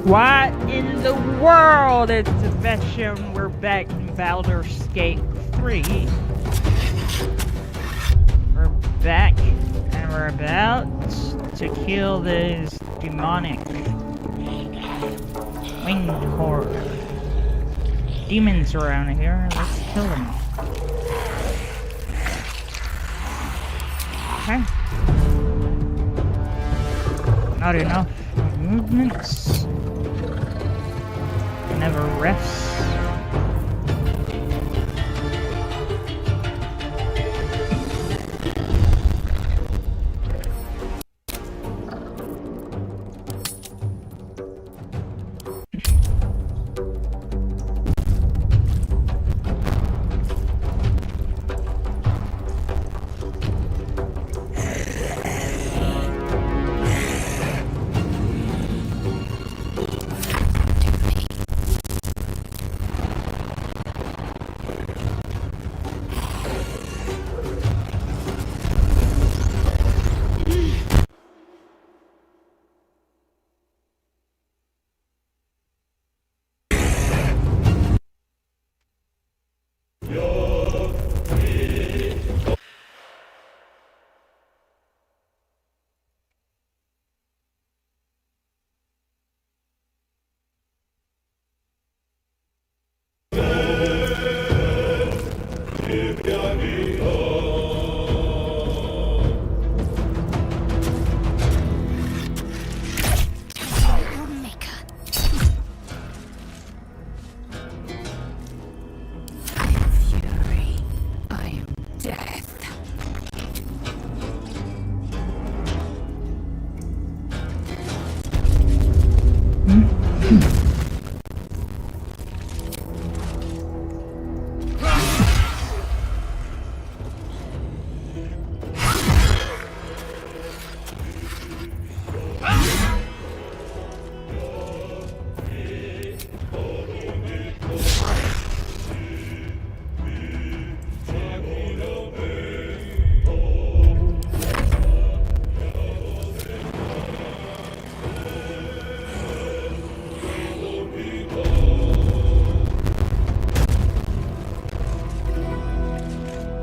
What in the world? It's Vesham. We're back in Baldur's Gate 3. We're back and we're about to kill this demonic winged horde. Demons around here, let's kill them. Okay. Not enough movements. Never rests.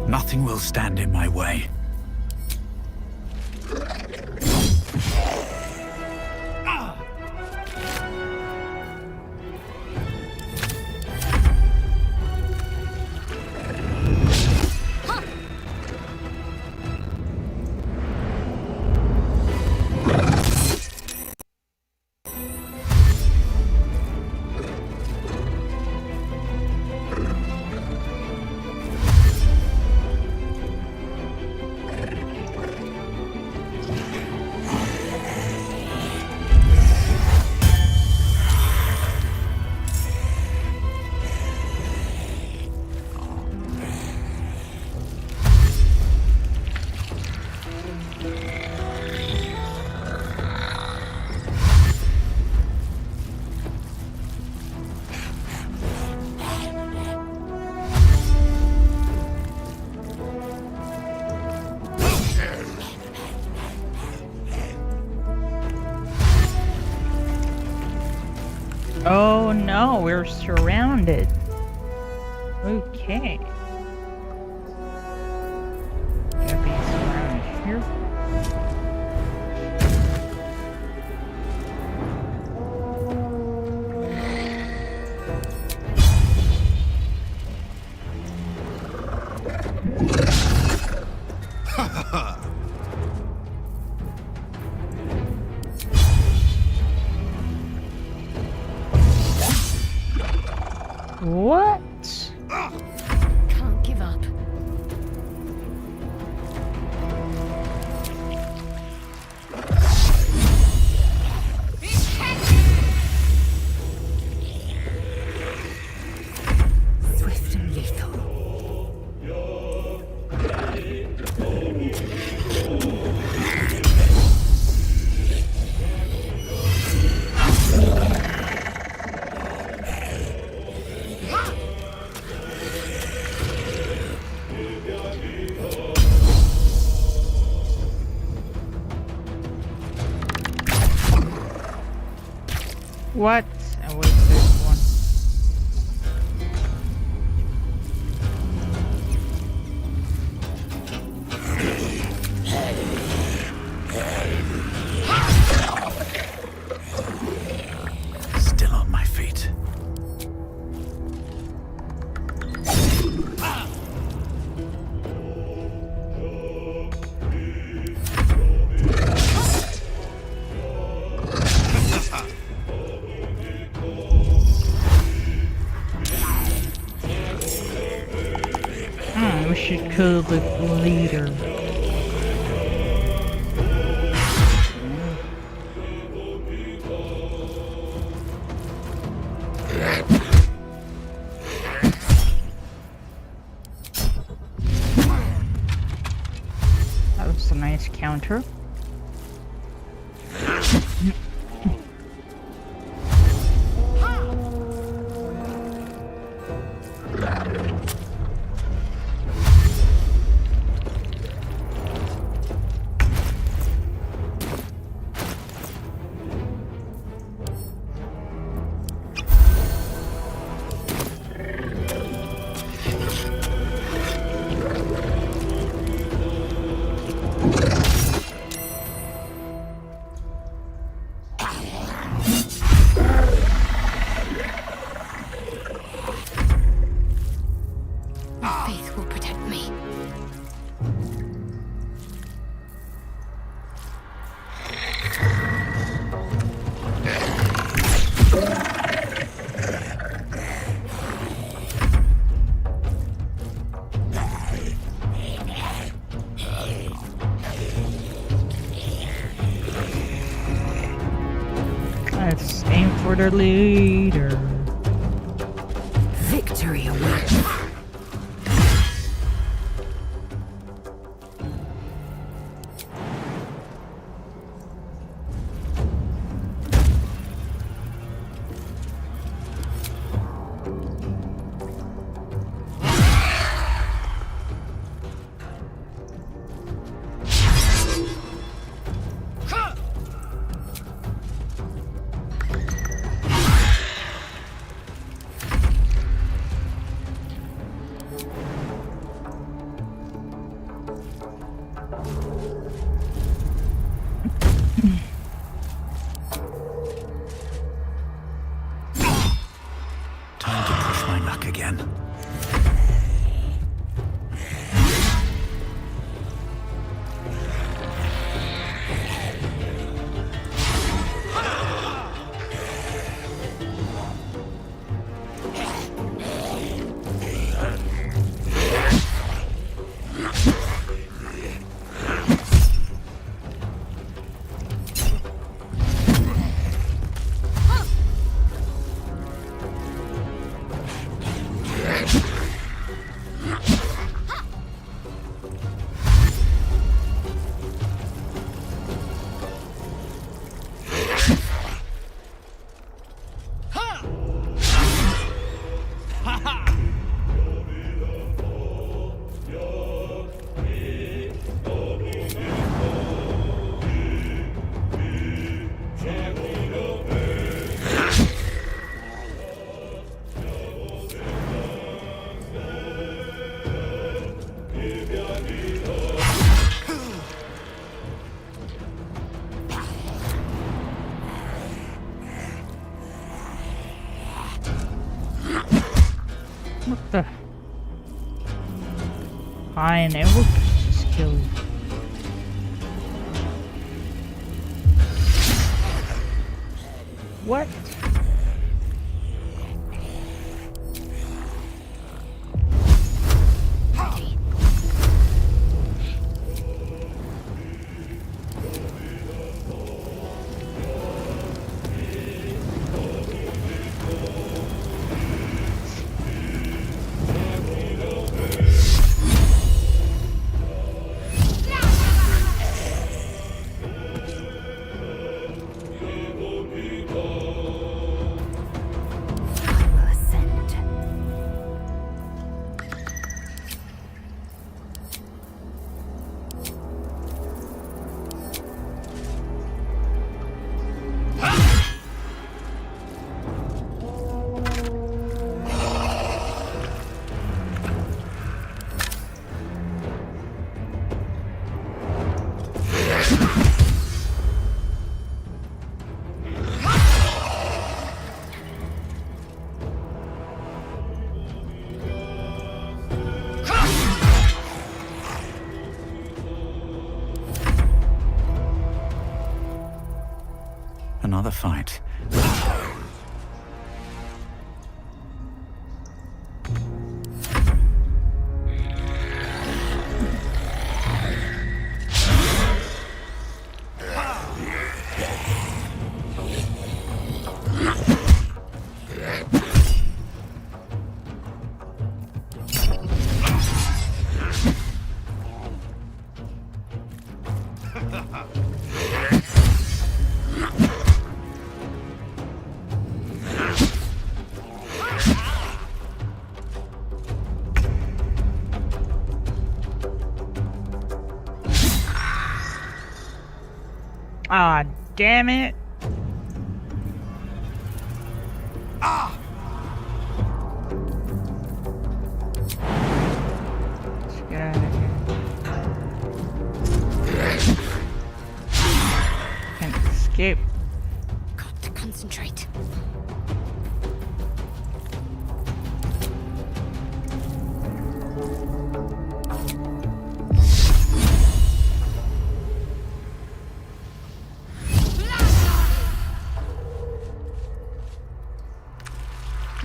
Nothing will stand in my way. Oh no, we're surrounded. Okay. Gotta be surrounded here. What? Can't give up. Swift and lethal. What? Oh wait, there's one. Still on my feet. We should kill the leader. That was a nice counter. My faith will protect me. Let's aim for the leader. Victory awaits. Time to push my luck again. What the? High enabled skill. What? another fight. Ah, damn it. Let's get out of here. Can't escape. Got to concentrate.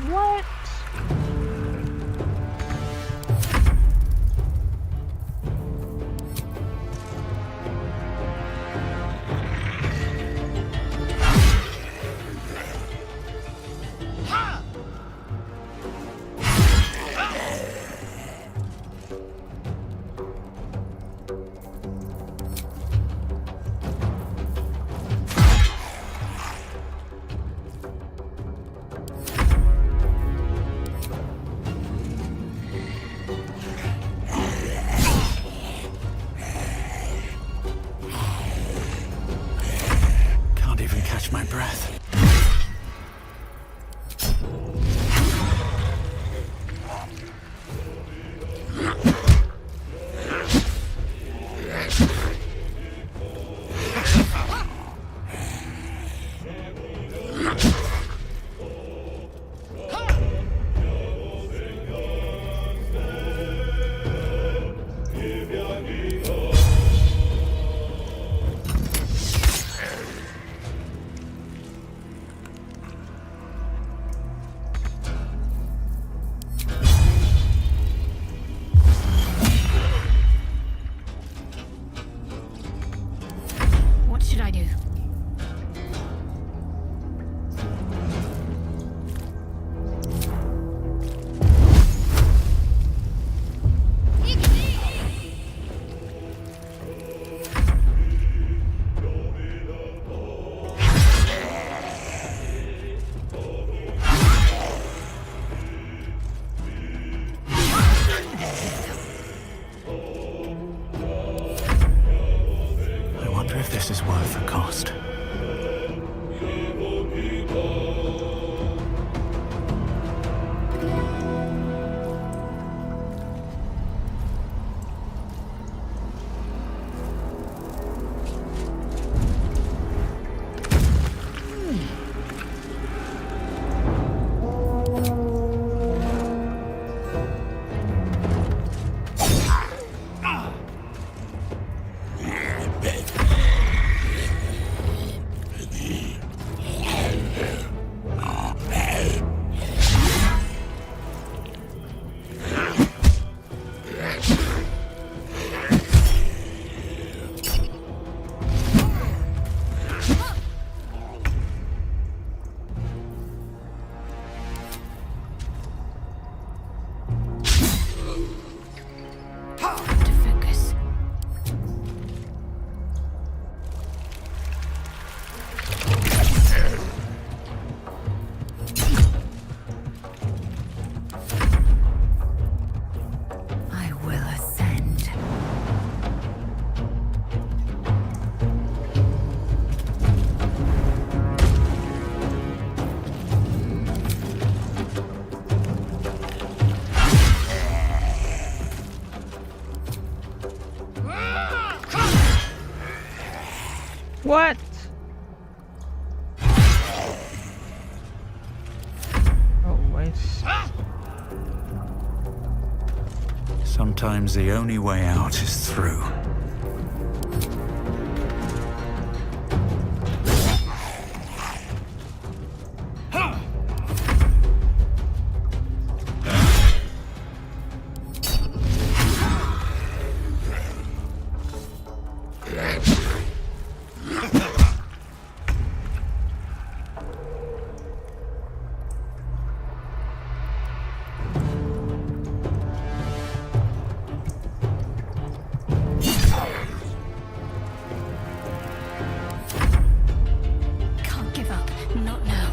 What? Can't even catch my breath. What should I do? I wonder if this is worth the cost. To focus. I will ascend. What? Oh, wait. Sometimes the only way out is through. Can't give up. Not now.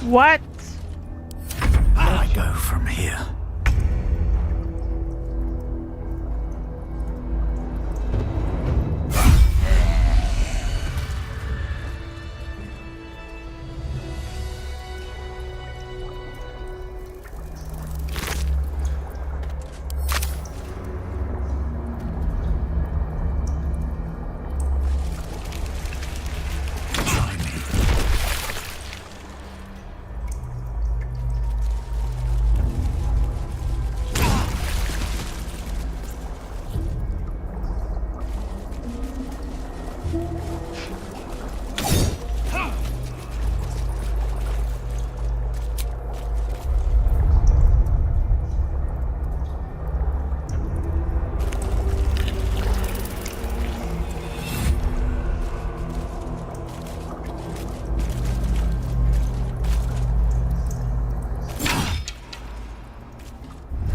What? Where do I go from here? Try me.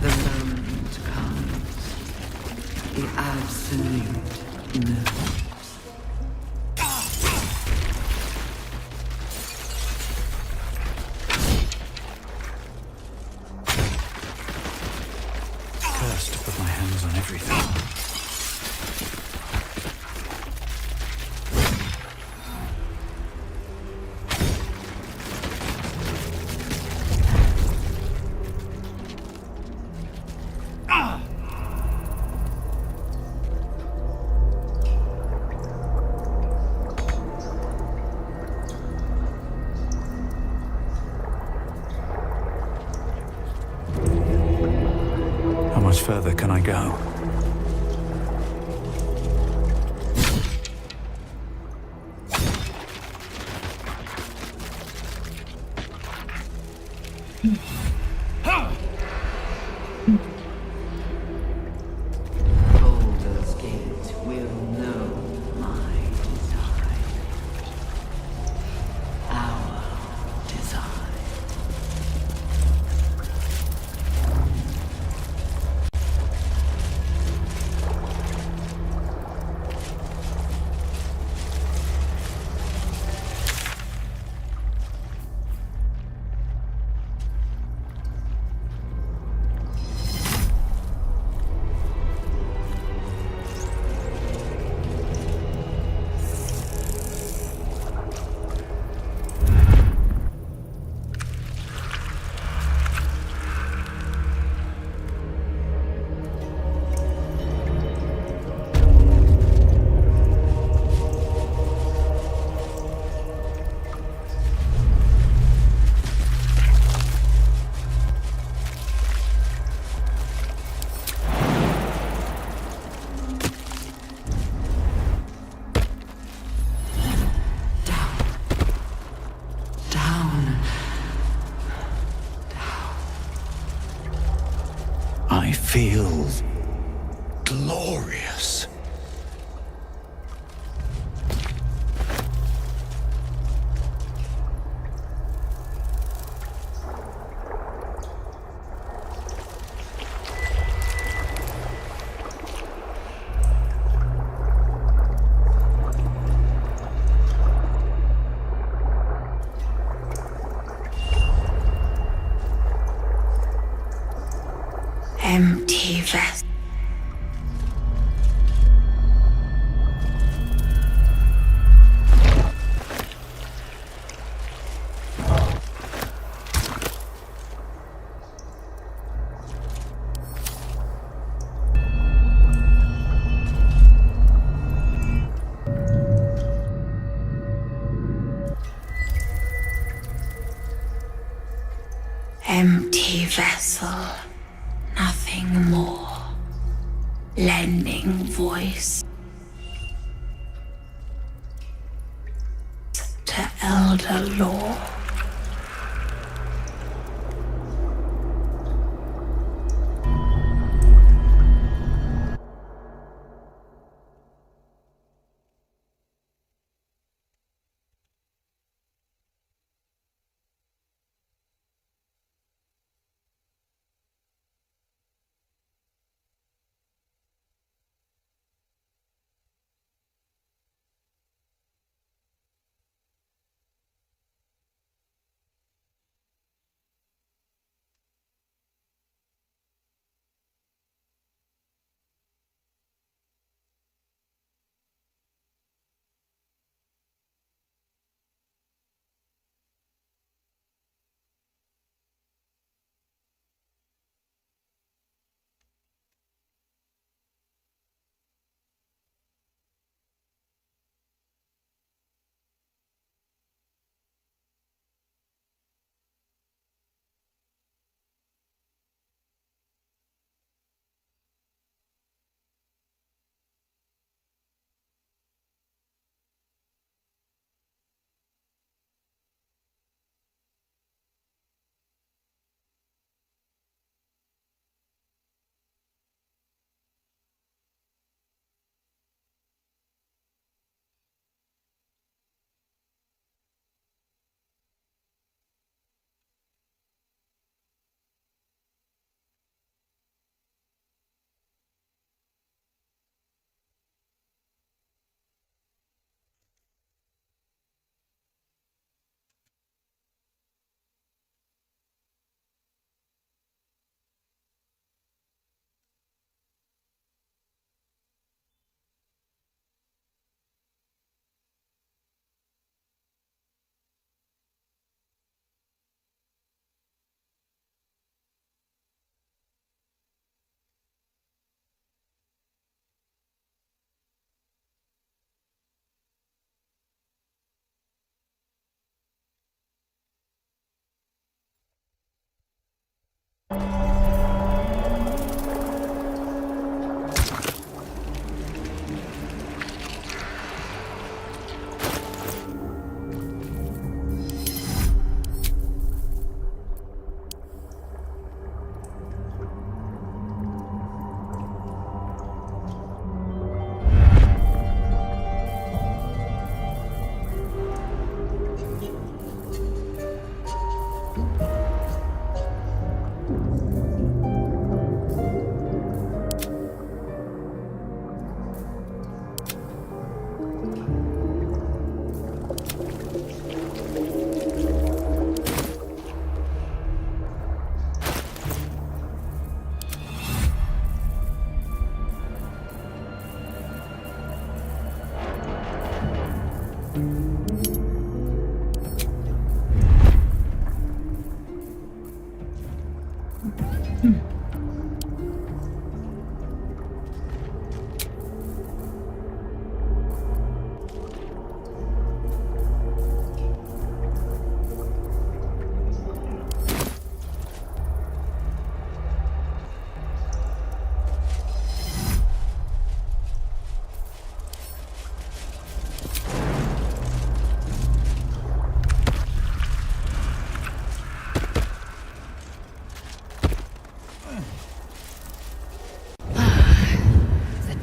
The moment comes. The absolute knows. First to put my hands on everything. How much further can I go? Baldur's Gate will know my design. Our design. I feel glorious. Empty vessel. Empty vessel, nothing more. Lending voice to elder law.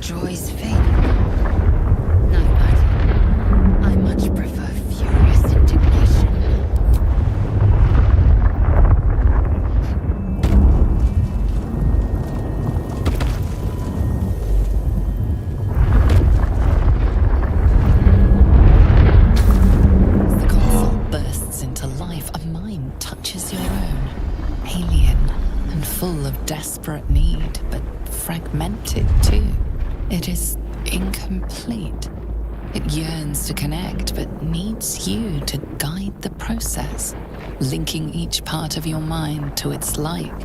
joys fade. No matter. I much prefer furious indignation. As the console bursts into life, a mind touches your own. Alien and full of desperate need, but fragmented too. It is incomplete. It yearns to connect, but needs you to guide the process, linking each part of your mind to its like.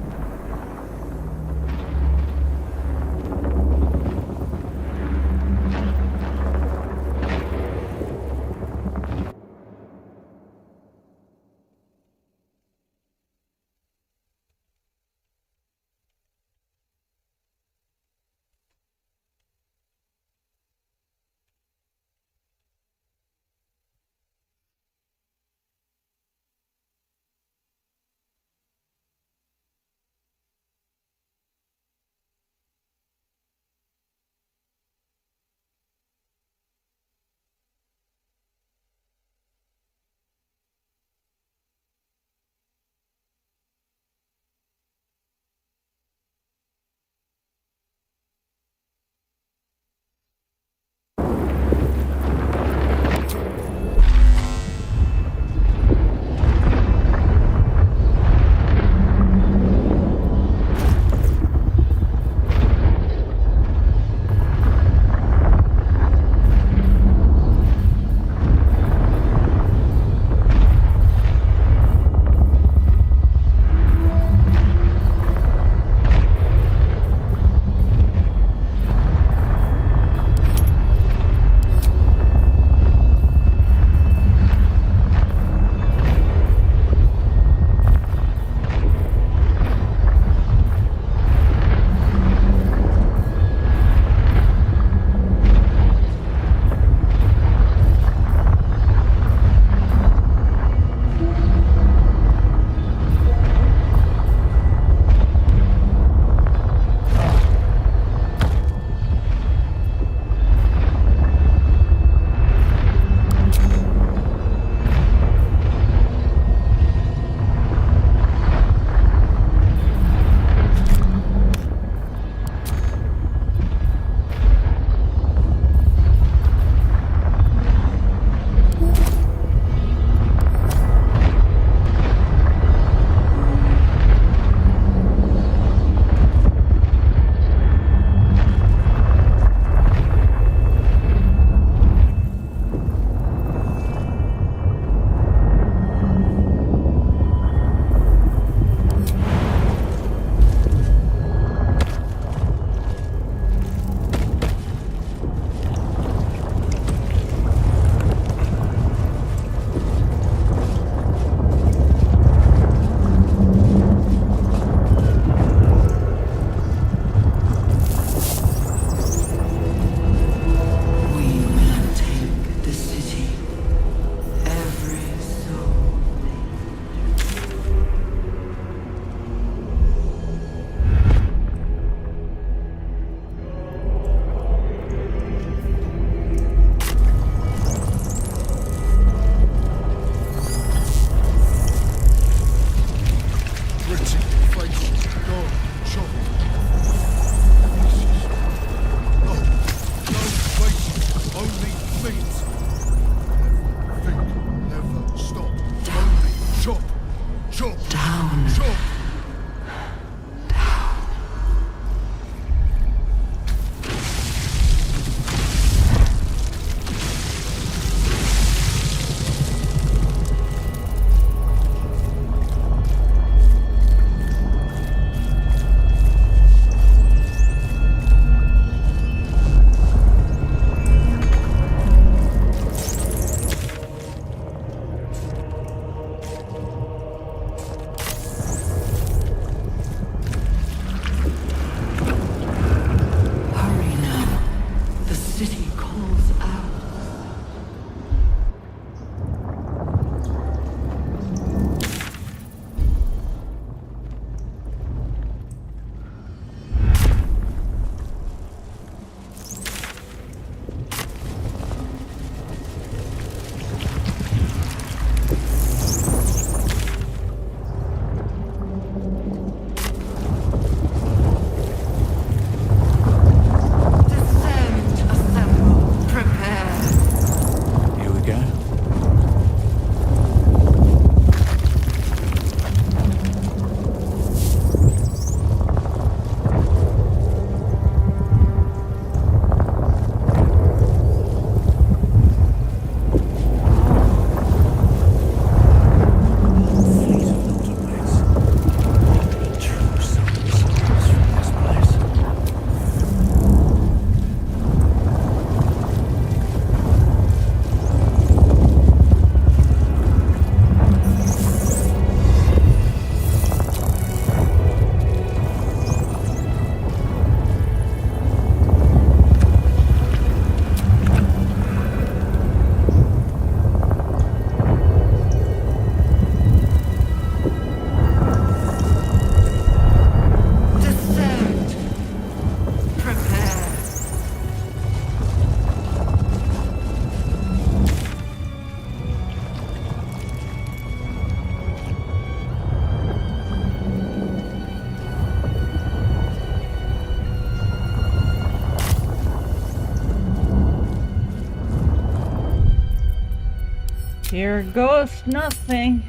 Here goes nothing.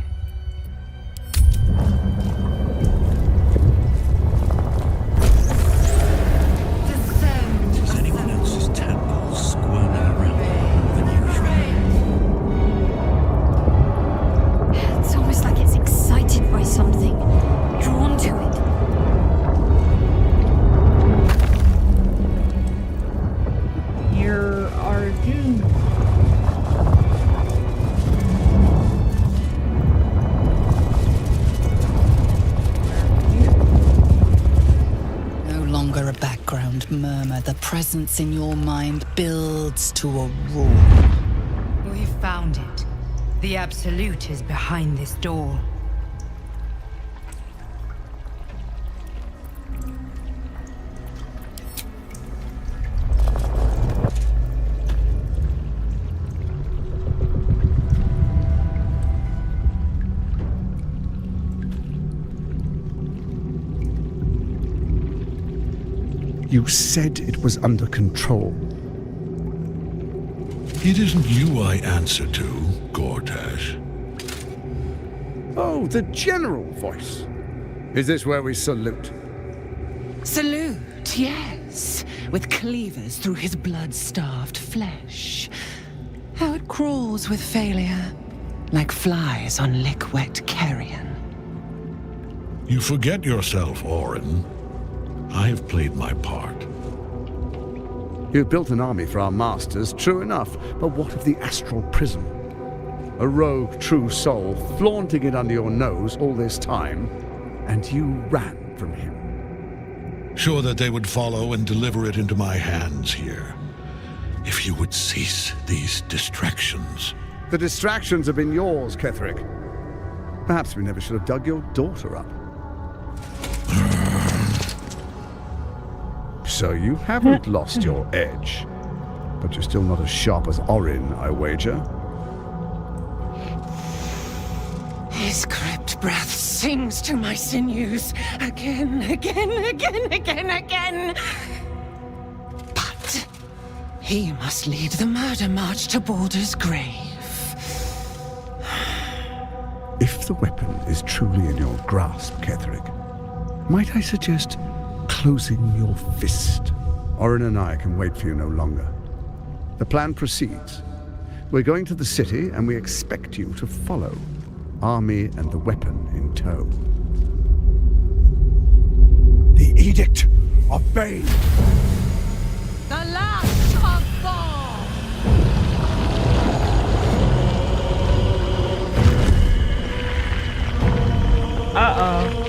Is anyone else's tadpoles squirming around more than usual? It's almost like it's excited by something, drawn to it. You're our doom. No longer a background murmur. The presence in your mind builds to a roar. We found it. The Absolute is behind this door. You said it was under control. It isn't you I answer to, Gortash. Oh, the general voice. Is this where we salute? Salute, yes, with cleavers through his blood-starved flesh. How it crawls with failure, like flies on lick-wet carrion. You forget yourself, Orin. I have played my part. You've built an army for our masters, true enough, but what of the astral prison? A rogue true soul flaunting it under your nose all this time, and you ran from him. Sure that they would follow and deliver it into my hands here. If you would cease these distractions. The distractions have been yours, Ketheric. Perhaps we never should have dug your daughter up. So you haven't lost your edge, but you're still not as sharp as Orin, I wager. His crypt breath sings to my sinews again, again. But he must lead the murder march to Baldur's grave. If the weapon is truly in your grasp, Ketheric, might I suggest closing your fist? Orin and I can wait for you no longer. The plan proceeds. We're going to the city, and we expect you to follow. Army and the weapon in tow. The Edict of Bane! The last of Thorm! Uh-oh.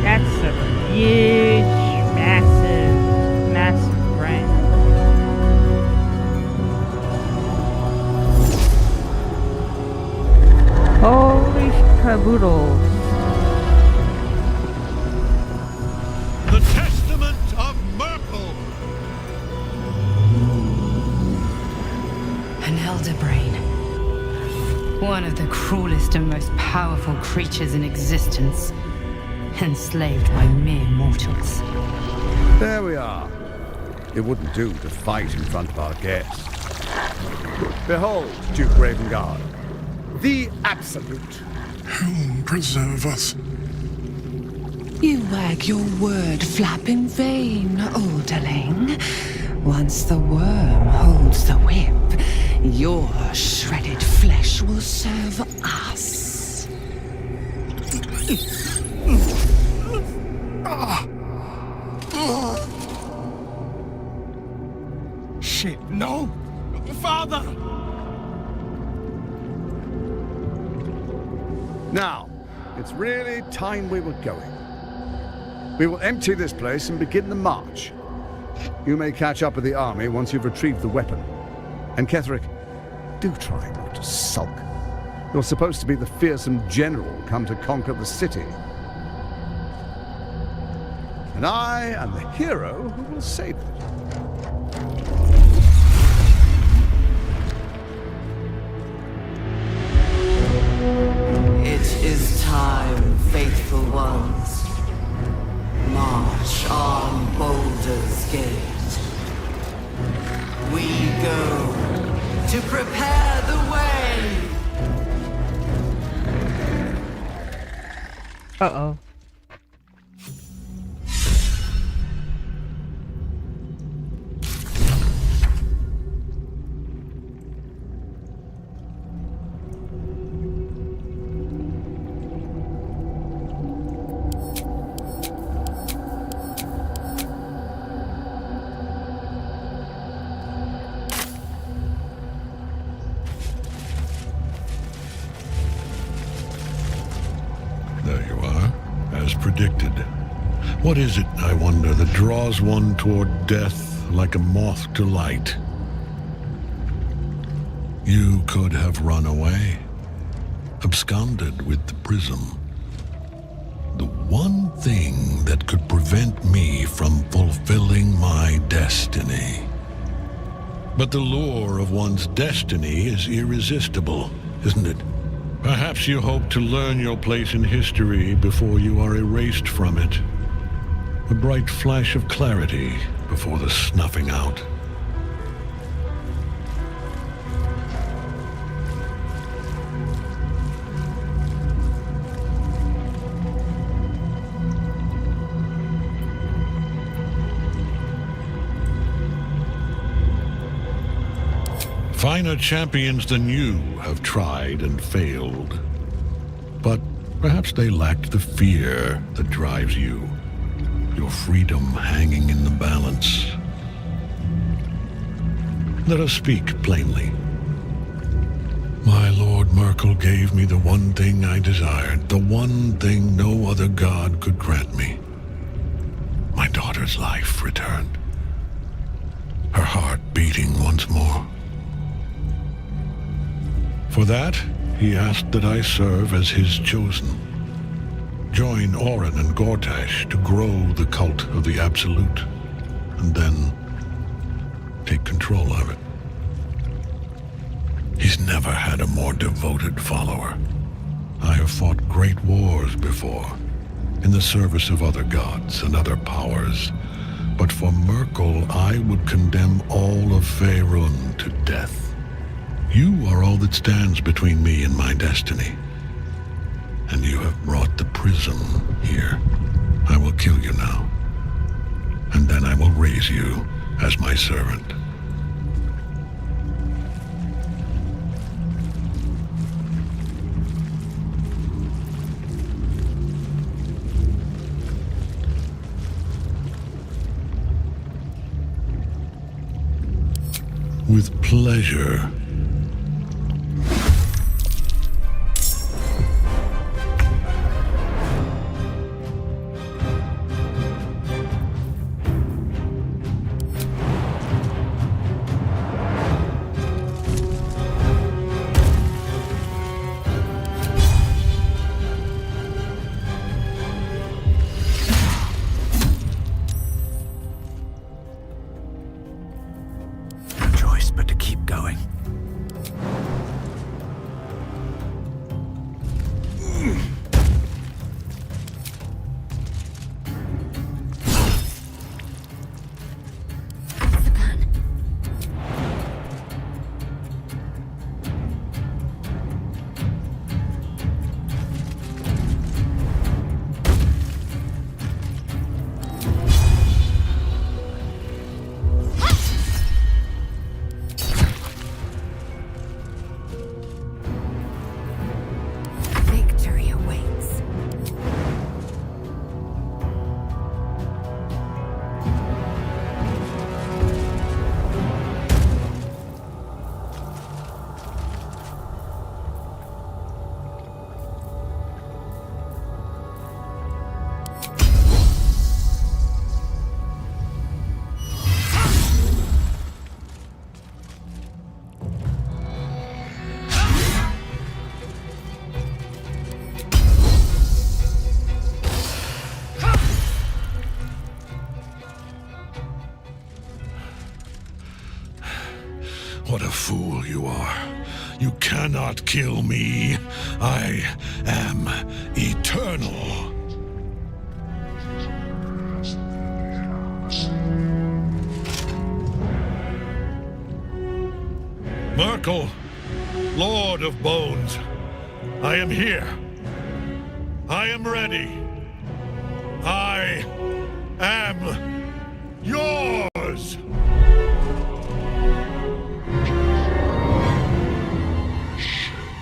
That's a huge, massive brain. Holy caboodles. The Testament of Merkel! An elder brain. One of the cruelest and most powerful creatures in existence. Enslaved by mere mortals. There we are. It wouldn't do to fight in front of our guests. Behold, Duke Ravengard, the Absolute. Whom preserve us? You wag your word flap in vain, olderling. Once the worm holds the whip, your shredded flesh will serve us. Shit, no! Father! Now, it's really time we were going. We will empty this place and begin the march. You may catch up with the army once you've retrieved the weapon. And Ketheric, do try not to sulk. You're supposed to be the fearsome general come to conquer the city. And I am the hero who will save it. It is time, faithful ones. March on Baldur's Gate. Uh-oh. There you are, as predicted. What is it, I wonder, that draws one toward death like a moth to light? You could have run away, absconded with the prism. The one thing that could prevent me from fulfilling my destiny. But the lure of one's destiny is irresistible, isn't it? Perhaps you hope to learn your place in history before you are erased from it. A bright flash of clarity before the snuffing out. Finer champions than you have tried and failed. But perhaps they lacked the fear that drives you. Your freedom hanging in the balance. Let us speak plainly. My Lord Merkel gave me the one thing I desired, the one thing no other god could grant me. My daughter's life returned. Her heart beating once more. For that, he asked that I serve as his chosen. Join Orin and Gortash to grow the cult of the Absolute, and then take control of it. He's never had a more devoted follower. I have fought great wars before, in the service of other gods and other powers, but for Merkel I would condemn all of Faerun to death. You are all that stands between me and my destiny. And you have brought the prism here. I will kill you now. And then I will raise you as my servant. With pleasure. But to keep going. What's the plan? Victory awaits. What a fool you are. You cannot kill me. I am eternal. Merkel, Lord of Bones, I am here. I am ready. I am yours!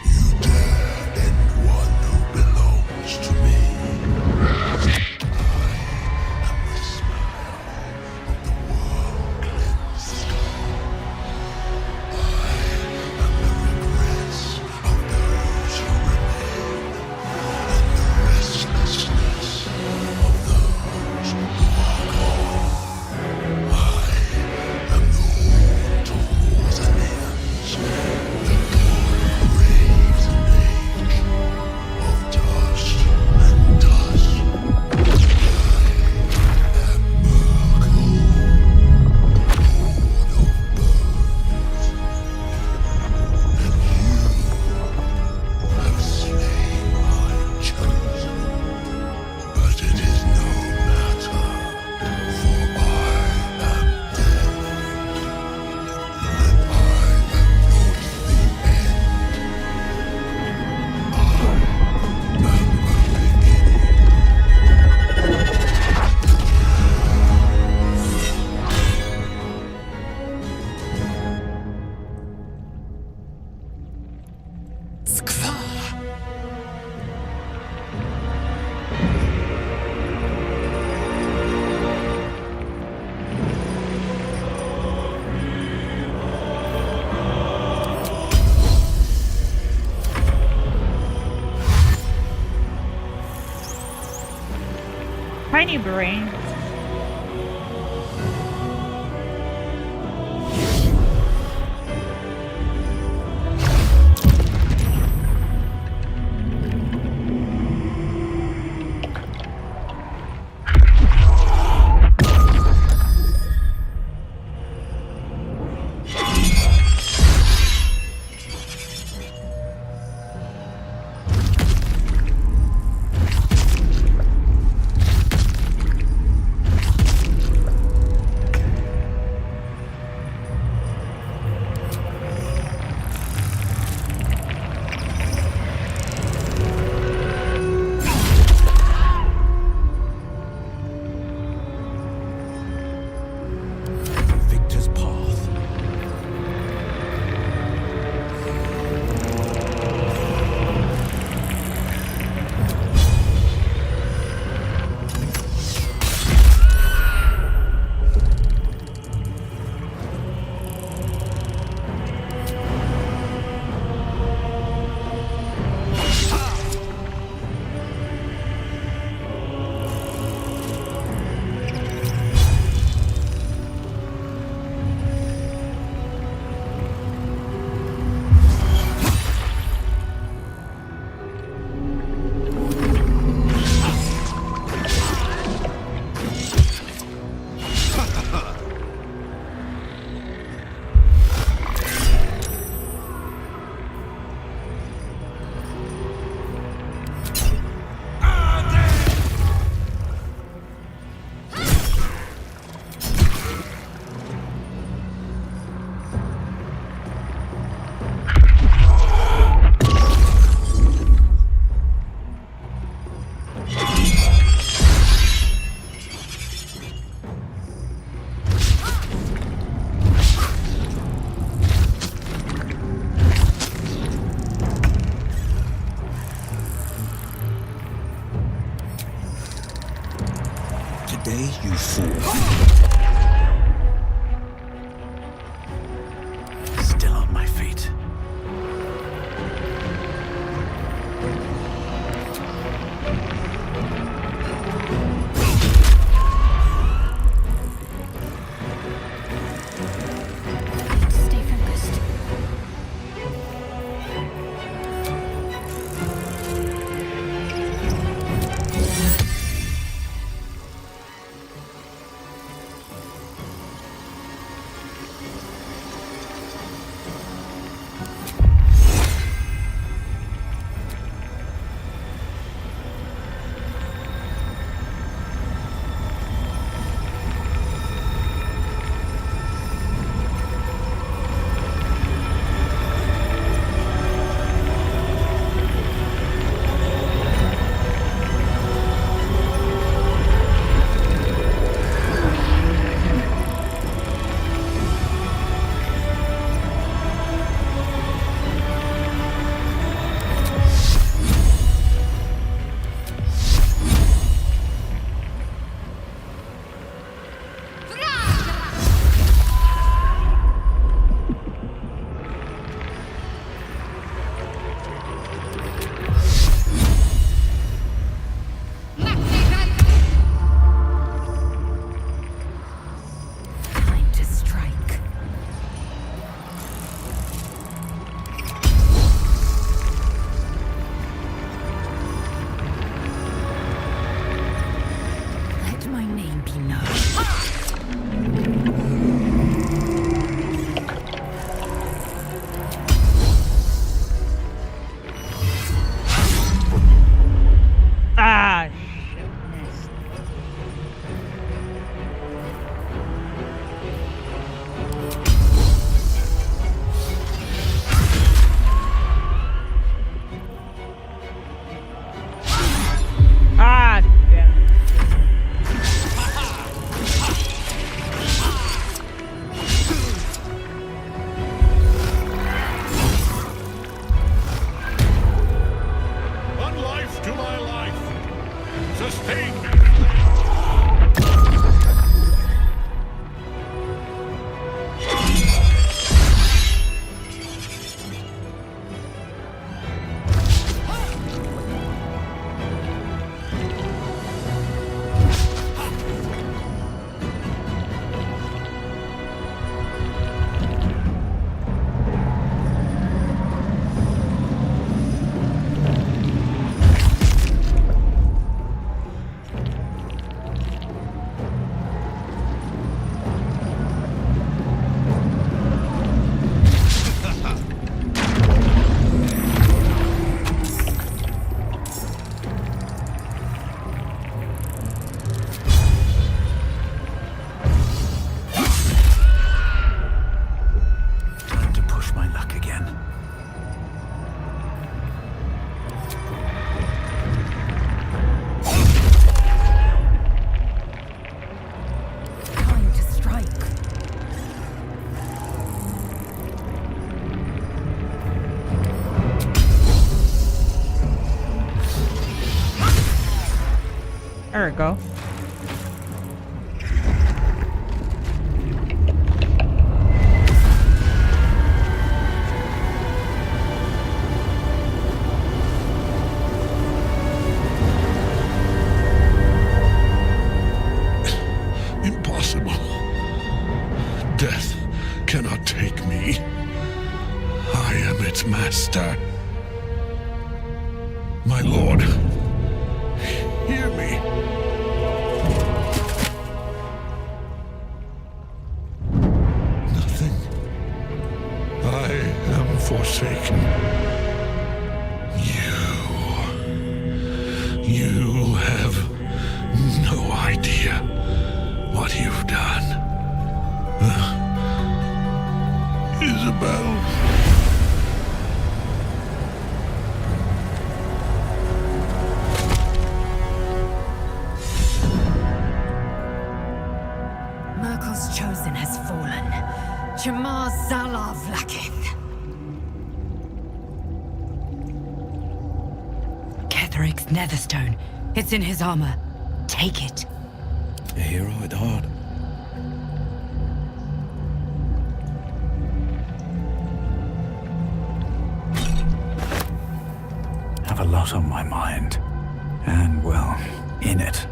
You dare anyone who belongs to me. I am the smile of the world cleansed sky. I am the regrets of those who remain, and the restlessness of those who are gone. I am the haunt of mausoleums, the dark graves and age of dust and dust. I am Merkel, Lord of Bones, and you have slain my chosen. But it is no matter, for I am dead, and I am not the end. I am the beginning. Skva! Tiny brain. There we go. Impossible. Death cannot take me. I am its master. My lord, hear me. Nothing. I am forsaken. You have no idea what you've done. Isabel. Merkel's chosen has fallen. Jamar Zalav Lakith. Ketheric's netherstone. It's in his armor. Take it. A hero at heart. Have a lot on my mind. And, well, in it.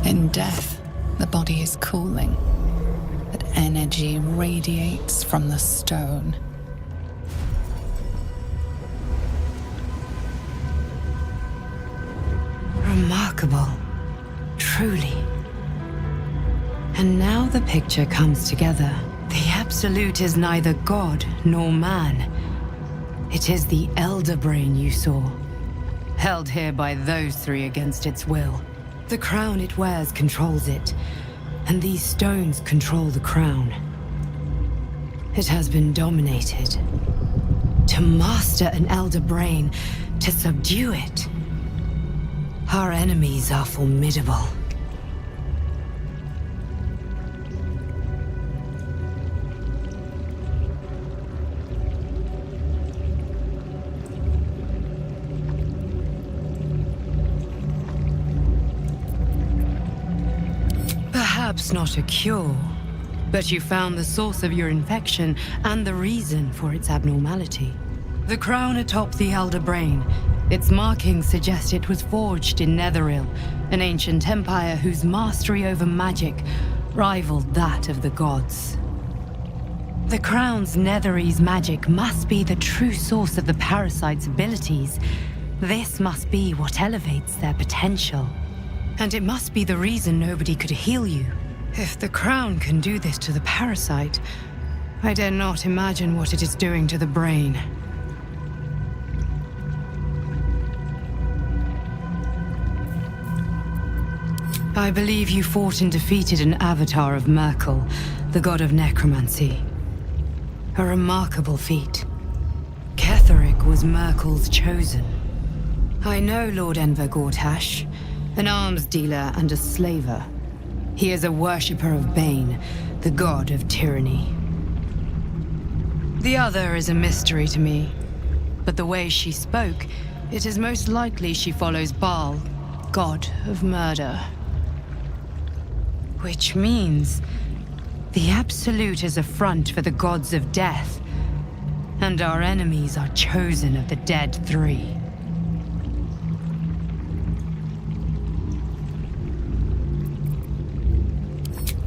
In death, the body is cooling, but energy radiates from the stone. Remarkable. Truly. And now the picture comes together. The Absolute is neither god nor man. It is the Elder Brain you saw, held here by those three against its will. The crown it wears controls it, and these stones control the crown. It has been dominated. To master an Elder Brain, to subdue it. Our enemies are formidable. Perhaps not a cure, but you found the source of your infection and the reason for its abnormality. The crown atop the Elder Brain. Its markings suggest it was forged in Netheril, an ancient empire whose mastery over magic rivaled that of the gods. The crown's Netherese magic must be the true source of the parasite's abilities. This must be what elevates their potential. And it must be the reason nobody could heal you. If the crown can do this to the parasite, I dare not imagine what it is doing to the brain. I believe you fought and defeated an avatar of Merkel, the god of necromancy. A remarkable feat. Ketheric was Merkel's chosen. I know Lord Enver Gortash, an arms dealer and a slaver. He is a worshipper of Bane, the god of tyranny. The other is a mystery to me, but the way she spoke, it is most likely she follows Baal, god of murder. Which means the Absolute is a front for the gods of death, and our enemies are chosen of the dead three.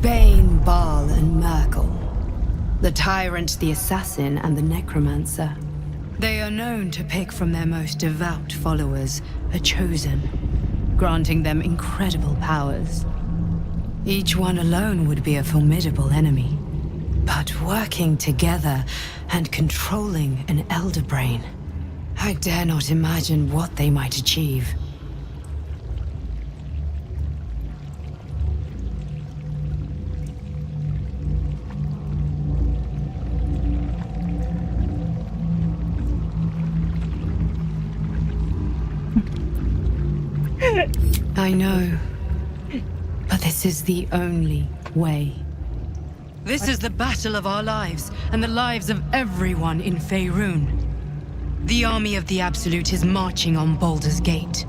Bane, Baal, and Merkel. The tyrant, the assassin, and the necromancer. They are known to pick from their most devout followers a chosen, granting them incredible powers. Each one alone would be a formidable enemy. But working together and controlling an Elder Brain, I dare not imagine what they might achieve. I know. But this is the only way. This is the battle of our lives, and the lives of everyone in Faerun. The army of the Absolute is marching on Baldur's Gate.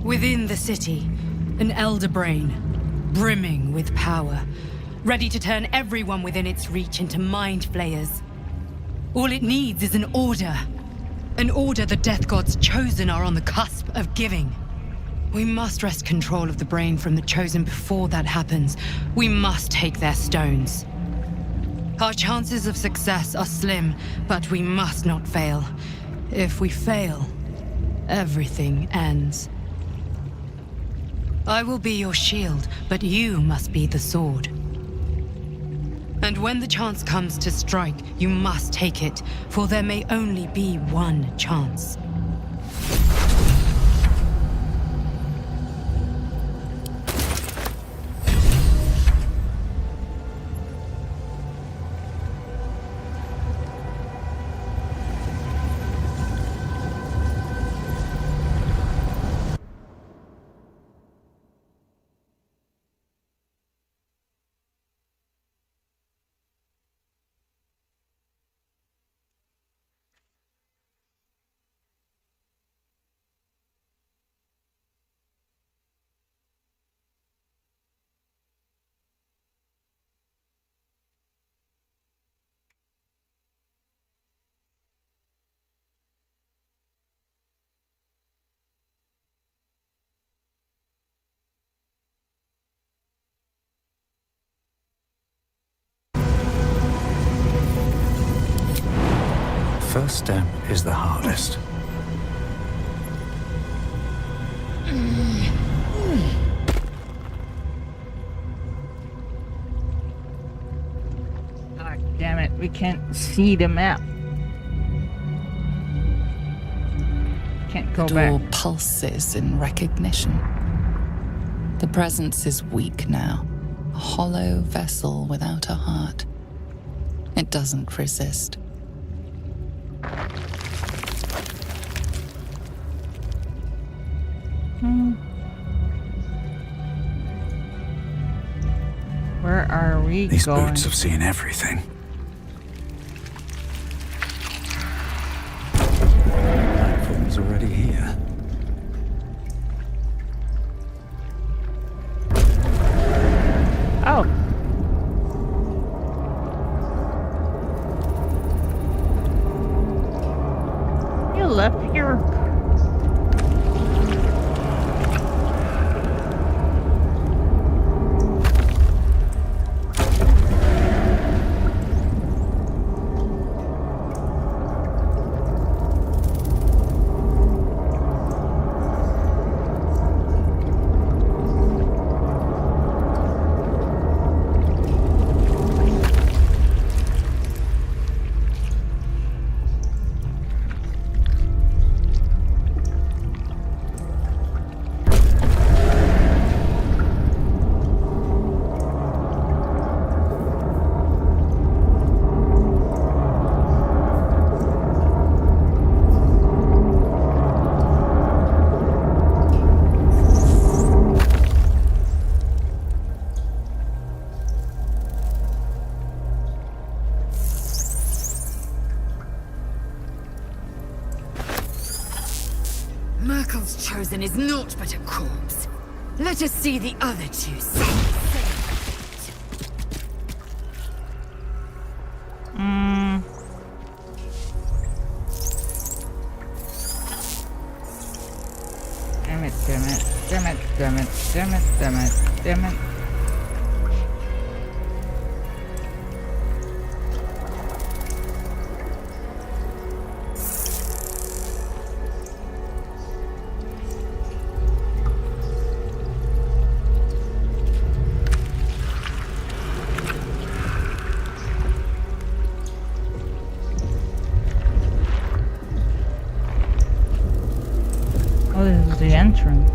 Within the city, an elder brain, brimming with power, ready to turn everyone within its reach into mind flayers. All it needs is an order. An order the Death God's chosen are on the cusp of giving. We must wrest control of the brain from the chosen before that happens. We must take their stones. Our chances of success are slim, but we must not fail. If we fail, everything ends. I will be your shield, but you must be the sword. And when the chance comes to strike, you must take it, for there may only be one chance. First step is the hardest. Ah, damn it, we can't see the map. Can't go The back. door pulses in recognition. The presence is weak now, a hollow vessel without a heart. It doesn't resist. Where are we These going? boots have seen everything. Platform's already here. Oh. You left your... Merkel's chosen is naught but a corpse. Let us see the other two. Damn it, damn it, damn it, damn it, damn it, damn it, damn it. Oh, this is the entrance.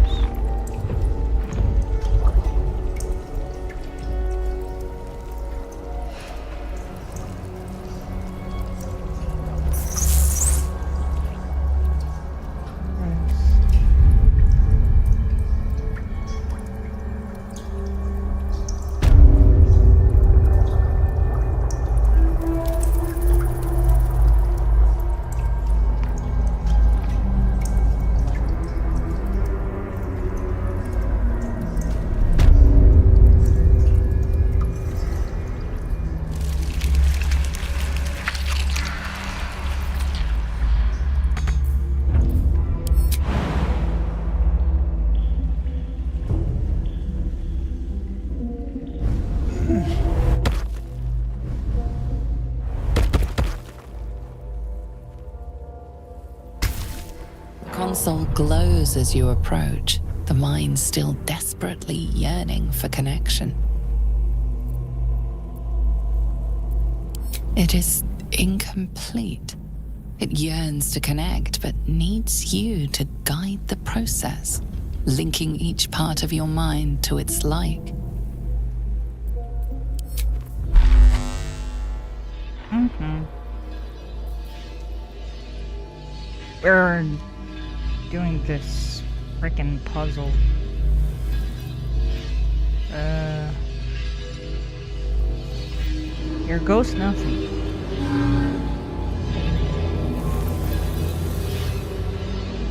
console glows as you approach, the mind still desperately yearning for connection. It is incomplete. It yearns to connect, but needs you to guide the process, linking each part of your mind to its like. We're doing this frickin' puzzle. Your ghost nothing.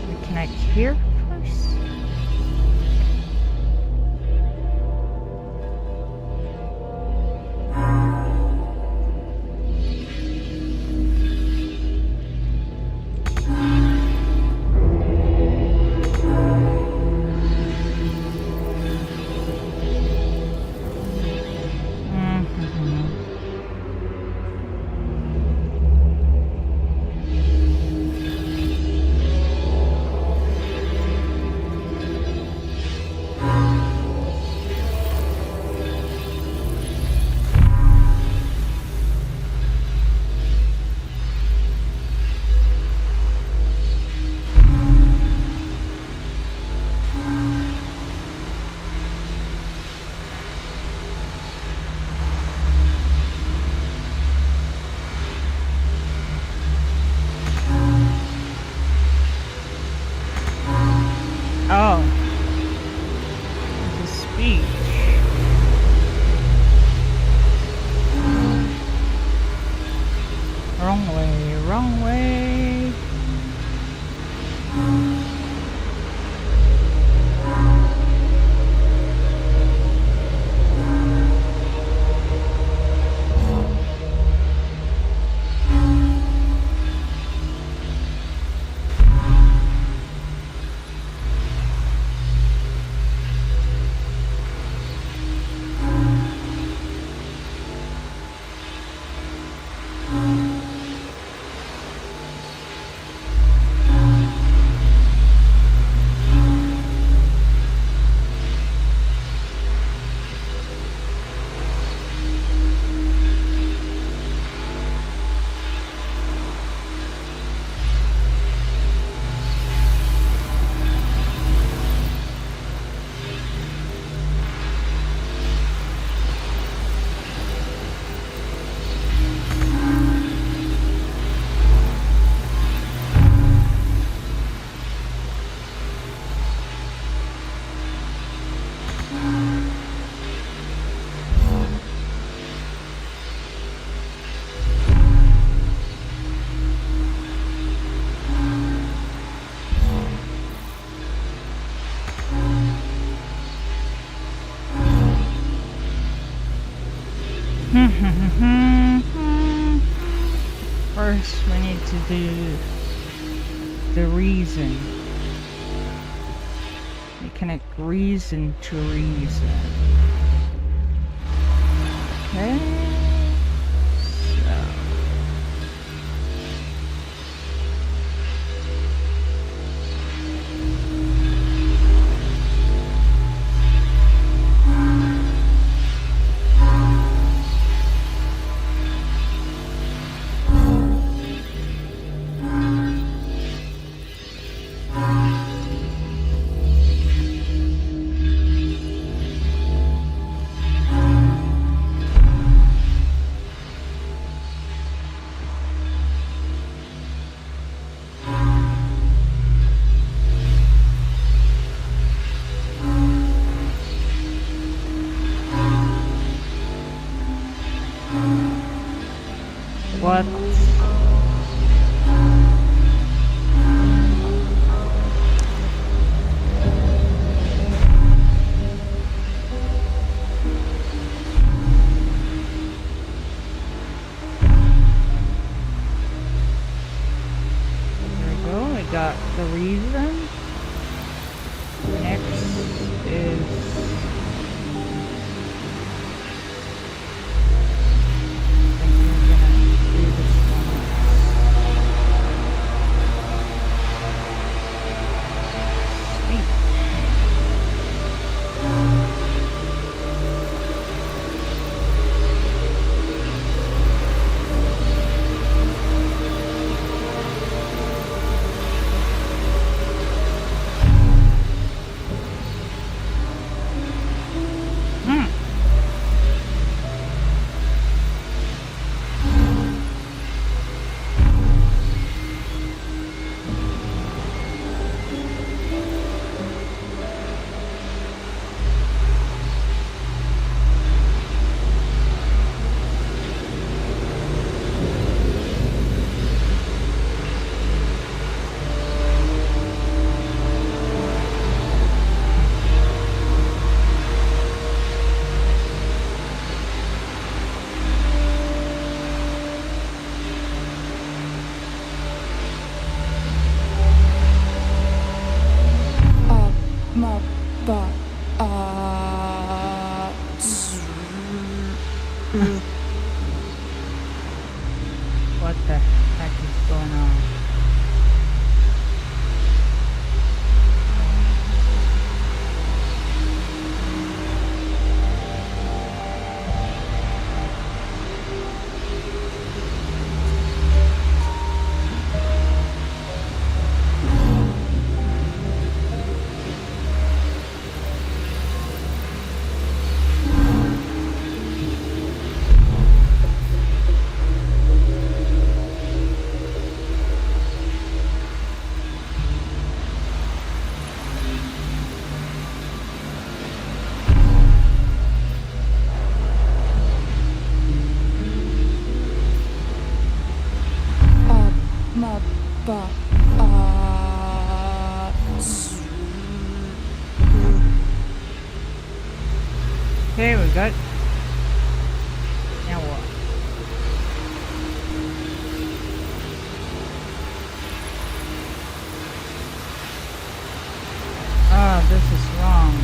We connect here first. Oh. It's a speech. Wrong way, wrong way. First, we need to do the reason. We connect reason to reason. Okay. So. What? There we go, we got the reason. Next is Okay, we got. Now what? Oh, this is wrong.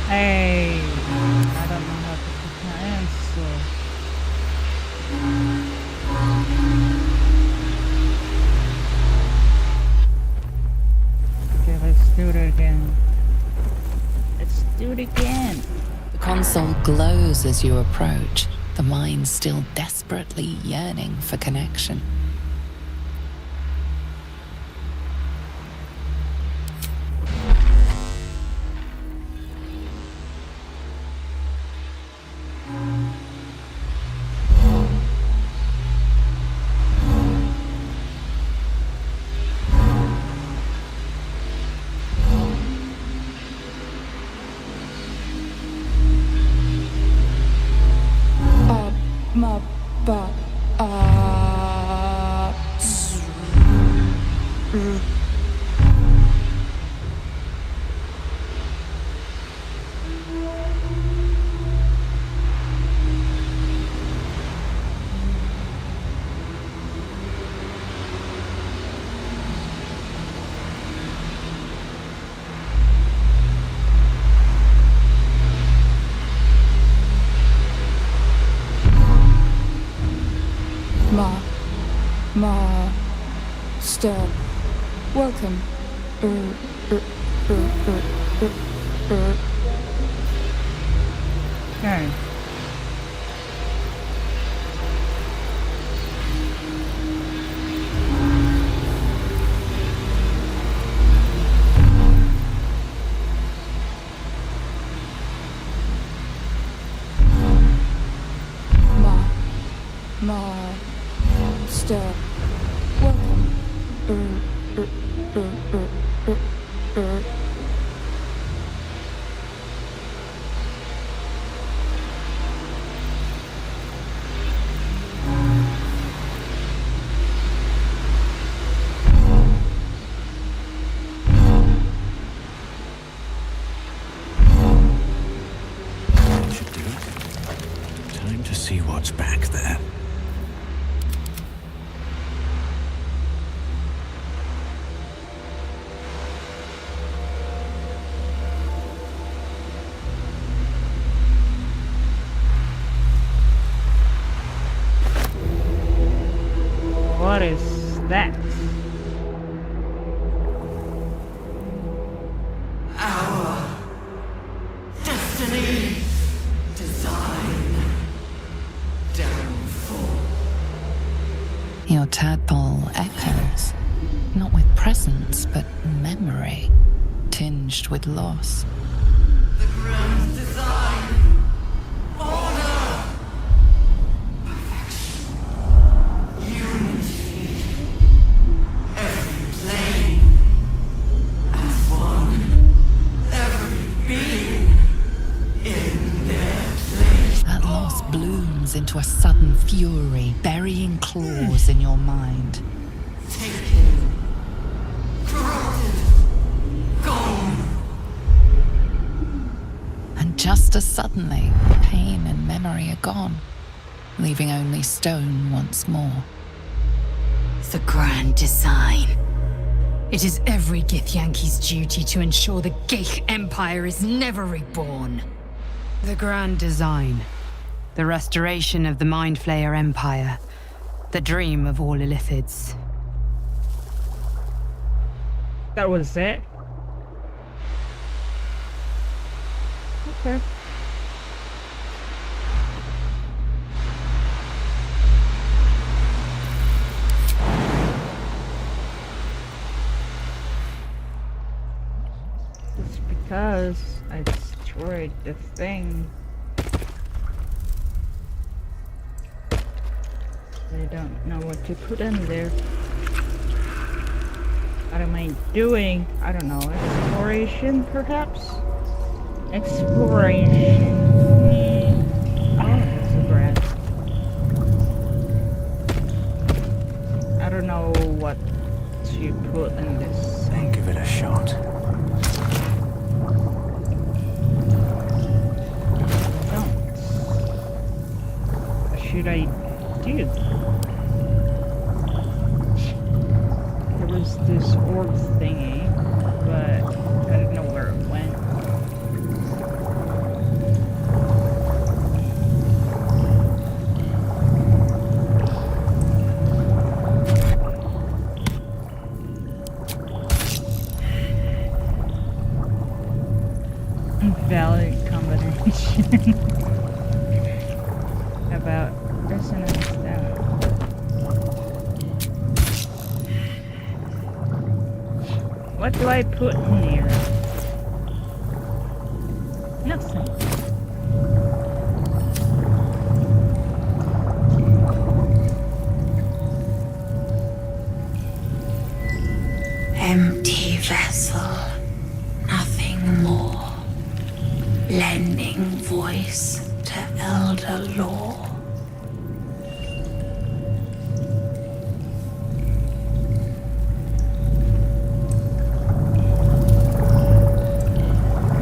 Hey, I don't know how to put my answer. Okay, let's do it again. Let's do it again. The console glows as you approach, the mind still desperately yearning for connection. Master, welcome. Okay. Master, welcome. That should do it. Time to see what's back there. What is that? Destiny, design, downfall. Your tadpole echoes, not with presence, but memory, tinged with loss. The grand design, order, perfection, unity, every plane as one, every being in their place. That loss blooms into a sudden fury, burying claws in your mind. Taken, corrupted, gone. just as suddenly, pain and memory are gone, leaving only stone once more. The grand design. It is every Githyanki's duty to ensure the Geich Empire is never reborn. The grand design. The restoration of the Mind Flayer Empire. The dream of all Illithids. That was it? Okay. It's because I destroyed the thing. I don't know what to put in there. What am I doing? I don't know. Exploration, perhaps? Exploration. Oh, that's a brat. I don't know what to put in this. Then give it a shot. What should I do? There was this orb thingy, but I don't know where it went. Valid combination. About resonance down. What do I put in here? Nothing. Empty vessel, nothing more. Lending voice to elder law.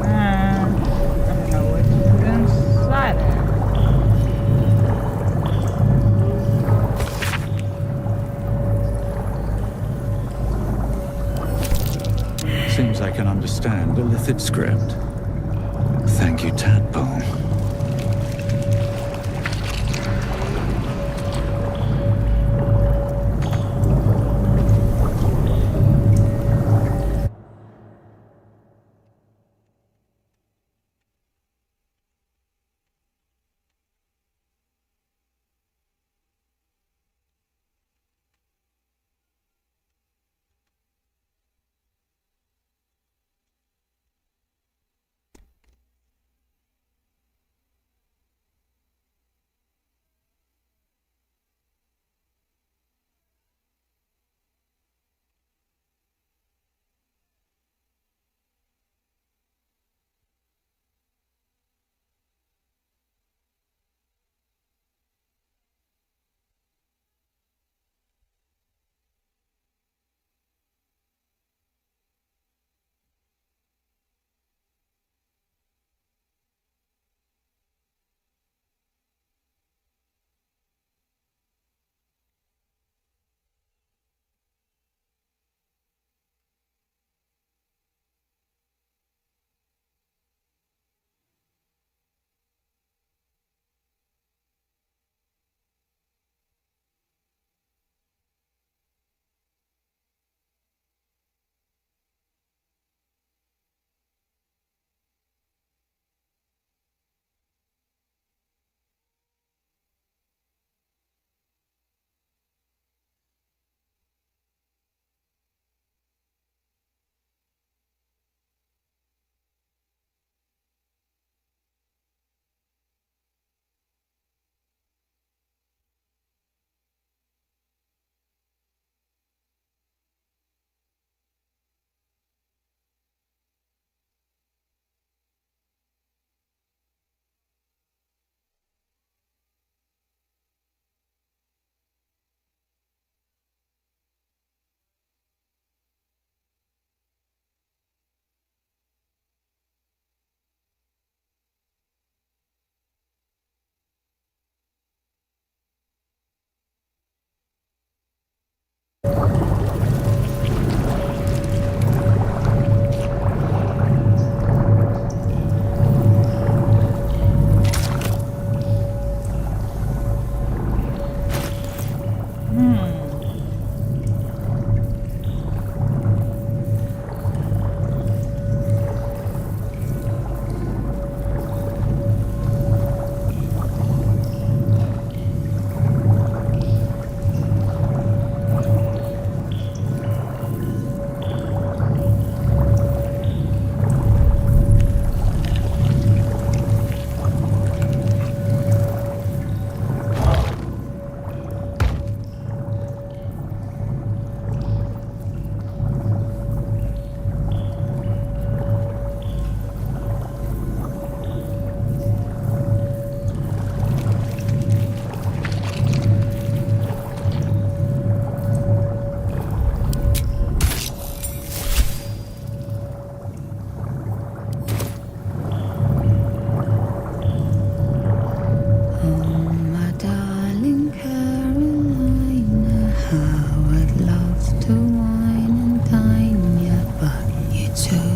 I don't know what to put inside Seems Seems I can understand the Illithid script. Thank you, Tadpole.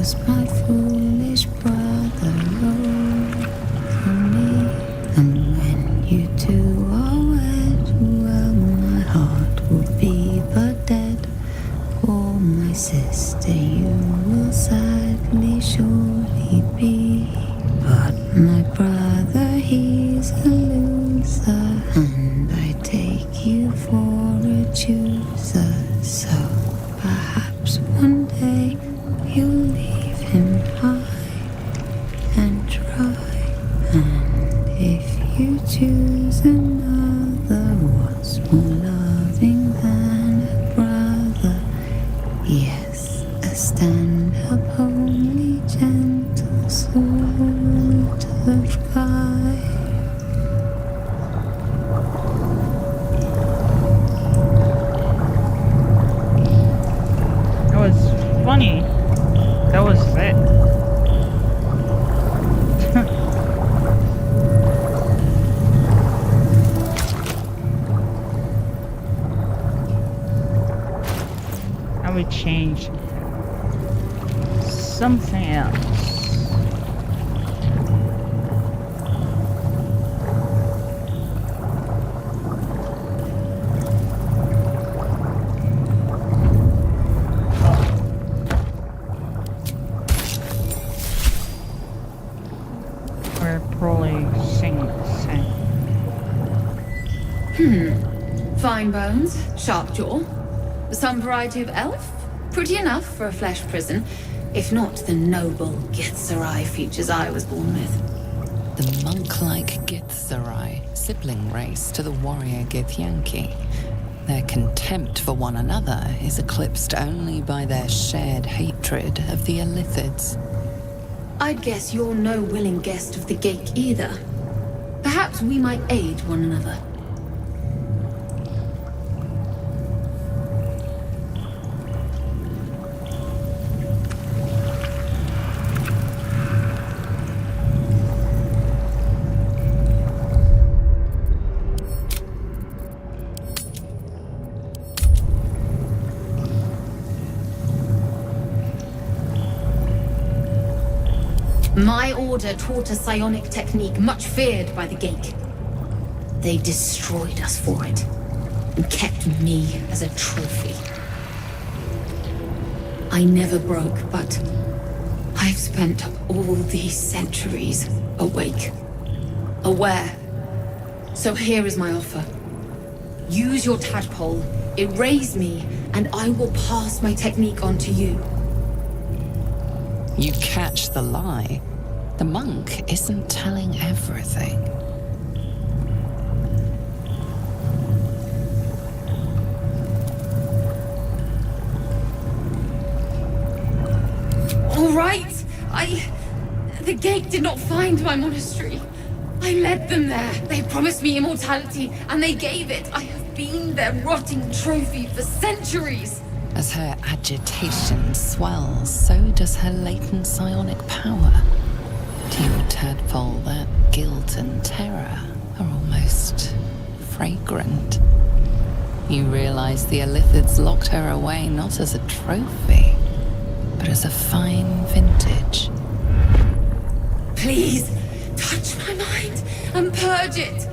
was my foolish brother wrote for me. And when you two are wed, well, my heart will be but dead. For my sister you will sadly surely be. But my brother, he's a loser, and I take you for a chooser. So perhaps one day you'll leave him high and dry. And if you choose another, what's more loving than a brother? Yes, a stand-up, homely, gentle sort of guy. That was funny. That was it. I would change something else. Or probably sing. Fine bones, sharp jaw. Some variety of elf? Pretty enough for a flesh prison, if not the noble Githzerai features I was born with. The monk-like Githzerai, sibling race to the warrior Githyanki. Their contempt for one another is eclipsed only by their shared hatred of the Illithids. I'd guess you're no willing guest of the Gake either. Perhaps we might aid one another. My order taught a psionic technique much feared by the Gake. They destroyed us for it, and kept me as a trophy. I never broke, but I've spent all these centuries awake, aware. So here is my offer. Use your tadpole, erase me, and I will pass my technique on to you. You catch the lie. The monk isn't telling everything. All right! The Gate did not find my monastery. I led them there. They promised me immortality, and they gave it. I have been their rotting trophy for centuries. As her agitation swells, so does her latent psionic power. To your tadpole, that guilt and terror are almost fragrant. You realize the Illithids locked her away not as a trophy, but as a fine vintage. Please, touch my mind and purge it.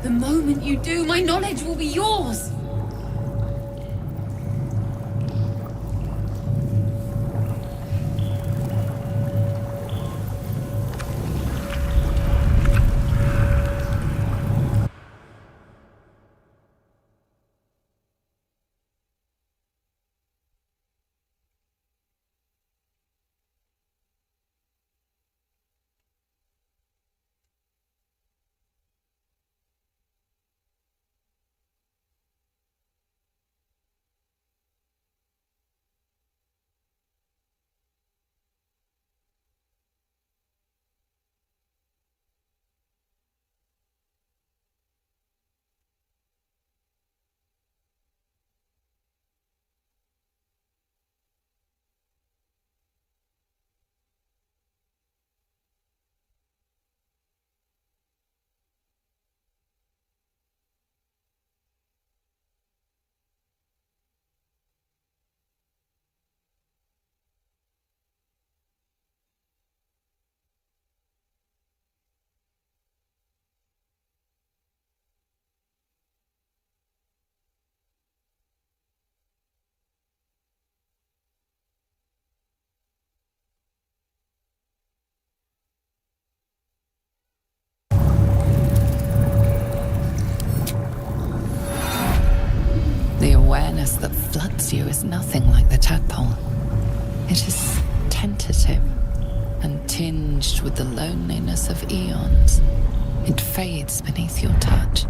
The moment you do, my knowledge will be yours. greets you is nothing like the tadpole. It is tentative and tinged with the loneliness of eons. It fades beneath your touch,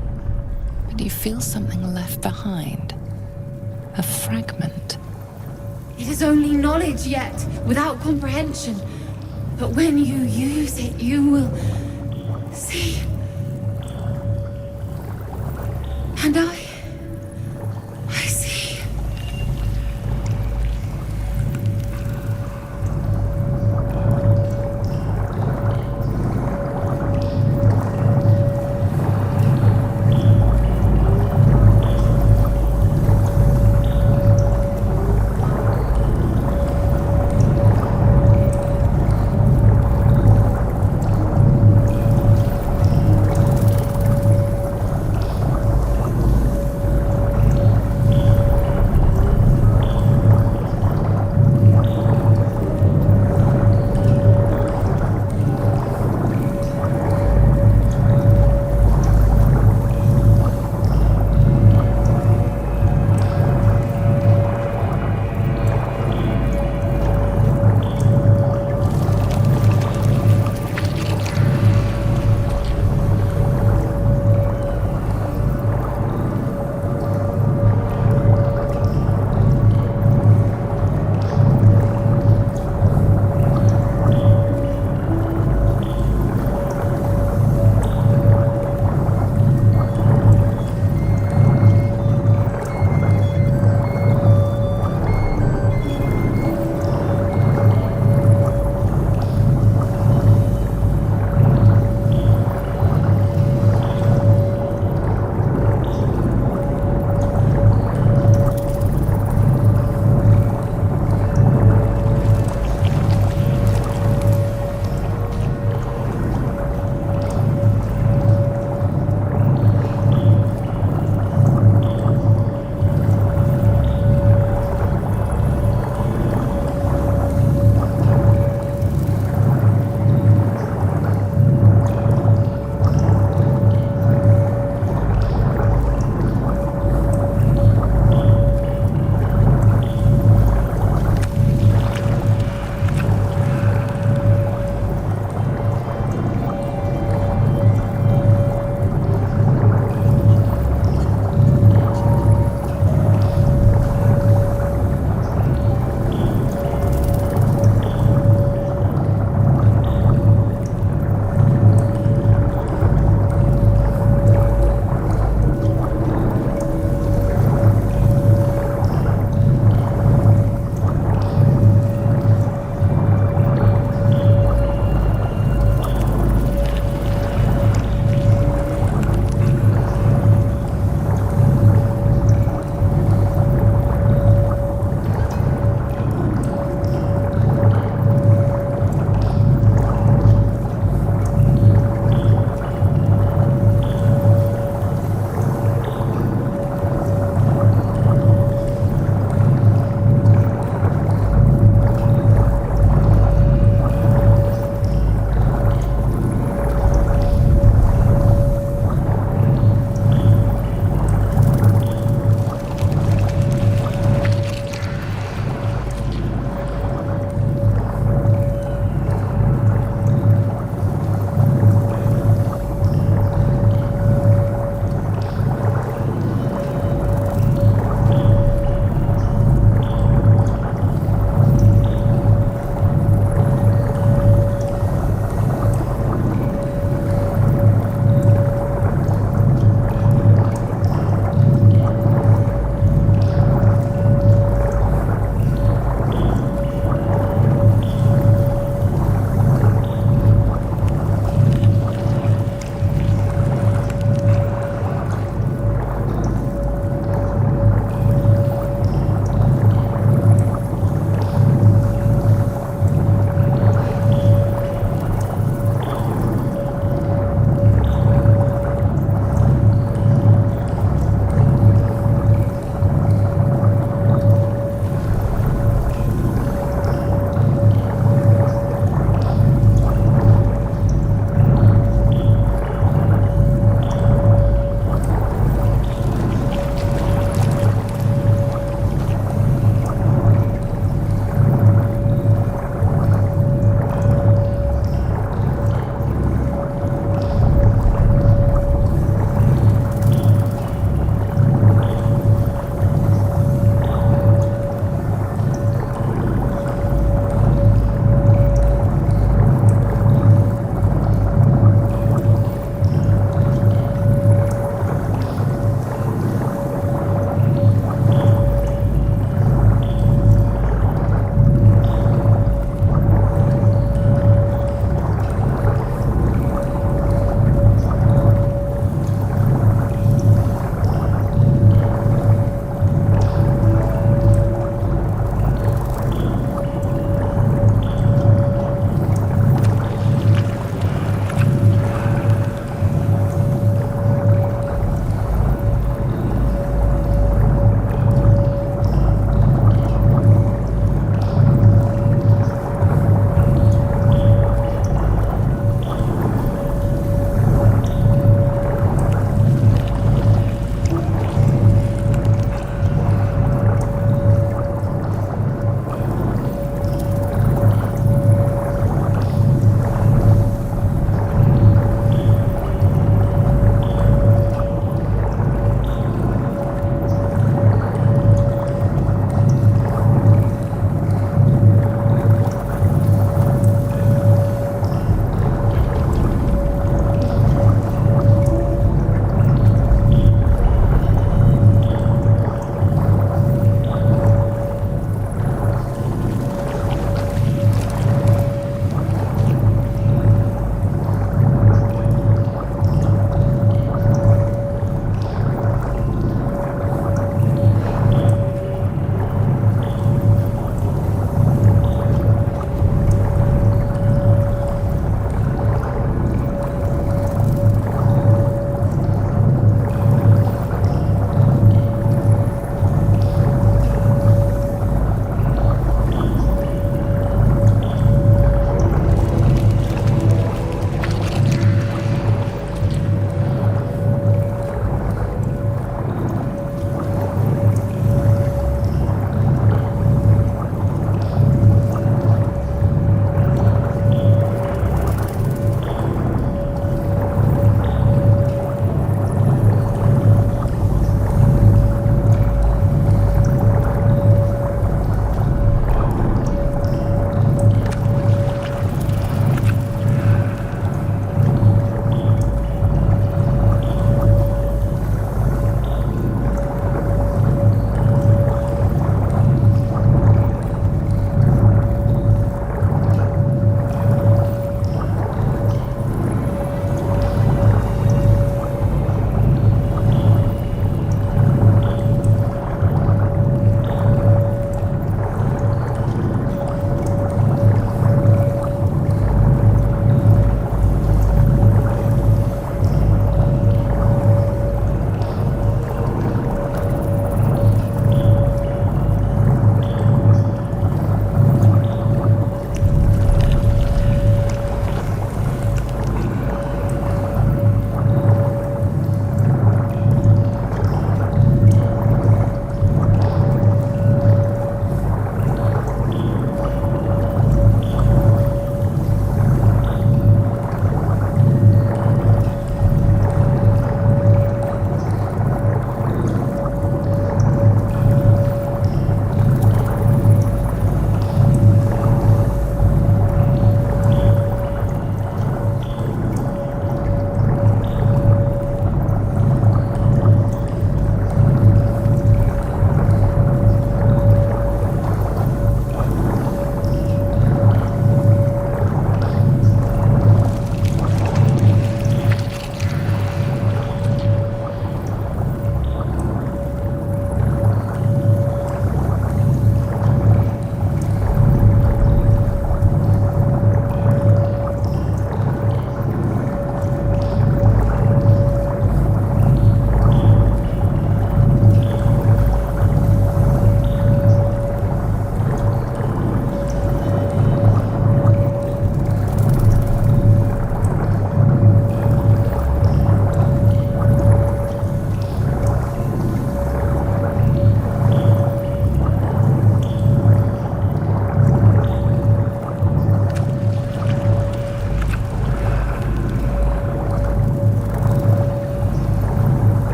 but you feel something left behind. A fragment. It is only knowledge yet, without comprehension. But when you use it, you will see. And I see.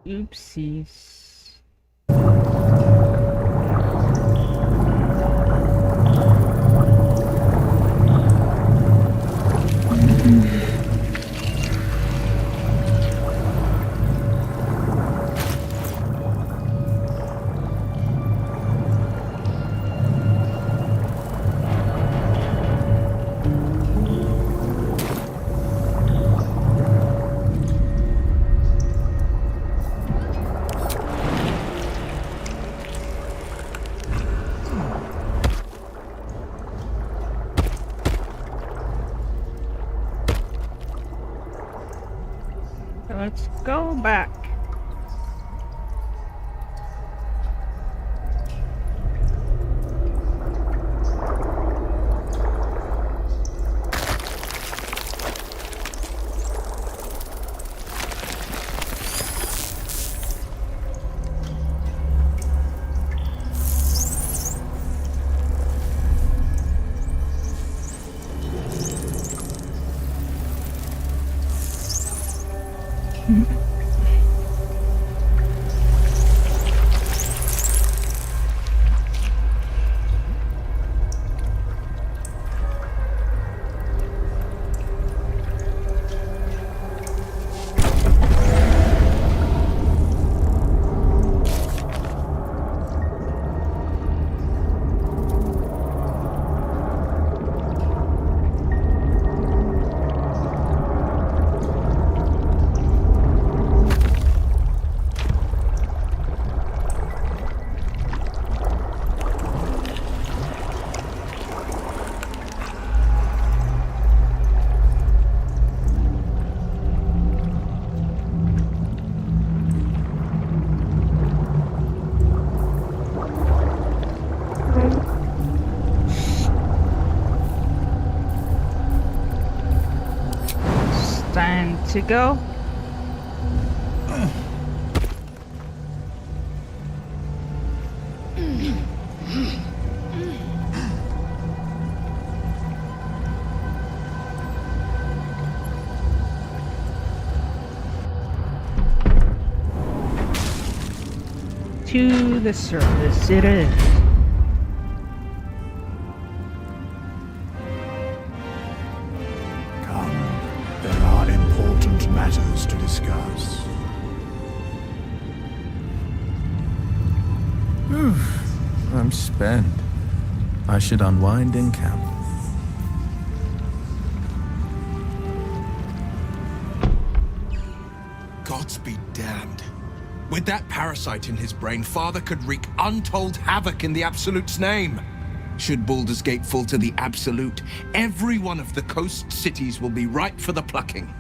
Oopsies. Let's go back. Time to go. To the surface it is. There are important matters to discuss. I'm spent. I should unwind in camp. Gods be damned. With that parasite in his brain, Father could wreak untold havoc in the Absolute's name. Should Baldur's Gate fall to the Absolute, every one of the coast cities will be ripe for the plucking.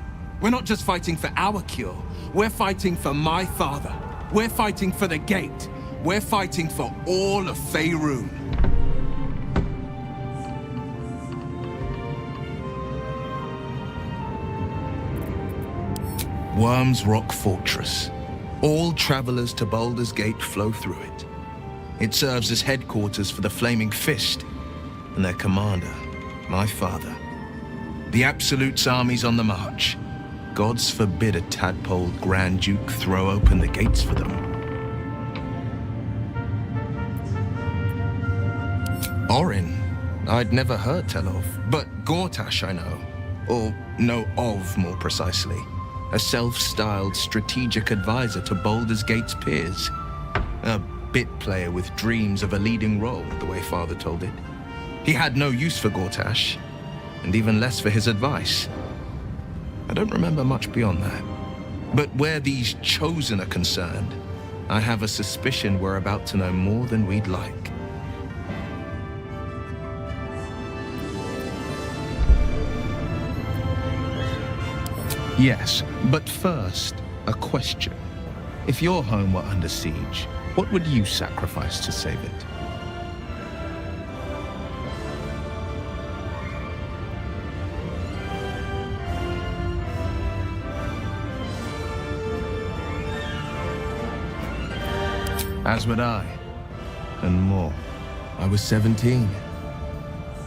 We're not just fighting for our cure, we're fighting for my father. We're fighting for the Gate. We're fighting for all of Faerun. Worm's Rock Fortress. All travelers to Baldur's Gate flow through it. It serves as headquarters for the Flaming Fist and their commander, my father. The Absolute's army's on the march. Gods forbid a tadpole Grand Duke throw open the gates for them. Orin, I'd never heard tell of, but Gortash I know, or know of more precisely. A self-styled strategic advisor to Baldur's Gate's peers. A bit player with dreams of a leading role, the way Father told it. He had no use for Gortash, and even less for his advice. I don't remember much beyond that. But where these Chosen are concerned, I have a suspicion we're about to know more than we'd like. Yes, but first, a question. If your home were under siege, what would you sacrifice to save it? As would I, and more. I was 17.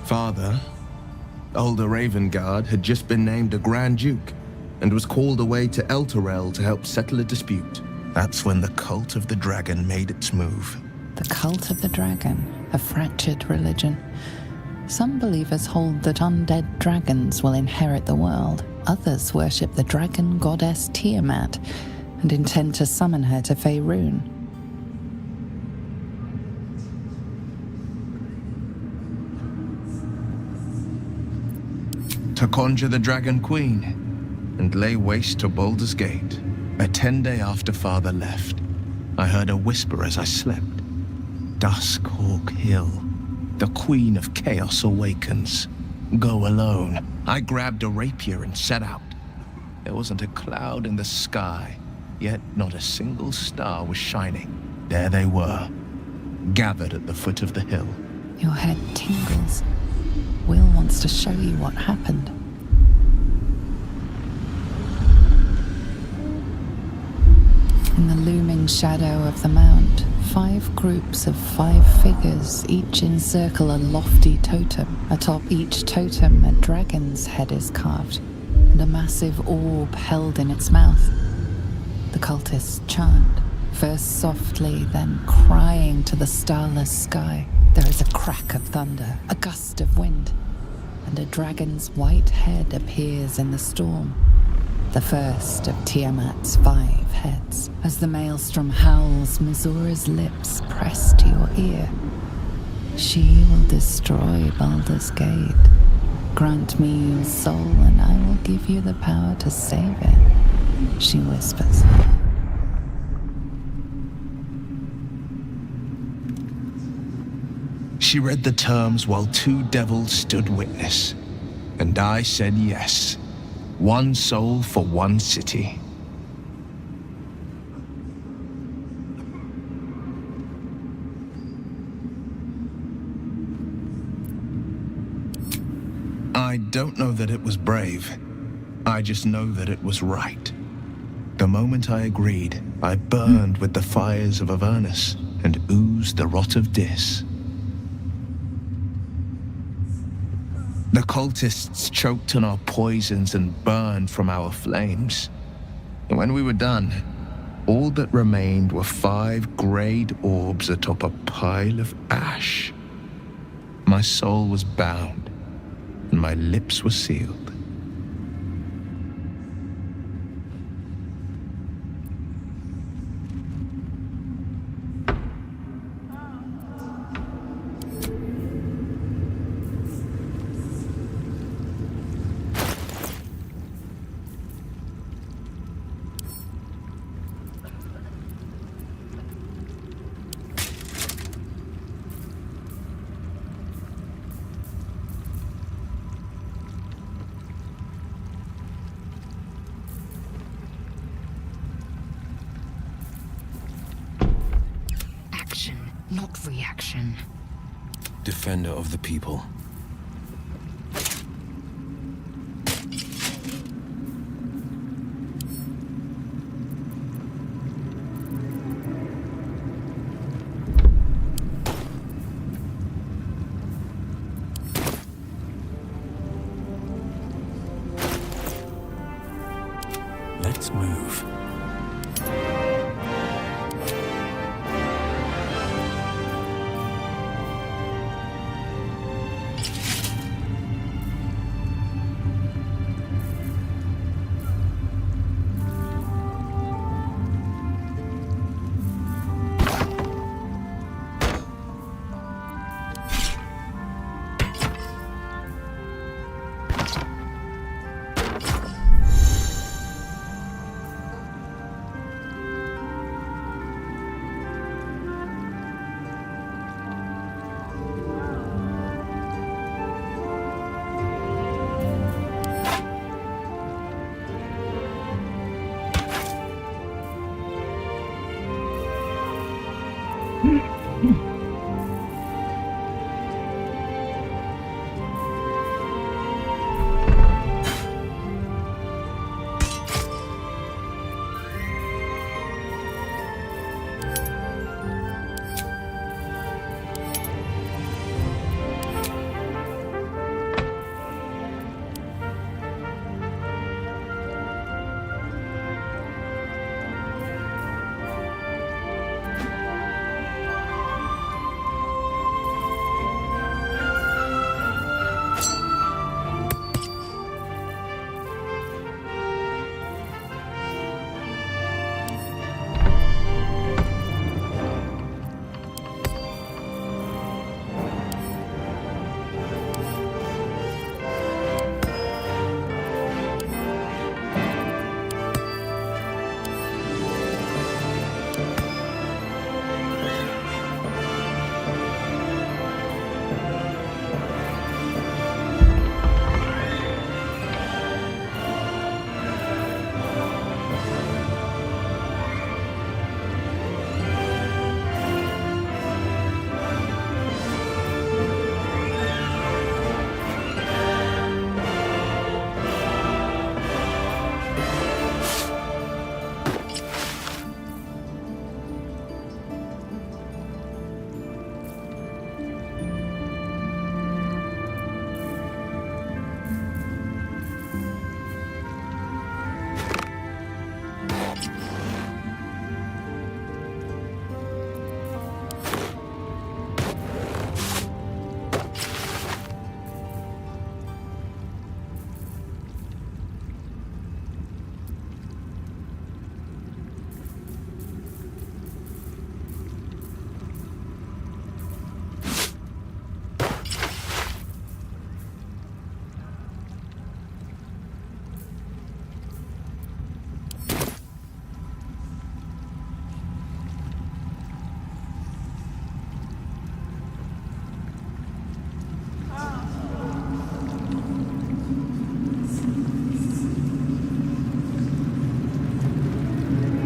Father, older Ravengard, had just been named a Grand Duke, and was called away to Elturel to help settle a dispute. That's when the cult of the dragon made its move. The cult of the dragon, a fractured religion. Some believers hold that undead dragons will inherit the world. Others worship the dragon goddess Tiamat and intend to summon her to Faerun. To conjure the Dragon Queen and lay waste to Baldur's Gate. A 10-day after Father left, I heard a whisper as I slept. Duskhawk Hill, the Queen of Chaos awakens. Go alone. I grabbed a rapier and set out. There wasn't a cloud in the sky, yet not a single star was shining. There they were, gathered at the foot of the hill. Your head tingles. Will wants to show you what happened. In the looming shadow of the mount, 5 groups of 5 figures each encircle a lofty totem. Atop each totem, a dragon's head is carved, and a massive orb held in its mouth. The cultists chant, first softly, then crying to the starless sky. There is a crack of thunder, a gust of wind, and a dragon's white head appears in the storm. The first of Tiamat's 5 heads. As the maelstrom howls, Mizura's lips press to your ear. She will destroy Baldur's Gate. Grant me your soul and I will give you the power to save it, she whispers. She read the terms while 2 devils stood witness, and I said yes. 1 soul for 1 city. I don't know that it was brave. I just know that it was right. The moment I agreed, I burned with the fires of Avernus and oozed the rot of Dis. The cultists choked on our poisons and burned from our flames. And when we were done, all that remained were 5 greyed orbs atop a pile of ash. My soul was bound, and my lips were sealed. Not reaction. Defender of the people. Let's move.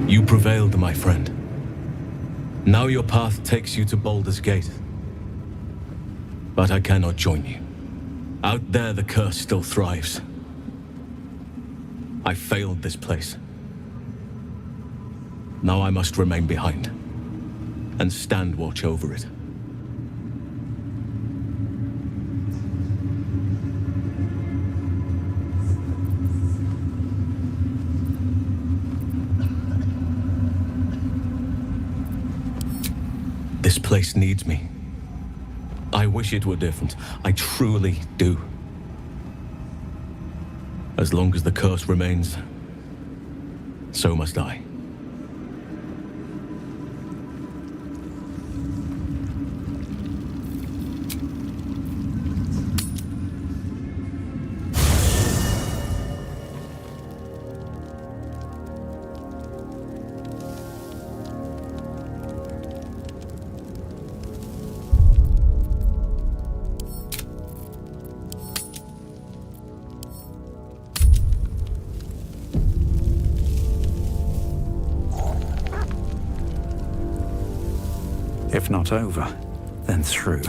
You prevailed, my friend. Now your path takes you to Baldur's Gate. But I cannot join you. Out there, the curse still thrives. I failed this place. Now I must remain behind and stand watch over it. This place needs me. I wish it were different. I truly do. As long as the curse remains, so must I. If not over, then through.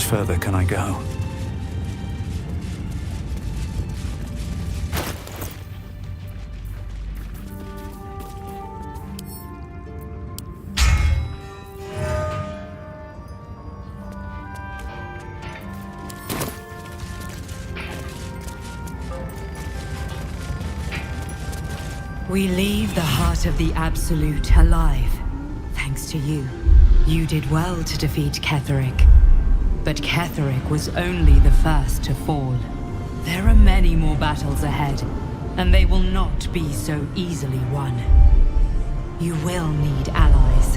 further can I go? We leave the heart of the Absolute alive, thanks to you. You did well to defeat Ketheric. But Ketheric was only the first to fall. There are many more battles ahead, and they will not be so easily won. You will need allies.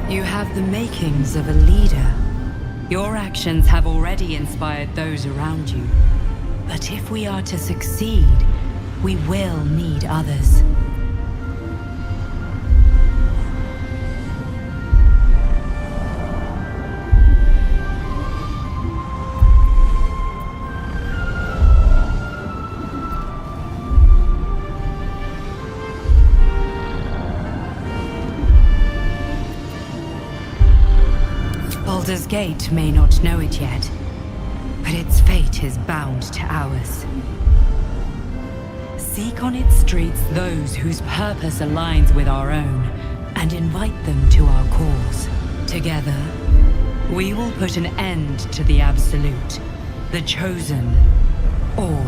You have the makings of a leader. Your actions have already inspired those around you. But if we are to succeed, we will need others. Baldur's Gate may not know it yet, but its fate is bound to ours. Seek on its streets those whose purpose aligns with our own, and invite them to our cause. Together, we will put an end to the Absolute, the Chosen, all.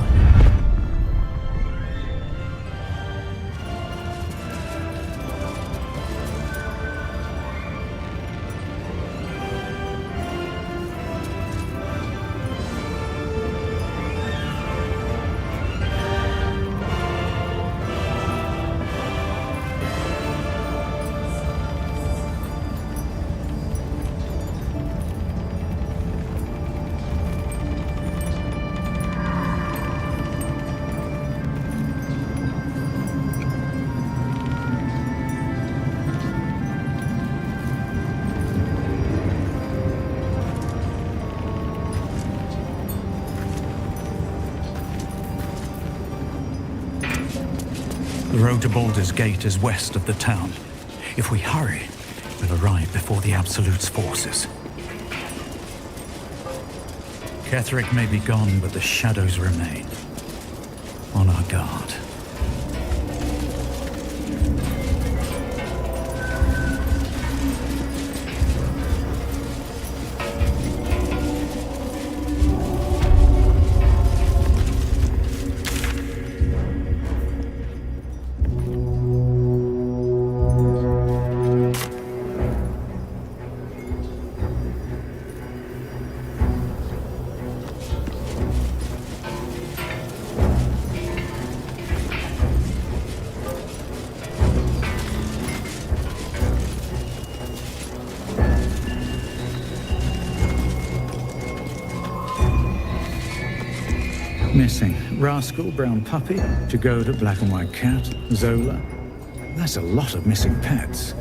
The road to Baldur's Gate is west of the town. If we hurry, we'll arrive before the Absolute's forces. Ketheric may be gone, but the shadows remain. On our guard. Missing. Rascal, brown puppy, Jagoda, black and white cat, Zola. That's a lot of missing pets.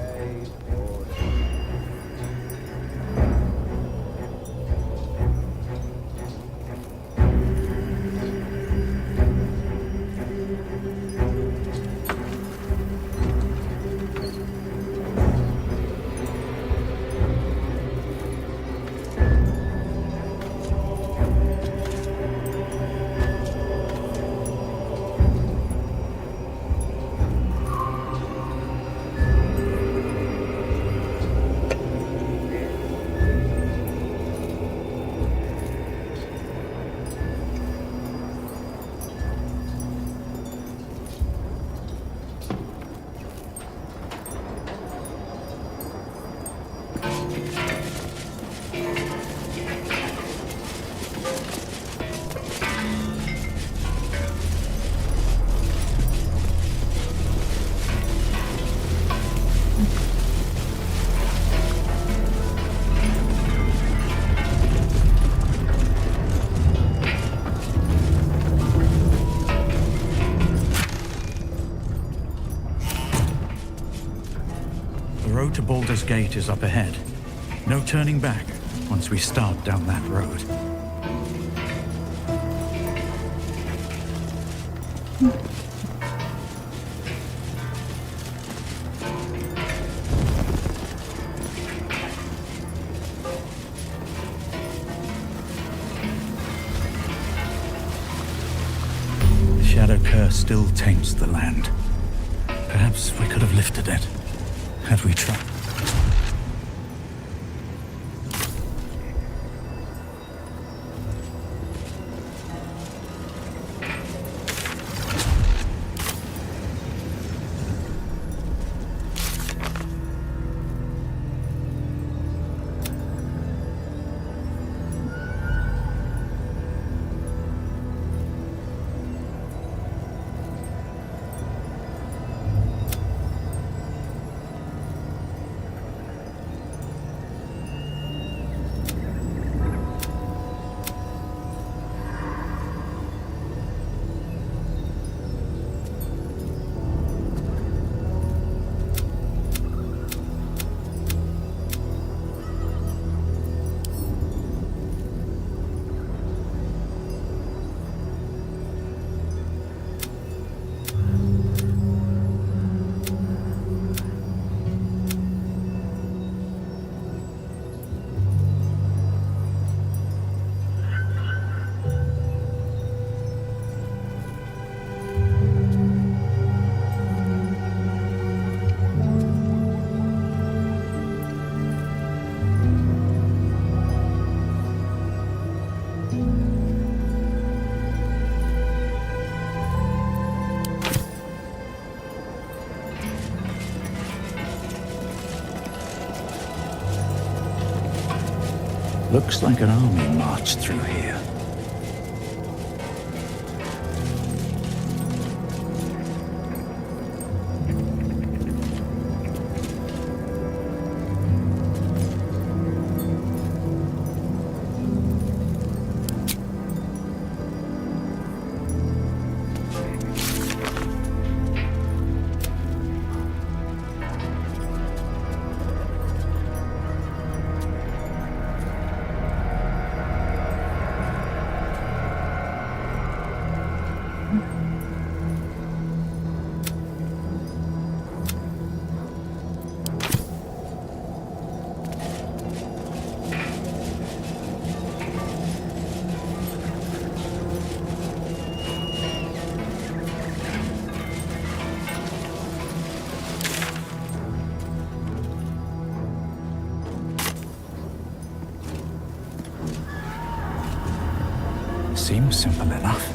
The road to Baldur's Gate is up ahead. No turning back once we start down that road. curse still taints the land. Perhaps we could have lifted it, had we tried. Looks like an army marched through here. Seems simple enough.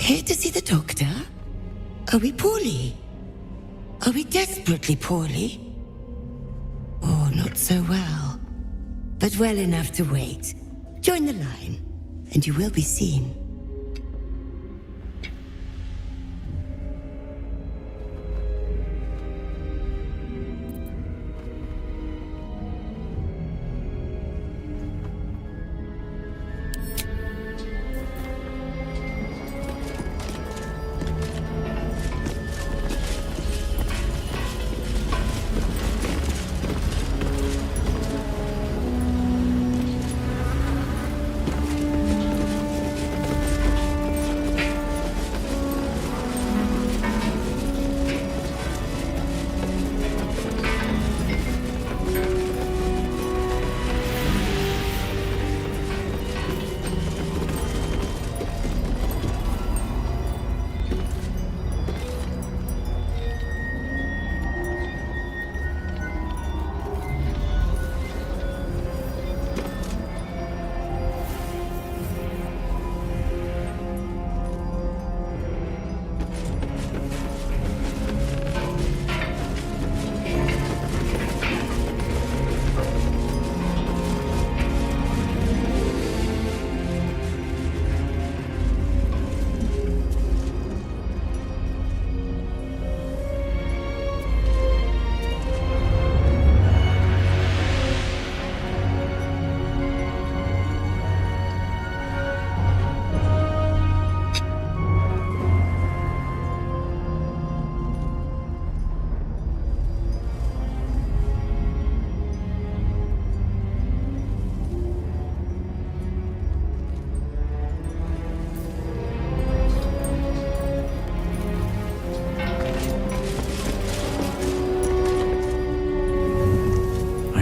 Here to see the doctor? Are we poorly? Are we desperately poorly? Oh, not so well. But well enough to wait. Join the line, and you will be seen.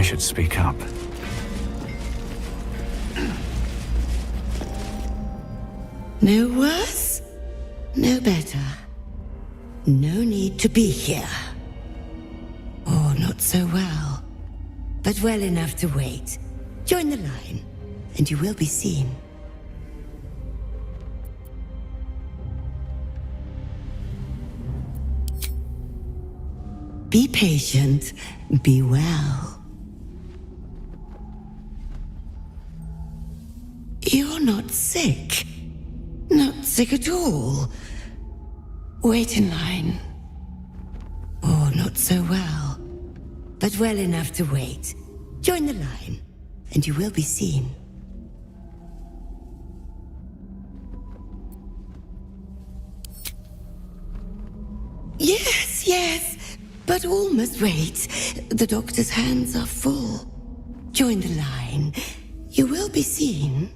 I should speak up. No worse, no better. No need to be here. Or not so well, but well enough to wait. Join the line, and you will be seen. Be patient, be well. You're not sick. Not sick at all. Wait in line. Or not so well, but well enough to wait. Join the line, and you will be seen. Yes, yes, but all must wait. The doctor's hands are full. Join the line. You will be seen.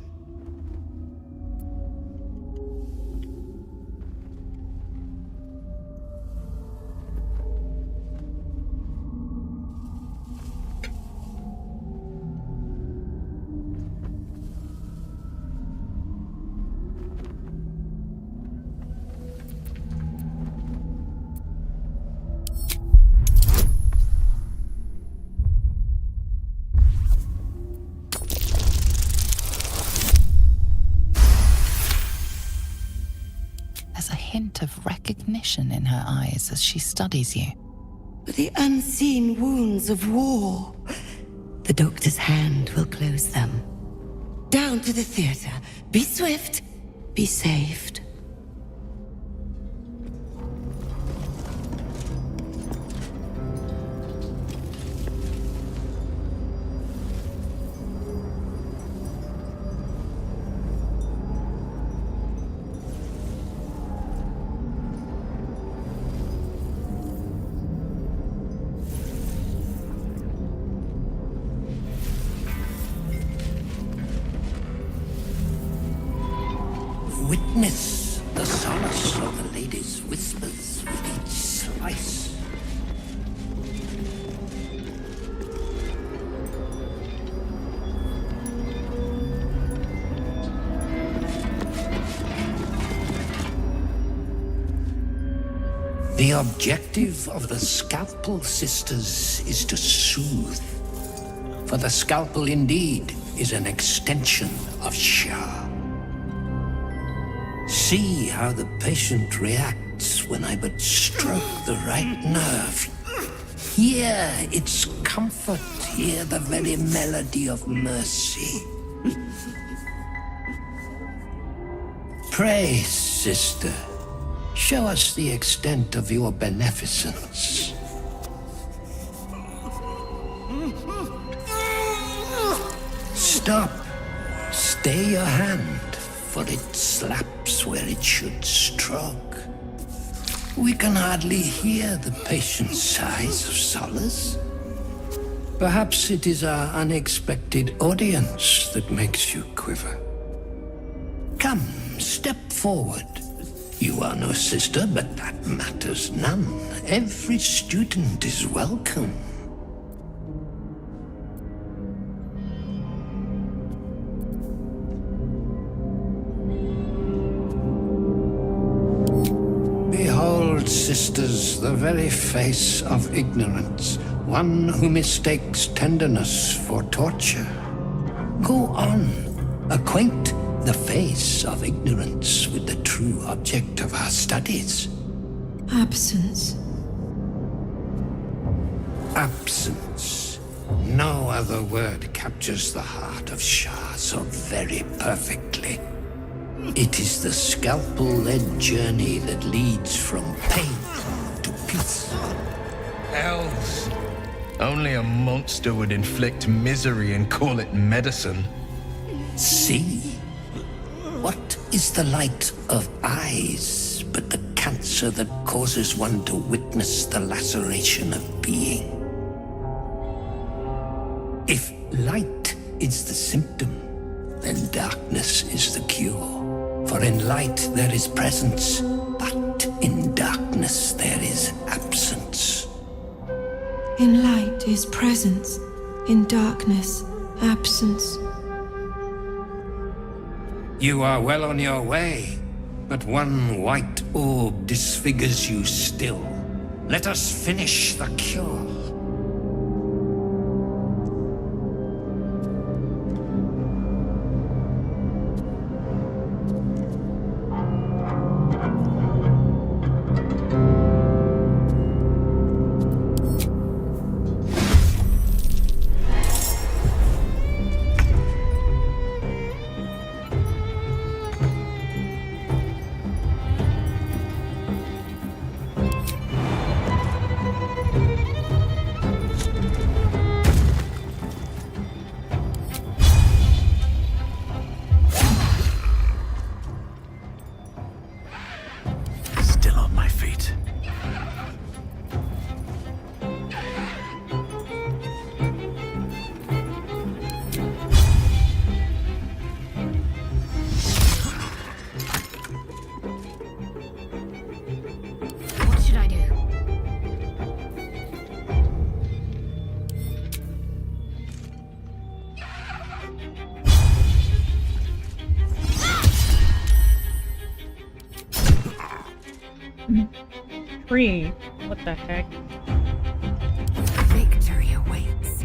There's a hint of recognition in her eyes as she studies you. The unseen wounds of war. The doctor's hand will close them. Down to the theater. Be swift. Be saved. Witness the solace of the lady's whispers with each slice. The objective of the Scalpel Sisters is to soothe. For the scalpel indeed is an extension of Shah. See how the patient reacts when I but stroke the right nerve. Hear its comfort, hear the very melody of mercy. Pray, sister, show us the extent of your beneficence. Stop. Stay your hand. For it slaps where it should stroke. We can hardly hear the patient's sighs of solace. Perhaps it is our unexpected audience that makes you quiver. Come, step forward. You are no sister, but that matters none. Every student is welcome. Sisters, the very face of ignorance, one who mistakes tenderness for torture. Go on, acquaint the face of ignorance with the true object of our studies. Absence. Absence. No other word captures the heart of Shah so very perfectly. It is the scalpel-led journey that leads from pain to peace. Elves. Only a monster would inflict misery and call it medicine. See? What is the light of eyes but the cancer that causes one to witness the laceration of being? If light is the symptom, then darkness is the cure. For in light there is presence, but in darkness there is absence. In light is presence, in darkness, absence. You are well on your way, but one white orb disfigures you still. Let us finish the cure. Still on my feet. What should I do? Free. What the heck? Victory awaits.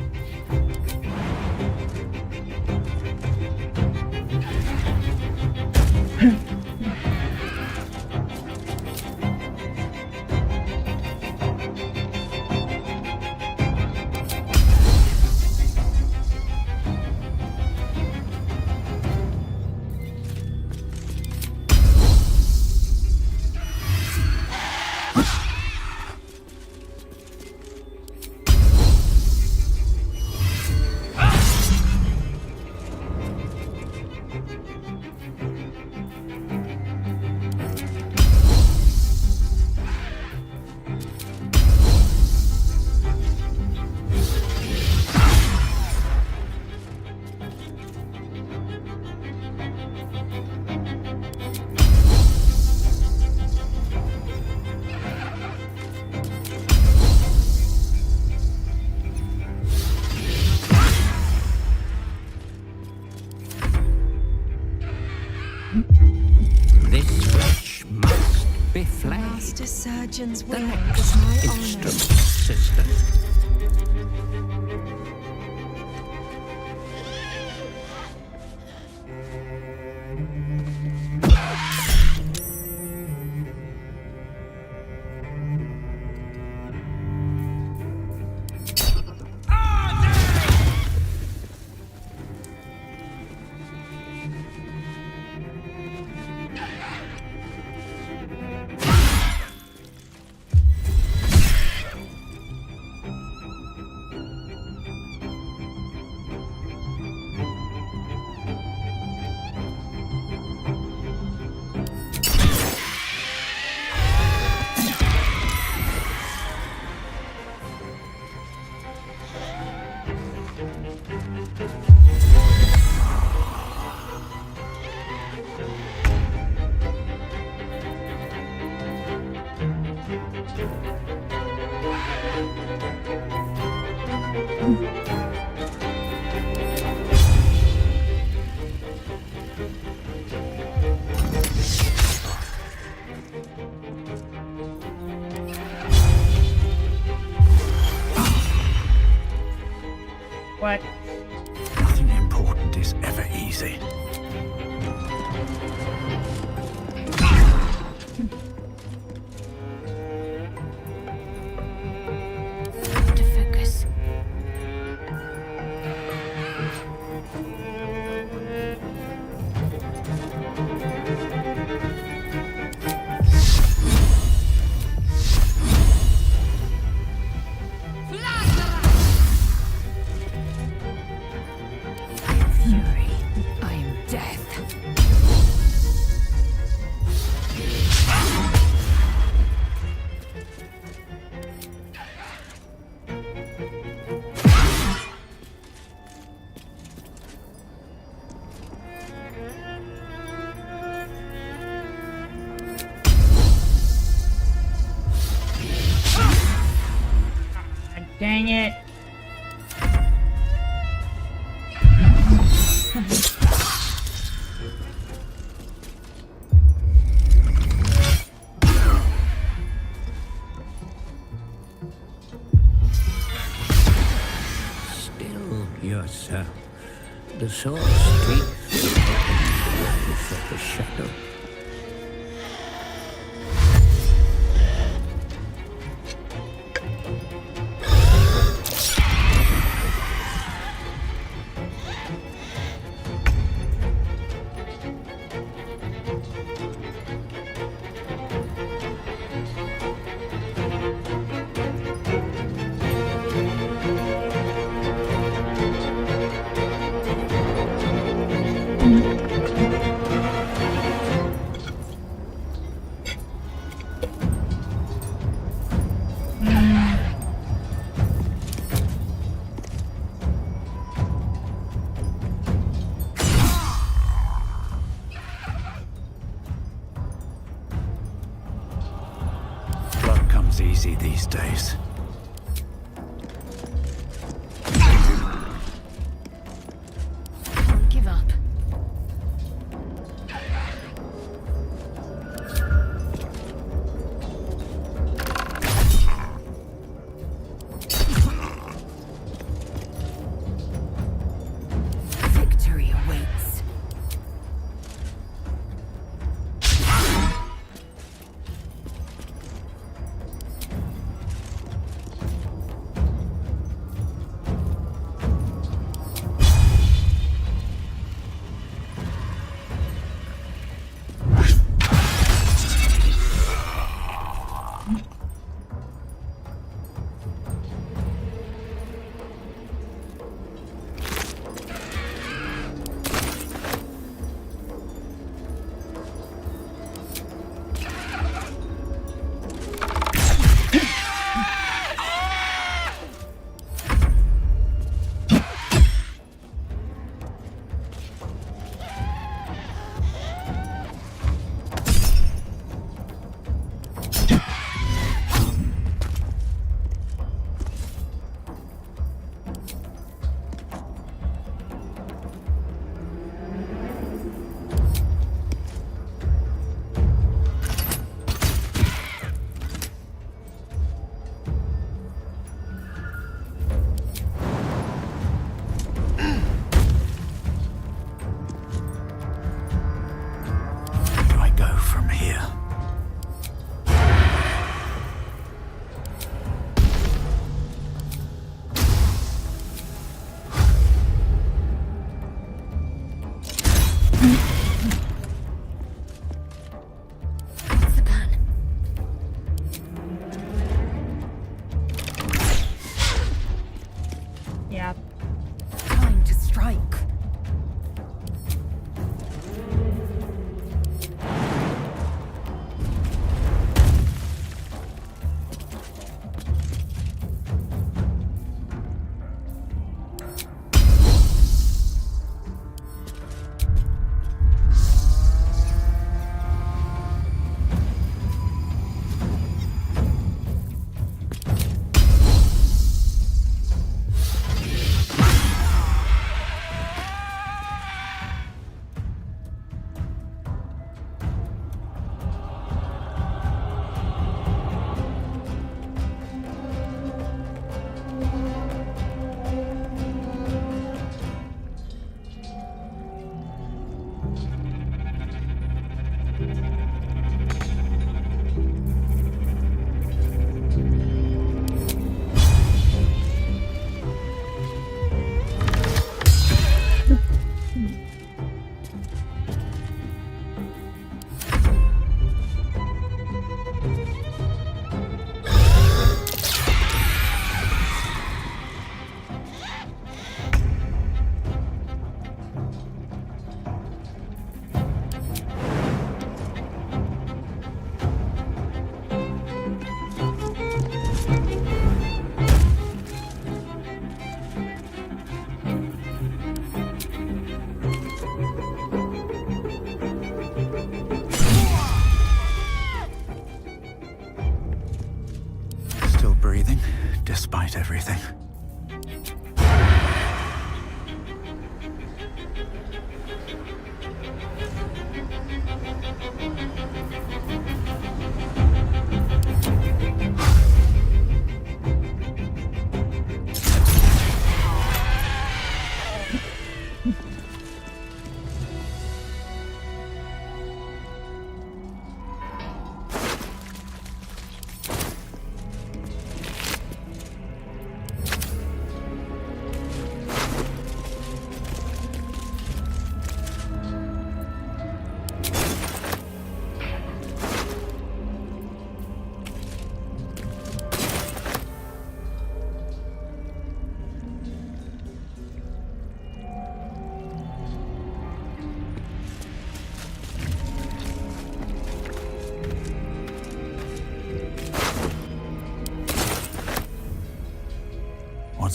This wretch must be flayed. Master Surgeon's The will next is my instrument, honor. sister. What? Nothing important is ever easy. To focus. Fury, I am death. Dang it. from me. Still yourself. The sword streaks the life of the shadow. Easy these days. Don't give up. Victory awaits.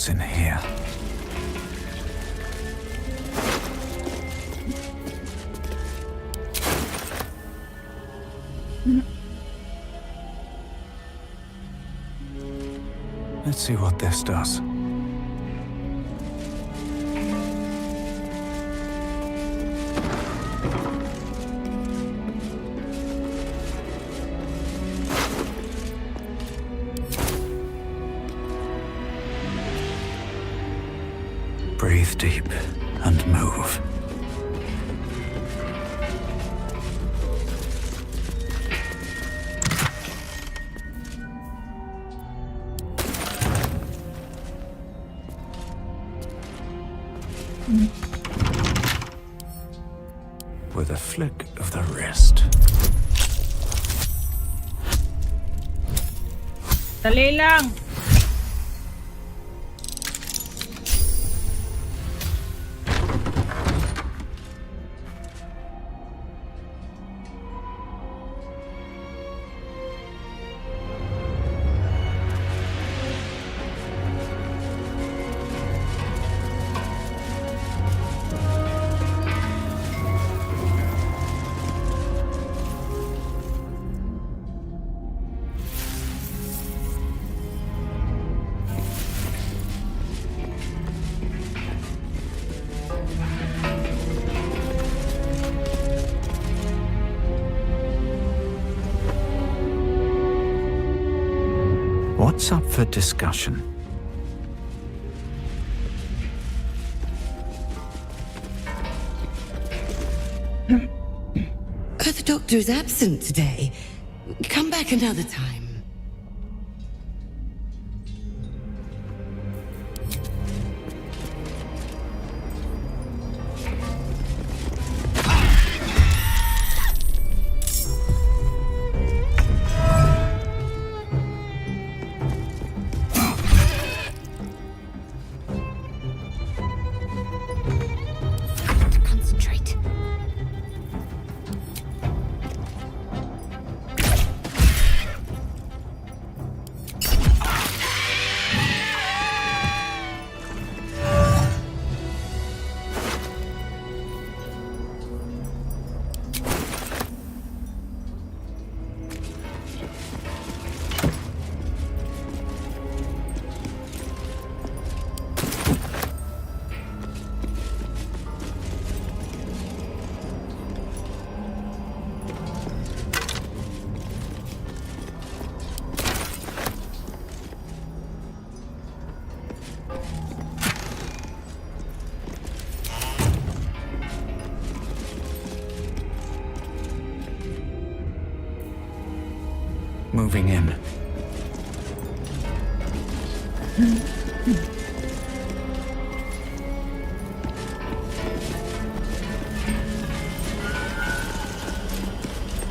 what's in here. Let's see what this does. Breathe deep and move. With a flick of the wrist. Dali lang! What's up for discussion? The doctor is absent today. Come back another time. Moving in.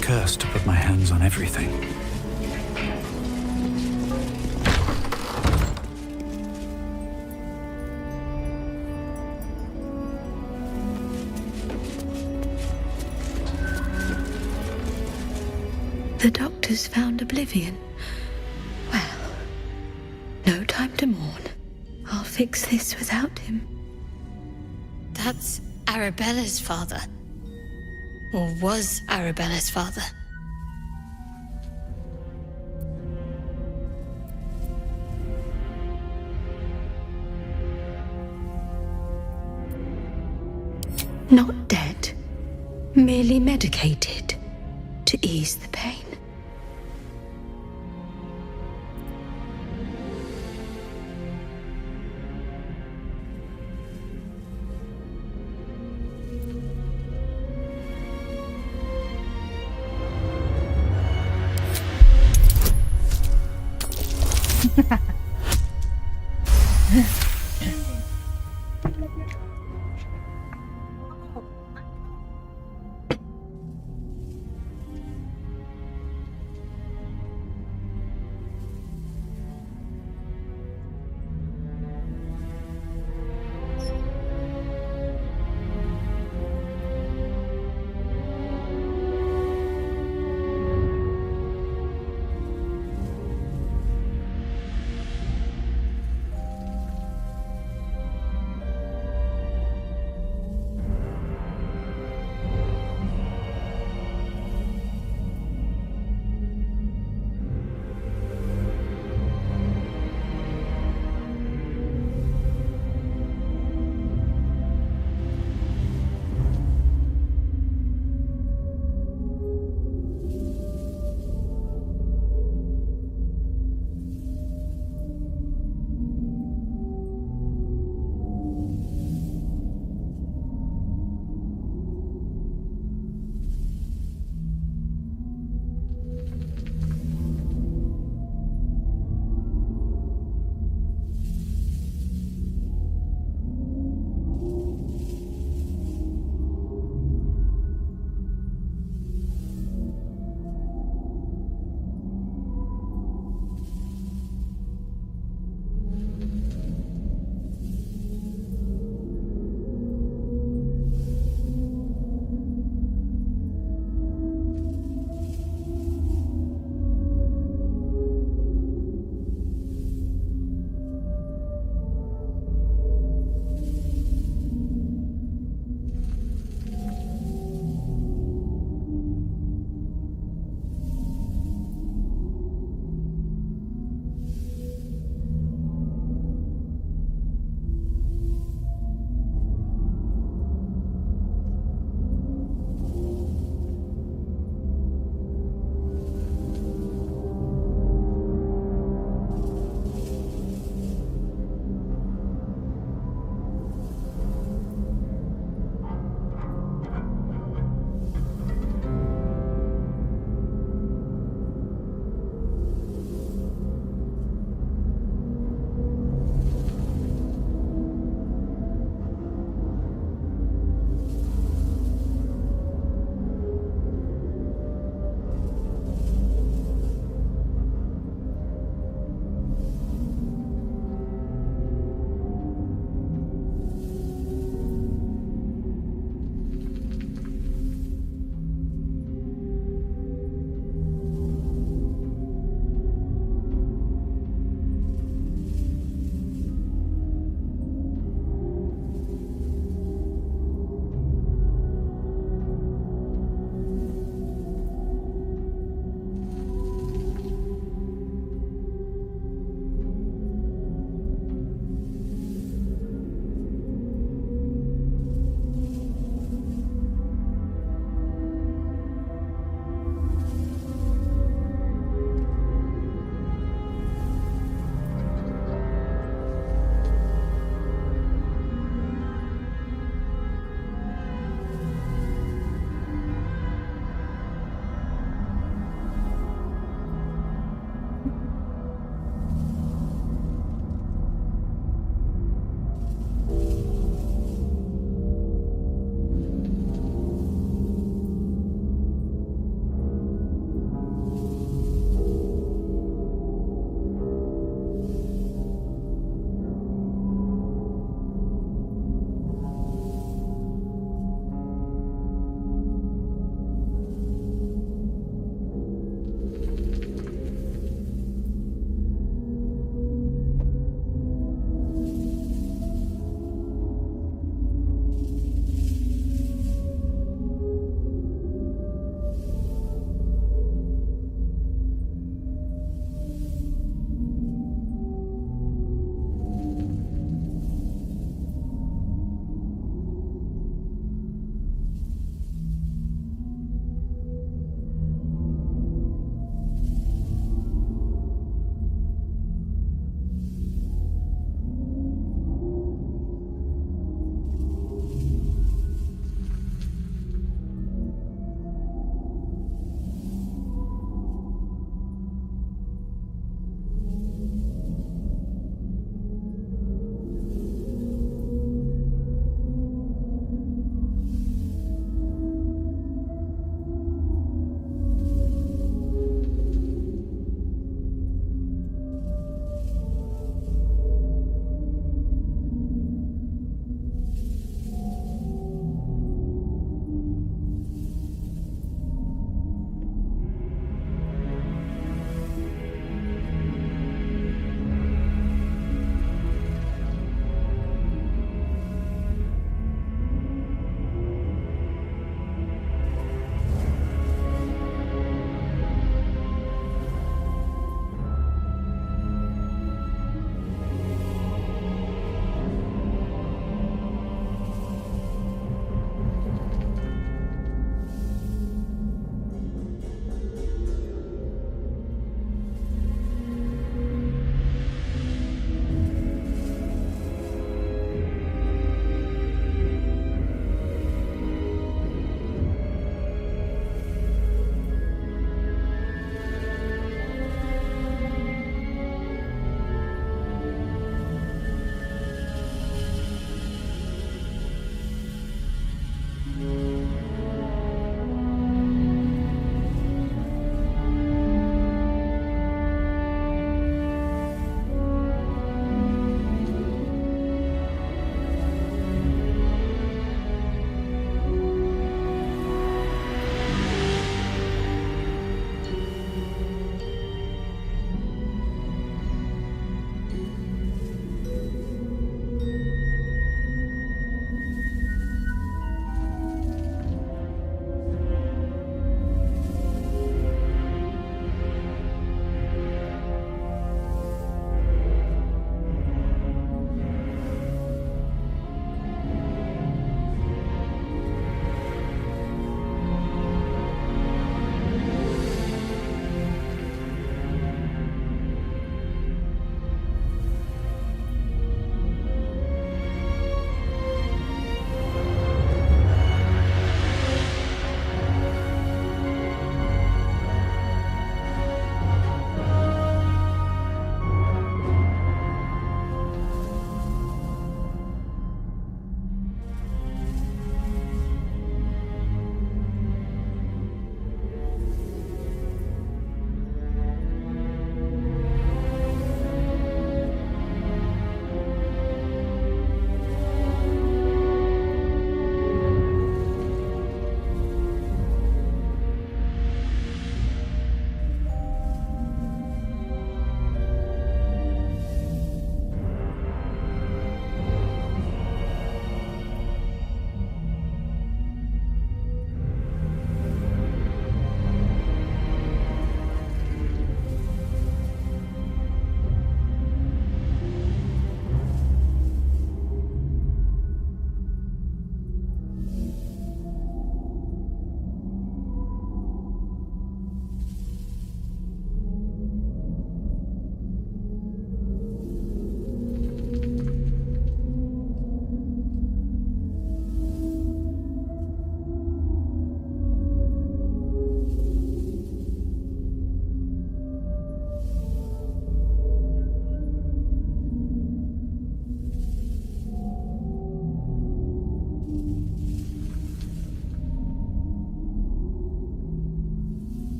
Cursed to put my hands on everything. The doctor's found oblivion. Well, no time to mourn. I'll fix this without him. That's Arabella's father. Or was Arabella's father. Not dead. Merely medicated to ease the pain.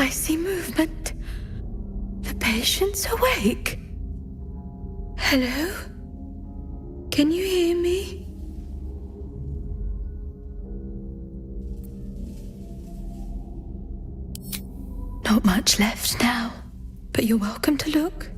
I see movement. The patient's awake. Hello? Can you hear me? Not much left now, but you're welcome to look.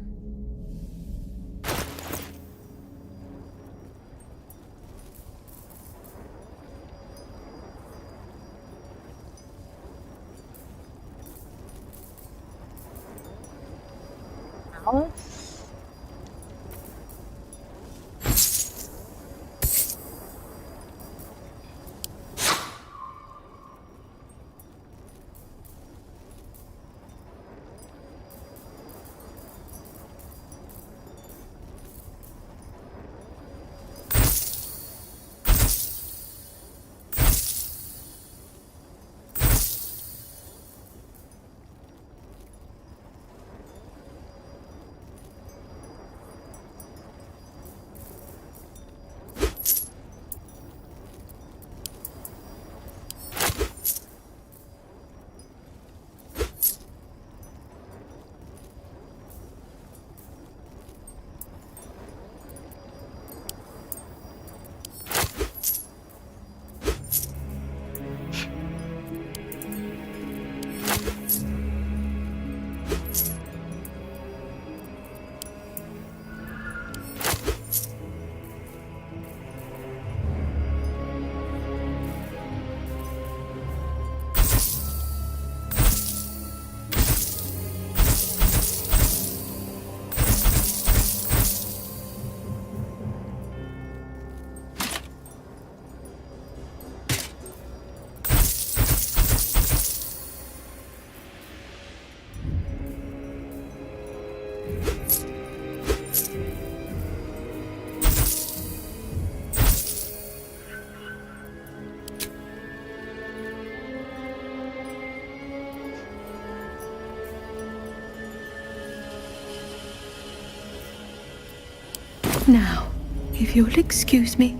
Now, if you'll excuse me,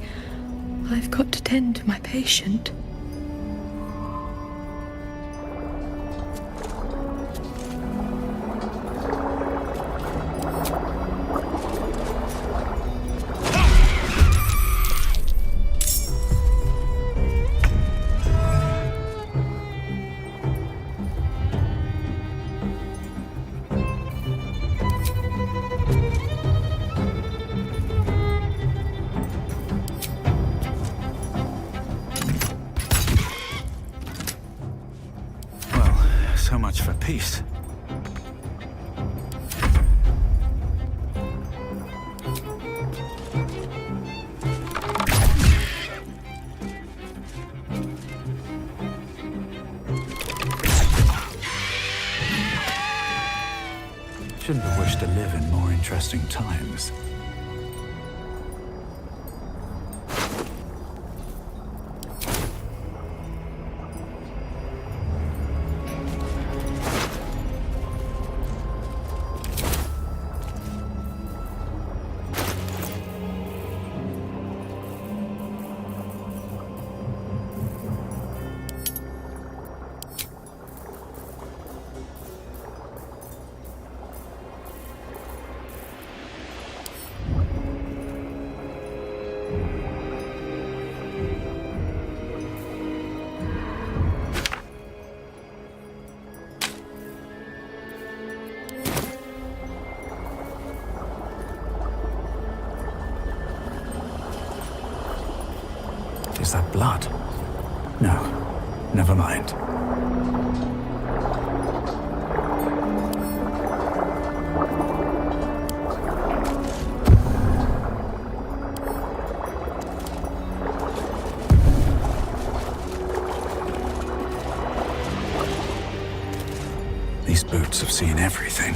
I've got to tend to my patient. So much for peace. Shouldn't have wished to live in more interesting times. Is that blood? No, never mind. These boots have seen everything.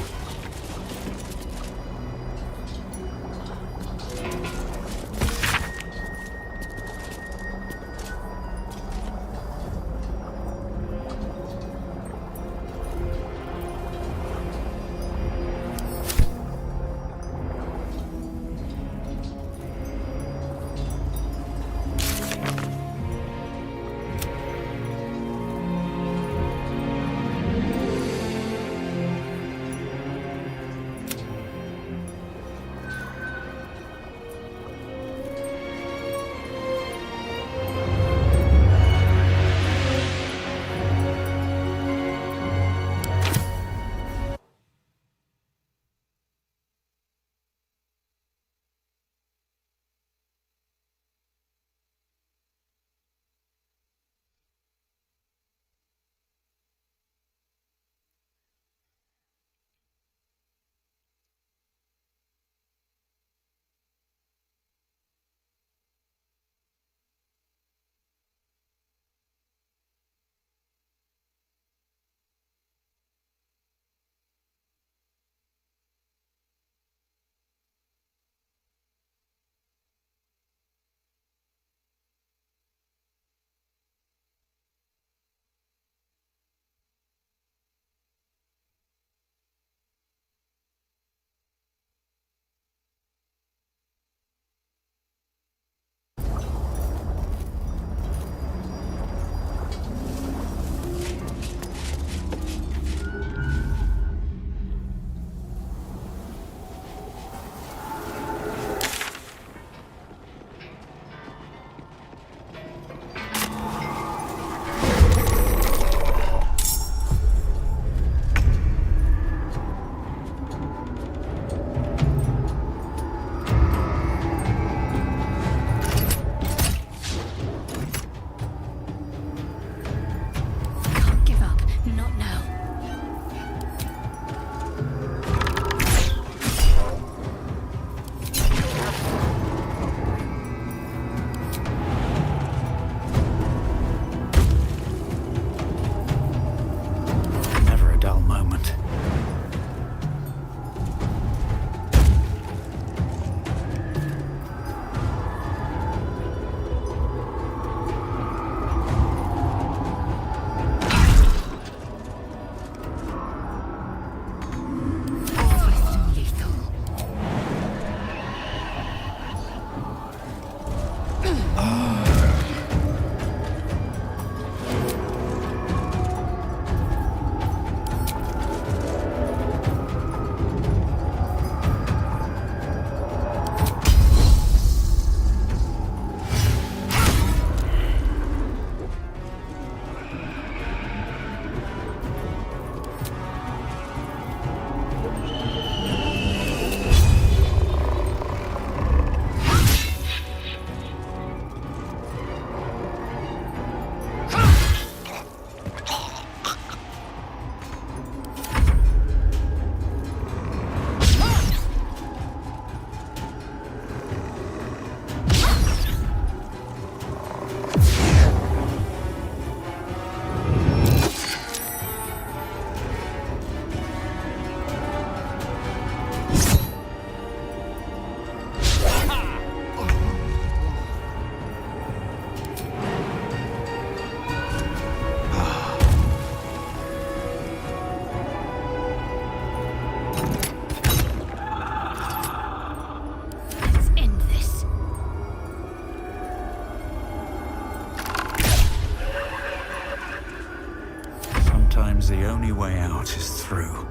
Sometimes the only way out is through.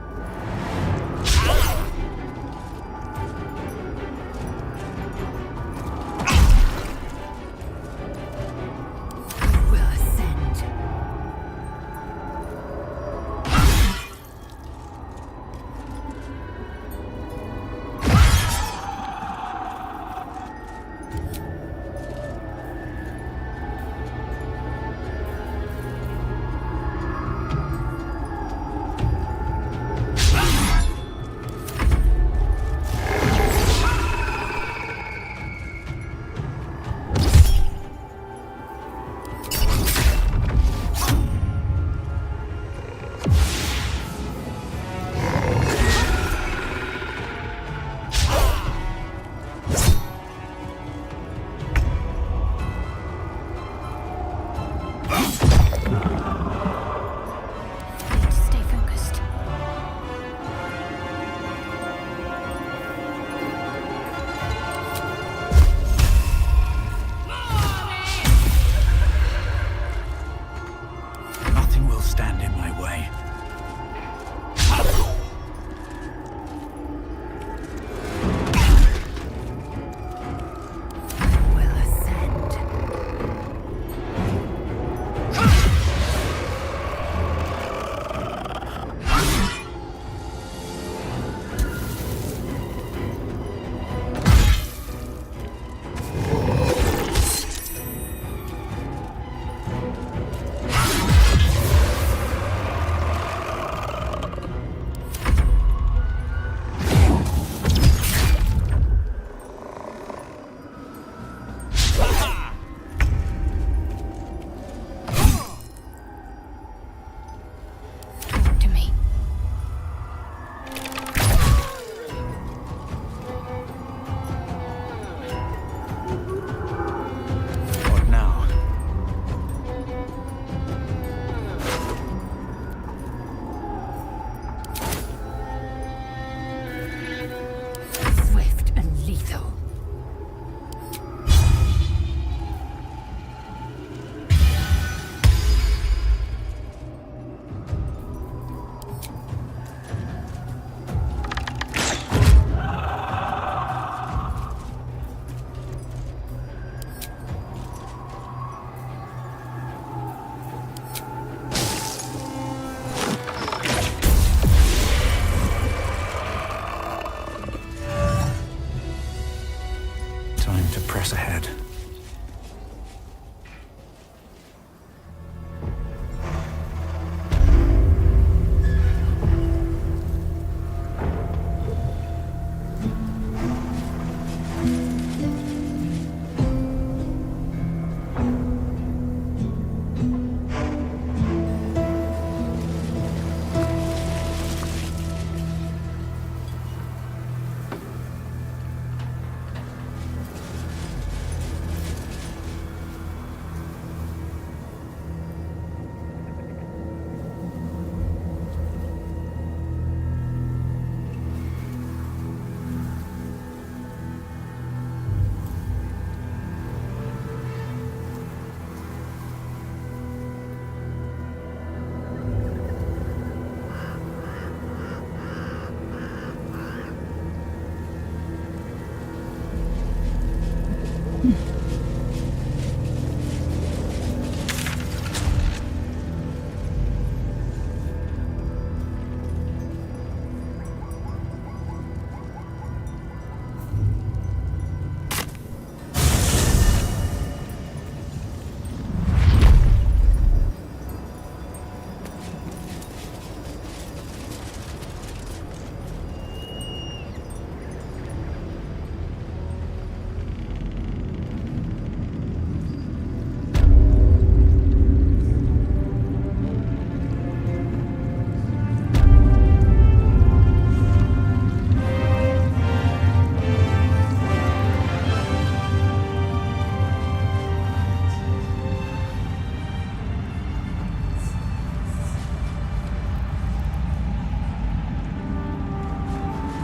Ahead.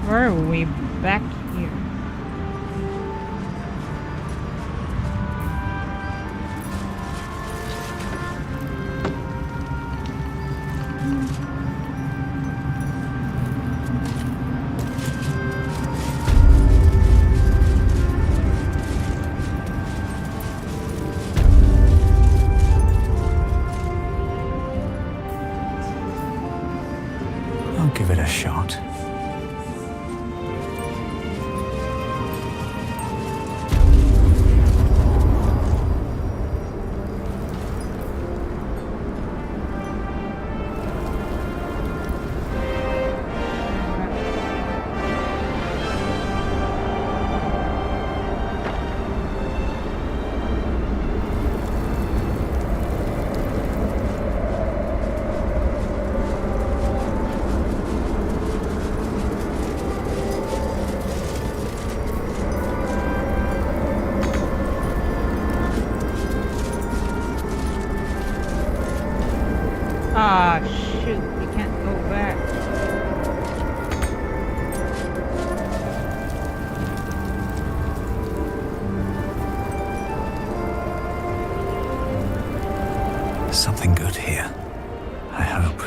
Where are we? Back here. I'll give it a shot. Ah, shoot, we can't go back. Something good here, I hope.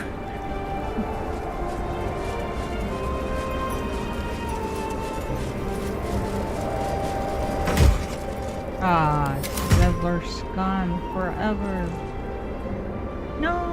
Ah, Zevler's gone forever. No!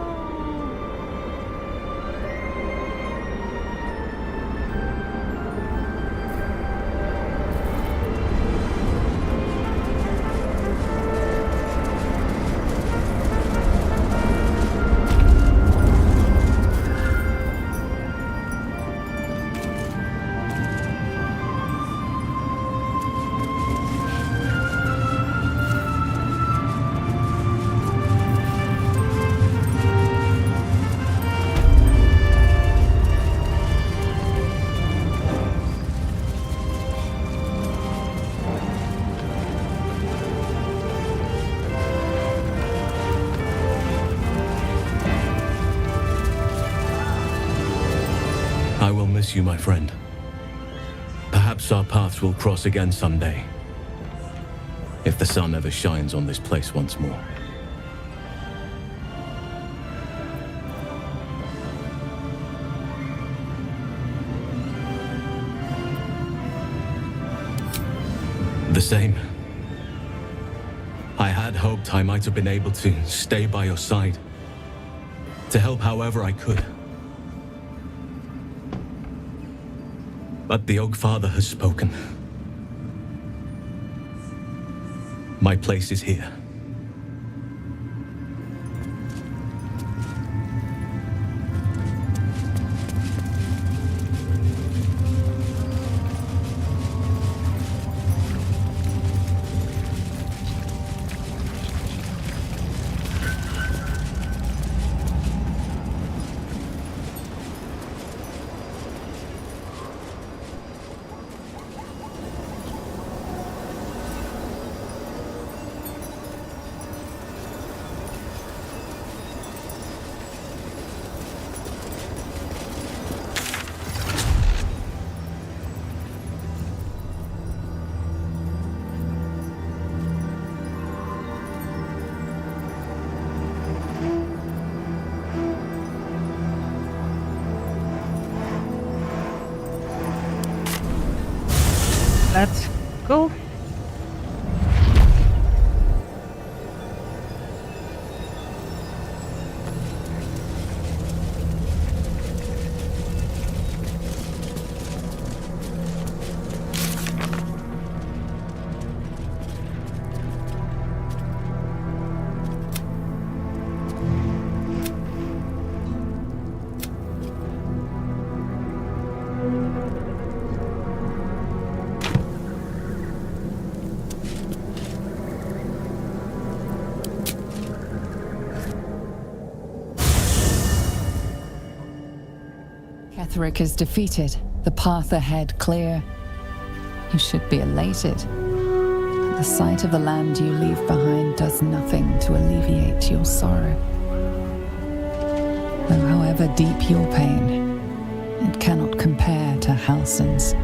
I will miss you, my friend. Perhaps our paths will cross again someday. If the sun ever shines on this place once more. The same. I had hoped I might have been able to stay by your side. To help however I could. But the Oak Father has spoken. My place is here. Let's go. Ketheric is defeated, the path ahead clear. You should be elated. But the sight of the land you leave behind does nothing to alleviate your sorrow. Though however deep your pain, it cannot compare to Halsin's.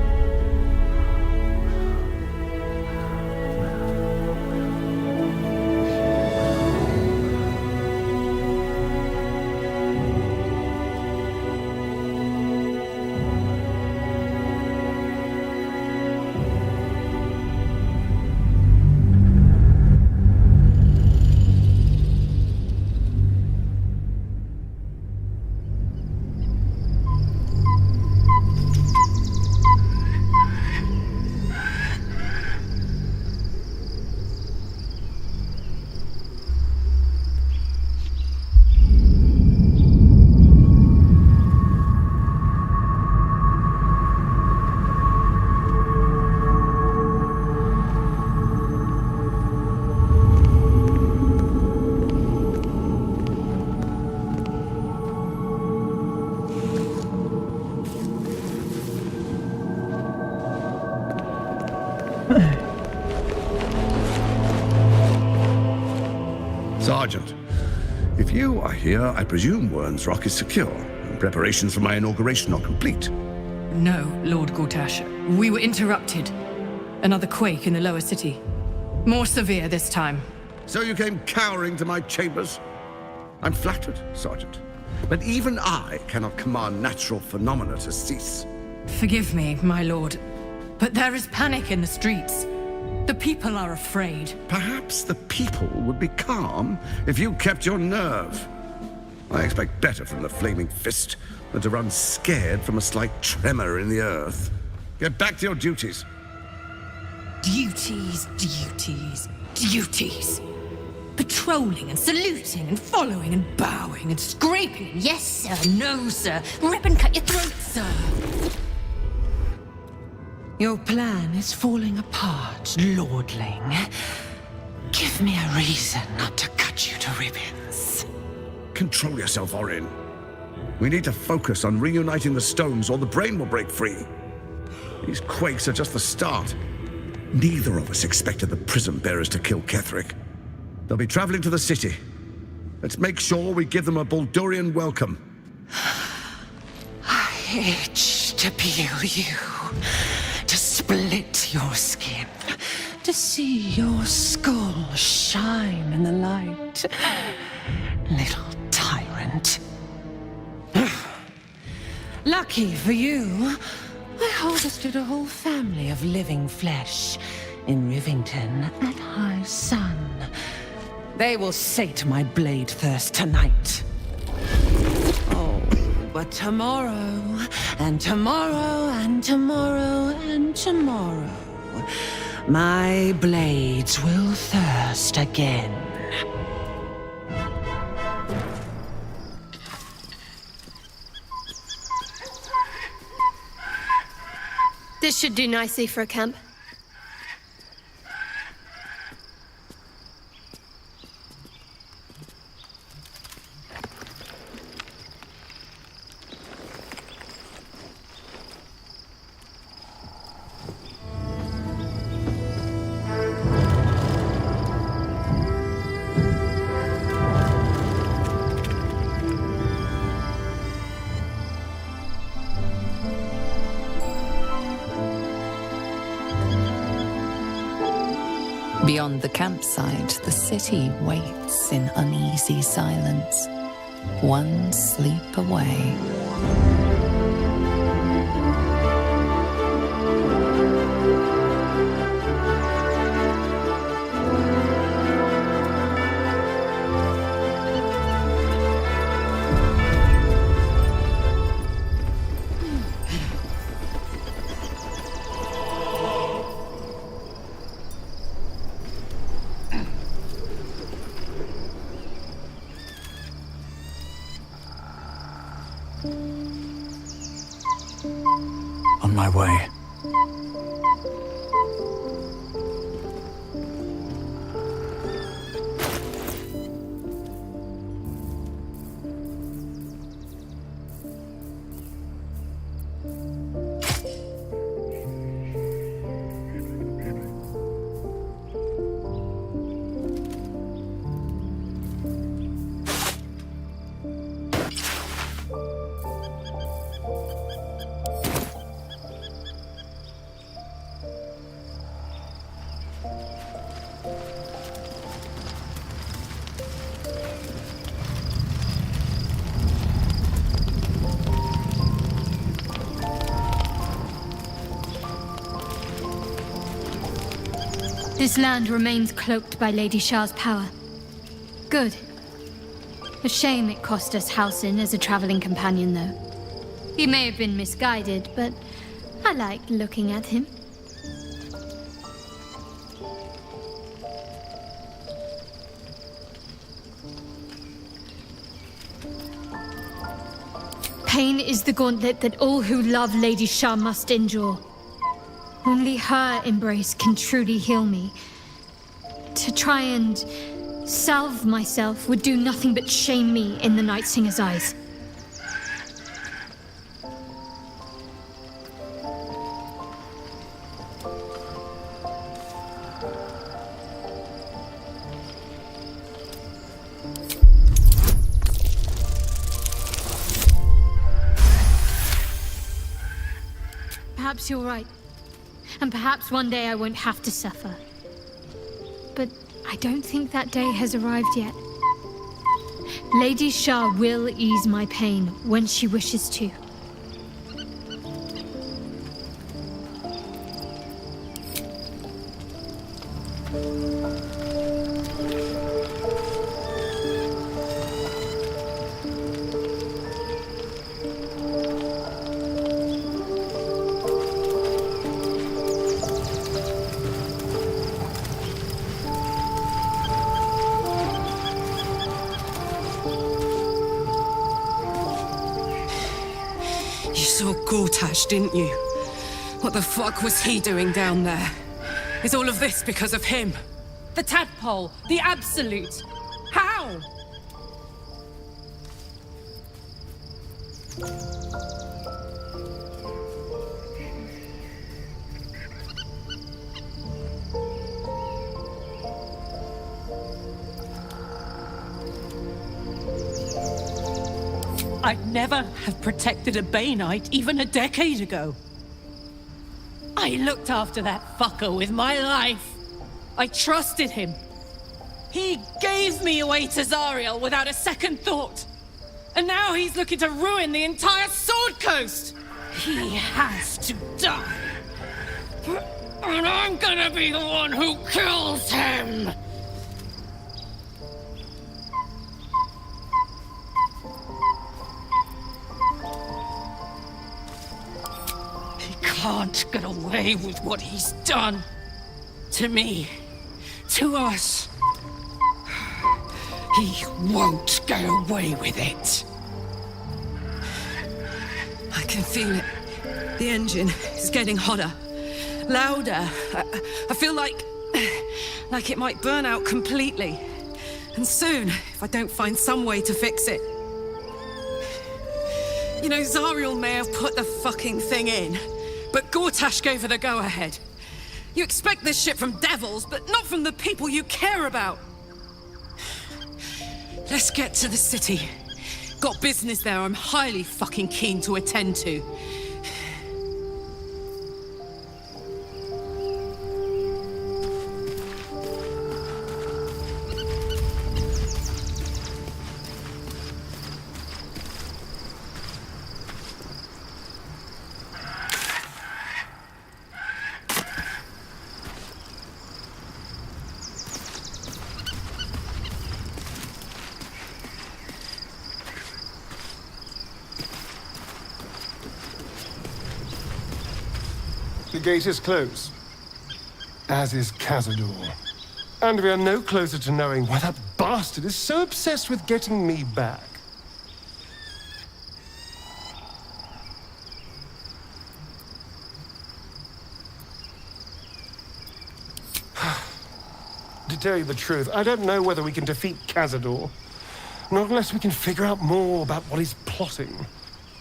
Sergeant, if you are here, I presume Wern's Rock is secure, and preparations for my inauguration are complete. No, Lord Gortash. We were interrupted. Another quake in the lower city. More severe this time. So you came cowering to my chambers? I'm flattered, Sergeant. But even I cannot command natural phenomena to cease. Forgive me, my lord, but there is panic in the streets. The people are afraid. Perhaps the people would be calm if you kept your nerve. I expect better from the Flaming Fist than to run scared from a slight tremor in the earth. Get back to your duties. Duties, duties, duties. Patrolling and saluting and following and bowing and scraping. Yes, sir. No, sir. Rip and cut your throat, sir. Your plan is falling apart, lordling. Give me a reason not to cut you to ribbons. Control yourself, Orin. We need to focus on reuniting the stones or the brain will break free. These quakes are just the start. Neither of us expected the prism bearers to kill Ketheric. They'll be traveling to the city. Let's make sure we give them a Baldurian welcome. I itch to peel you, to split your skin, to see your skull shine in the light. Little tyrant. Lucky for you, I harvested a whole family of living flesh in Rivington at high sun. They will sate my blade thirst tonight. Oh, but tomorrow, and tomorrow, and tomorrow, and tomorrow, my blades will thirst again. This should do nicely for a camp. Beyond the campsite, the city waits in uneasy silence, one sleep away. On my way. This land remains cloaked by Lady Shah's power. Good. A shame it cost us Halsin as a traveling companion, though. He may have been misguided, but I liked looking at him. Pain is the gauntlet that all who love Lady Shah must endure. Only her embrace can truly heal me. To try and salve myself would do nothing but shame me in the Night Singer's eyes. perhaps you're right. And perhaps one day I won't have to suffer. But I don't think that day has arrived yet. Lady Shah will ease my pain when she wishes to. Gortash, didn't you? What the fuck was he doing down there? Is all of this because of him? The tadpole, the absolute. How? I'd never have protected a Bay Knight even a decade ago. I looked after that fucker with my life. I trusted him. He gave me away to Zariel without a second thought. And now he's looking to ruin the entire Sword Coast. He has to die. And I'm gonna be the one who kills him. Can't get away with what he's done. To me. To us. He won't get away with it. I can feel it. The engine is getting hotter. Louder. I feel like it might burn out completely. And soon, if I don't find some way to fix it. You know, Zariel may have put the fucking thing in. But Gortash gave her the go-ahead. You expect this shit from devils, but not from the people you care about. Let's get to the city. Got business there I'm highly fucking keen to attend to. The gate is closed, as is Cazador. And we are no closer to knowing why that bastard is so obsessed with getting me back. To tell you the truth, I don't know whether we can defeat Cazador. Not unless we can figure out more about what he's plotting.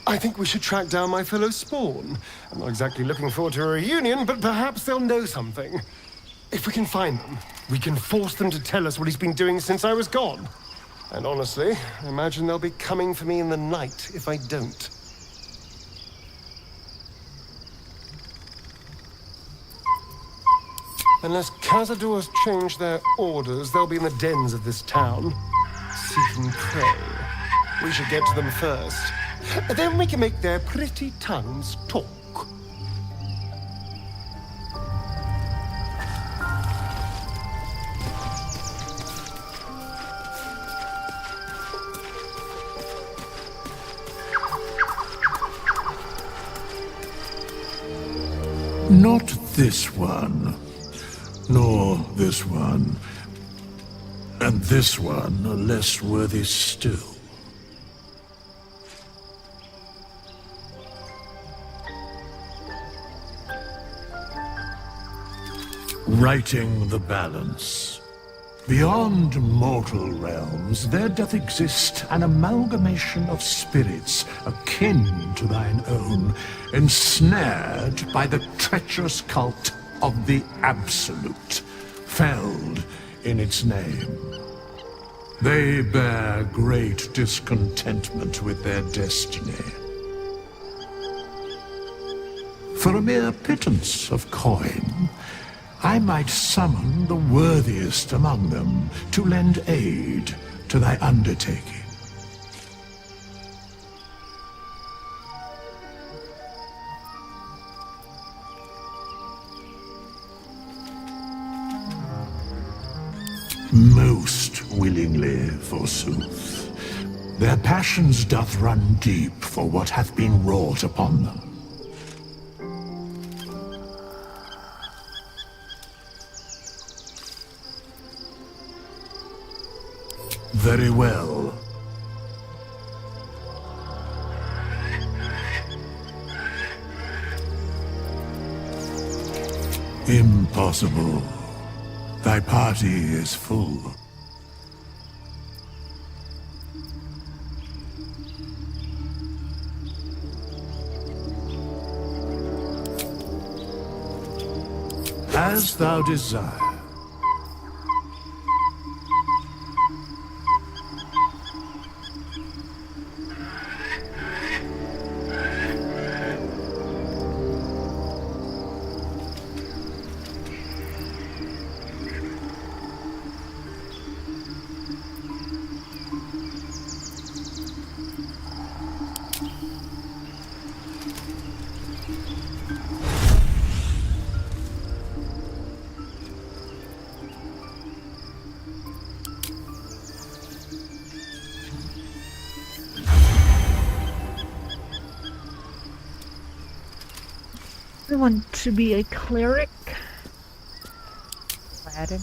I think we should track down my fellow Spawn. I'm not exactly looking forward to a reunion, but perhaps they'll know something. If we can find them, we can force them to tell us what he's been doing since I was gone. And honestly, I imagine they'll be coming for me in the night if I don't. Unless Cazador's changed their orders, they'll be in the dens of this town, seeking prey. We should get to them first. Then we can make their pretty tongues talk. Not this one, nor this one, and this one are less worthy still. Righting the balance. Beyond mortal realms, there doth exist an amalgamation of spirits akin to thine own, ensnared by the treacherous cult of the Absolute, felled in its name. They bear great discontentment with their destiny. For a mere pittance of coin, I might summon the worthiest among them to lend aid to thy undertaking. Most willingly, forsooth. Their passions doth run deep for what hath been wrought upon them. Very well. Impossible. Thy party is full. As thou desire. I want to be a cleric. Aladdin.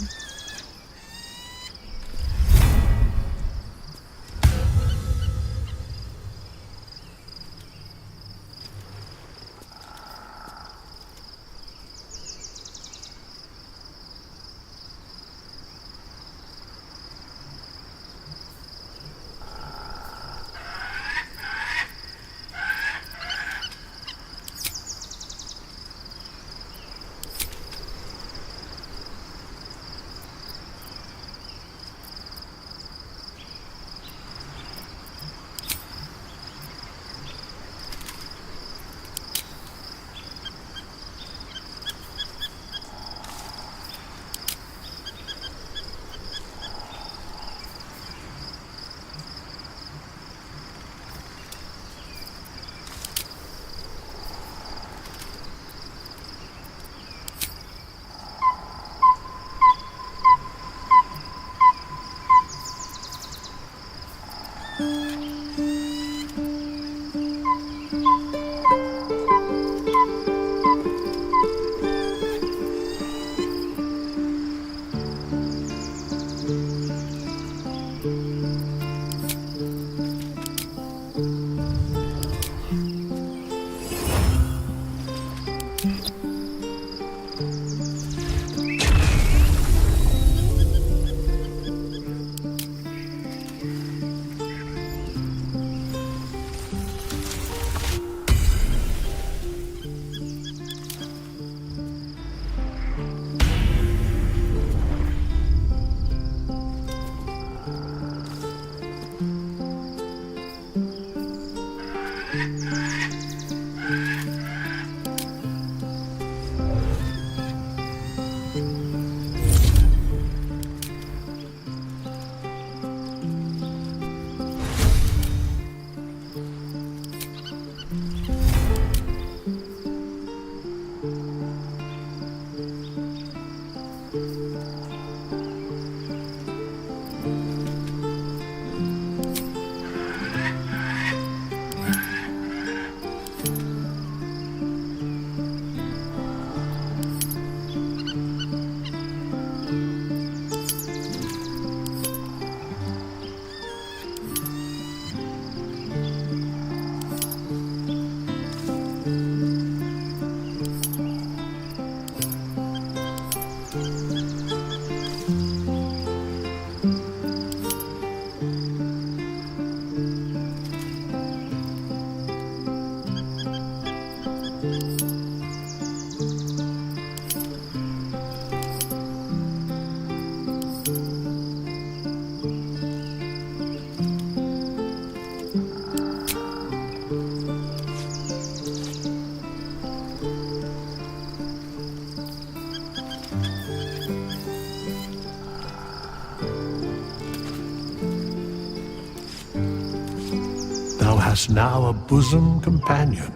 hast now a bosom companion.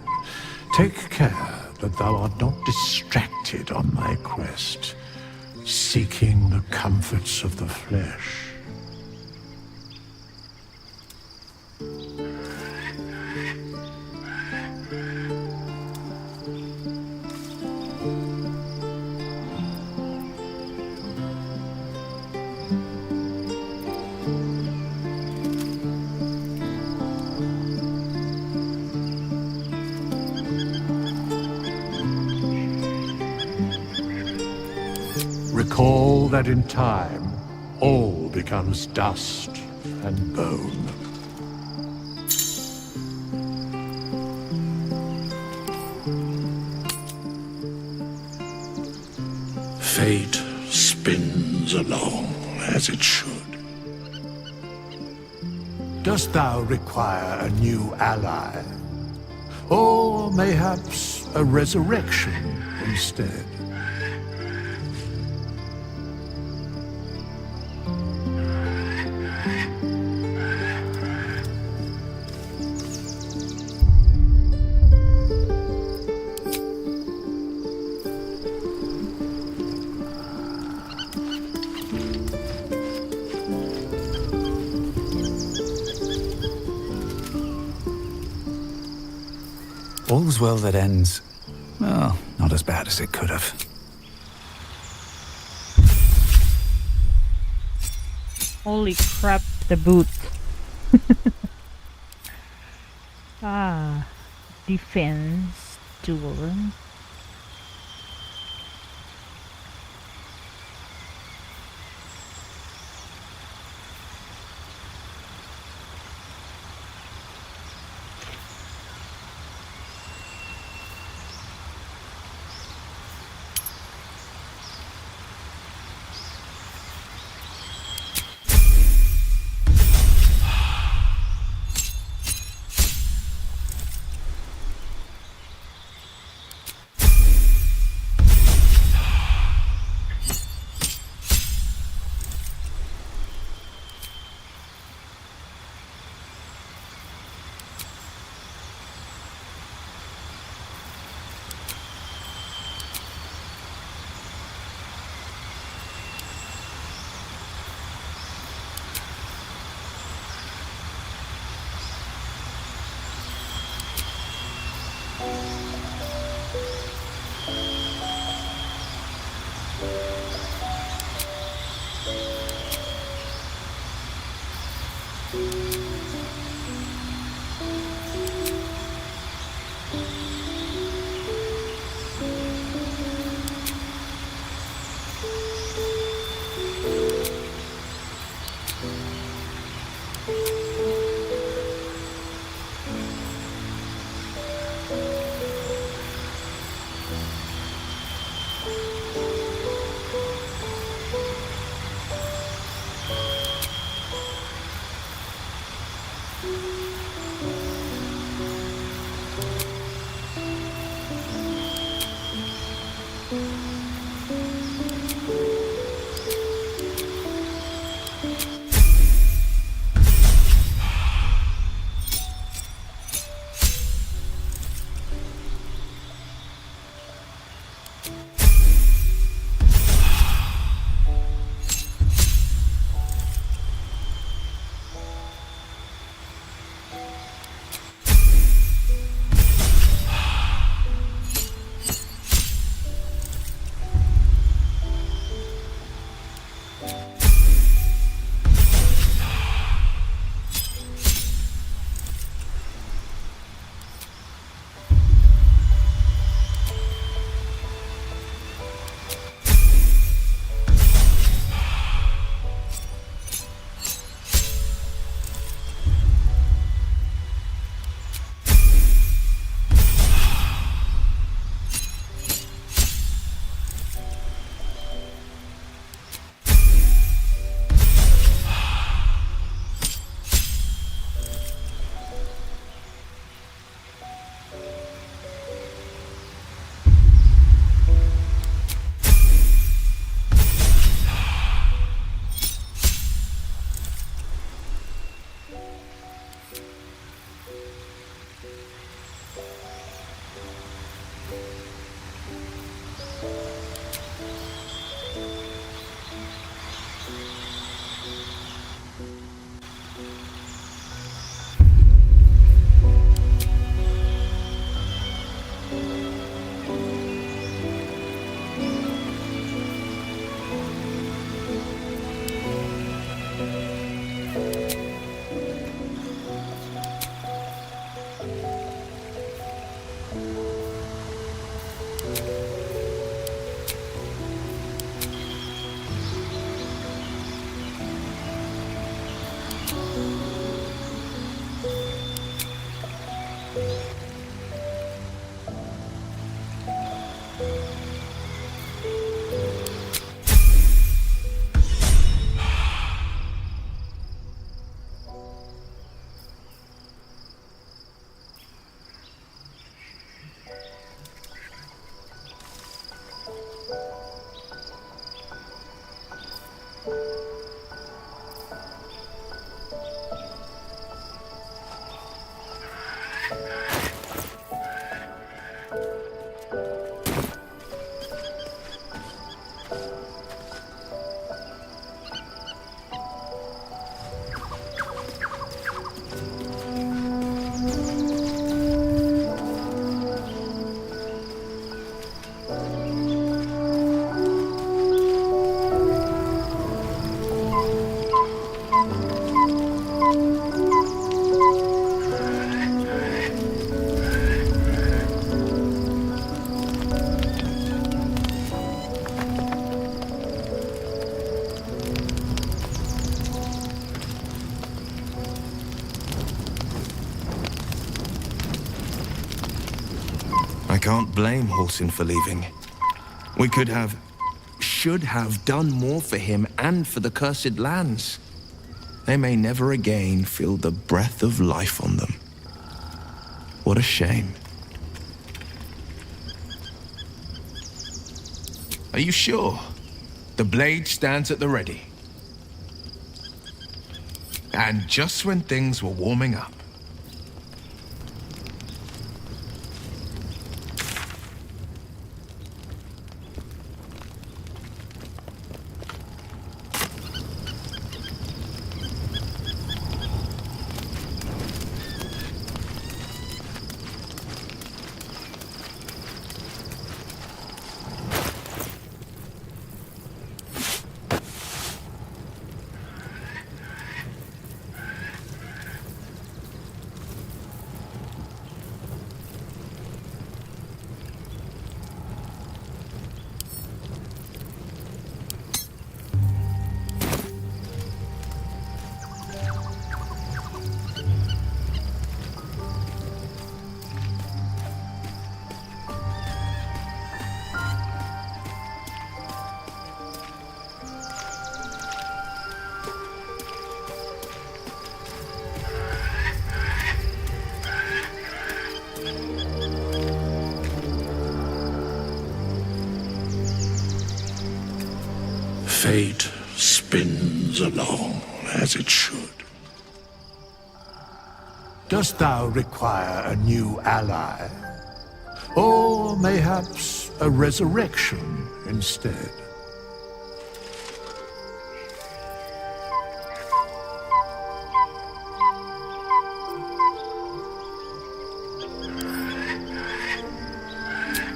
Take care that thou art not distracted on thy quest, seeking the comforts of the flesh. Recall that in time, all becomes dust and bone. Fate spins along as it should. Dost thou require a new ally? Or mayhaps a resurrection instead? All's well that ends, well, not as bad as it could have. Holy crap, the boot. Defense duel. can't blame Halsin for leaving. We should have done more for him and for the cursed lands. They may never again feel the breath of life on them. What a shame. Are you sure? The blade stands at the ready. And just when things were warming up. Fate spins along as it should. Dost thou require a new ally? Or mayhaps a resurrection instead?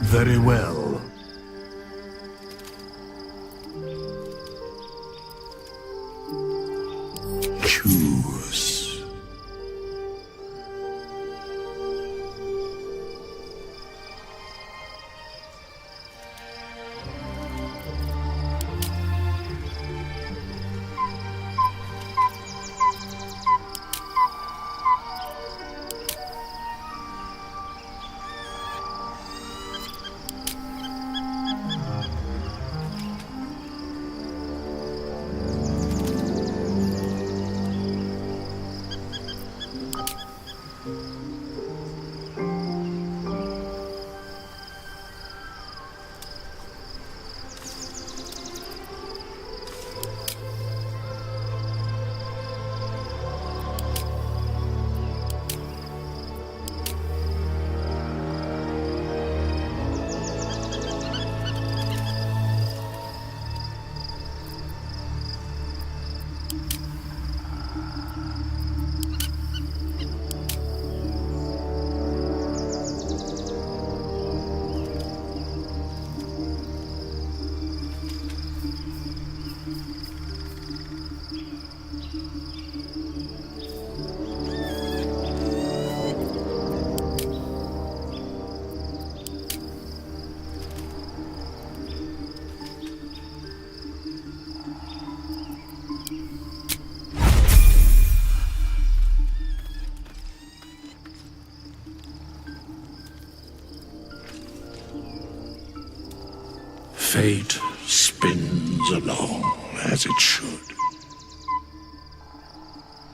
Very well. Choose. Fate spins along as it should.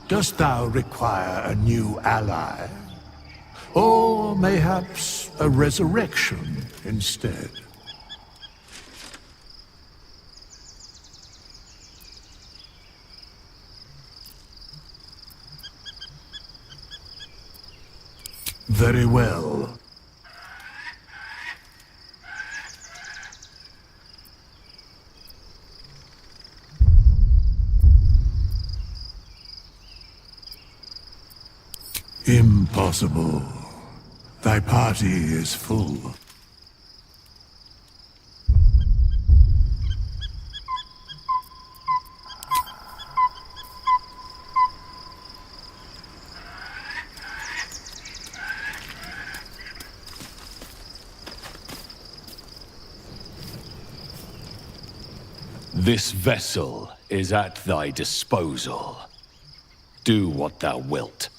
Dost thou require a new ally? Or mayhaps a resurrection instead? Very well. Impossible. Thy party is full. This vessel is at thy disposal. Do what thou wilt.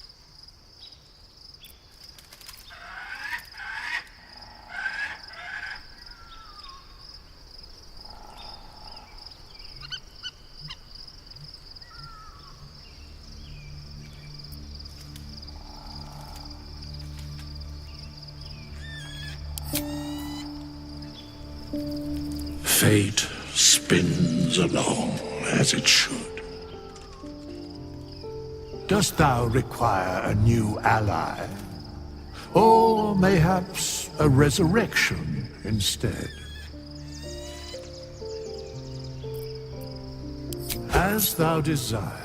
Fate spins along as it should. Dost thou require a new ally? Or mayhaps a resurrection instead? As thou desire.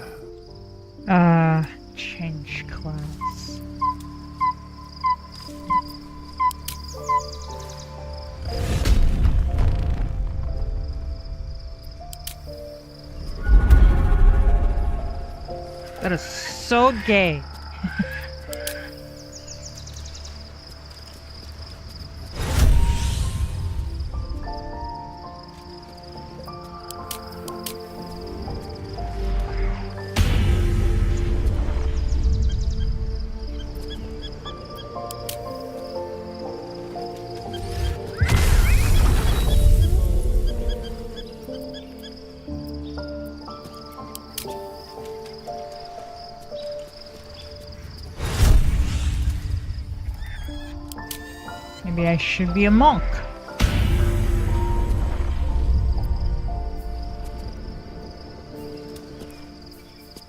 Change class. That is so gay. Maybe I should be a monk.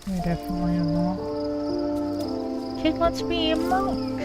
You're definitely a monk. Kid wants to be a monk.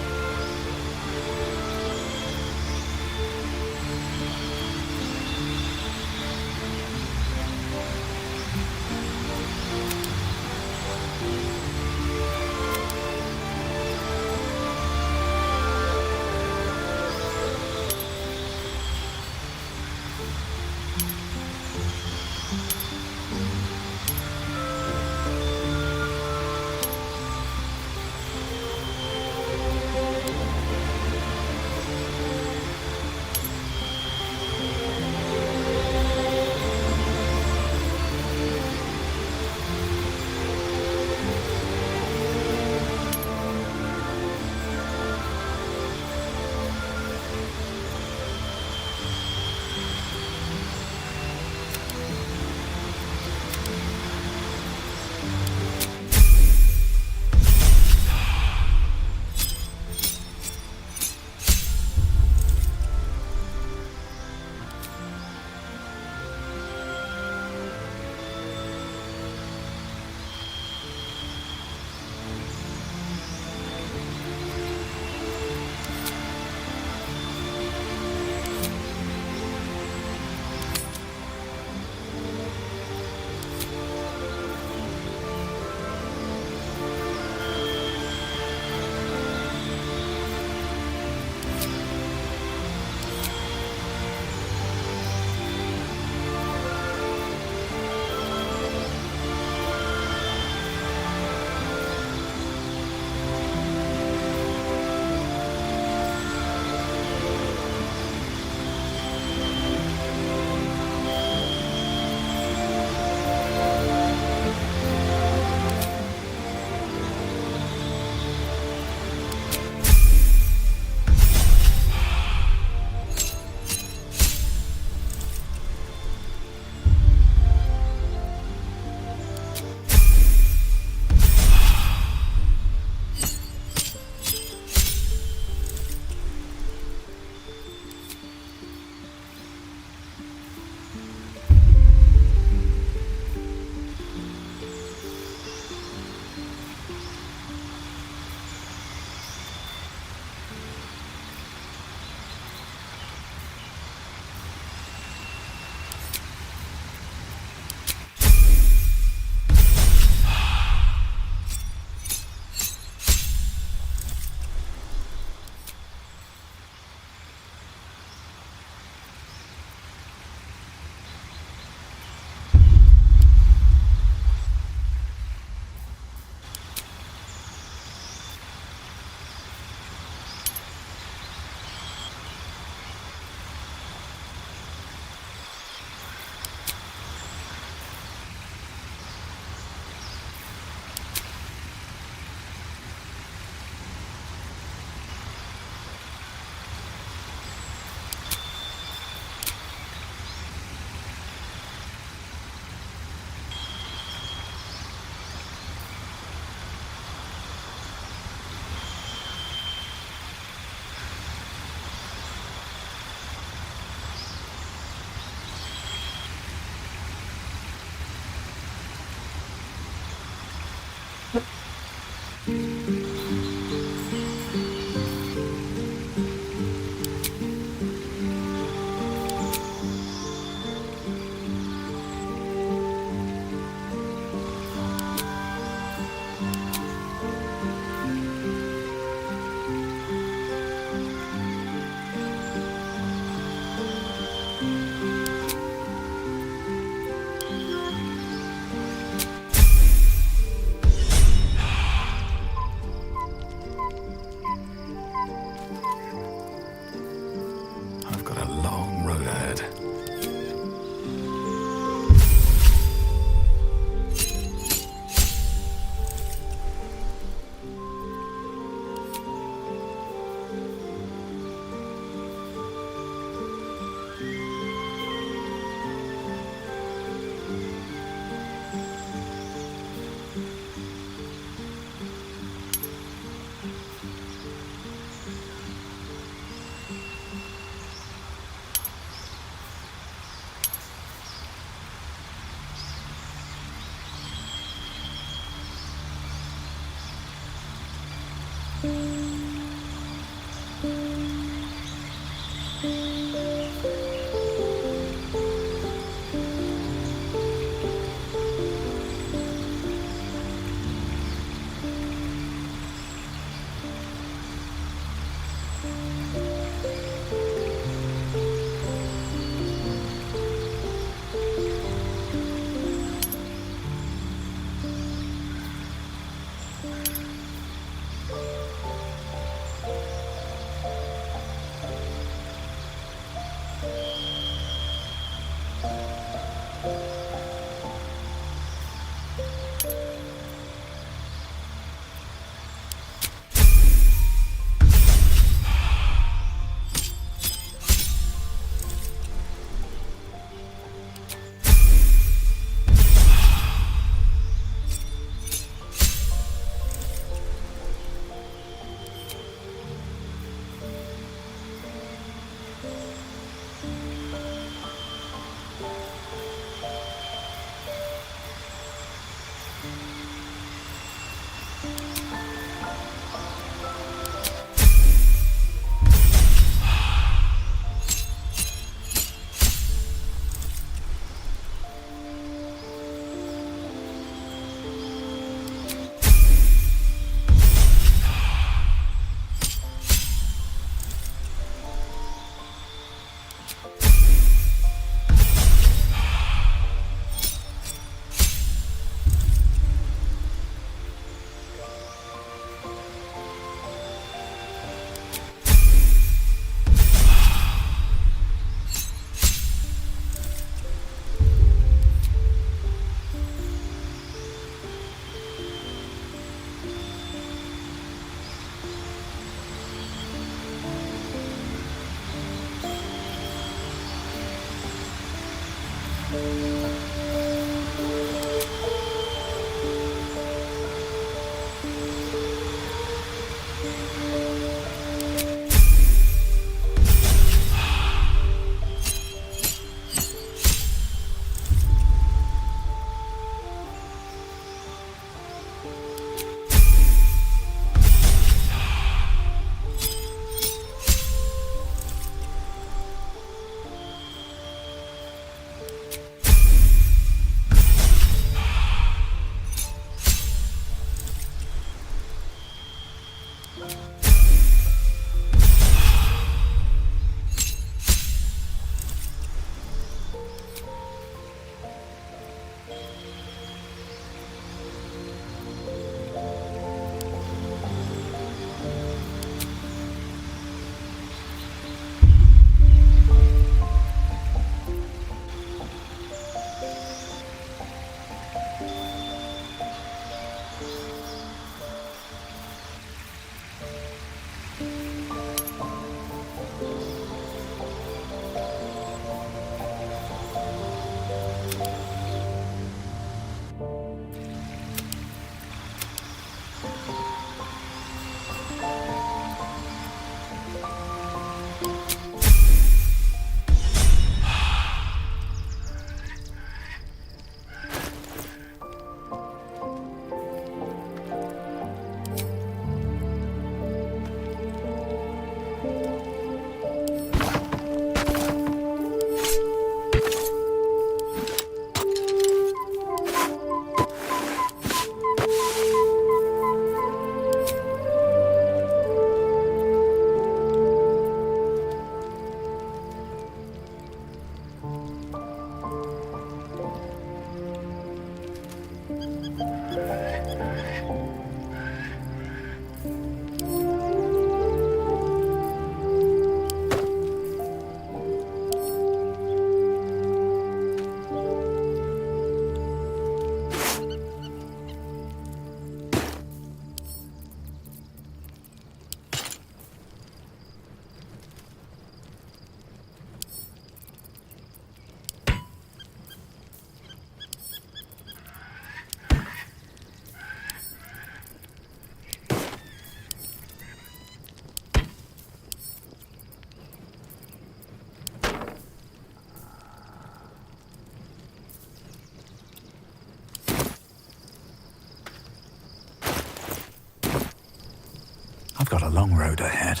I've got a long road ahead.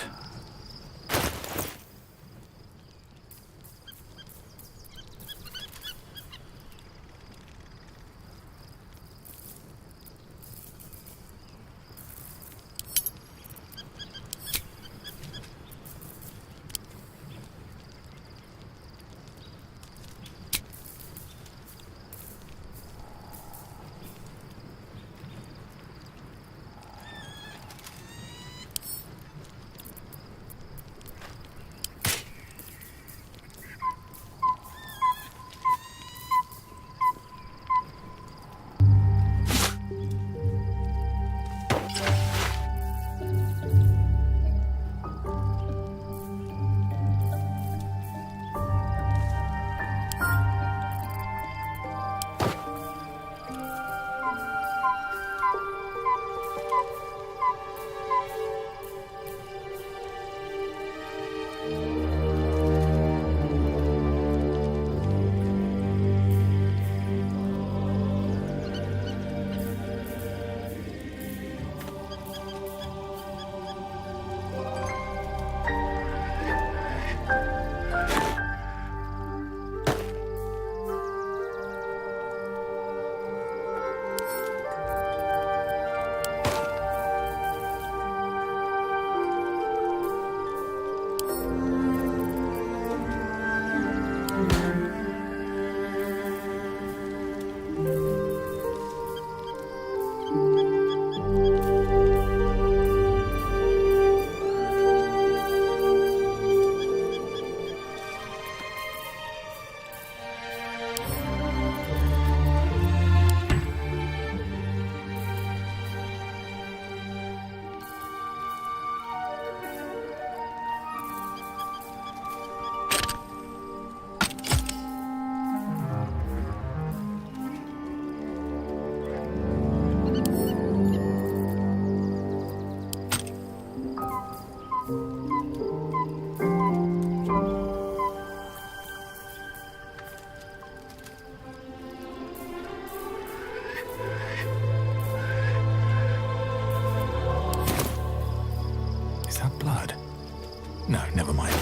No, never mind.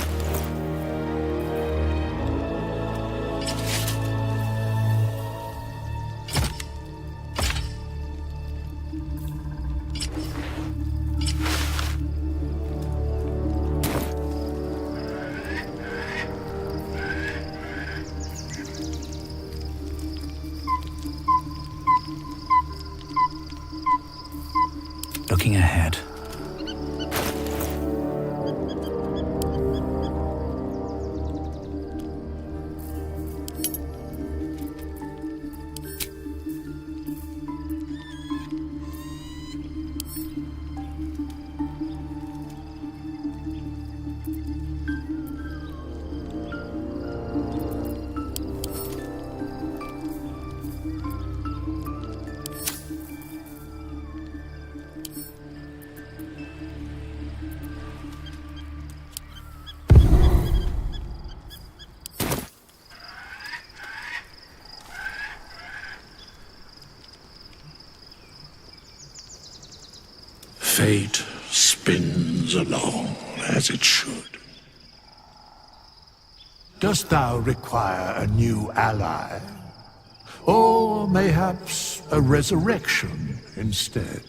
Looking ahead. Fate spins along as it should. Dost thou require a new ally? Or mayhaps a resurrection instead?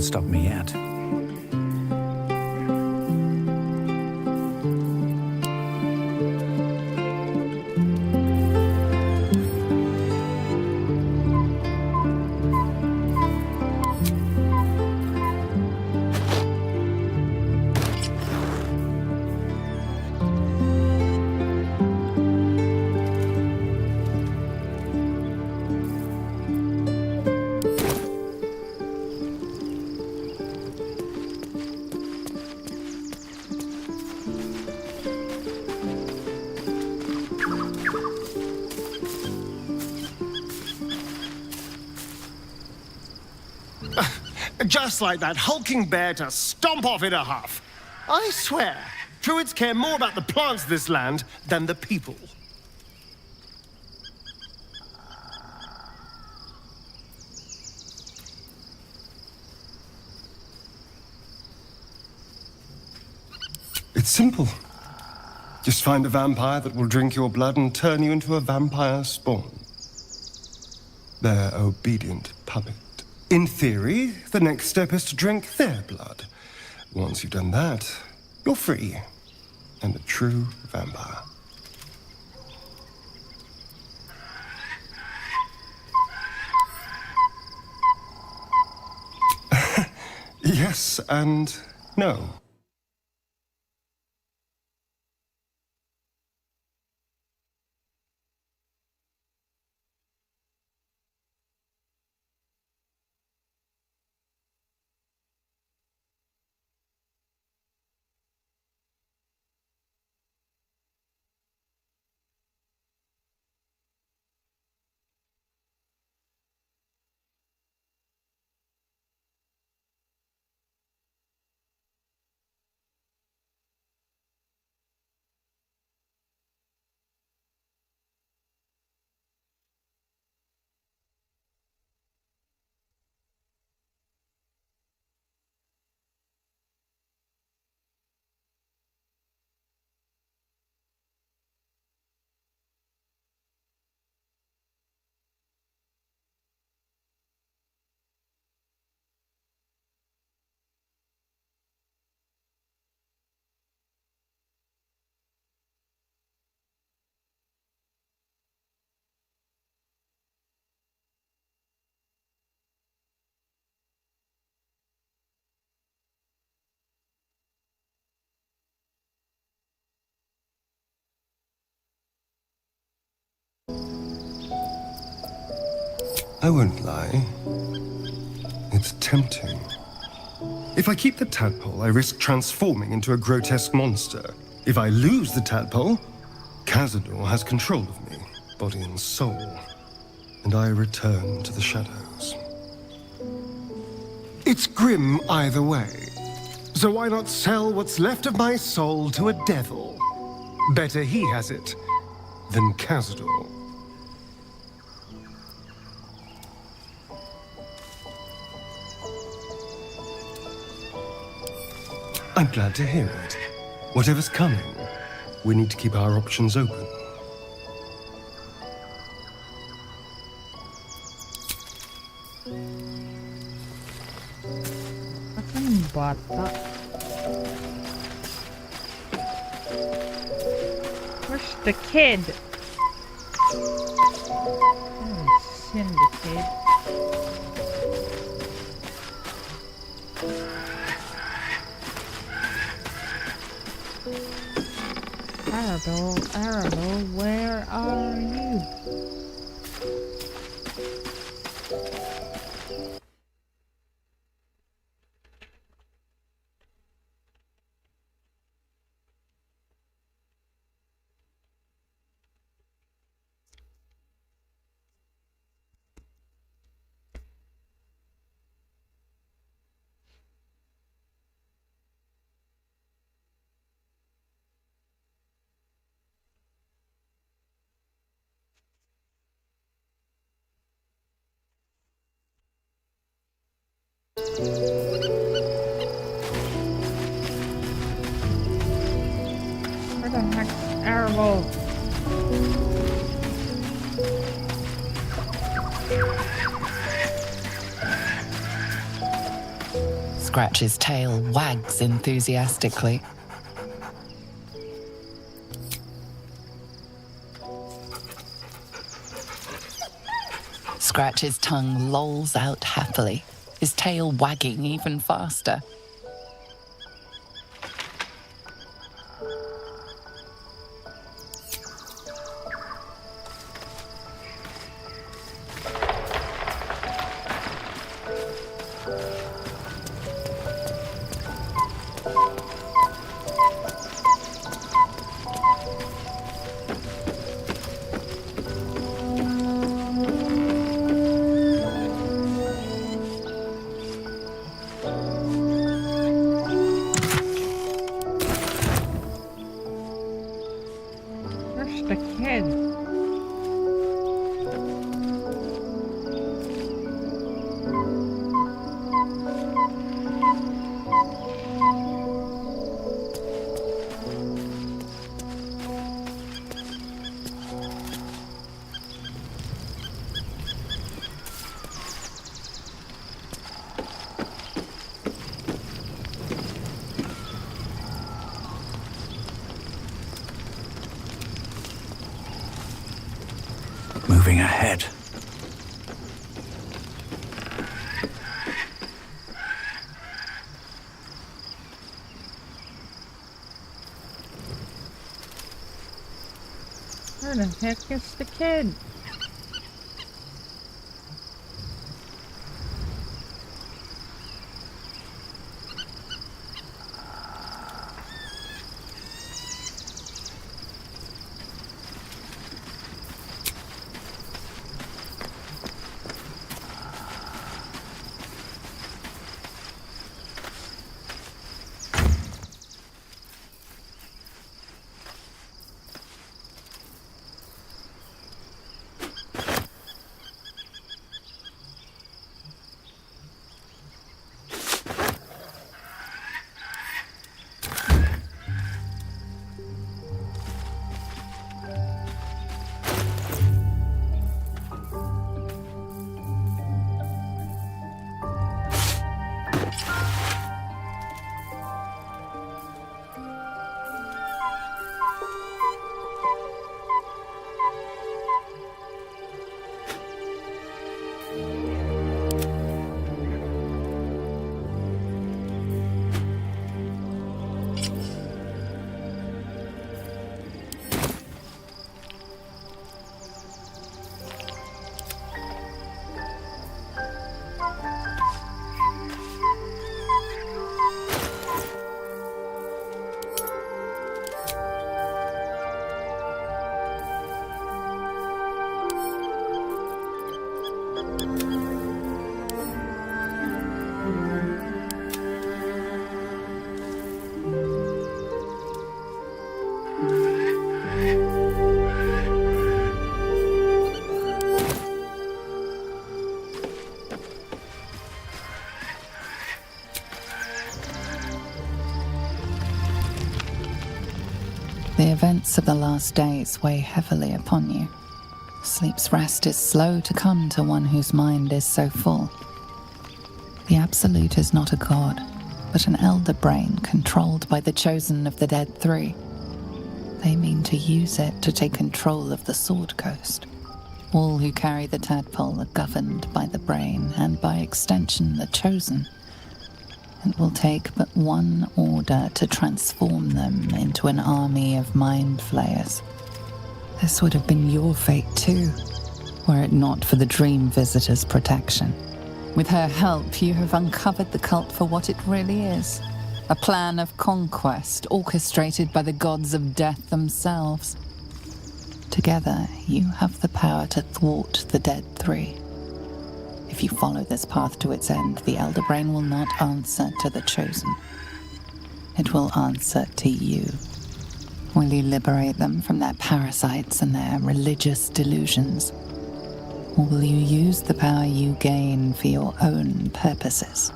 stop me yet. Just like that hulking bear to stomp off in a huff. I swear, druids care more about the plants of this land than the people. It's simple. Just find a vampire that will drink your blood and turn you into a vampire spawn. Their obedient puppet. In theory, the next step is to drink their blood. Once you've done that, you're free and a true vampire. Yes and no. I won't lie. It's tempting. If I keep the tadpole, I risk transforming into a grotesque monster. If I lose the tadpole, Cazador has control of me, body and soul, and I return to the shadows. It's grim either way, so why not sell what's left of my soul to a devil? Better he has it than Cazador. I'm glad to hear it. Whatever's coming, we need to keep our options open. Fucking bata. Where's the kid? Oh, send the kid. Arrow, where are you? Where the heck's Arrow? Scratch's tail wags enthusiastically. Scratch's tongue lolls out happily, his tail wagging even faster. Moving ahead. Where the heck is the kid? The events of the last days weigh heavily upon you. Sleep's rest is slow to come to one whose mind is so full. The Absolute is not a god, but an elder brain controlled by the chosen of the Dead Three. They mean to use it to take control of the Sword Coast. All who carry the tadpole are governed by the brain, and by extension the chosen. It will take but one order to transform them into an army of mind flayers. This would have been your fate too, were it not for the Dream Visitor's protection. With her help, you have uncovered the cult for what it really is. A plan of conquest orchestrated by the gods of death themselves. Together, you have the power to thwart the Dead Three. If you follow this path to its end, the Elder Brain will not answer to the Chosen. It will answer to you. Will you liberate them from their parasites and their religious delusions? Or will you use the power you gain for your own purposes?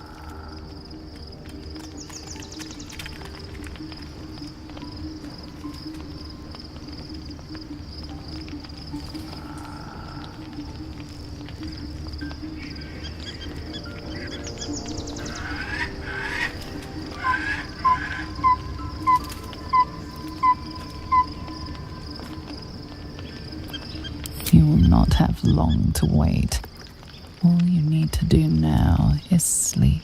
have long to wait. All you need to do now is sleep.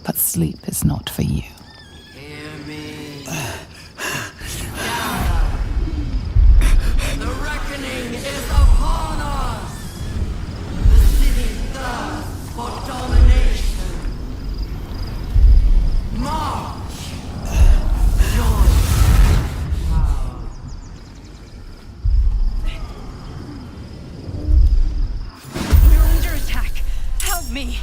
But sleep is not for you. Hear me. The reckoning is upon us. The city thirsts for domination. March. Join. We're under attack. Help me.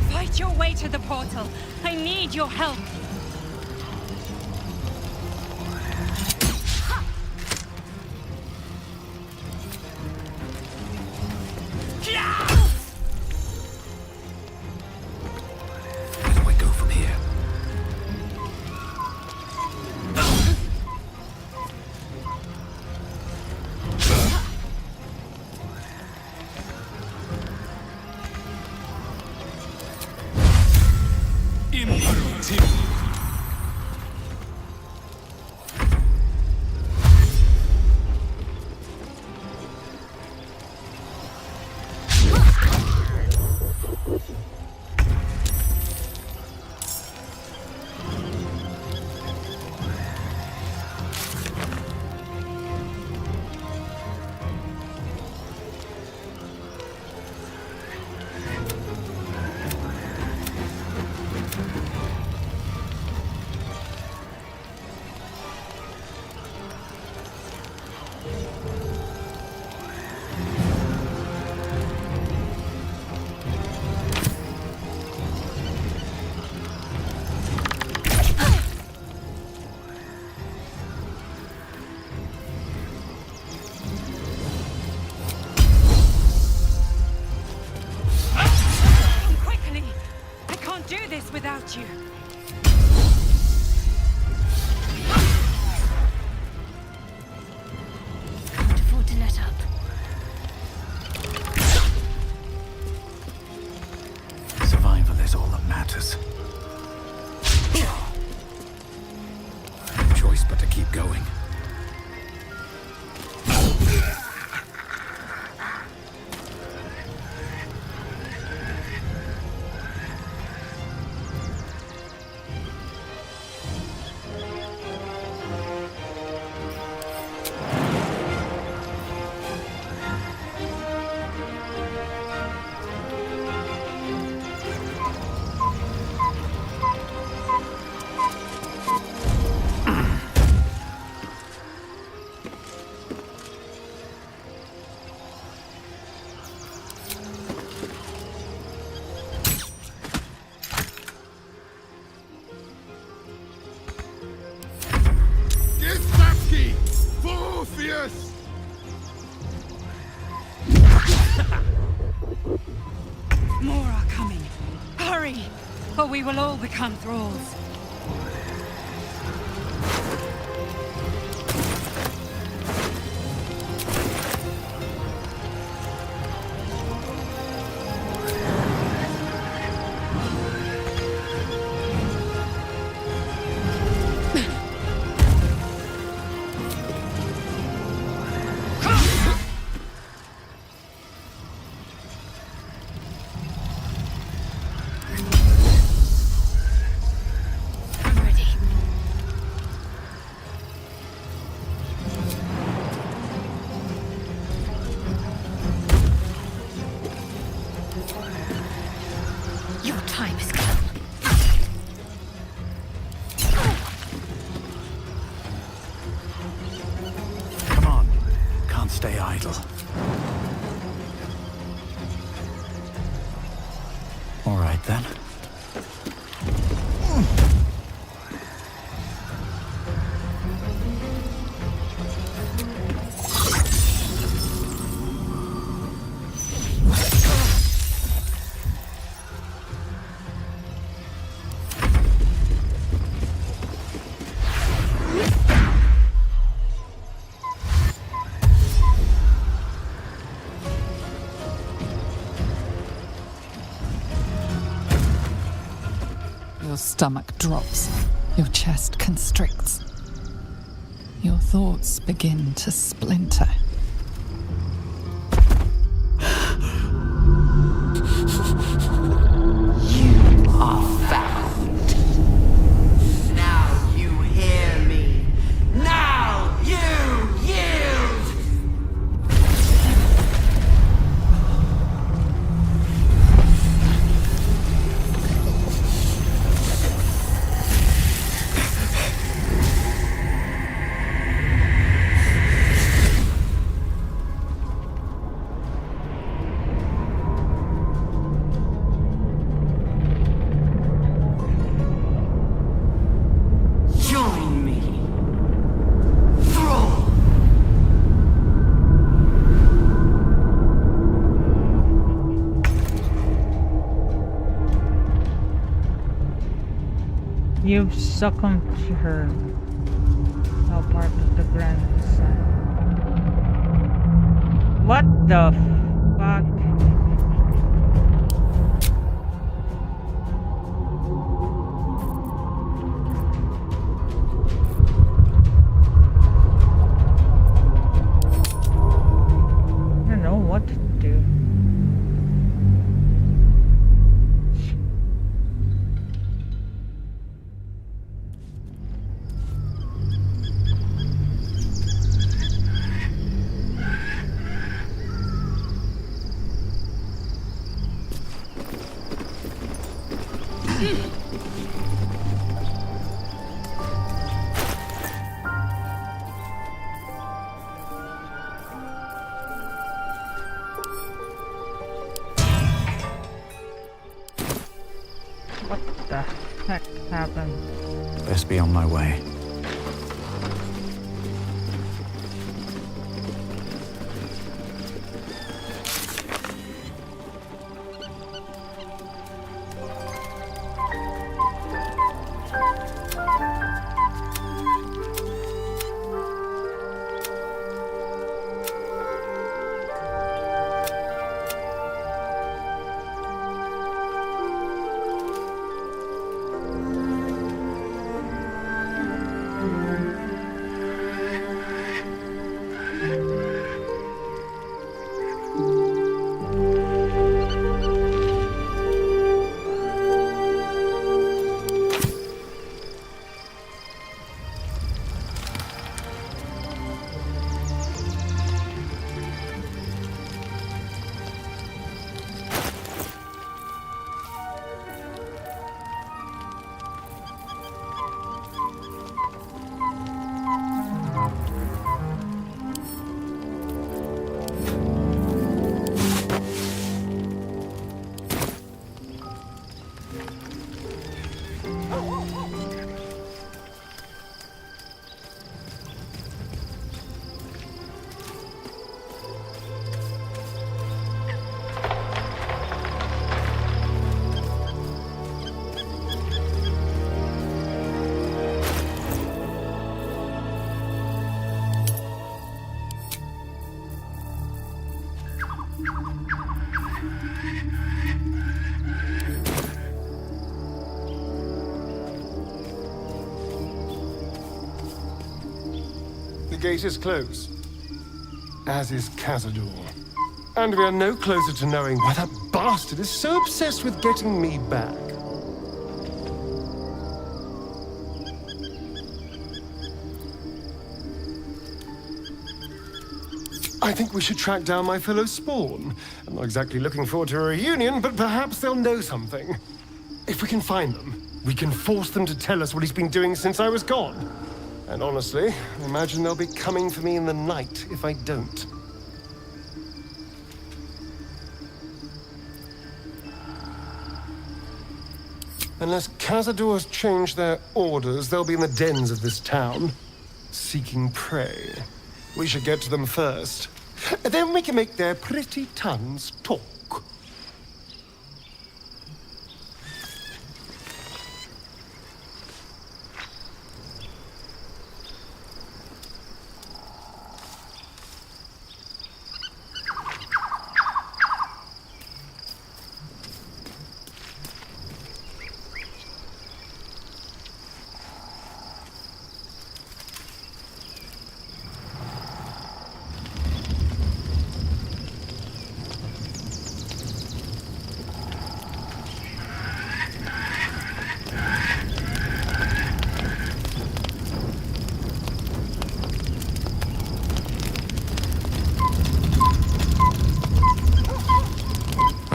Fight your way to the portal. I need your help. Where do I go from here? Without you. Can't afford to let up. Survival is all that matters. No choice but to keep going. More are coming. Hurry, or we will all become thralls. then. Your stomach drops. Your chest constricts. Your thoughts begin to splinter. You are found. Now you hear me. Now you yield. Join me. Thorm. You've succumbed to her. Now part of the grand design. What the fuck? I don't know what to do. What the heck happened? Best be on my way. The gate is closed, as is Cazador. And we are no closer to knowing why that bastard is so obsessed with getting me back. I think we should track down my fellow Spawn. I'm not exactly looking forward to a reunion, but perhaps they'll know something. If we can find them, we can force them to tell us what he's been doing since I was gone. And honestly, I imagine they'll be coming for me in the night if I don't. Unless Cazador has changed their orders, they'll be in the dens of this town, seeking prey. We should get to them first. Then we can make their pretty tongues talk.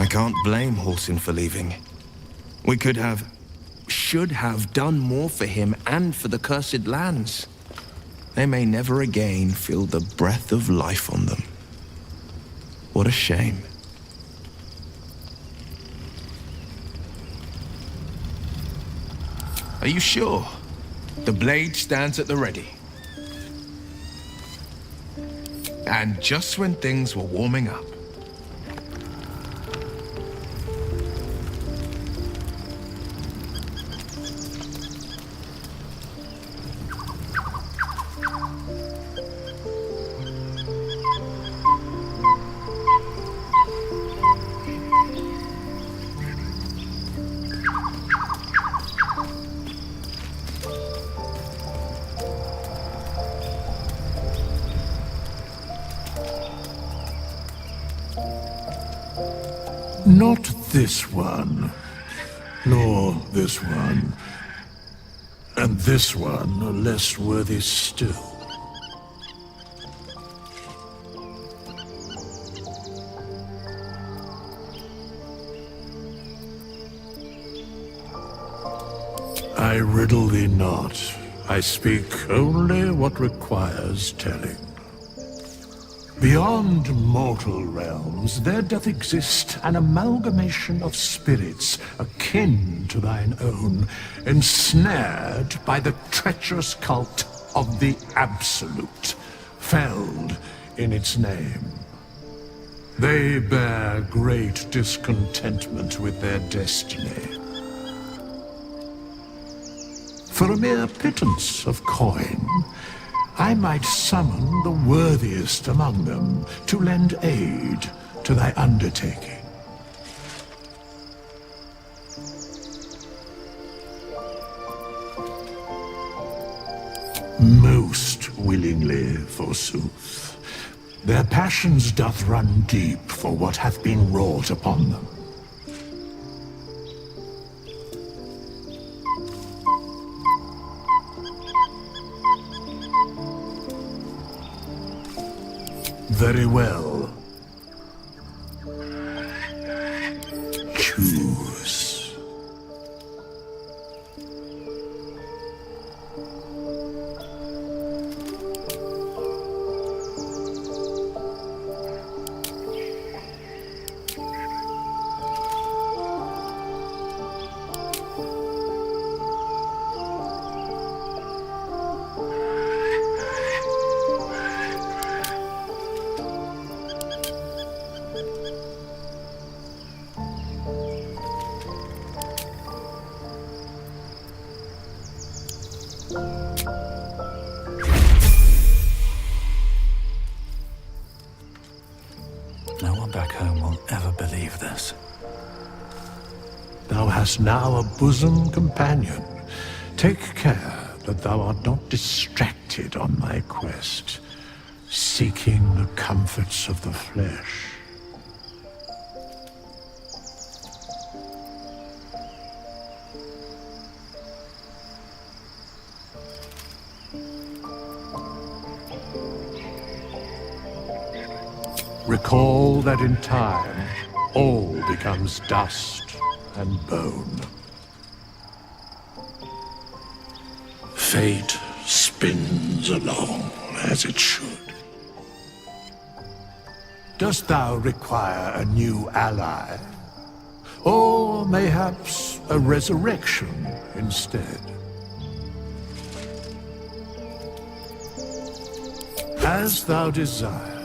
Can't blame Halsin for leaving. We should have done more for him and for the cursed lands. They may never again feel the breath of life on them. What a shame. Are you sure? The blade stands at the ready. And just when things were warming up, Not this one, nor this one, and this one are less worthy still. I riddle thee not. I speak only what requires telling. Beyond mortal realms, there doth exist an amalgamation of spirits akin to thine own, ensnared by the treacherous cult of the Absolute, felled in its name. They bear great discontentment with their destiny. For a mere pittance of coin, I might summon the worthiest among them to lend aid to thy undertaking. Most willingly, forsooth. Their passions doth run deep for what hath been wrought upon them. Very well. Choose. No one back home will ever believe this. Thou hast now a bosom companion. Take care that thou art not distracted on thy quest, seeking the comforts of the flesh. Recall that in time, all becomes dust and bone. Fate spins along as it should. Dost thou require a new ally? or mayhaps a resurrection instead. As thou desire.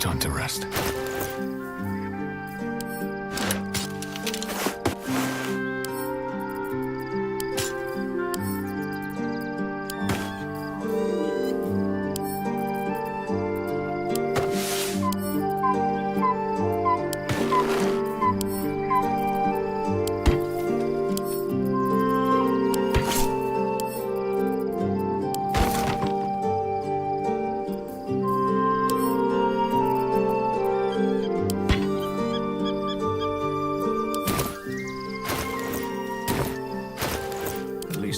time to rest.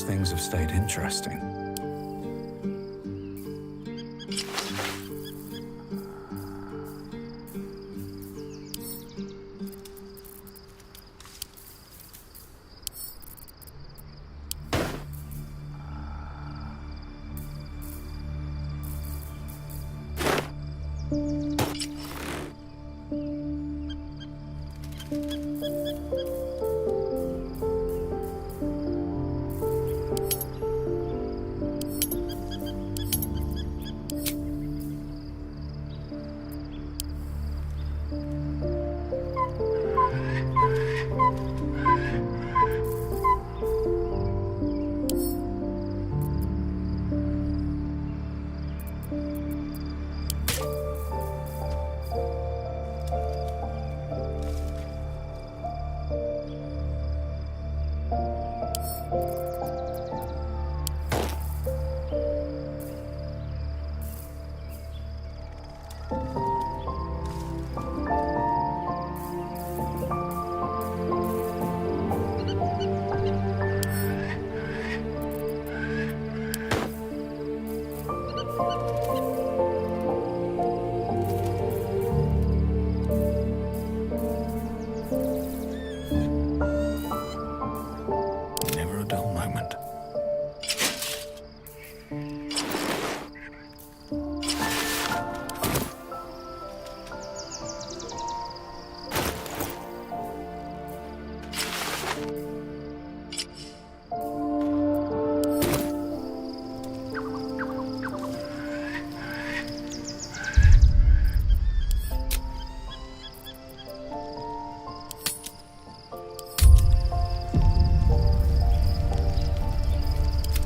Things have stayed interesting.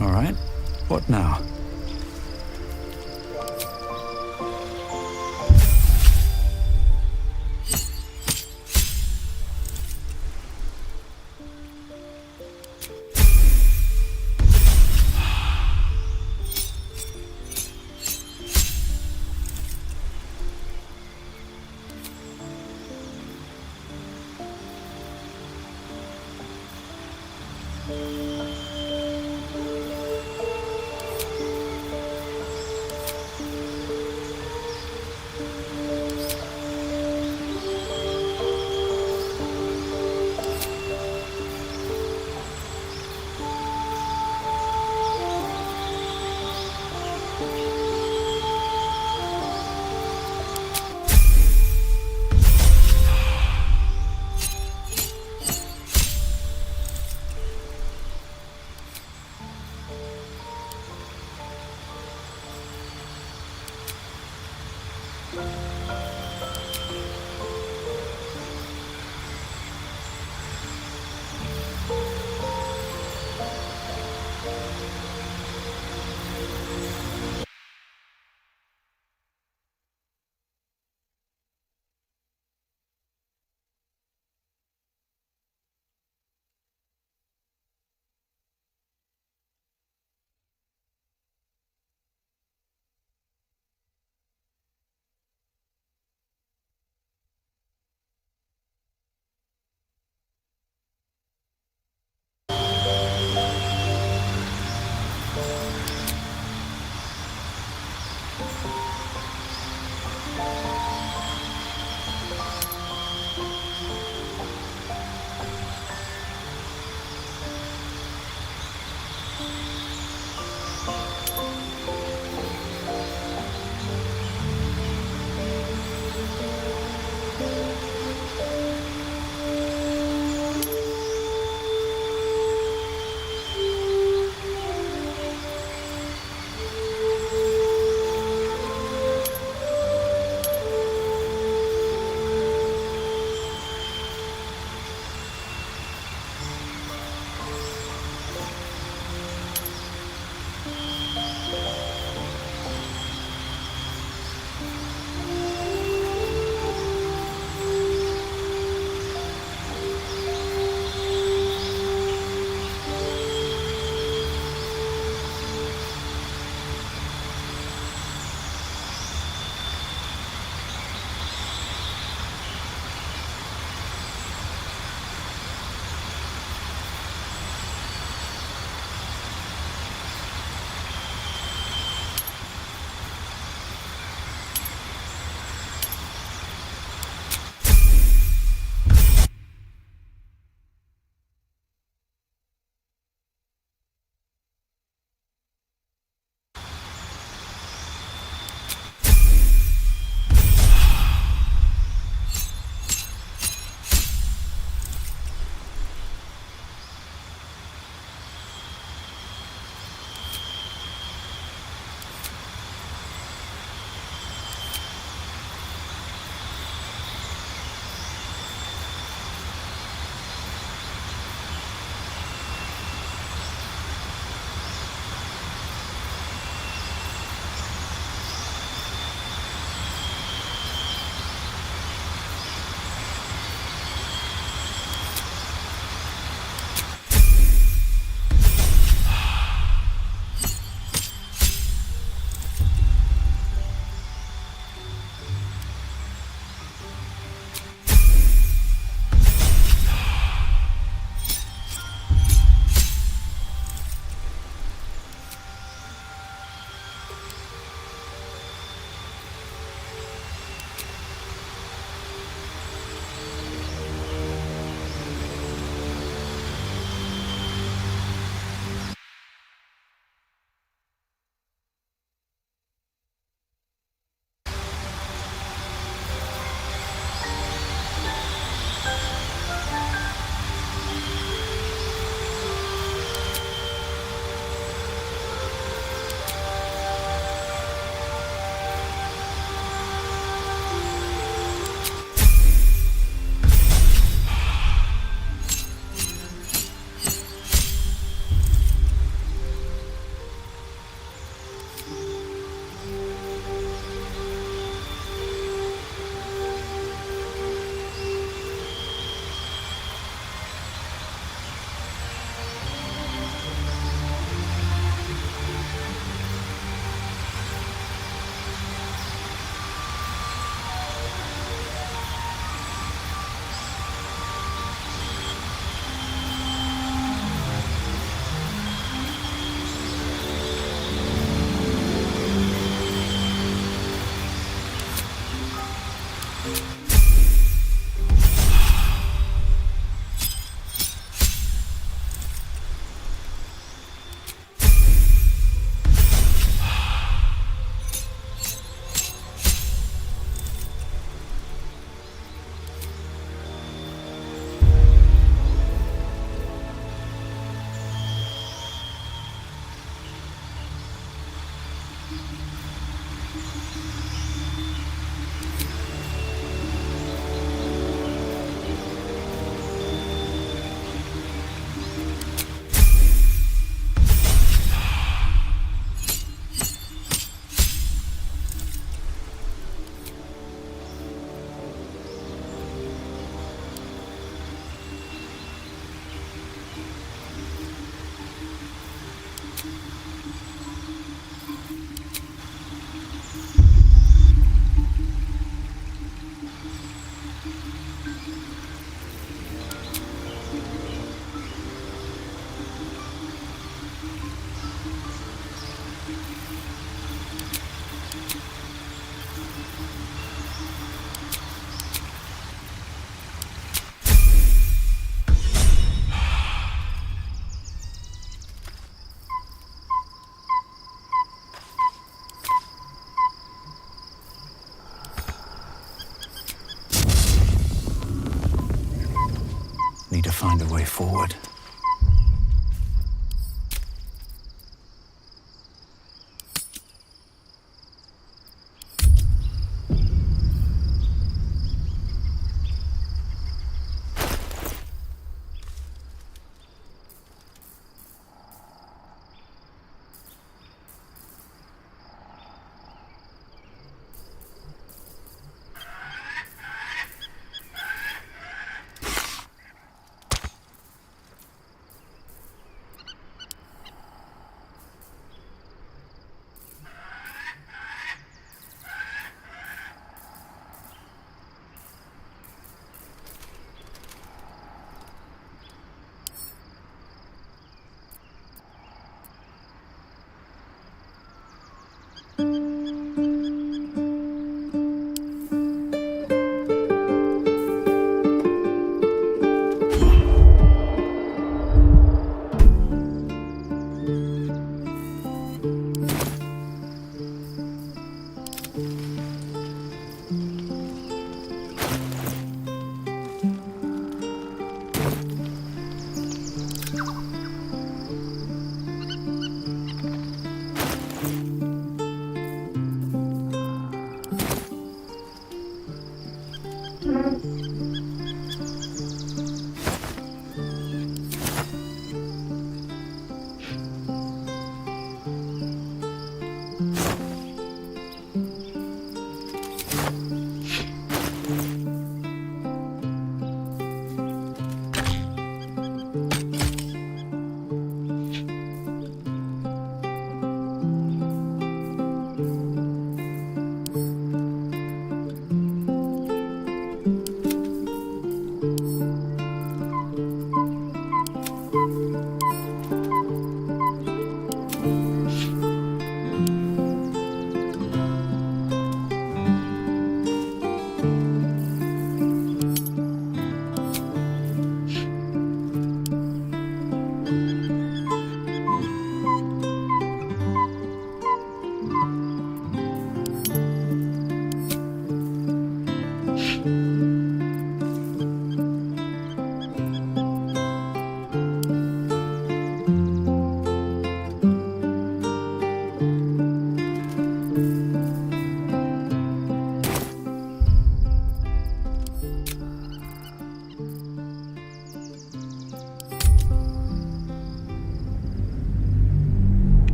All right, what now? Need to find a way forward.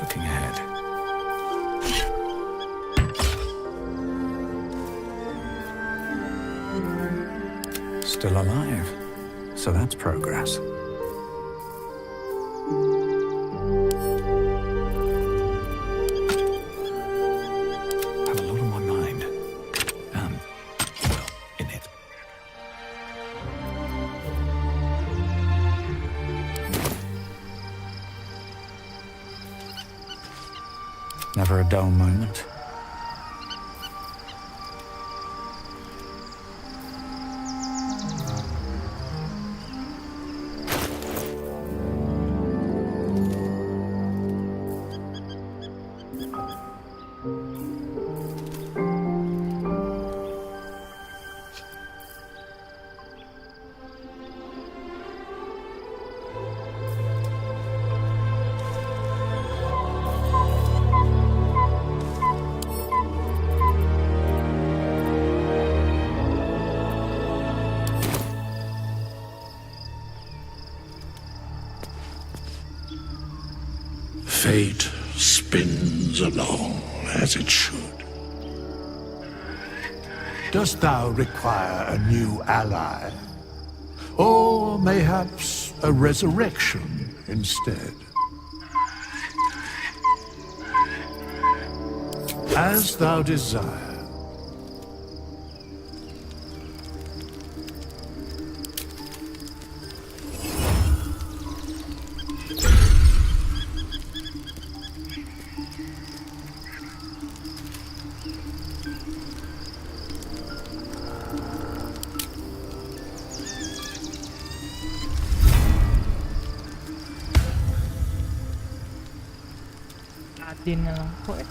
Looking ahead. Still alive, so that's progress. Have a lot on my mind. Well, in it. Never a dull moment. Fate spins along as it should. Dost thou require a new ally? Or mayhaps a resurrection instead? As thou desire. Atin na lang po eh.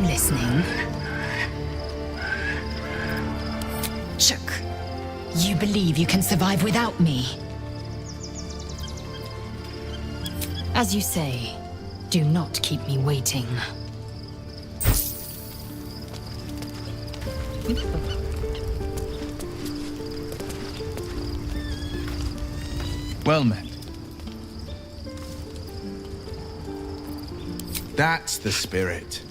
I'm listening. Shook, you believe you can survive without me? As you say, do not keep me waiting. Well met. That's the spirit.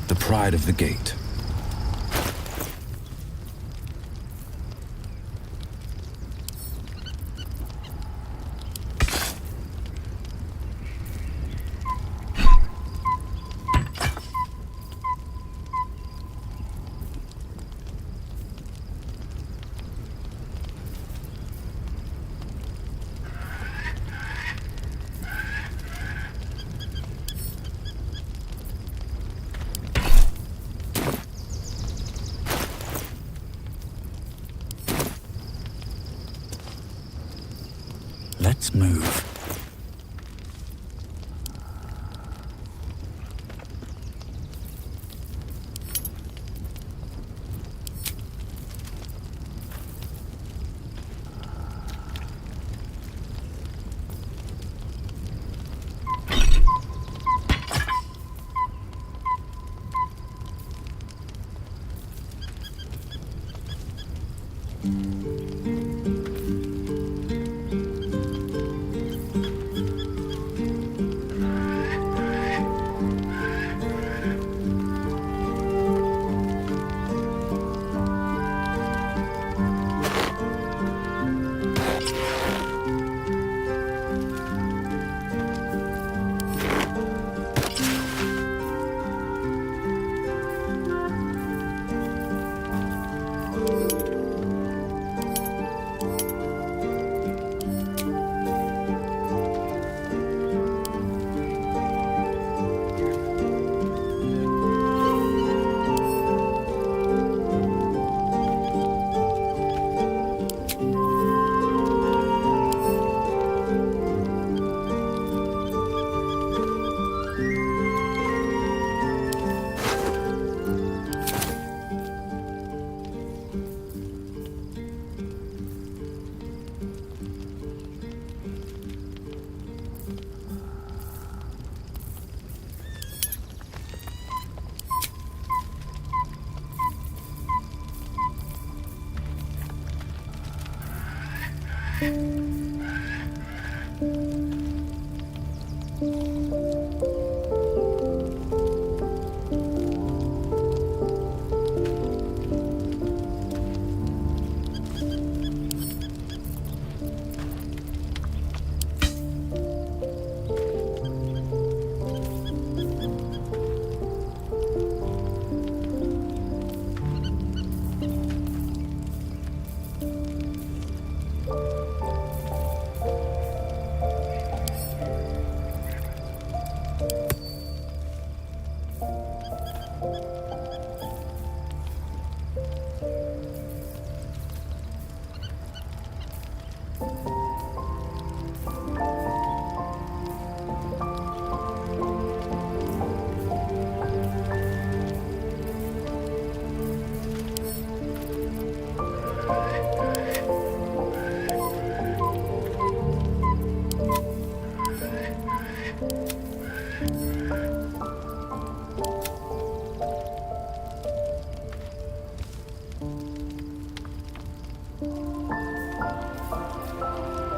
The pride of the gate. Let's move.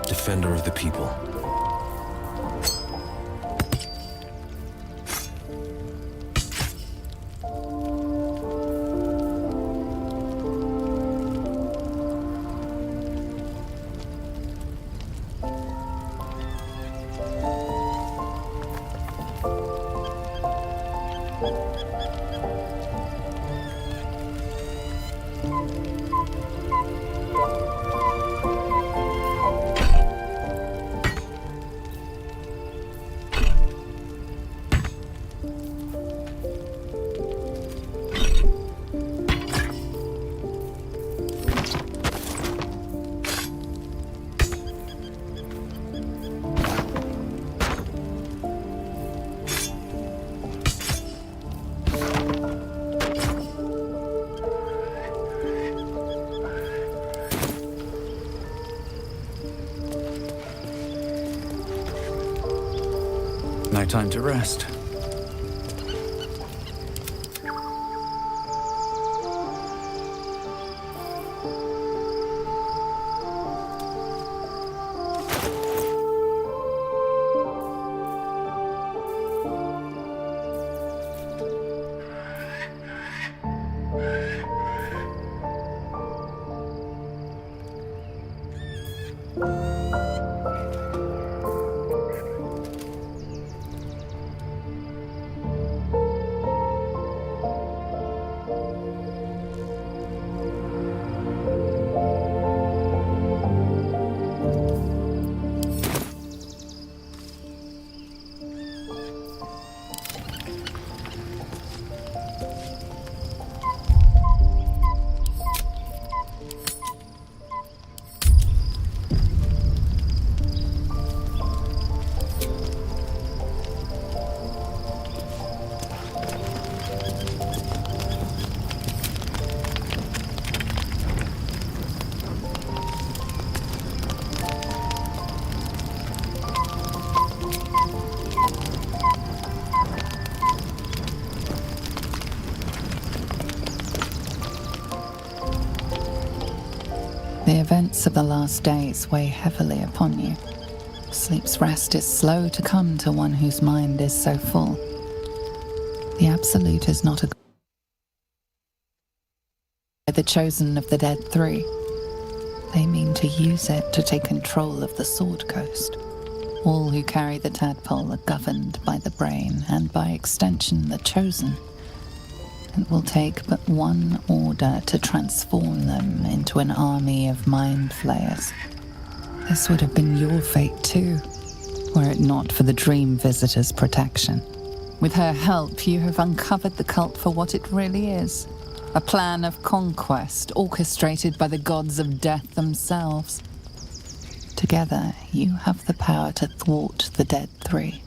Defender of the people. time to rest. The events of the last days weigh heavily upon you. Sleep's rest is slow to come to one whose mind is so full. The Absolute is not the chosen of the Dead Three. They mean to use it to take control of the Sword Coast. All who carry the tadpole are governed by the brain, and by extension the chosen. It will take but one order to transform them into an army of mind flayers. This would have been your fate too, were it not for the Dream Visitor's protection. With her help, you have uncovered the cult for what it really is. A plan of conquest orchestrated by the gods of death themselves. Together, you have the power to thwart the Dead Three.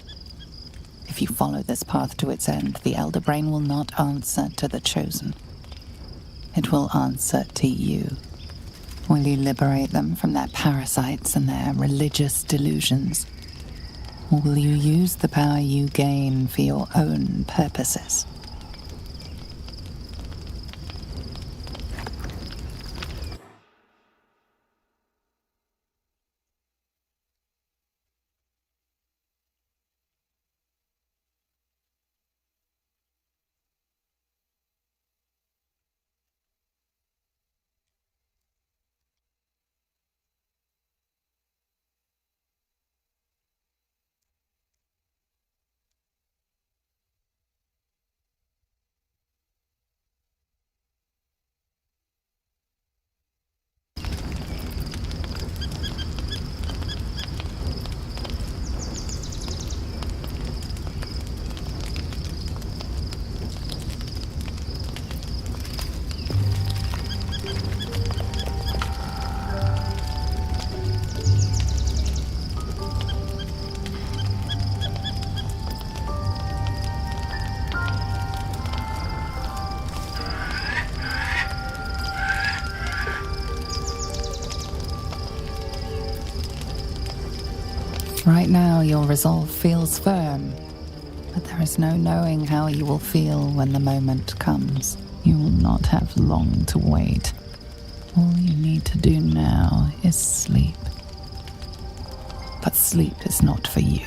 If you follow this path to its end, the Elder Brain will not answer to the Chosen. It will answer to you. Will you liberate them from their parasites and their religious delusions? Or will you use the power you gain for your own purposes? Right now, your resolve feels firm, but there is no knowing how you will feel when the moment comes. You will not have long to wait. All you need to do now is sleep. But sleep is not for you.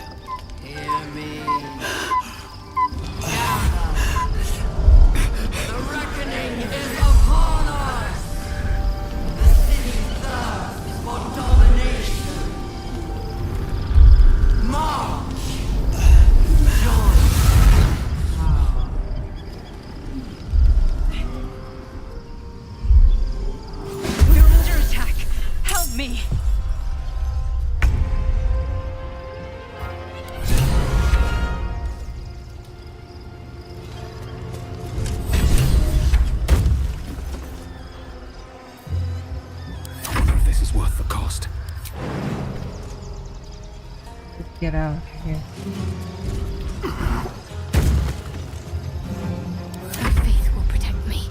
Get out of here. Her faith will protect me.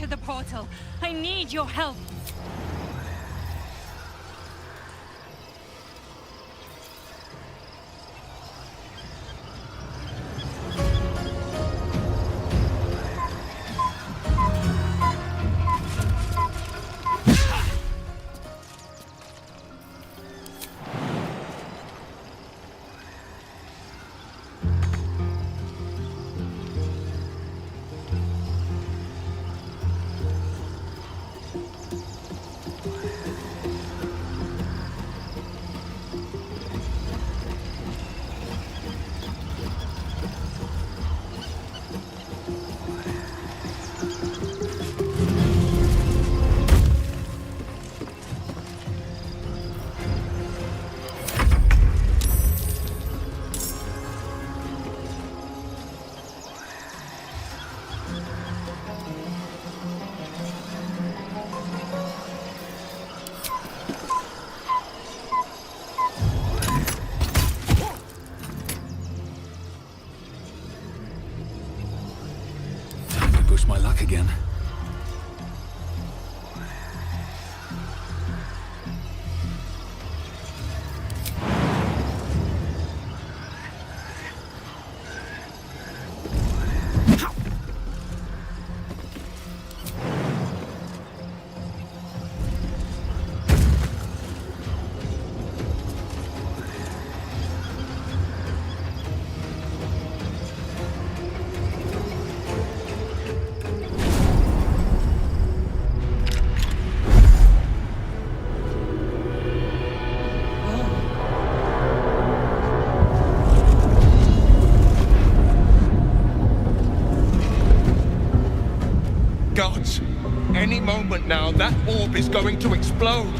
to the portal. I need your help. Boost my luck again. Gods, any moment now, that orb is going to explode.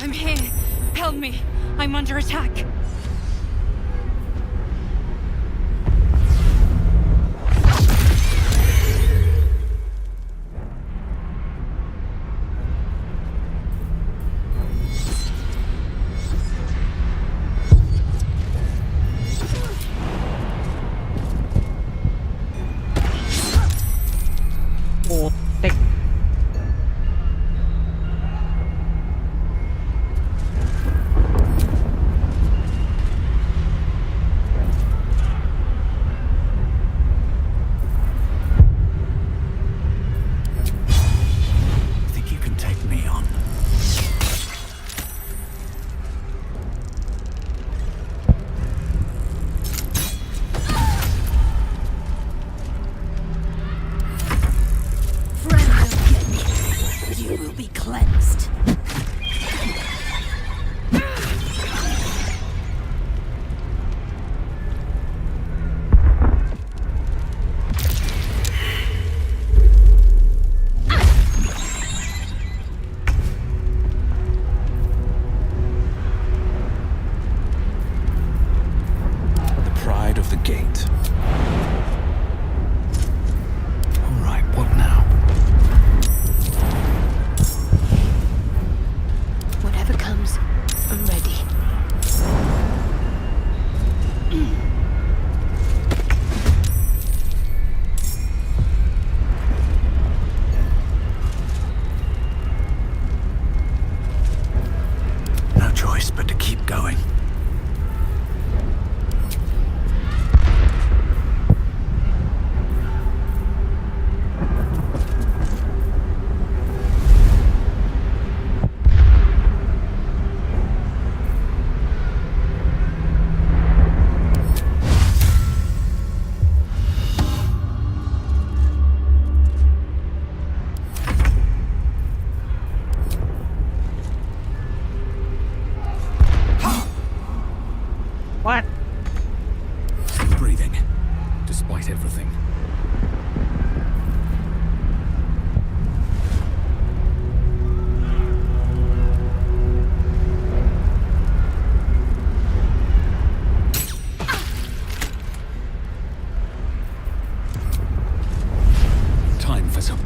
I'm here. Help me. I'm under attack.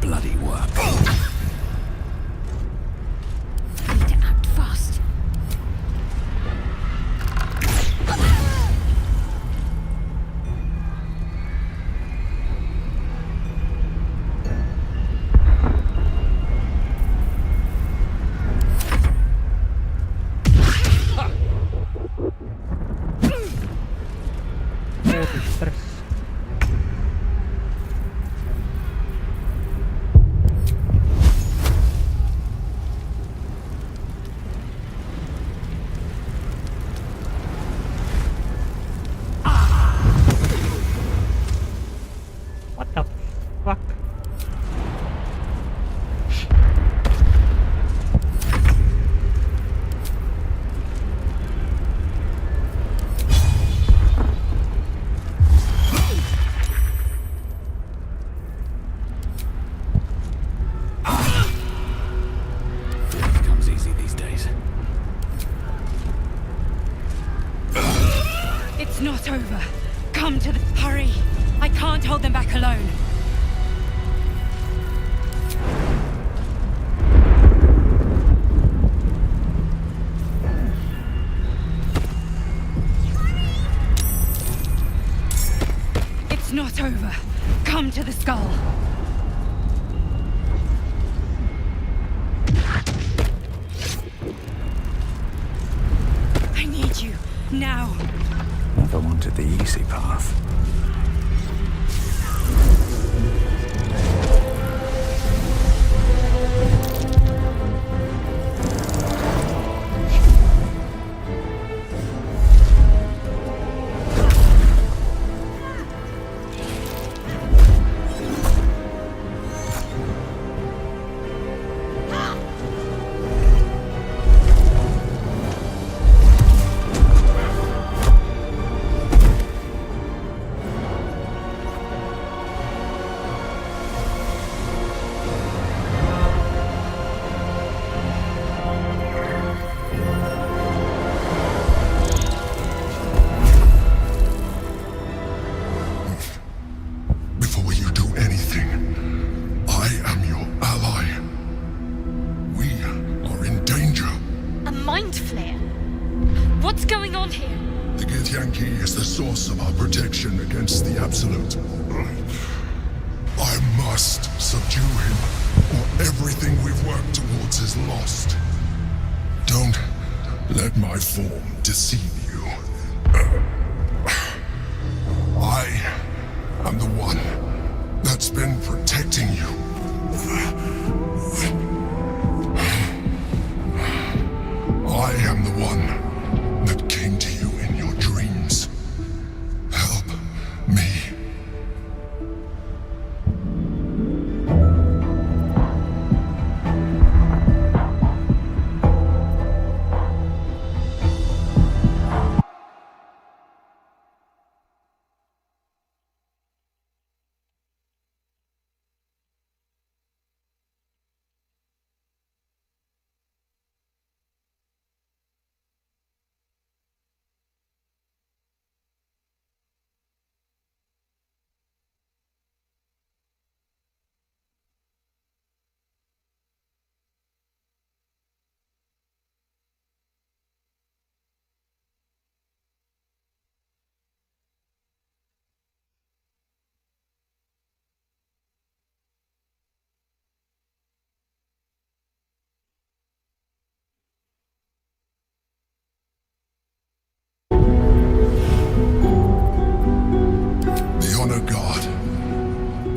bloody work. Need to act fast. What the fuck? It comes easy these days. It's not over. Come to the... Hurry! I can't hold them back alone. It's not over. Come to the skull. I need you, now. Never wanted the easy path. Before you do anything, I am your ally. We are in danger. A mind flare? What's going on here? The Githyanki is the source of our protection against the Absolute. I must subdue him, or everything we've worked towards is lost. Don't let my form deceive you. I am the one that's been protecting you. I am the one that came to you in your dreams. Help me.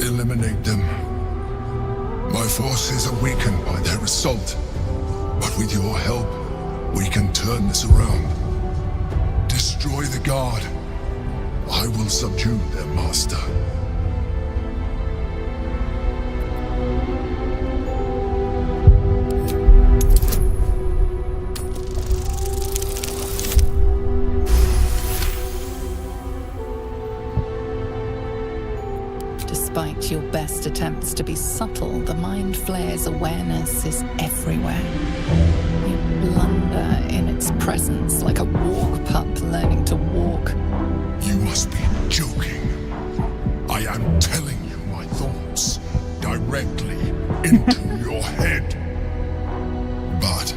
Eliminate them. My forces are weakened by their assault, but with your help, we can turn this around. Destroy the guard. I will subdue their master. Despite your best attempts to be subtle, the Mind Flayer's awareness is everywhere. You blunder in its presence like a walk pup learning to walk. You must be joking. I am telling you my thoughts, directing directly into your head. But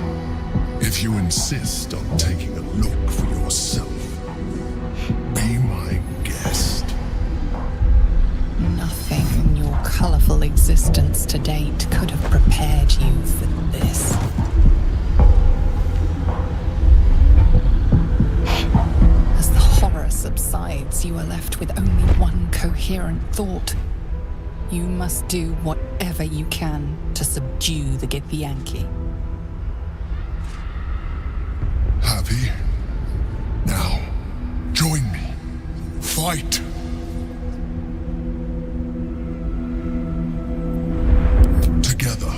if you insist on taking a look for yourself, be my guest. Nothing in your colorful existence to date could have prepared you for this. As the horror subsides, you are left with only one coherent thought. You must do whatever you can to subdue the Githyanki. Happy? Now, join me. Fight! Together,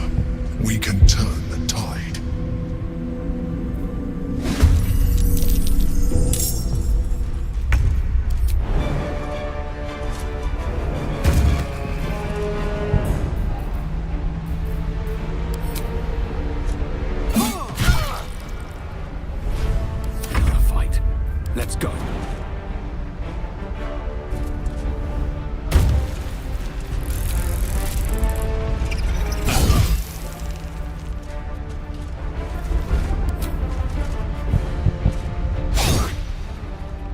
we can turn the tide. Let's go.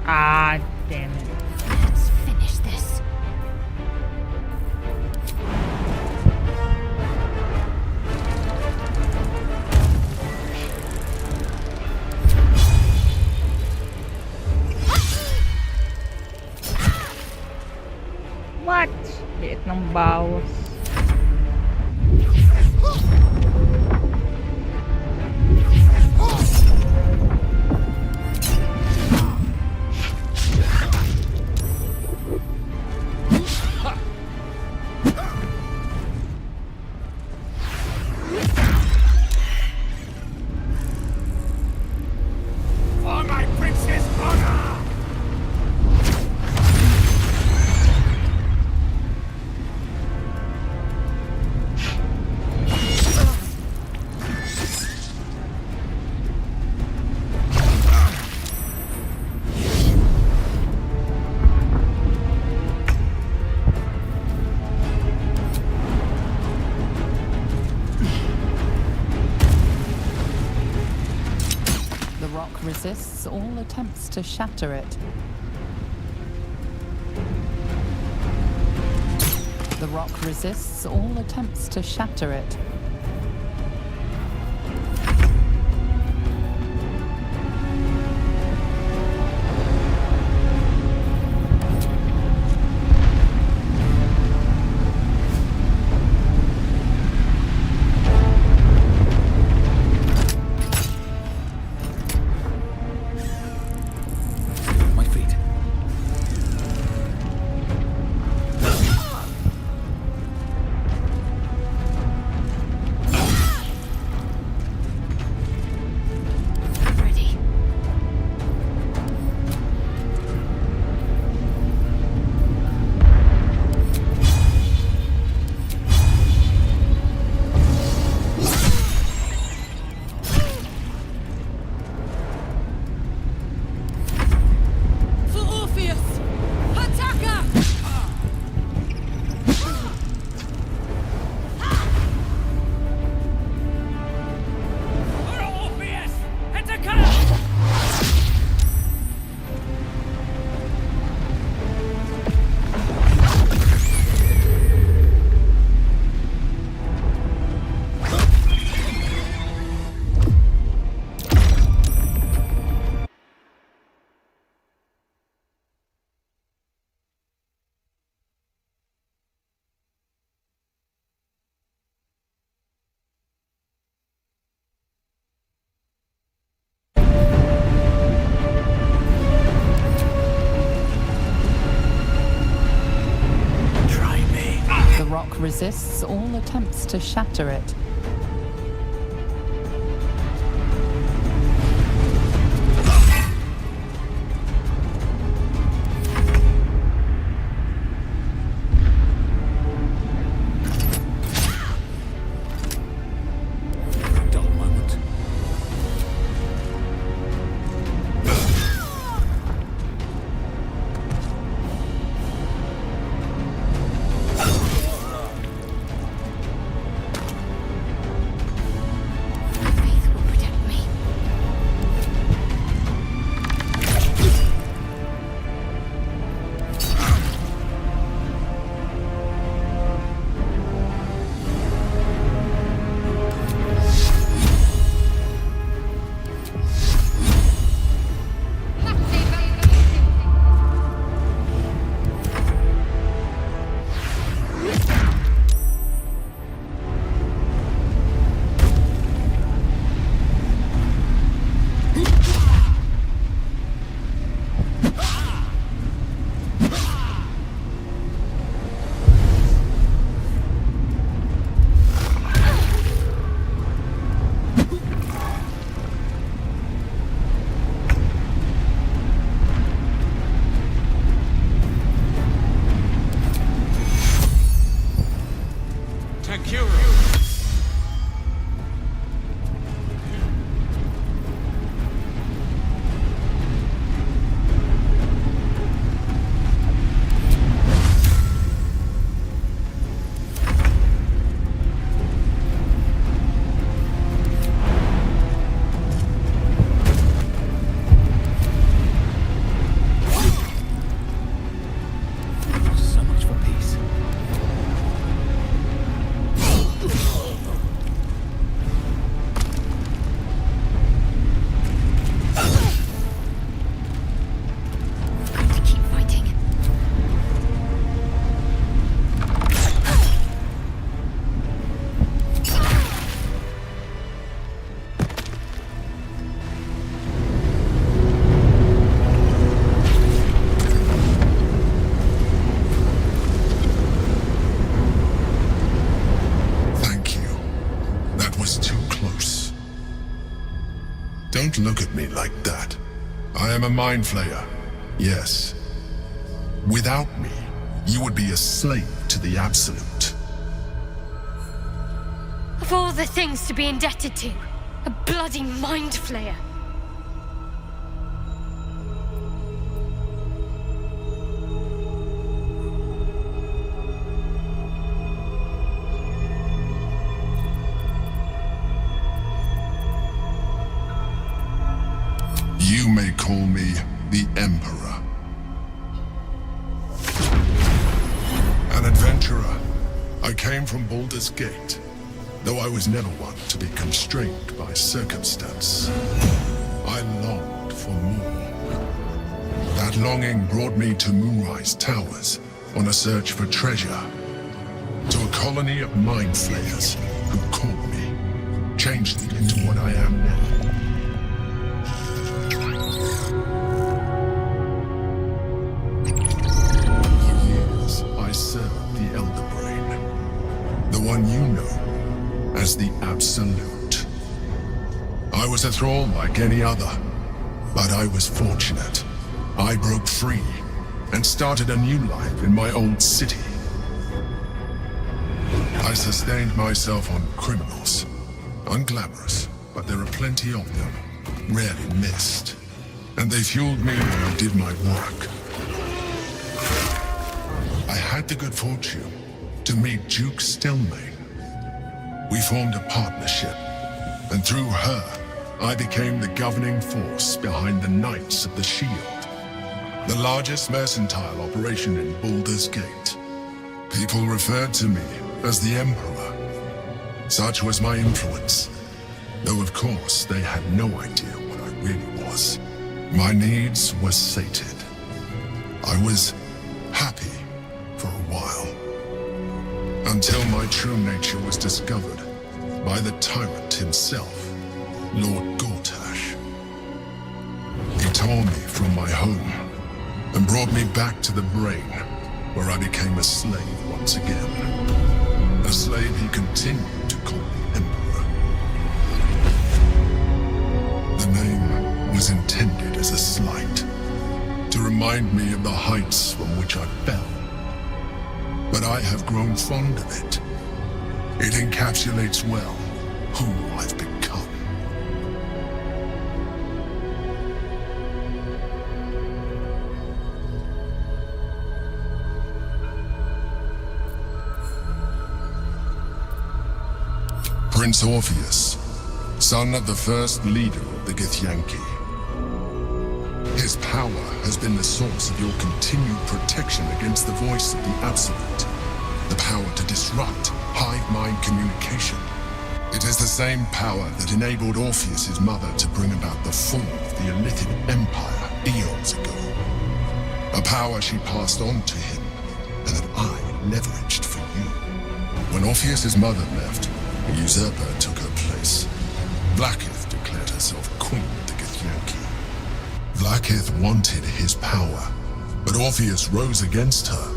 Ah, damn it. Let's finish this. What? Liit ng bawas. For my prince's honor! The rock resists all attempts to shatter it. The rock resists all attempts to shatter it. My feet. Ready. For Orpheus! Attacker! For Orpheus! Attacker! The rock resists all attempts to shatter it. Dull moment. was too close. Don't look at me like that. I am a mind flayer, yes. Without me, you would be a slave to the Absolute. Of all the things to be indebted to, a bloody mind flayer. You may call me the Emperor. An adventurer. I came from Baldur's Gate, though I was never one to be constrained by circumstance. I longed for more. That longing brought me to Moonrise Towers on a search for treasure. To a colony of mind flayers who caught me, changed me into what I am now. One you know as the Absolute. I was a thrall like any other, but I was fortunate. I broke free and started a new life in my old city. I sustained myself on criminals. Unglamorous, but there are plenty of them, rarely missed. And they fueled me when I did my work. I had the good fortune to meet Duke Stelmane. We formed a partnership, and through her, I became the governing force behind the Knights of the Shield, the largest mercantile operation in Baldur's Gate. People referred to me as the Emperor. Such was my influence, though of course they had no idea what I really was. My needs were sated. I was happy for a while. Until my true nature was discovered by the tyrant himself, Lord Gortash. He tore me from my home and brought me back to the brain, where I became a slave once again. A slave he continued to call me Emperor. The name was intended as a slight, to remind me of the heights from which I fell. But I have grown fond of it. It encapsulates well who I've become. Prince Orpheus, son of the first leader of the Githyanki. His power has been the source of your continued protection against the voice of the Absolute. The power to disrupt hive mind communication. It is the same power that enabled Orpheus's mother to bring about the fall of the Elithian Empire eons ago. A power she passed on to him, and that I leveraged for you. When Orpheus's mother left, a usurper took her place. Blackith declared herself queen of the Githyanki. Blackith wanted his power, but Orpheus rose against her,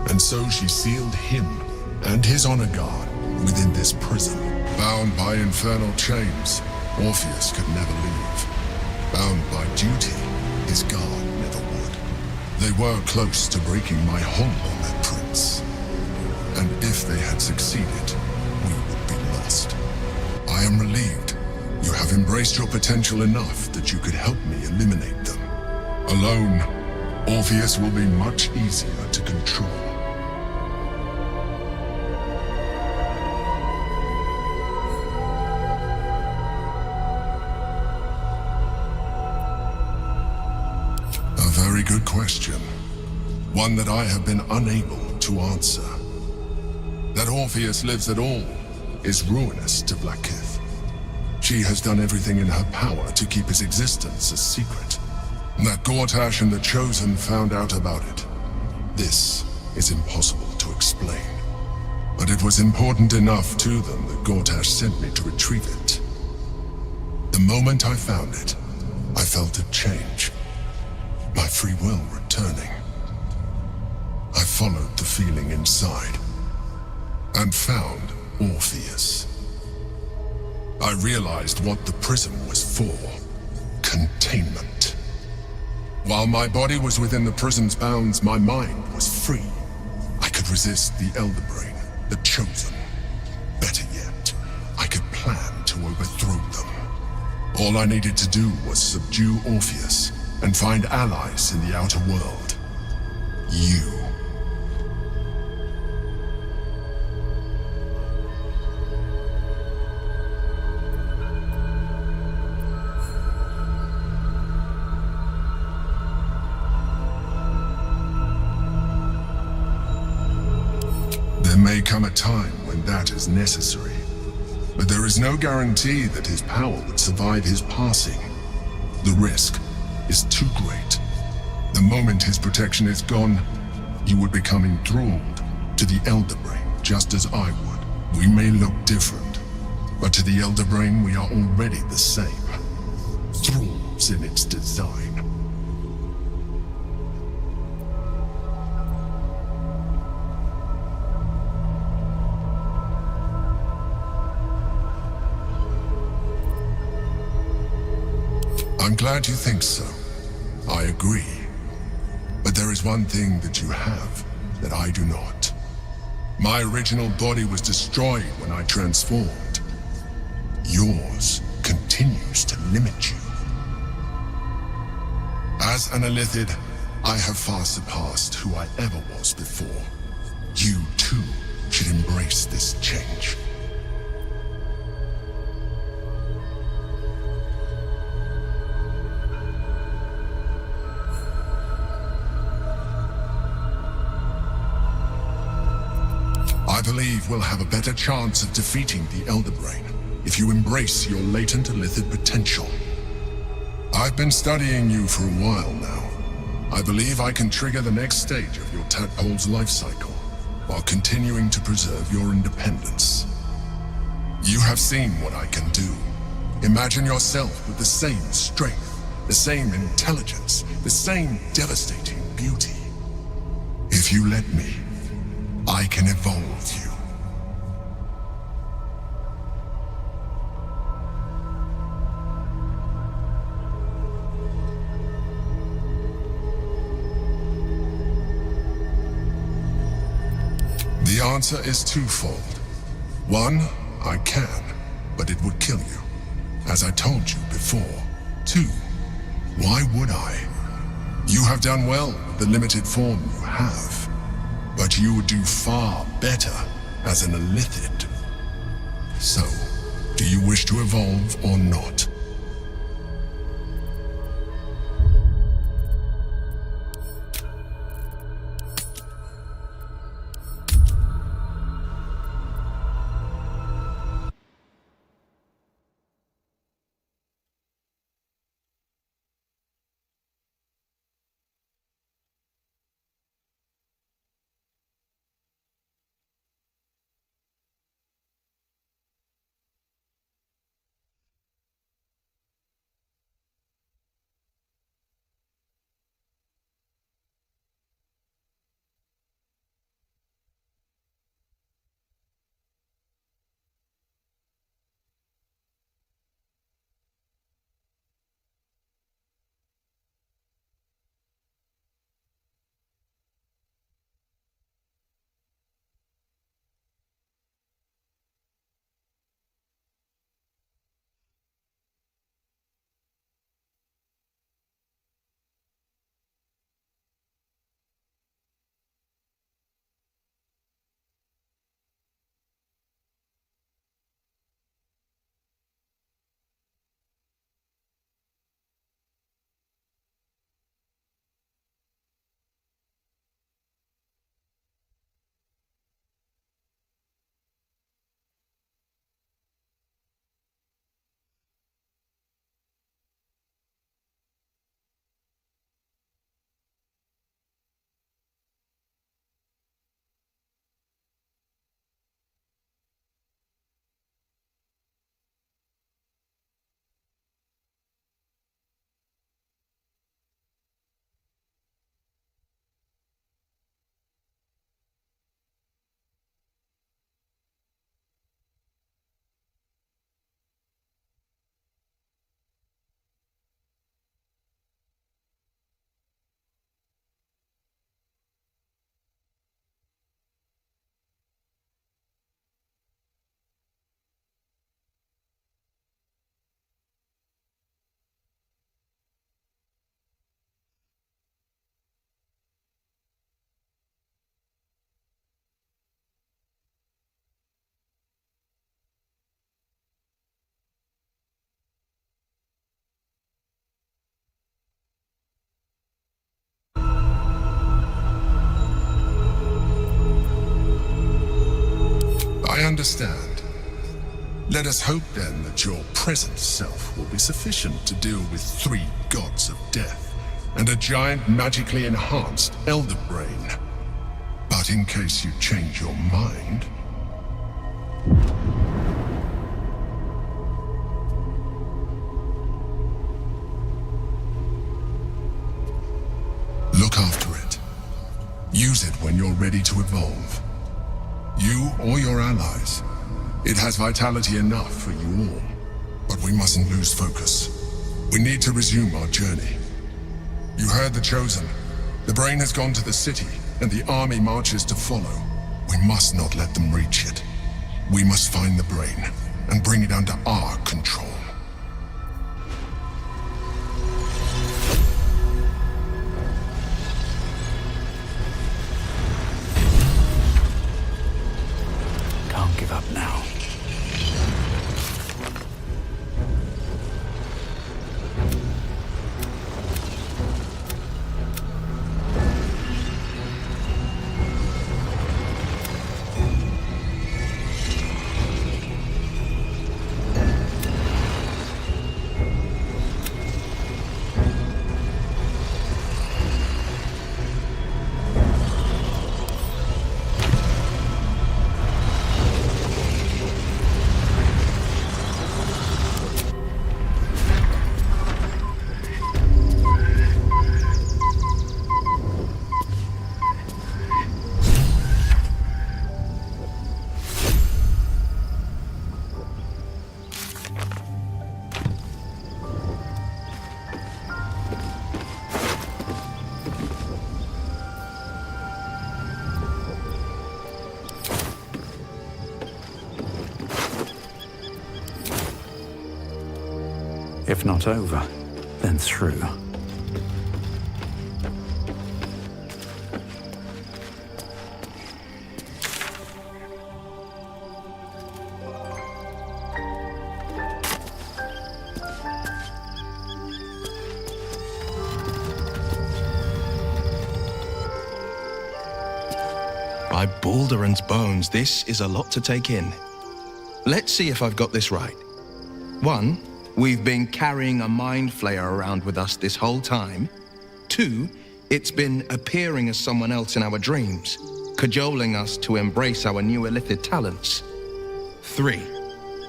and so she sealed him and his honor guard within this prison. Bound by infernal chains, Orpheus could never leave. Bound by duty, his guard never would. They were close to breaking my hold on that prince. And if they had succeeded, we would be lost. I am relieved. You have embraced your potential enough that you could help me eliminate them. Alone, Orpheus will be much easier to control. A very good question. One that I have been unable to answer. That Orpheus lives at all is ruinous to Blackith. She has done everything in her power to keep his existence a secret. That Gortash and the Chosen found out about it. This is impossible to explain. But it was important enough to them that Gortash sent me to retrieve it. The moment I found it, I felt it change. My free will returning. I followed the feeling inside and found Orpheus. I realized what the prism was for. Containment. While my body was within the prism's bounds, my mind was free. I could resist the Elder Brain, the Chosen. Better yet, I could plan to overthrow them. All I needed to do was subdue Orpheus and find allies in the outer world. You. There may come a time when that is necessary, but there is no guarantee that his power would survive his passing. The risk is too great. The moment his protection is gone, you would become enthralled to the Elder Brain, just as I would. We may look different, but to the Elder Brain we are already the same. Thralls in its design. I'm glad you think so. I agree. But there is one thing that you have that I do not. My original body was destroyed when I transformed. Yours continues to limit you. As an Illithid, I have far surpassed who I ever was before. You too should embrace this change. I believe we'll have a better chance of defeating the Elder Brain if you embrace your latent Illithid potential. I've been studying you for a while now. I believe I can trigger the next stage of your tadpole's life cycle while continuing to preserve your independence. You have seen what I can do. Imagine yourself with the same strength, the same intelligence, the same devastating beauty. If you let me, I can evolve you. The answer is twofold. One, I can, but it would kill you, as I told you before. Two, why would I? You have done well with the limited form you have. But you would do far better as an Illithid. So, do you wish to evolve or not? understand. Let us hope then that your present self will be sufficient to deal with 3 gods of death and a giant magically enhanced elder brain. But in case you change your mind... Look after it. Use it when you're ready to evolve. You or your allies. It has vitality enough for you all. But we mustn't lose focus. We need to resume our journey. You heard the Chosen. The brain has gone to the city, and the army marches to follow. We must not let them reach it. We must find the brain, and bring it under our control. Can't give up now. If not over, then through. By Baldur's bones, this is a lot to take in. Let's see if I've got this right. 1, we've been carrying a mind flayer around with us this whole time. 2, it's been appearing as someone else in our dreams, cajoling us to embrace our new illithid talents. 3,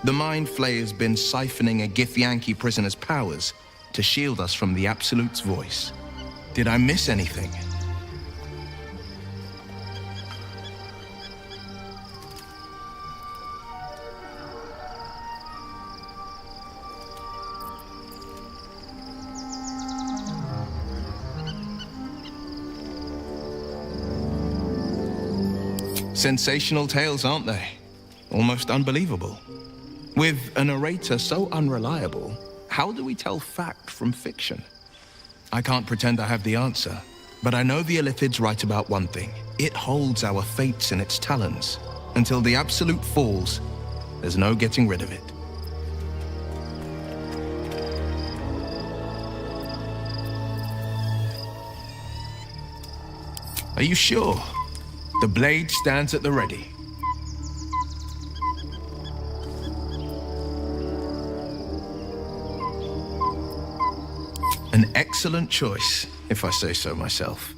the mind flayer's been siphoning a Githyanki prisoner's powers to shield us from the Absolute's voice. Did I miss anything? Sensational tales, aren't they? Almost unbelievable. With a narrator so unreliable, how do we tell fact from fiction? I can't pretend I have the answer, but I know the Illithid's right about one thing. It holds our fates in its talons. Until the Absolute falls, there's no getting rid of it. Are you sure? The blade stands at the ready. An excellent choice, if I say so myself.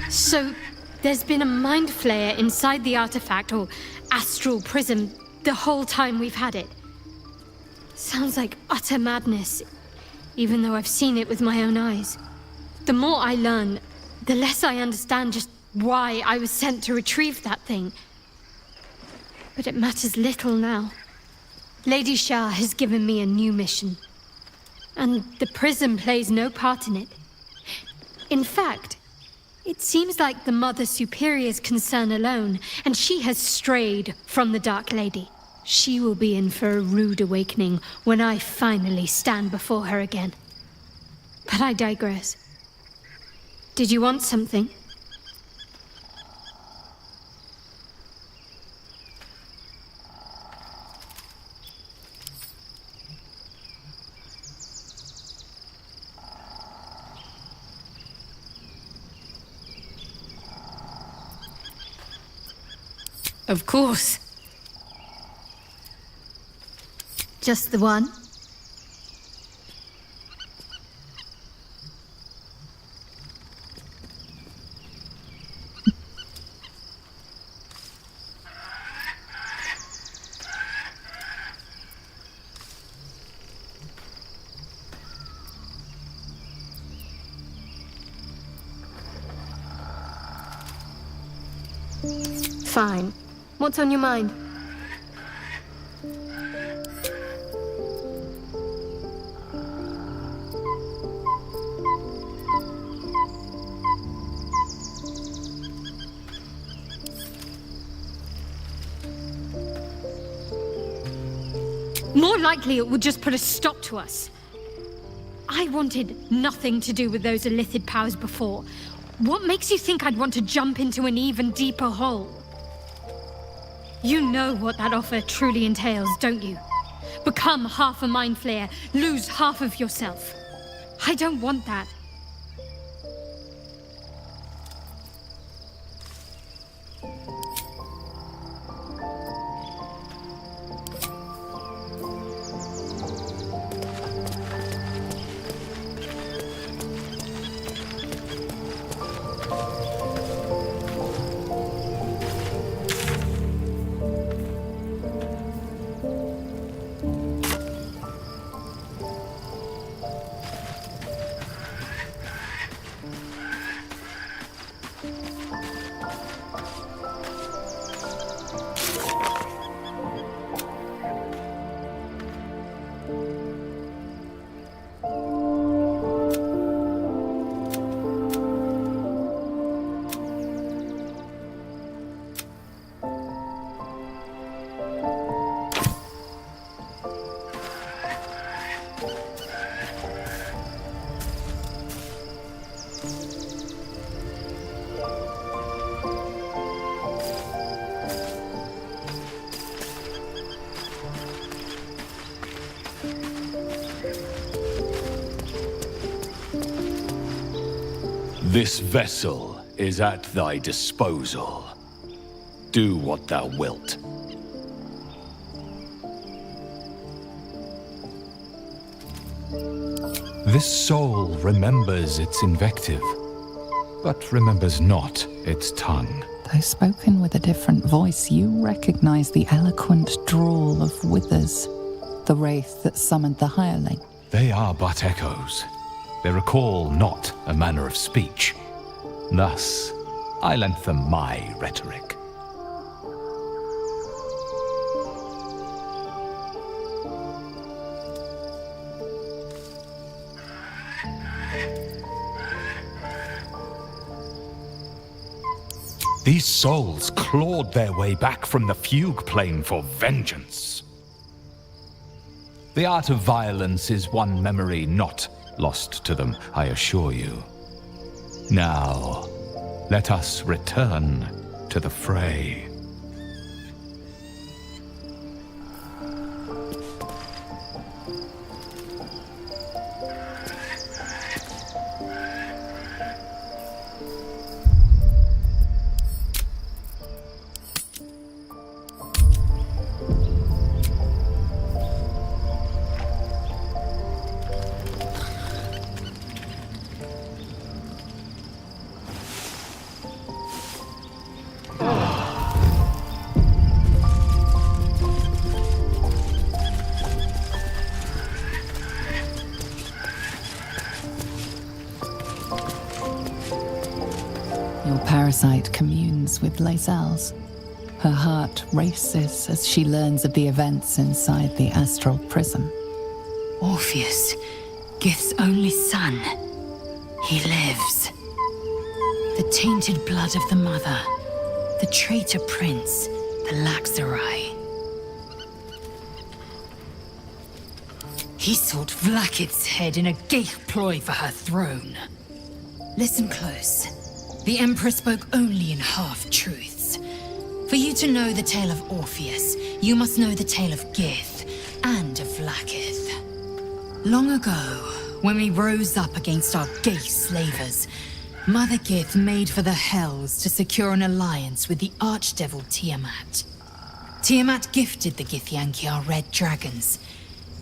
So, there's been a mind flayer inside the artifact, or astral prism, the whole time we've had it. Sounds like utter madness, even though I've seen it with my own eyes. The more I learn, the less I understand just why I was sent to retrieve that thing. But it matters little now. Lady Shah has given me a new mission, and the prism plays no part in it. In fact, it seems like the Mother Superior's concern alone, and she has strayed from the Dark Lady. She will be in for a rude awakening when I finally stand before her again. But I digress. Did you want something? Of course. Just the one? Fine. What's on your mind? More likely it would just put a stop to us. I wanted nothing to do with those illithid powers before. What makes you think I'd want to jump into an even deeper hole? You know what that offer truly entails, don't you? Become half a mind flayer, lose half of yourself. I don't want that. This vessel is at thy disposal. Do what thou wilt. This soul remembers its invective, but remembers not its tongue. Though spoken with a different voice, you recognize the eloquent drawl of Withers, the wraith that summoned the hireling. They are but echoes. They recall not a manner of speech. Thus, I lent them my rhetoric. These souls clawed their way back from the fugue plane for vengeance. The art of violence is one memory not lost to them, I assure you. Now, let us return to the fray. Parasite communes with Lae'zel's. Her heart races as she learns of the events inside the astral prism. Orpheus, Gith's only son. He lives. The tainted blood of the mother. The traitor prince. The Laxarai. He sought Vlaakith's head in a geich ploy for her throne. Listen close. The Emperor spoke only in half-truths. For you to know the tale of Orpheus, you must know the tale of Gith and of Vlaakith. Long ago, when we rose up against our gay slavers, Mother Gith made for the Hells to secure an alliance with the Archdevil Tiamat. Tiamat gifted the Githyanki our red dragons.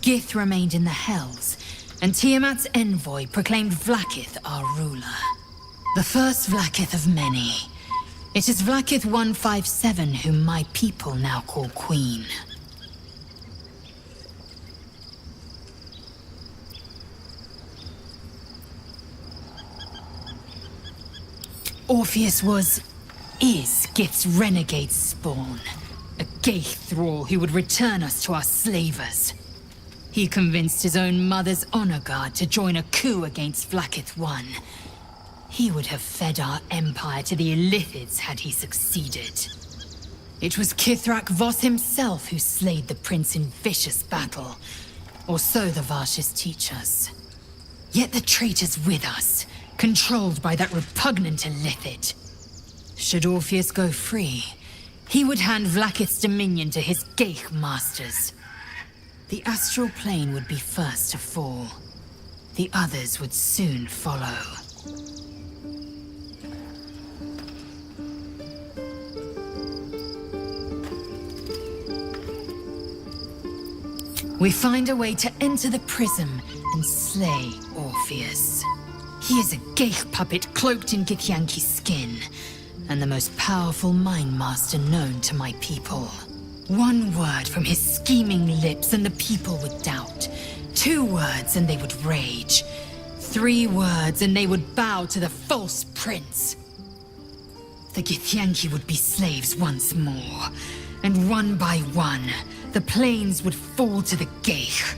Gith remained in the Hells, and Tiamat's envoy proclaimed Vlaakith our ruler. The first Vlaakith of many. It is Vlaakith 157 whom my people now call Queen. Orpheus is Gith's renegade spawn. A gay thrall who would return us to our slavers. He convinced his own mother's honor guard to join a coup against Vlaakith I. He would have fed our empire to the Illithids had he succeeded. It was Kithrak Voss himself who slayed the prince in vicious battle, or so the Varshas teach us. Yet the traitor's with us, controlled by that repugnant Illithid. Should Orpheus go free, he would hand Vlaakith's dominion to his Geich masters. The astral plane would be first to fall. The others would soon follow. We find a way to enter the prism and slay Orpheus. He is a Geich puppet cloaked in Githyanki skin, and the most powerful mind master known to my people. One word from his scheming lips and the people would doubt. 2 words and they would rage. 3 words and they would bow to the false prince. The Githyanki would be slaves once more, and one by one, the plains would fall to the Geich.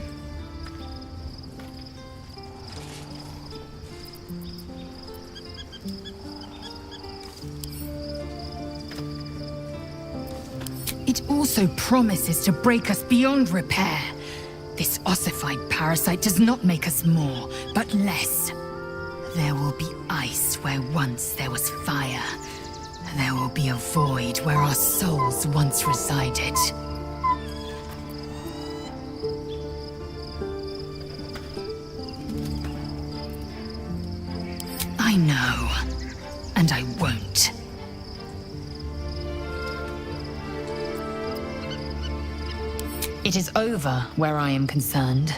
It also promises to break us beyond repair. This ossified parasite does not make us more, but less. There will be ice where once there was fire. There will be a void where our souls once resided. I know, and I won't. It is over where I am concerned.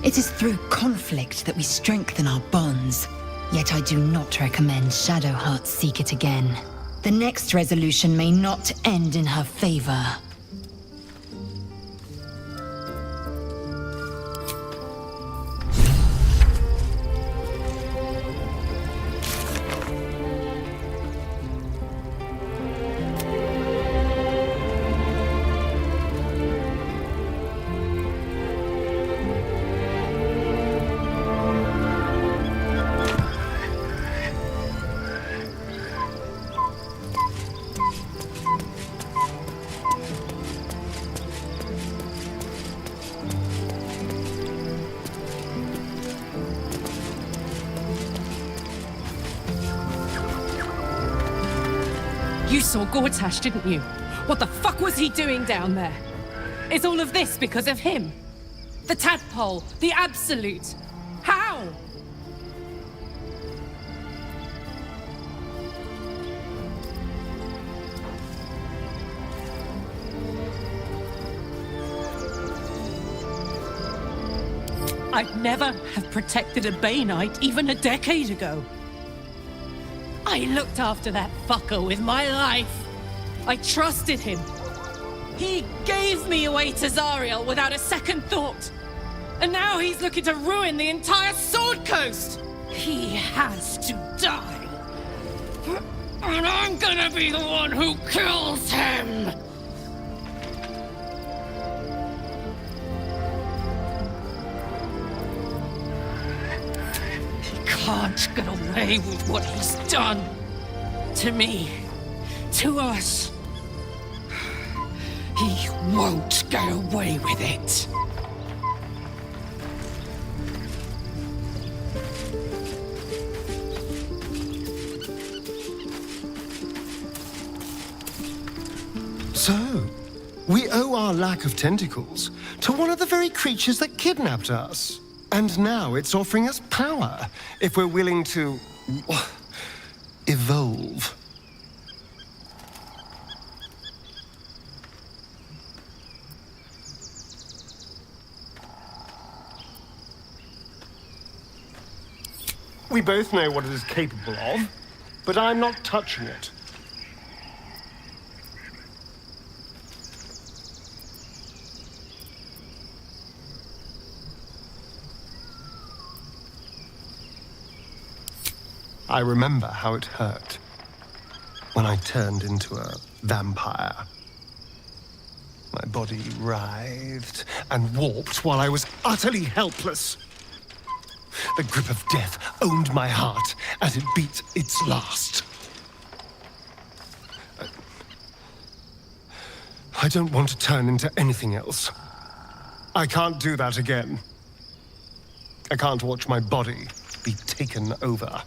It is through conflict that we strengthen our bonds. Yet I do not recommend Shadowheart seek it again. The next resolution may not end in her favor. You saw Gortash, didn't you? What the fuck was he doing down there? Is all of this because of him? The tadpole, the absolute. How? I'd never have protected a Bay Knight even a decade ago. I looked after that fucker with my life. I trusted him. He gave me away to Zariel without a second thought. And now he's looking to ruin the entire Sword Coast. He has to die. And I'm gonna be the one who kills him. Can't get away with what he's done. To me. To us. He won't get away with it. So, we owe our lack of tentacles to one of the very creatures that kidnapped us. And now it's offering us power, if we're willing to evolve. We both know what it is capable of, but I'm not touching it. I remember how it hurt when I turned into a vampire. My body writhed and warped while I was utterly helpless. The grip of death owned my heart as it beat its last. I don't want to turn into anything else. I can't do that again. I can't watch my body be taken over.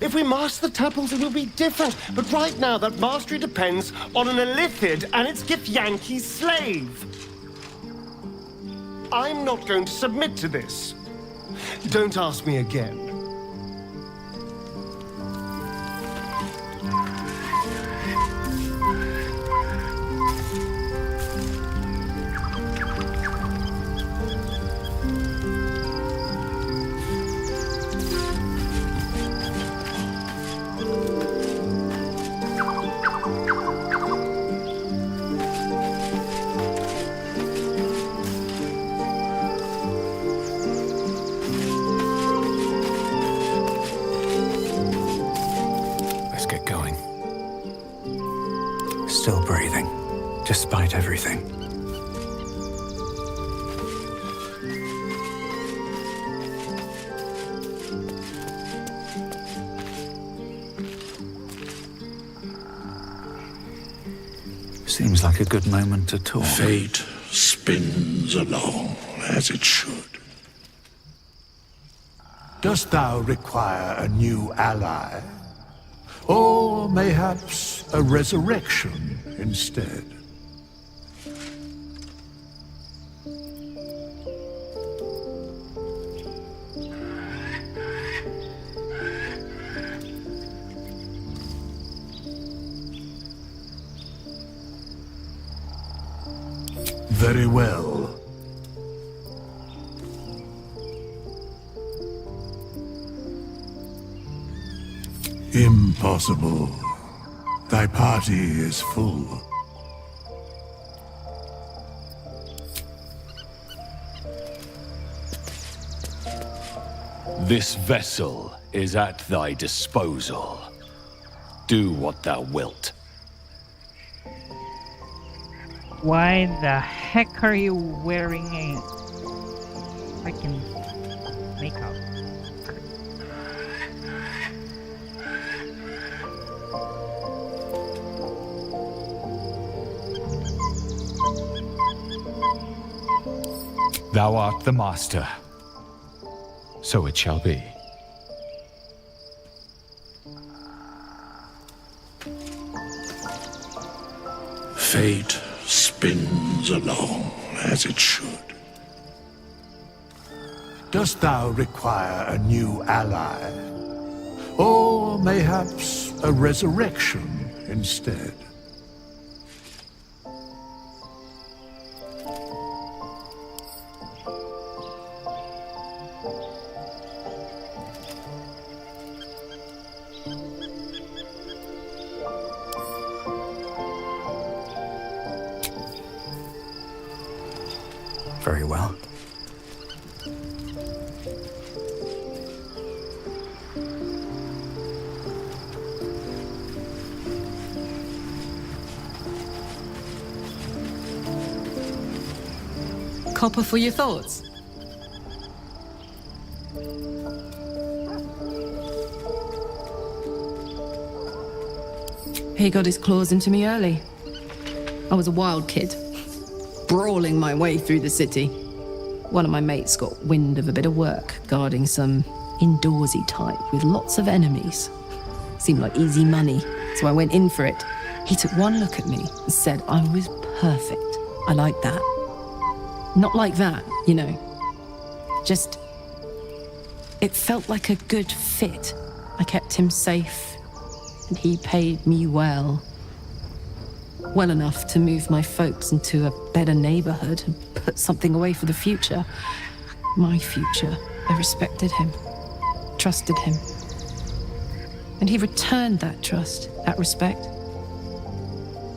If we master the tuples, it will be different. But right now, that mastery depends on an Elithid and its Githyanki's slave. I'm not going to submit to this. Don't ask me again. Still breathing, despite everything. Seems like a good moment to talk. Fate spins along as it should. Dost thou require a new ally? Or mayhaps a resurrection instead? Very well. Impossible. Thy party is full. This vessel is at thy disposal. Do what thou wilt. Why the heck are you wearing a freaking makeup? Thou art the master. So it shall be. Fate spins along as it should. Dost thou require a new ally? Or mayhaps a resurrection instead? Very well. Copper for your thoughts. He got his claws into me early. I was a wild kid, brawling my way through the city. One of my mates got wind of a bit of work guarding some indoorsy type with lots of enemies. Seemed like easy money, so I went in for it. He took one look at me and said I was perfect. I like that. Not like that, you know. Just... it felt like a good fit. I kept him safe, and he paid me well. Well enough to move my folks into a better neighborhood and put something away for the future. My future. I respected him, trusted him. And he returned that trust, that respect.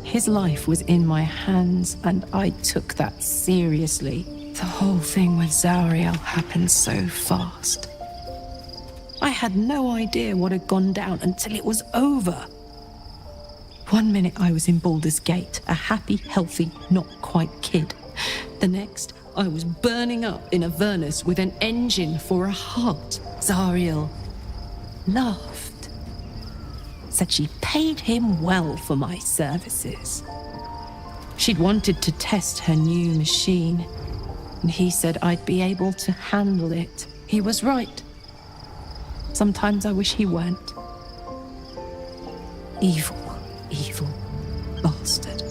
His life was in my hands, and I took that seriously. The whole thing with Zariel happened so fast. I had no idea what had gone down until it was over. One minute I was in Baldur's Gate, a happy, healthy, not quite kid. The next, I was burning up in Avernus with an engine for a heart. Zariel laughed. Said she paid him well for my services. She'd wanted to test her new machine, and he said I'd be able to handle it. He was right. Sometimes I wish he weren't. Evil, evil bastard.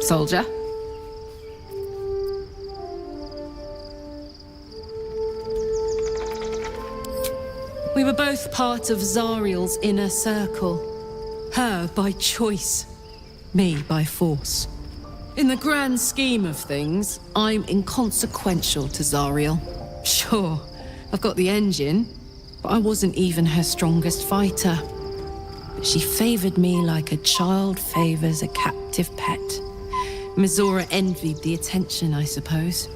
Soldier? We were both part of Zariel's inner circle. Her by choice, me by force. In the grand scheme of things, I'm inconsequential to Zariel. Sure, I've got the engine, but I wasn't even her strongest fighter. But she favored me like a child favors a captive pet. Mizora envied the attention, I suppose.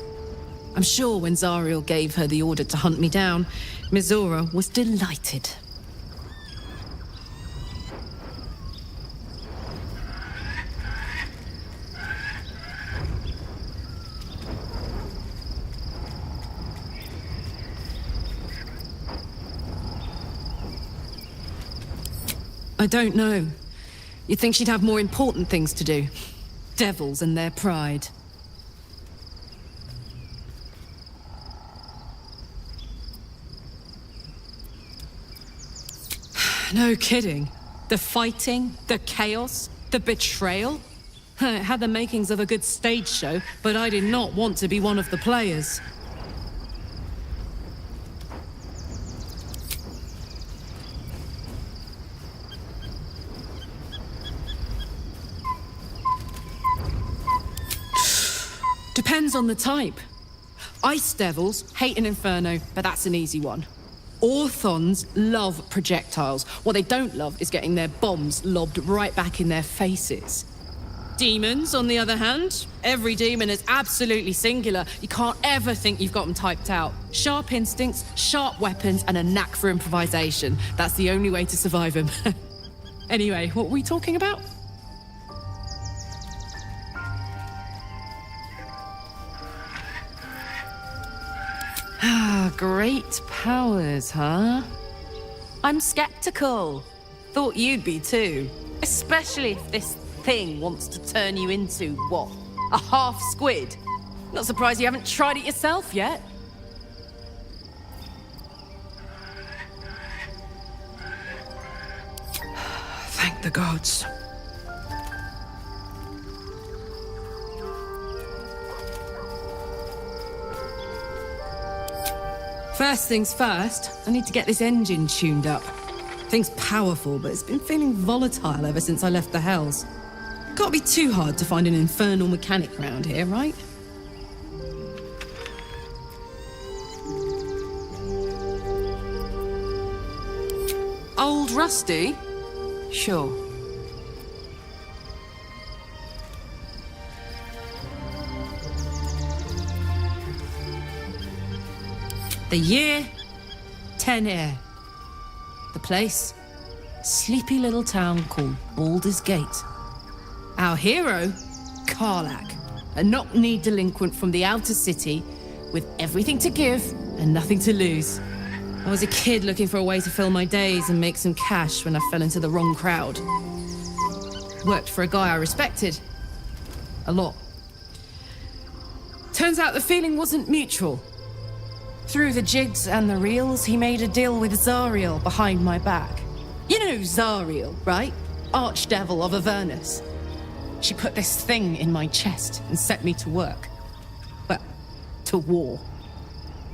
I'm sure when Zariel gave her the order to hunt me down, Mizora was delighted. I don't know. You'd think she'd have more important things to do. Devils and their pride. No kidding. The fighting, the chaos, the betrayal. It had the makings of a good stage show, but I did not want to be one of the players. Depends on the type. Ice devils hate an inferno, but that's an easy one. Orthons love projectiles. What they don't love is getting their bombs lobbed right back in their faces. Demons, on the other hand, every demon is absolutely singular. You can't ever think you've got them typed out. Sharp instincts, sharp weapons, and a knack for improvisation. That's the only way to survive them. Anyway, what were we talking about? Great powers, huh? I'm skeptical. Thought you'd be too. Especially if this thing wants to turn you into, what? A half squid? Not surprised you haven't tried it yourself yet. Thank the gods. First things first, I need to get this engine tuned up. Thing's powerful, but it's been feeling volatile ever since I left the Hells. Can't be too hard to find an infernal mechanic around here, right? Old Rusty? Sure. The year, Tenir. The place, sleepy little town called Baldur's Gate. Our hero, Karlach, a knock-knee delinquent from the outer city with everything to give and nothing to lose. I was a kid looking for a way to fill my days and make some cash when I fell into the wrong crowd. Worked for a guy I respected. A lot. Turns out the feeling wasn't mutual. Through the jigs and the reels, he made a deal with Zariel behind my back. You know Zariel, right? Archdevil of Avernus. She put this thing in my chest and set me to work. Well, to war.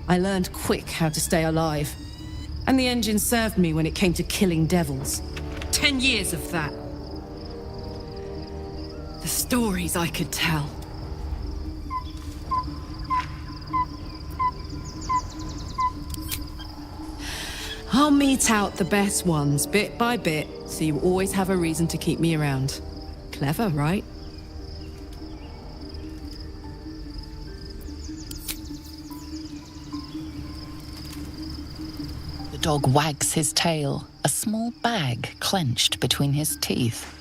I learned quick how to stay alive. And the engine served me when it came to killing devils. 10 years of that. The stories I could tell. I'll mete out the best ones, bit by bit, so you always have a reason to keep me around. Clever, right? The dog wags his tail, a small bag clenched between his teeth.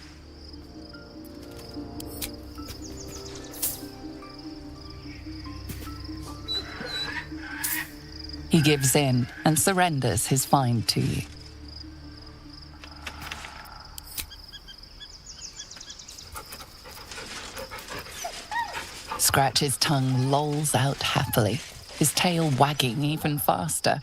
He gives in and surrenders his find to you. Scratch's tongue lolls out happily, his tail wagging even faster.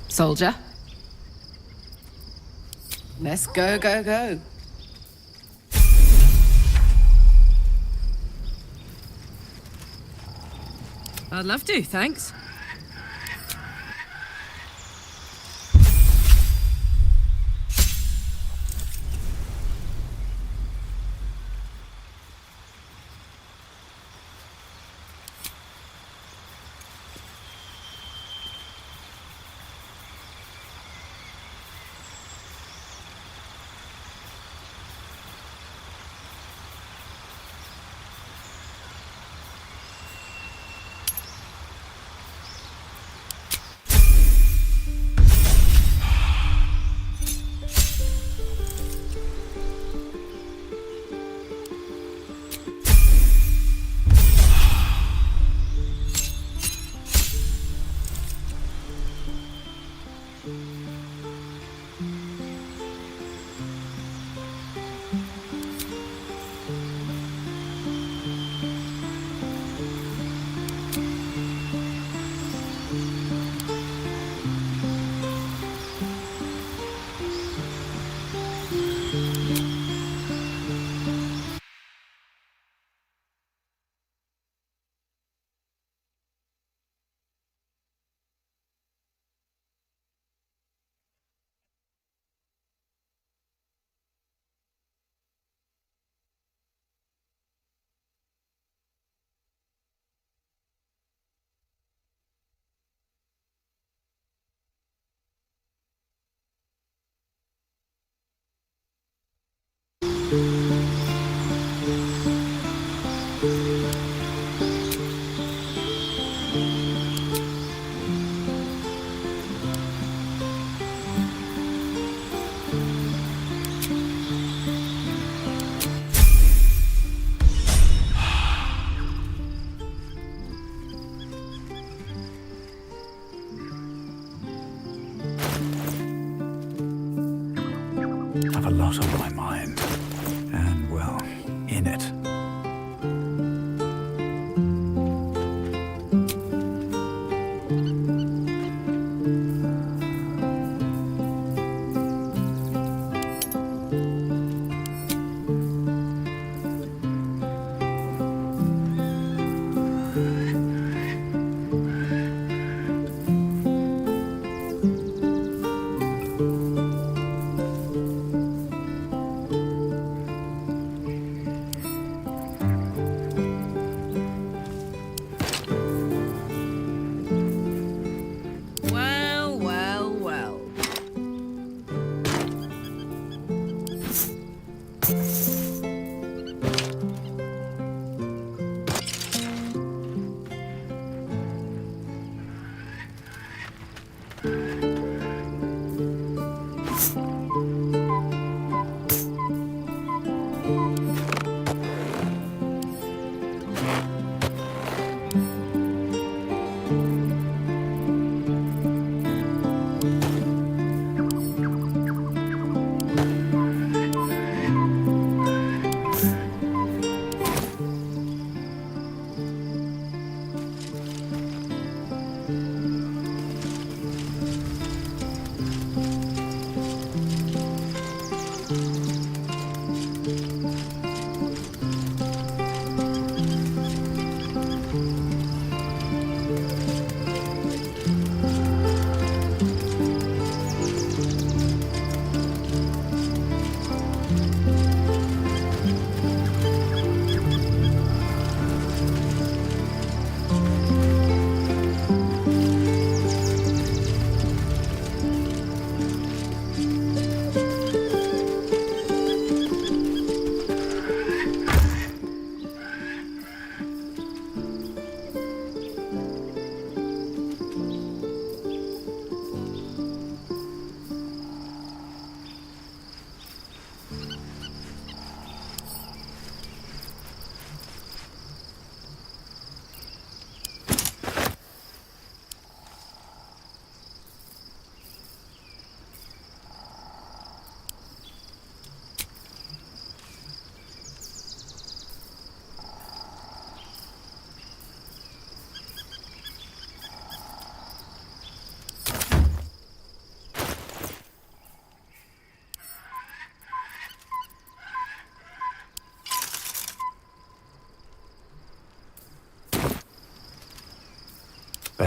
Soldier. Let's go, go, go. I'd love to, thanks. I've a lot on my mind, and, well, in it.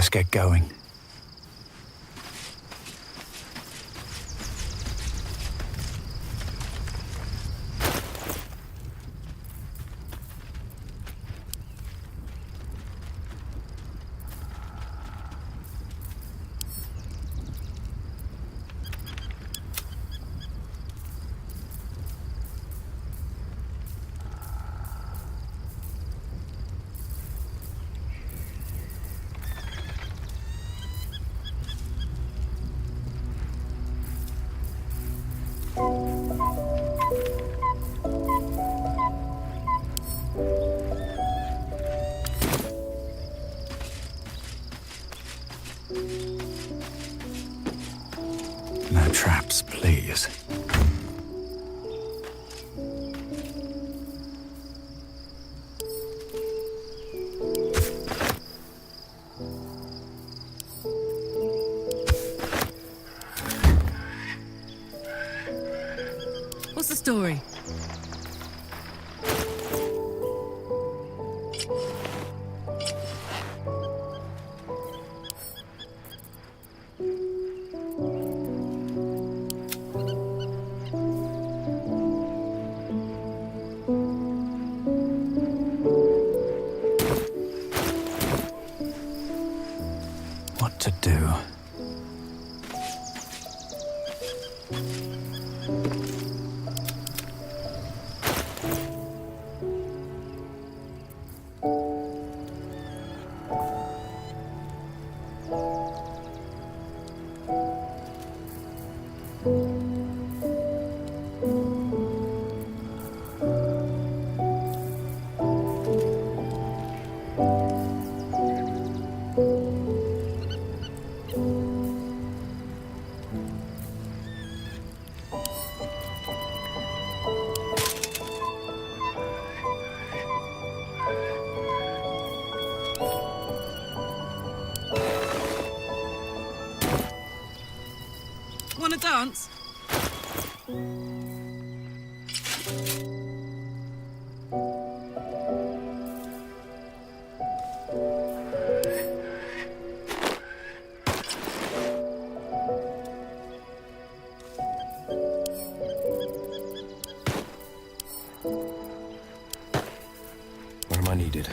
Let's get going. No traps, please. What's the story? What to do? Wanna dance? Where am I needed?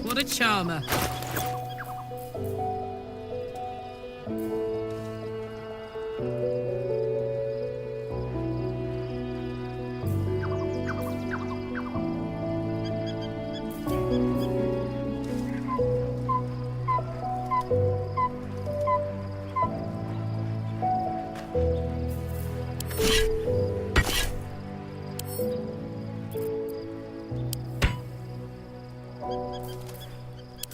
What a charmer.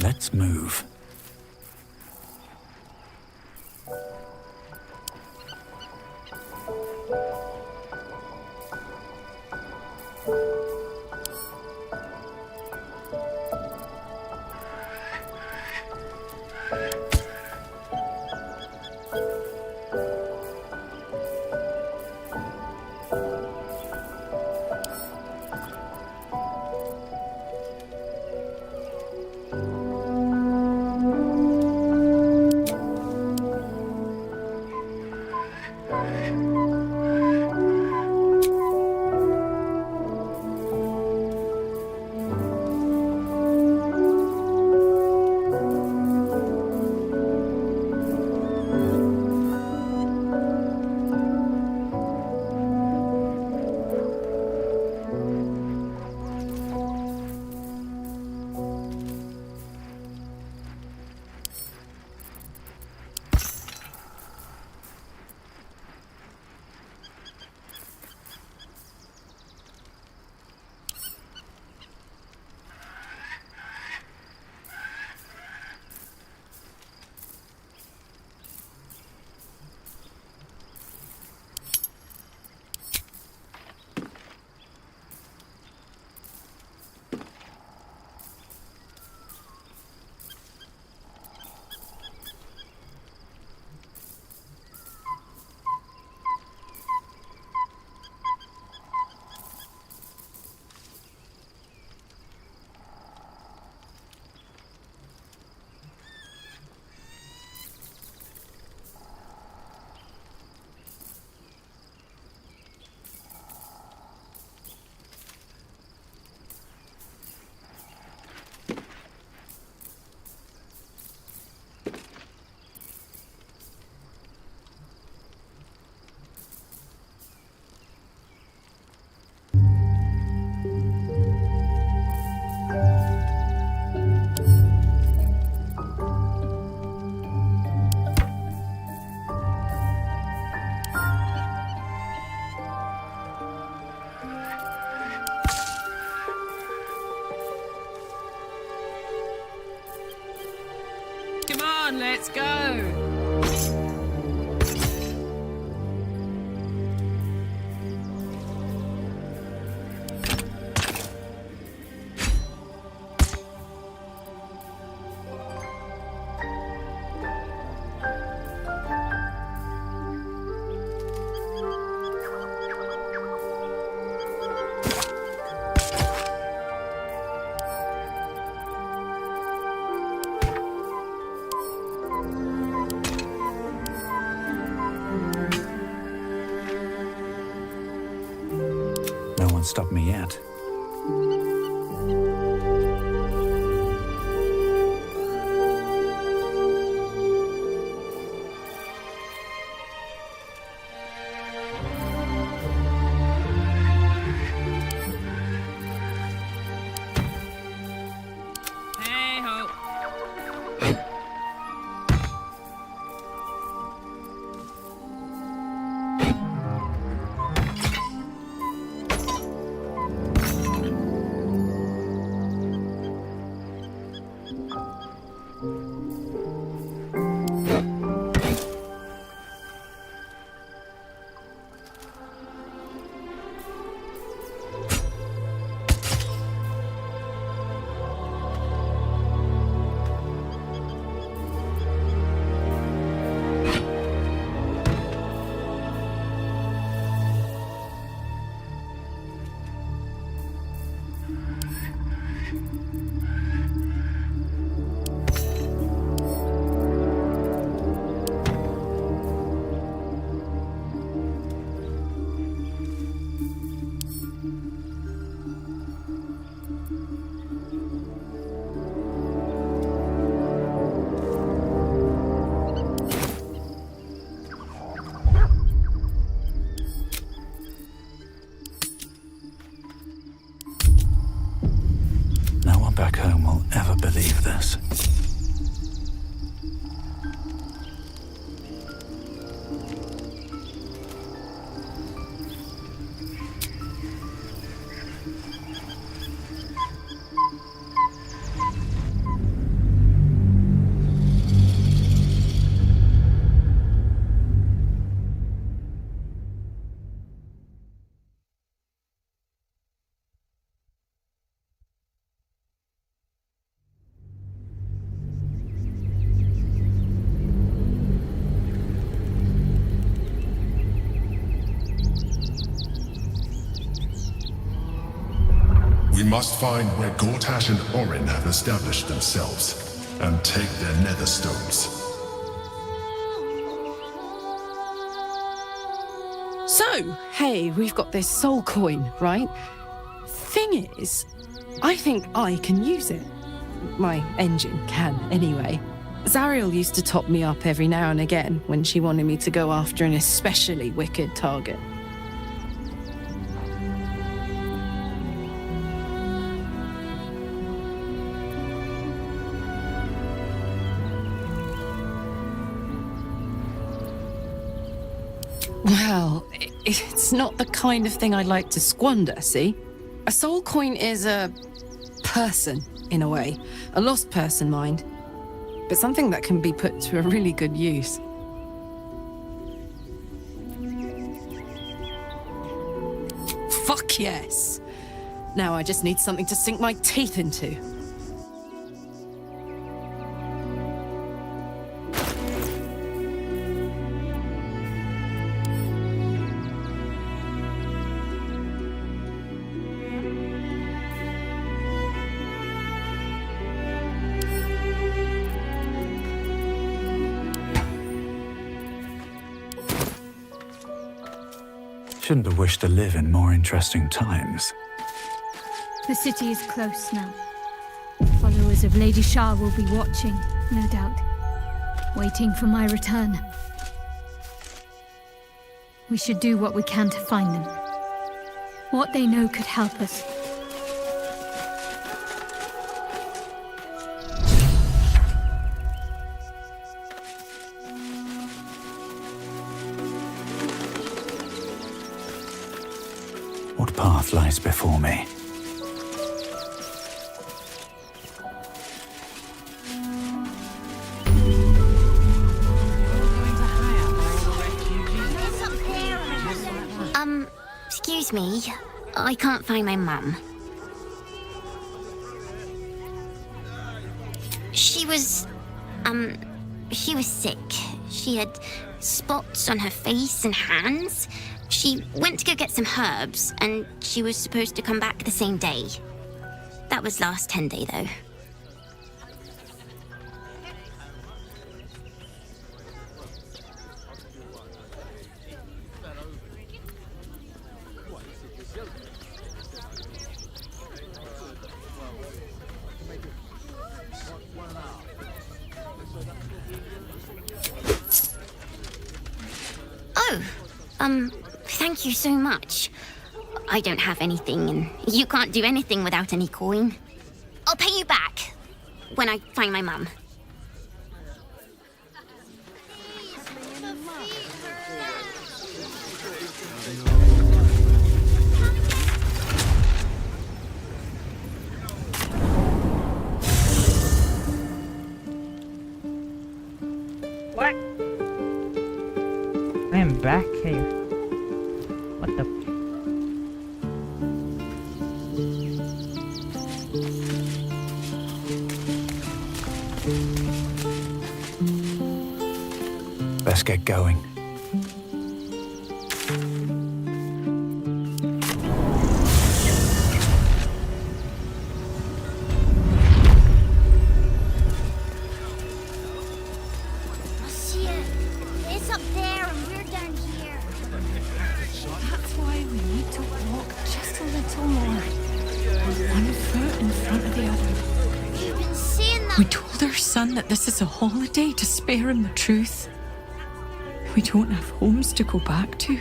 Let's move. on, let's go! Stop me yet. Hey ho. Back home will ever believe this. We must find where GCASH and Orin have established themselves, and take their nether stones. So, hey, we've got this soul coin, right? Thing is, I think I can use it. My engine can, anyway. Zariel used to top me up every now and again when she wanted me to go after an especially wicked target. Well, it's not the kind of thing I'd like to squander, see? A soul coin is a person, in a way. A lost person, mind. But something that can be put to a really good use. Fuck yes! Now I just need something to sink my teeth into. Shouldn't have wished to live in more interesting times. The city is close now. Followers of Lady Shah will be watching, no doubt, waiting for my return. We should do what we can to find them. What they know could help us. What path lies before me? Excuse me, I can't find my mum. She was sick. She had spots on her face and hands. She went to go get some herbs, and she was supposed to come back the same day. That was last 10 day, though. Thank you so much. I don't have anything, and you can't do anything without any coin. I'll pay you back when I find my mum. What? I am back here. What the? Let's get going. Monsieur, it's up there and we're down here. That's why we need to walk just a little more. One foot in front of the other. You've been saying that. We told our son that this is a holiday to spare him the truth. We don't have homes to go back to.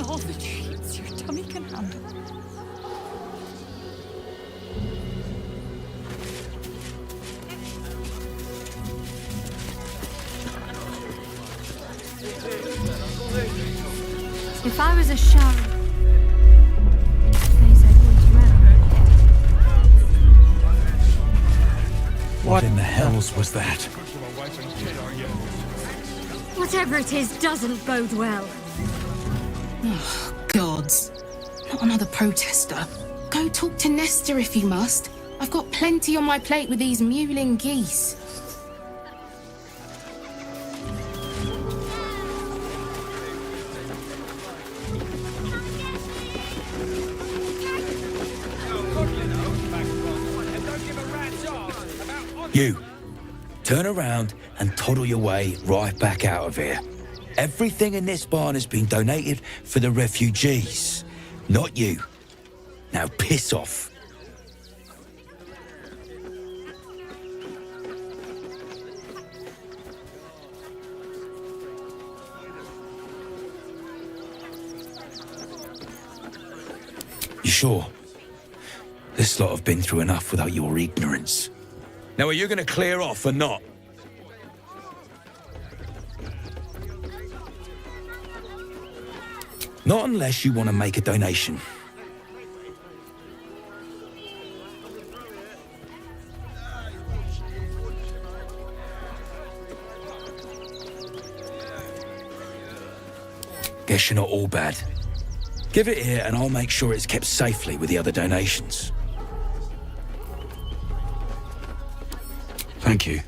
All the treats your tummy can handle. If I was a Shah, days I'd wait around. What in the hells was that? Whatever it is doesn't bode well. Oh, gods. Not another protester. Go talk to Nestor if you must. I've got plenty on my plate with these mewling geese. You, turn around and toddle your way right back out of here. Everything in this barn has been donated for the refugees, not you. Now piss off. You sure? This lot have been through enough without your ignorance. Now, are you going to clear off or not? Not unless you want to make a donation. Guess you're not all bad. Give it here and I'll make sure it's kept safely with the other donations. Thank you.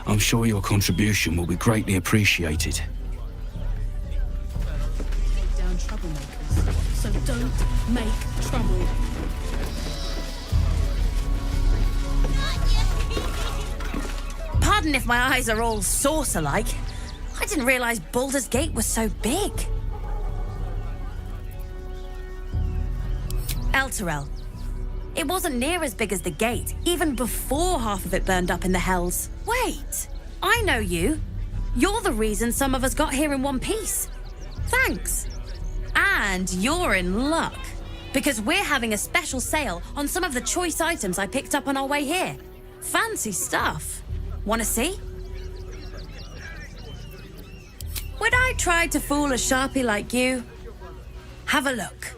I'm sure your contribution will be greatly appreciated. Down troublemakers, so don't make trouble. Pardon if my eyes are all saucer-like. I didn't realize Baldur's Gate was so big. Elturel. It wasn't near as big as the gate, even before half of it burned up in the Hells. Wait, I know you. You're the reason some of us got here in one piece. Thanks. And you're in luck, because we're having a special sale on some of the choice items I picked up on our way here. Fancy stuff. Wanna see? Would I try to fool a sharpie like you? Have a look.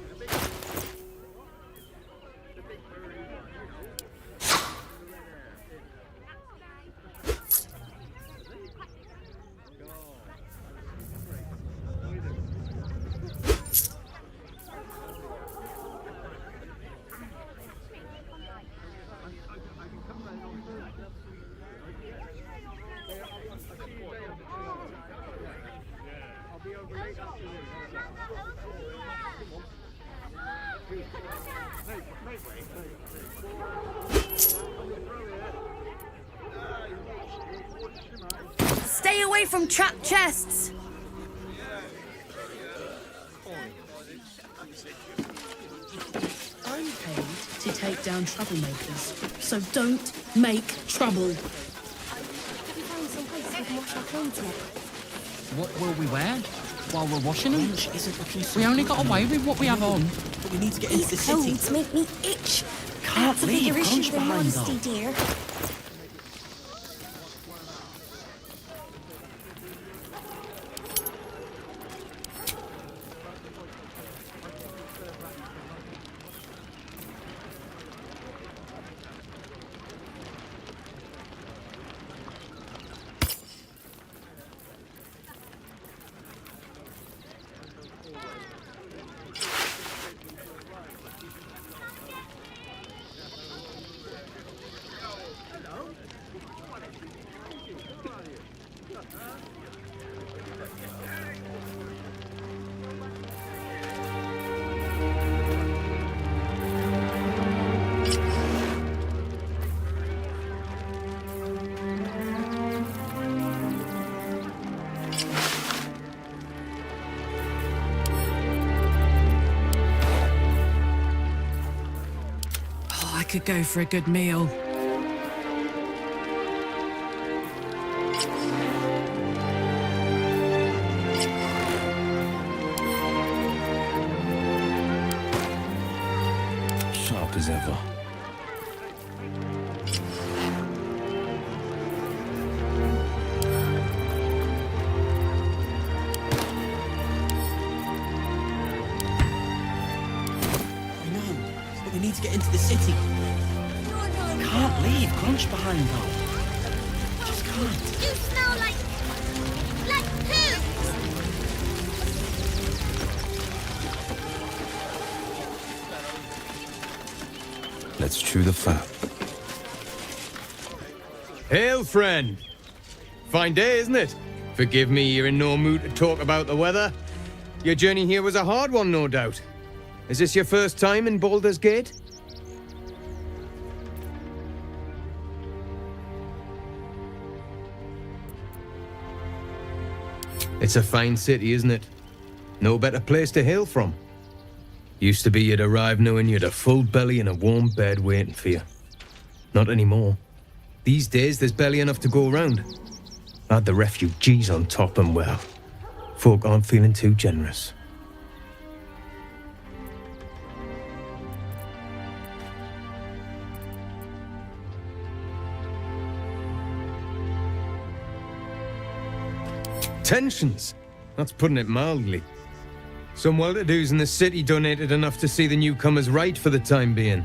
Stay away from trapped chests. I'm paid to take down troublemakers, so don't make trouble. What will we wear while we're washing them? We only got away with what we have on. But we need to get into the city. These codes make me itch. Can't That's a leave bigger issue Crunch than behind, modesty, though. dear. I could go for a good meal. Sharp as ever. I know, but we need to get into the city. Can't leave Crunch behind, though. Just can't. You smell like poop. Let's chew the fat. Hail, friend! Fine day, isn't it? Forgive me, you're in no mood to talk about the weather. Your journey here was a hard one, no doubt. Is this your first time in Baldur's Gate? It's a fine city, isn't it? No better place to hail from. Used to be you'd arrive knowing you'd a full belly and a warm bed waiting for you. Not anymore. These days, there's barely enough to go around. Add the refugees on top and, well, folk aren't feeling too generous. Tensions? That's putting it mildly. Some well-to-dos in the city donated enough to see the newcomers right for the time being.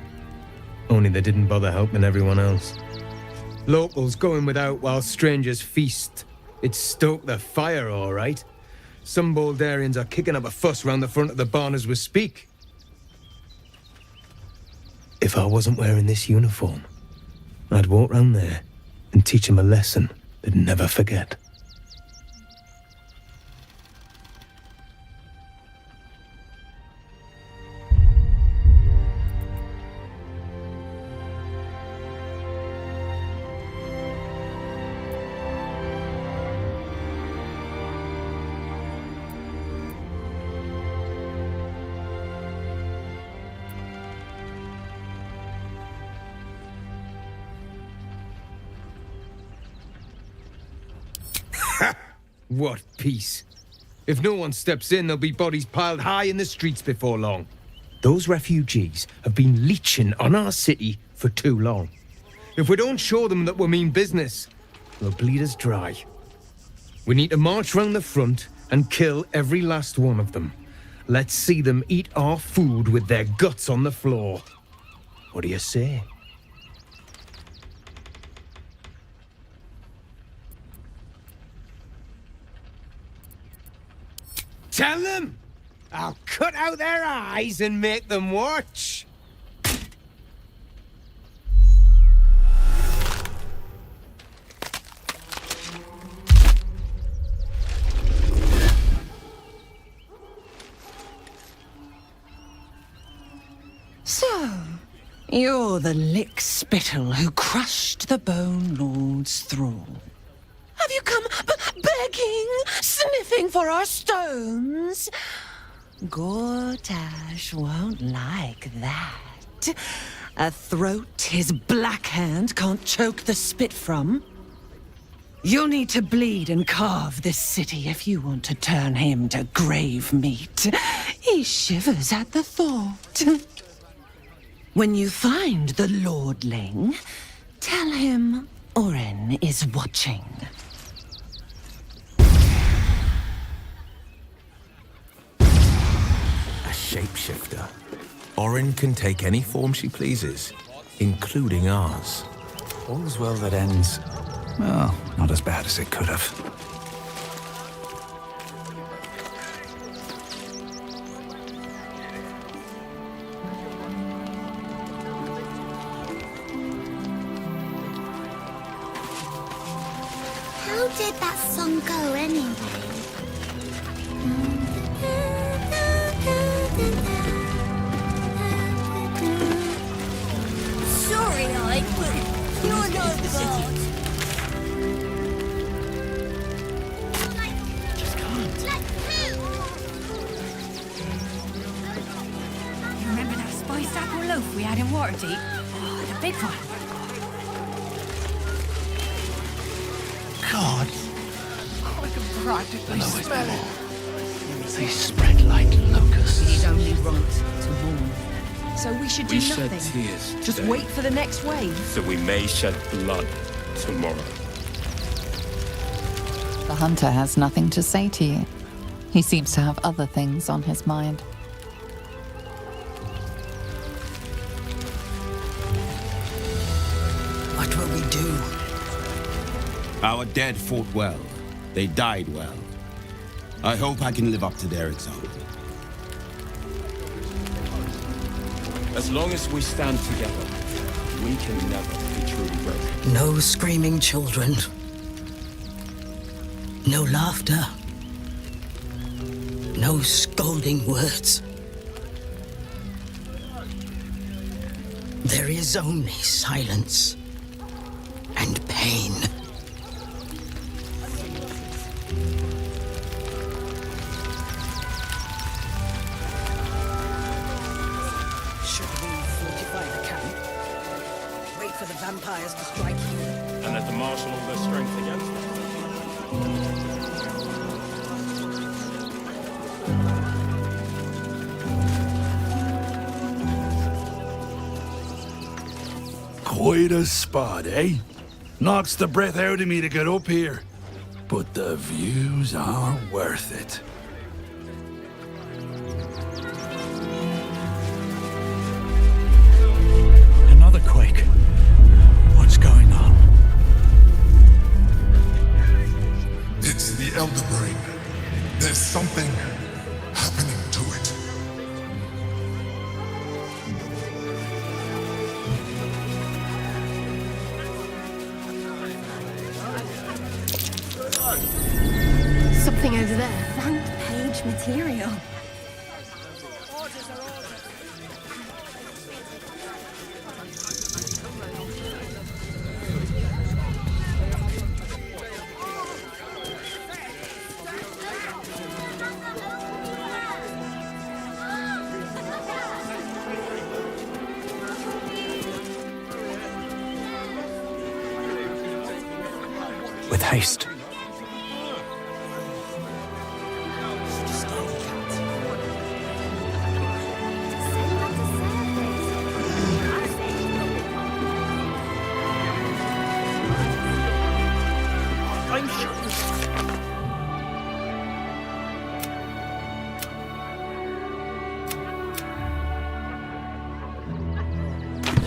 Only they didn't bother helping everyone else. Locals going without while strangers feast. It stoked the fire, all right. Some Baldurians are kicking up a fuss round the front of the barn as we speak. If I wasn't wearing this uniform, I'd walk round there and teach them a lesson they'd never forget. What peace? If no one steps in, there'll be bodies piled high in the streets before long. Those refugees have been leeching on our city for too long. If we don't show them that we mean business, they'll bleed us dry. We need to march round the front and kill every last one of them. Let's see them eat our food with their guts on the floor. What do you say? Tell them! I'll cut out their eyes and make them watch! So, you're the lick-spittle who crushed the Bone Lord's thrall. Have you come begging, sniffing for our stones? Gortash won't like that. A throat his black hand can't choke the spit from. You'll need to bleed and carve this city if you want to turn him to grave meat. He shivers at the thought. When you find the Lordling, tell him Orin is watching. A shapeshifter. Orin can take any form she pleases, including ours. All's well that ends. Well, not as bad as it could have. How did that song go anyway? Sorry, but you're no god. Just can't. You remember that spiced apple loaf we had in Waterdeep? Oh, the big one. God. I can practically smell it. They spread like locusts. It is only right to mourn. So we should do We shed nothing. tears Just today, wait for the next wave. so we may shed blood tomorrow. The hunter has nothing to say to you. He seems to have other things on his mind. What will we do? Our dead fought well. They died well. I hope I can live up to their example. As long as we stand together, we can never be truly brave. No screaming children. No laughter. No scolding words. There is only silence and pain. Should we fortify the camp? Wait for the vampires to strike here. And let them marshal all their strength against them. Quite a spot, eh? Knocks the breath out of me to get up here. But the views are worth it. Another quake. What's going on? It's the Elder Brain. There's something happening to it. Something over there. Blank page material. With haste.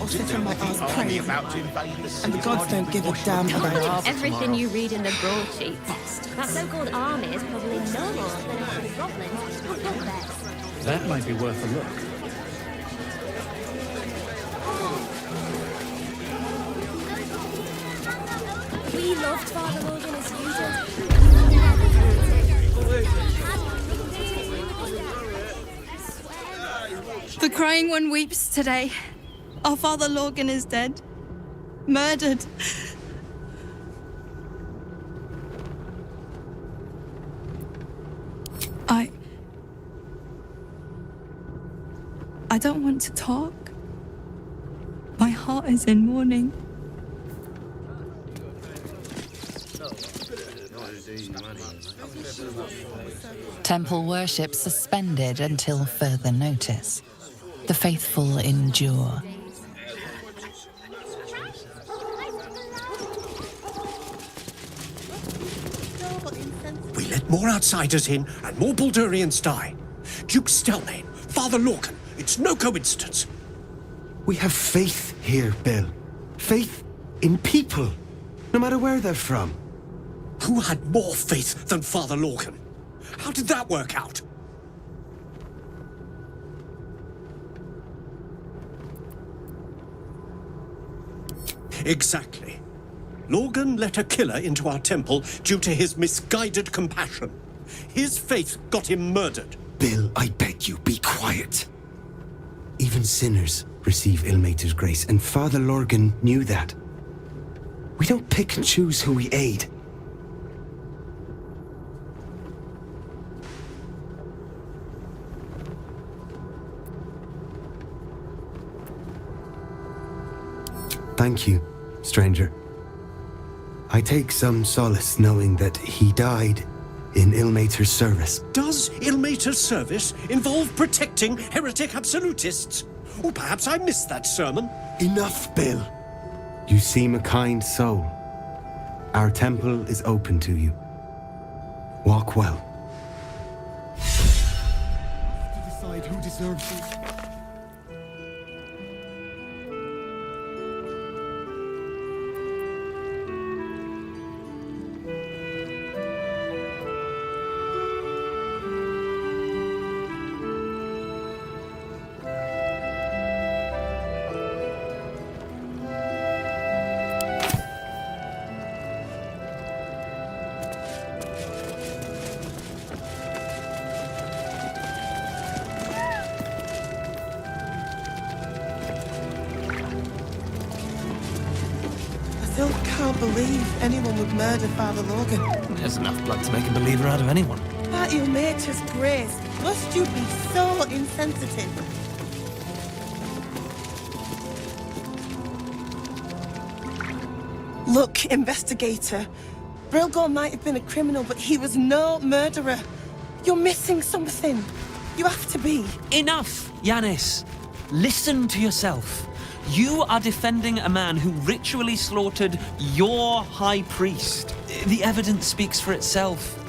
or sit on my ass praying. And the gods don't give a damn about Everything you read in the broadsheets. That so-called army is probably no more than a couple of goblins or bugbears. That might be worth a look. We loved Father Logan as usual. The crying one weeps today. Our Father Logan is dead. Murdered. I don't want to talk. My heart is in mourning. Temple worship suspended until further notice. The faithful endure. We let more outsiders in, and more Baldurians die. Duke Stelmane, Father Lorcan, it's no coincidence. We have faith here, Bill. Faith in people, no matter where they're from. Who had more faith than Father Lorcan? How did that work out? Exactly. Lorgan let a killer into our temple due to his misguided compassion. His faith got him murdered. Bill, I beg you, be quiet. Even sinners receive Ilmater's grace, and Father Lorgan knew that. We don't pick and choose who we aid. Thank you, stranger. I take some solace knowing that he died in Ilmater's service. Does Ilmater's service involve protecting heretic absolutists? Or perhaps I missed that sermon. Enough, Bill. You seem a kind soul. Our temple is open to you. Walk well. To decide who deserves it. I still can't believe anyone would murder Father Logan. There's enough blood to make a believer out of anyone. By Ilmater's grace, must you be so insensitive? Look, investigator. Brilgor might have been a criminal, but he was no murderer. You're missing something. You have to be. Enough, Yanis. Listen to yourself. You are defending a man who ritually slaughtered your high priest. The evidence speaks for itself.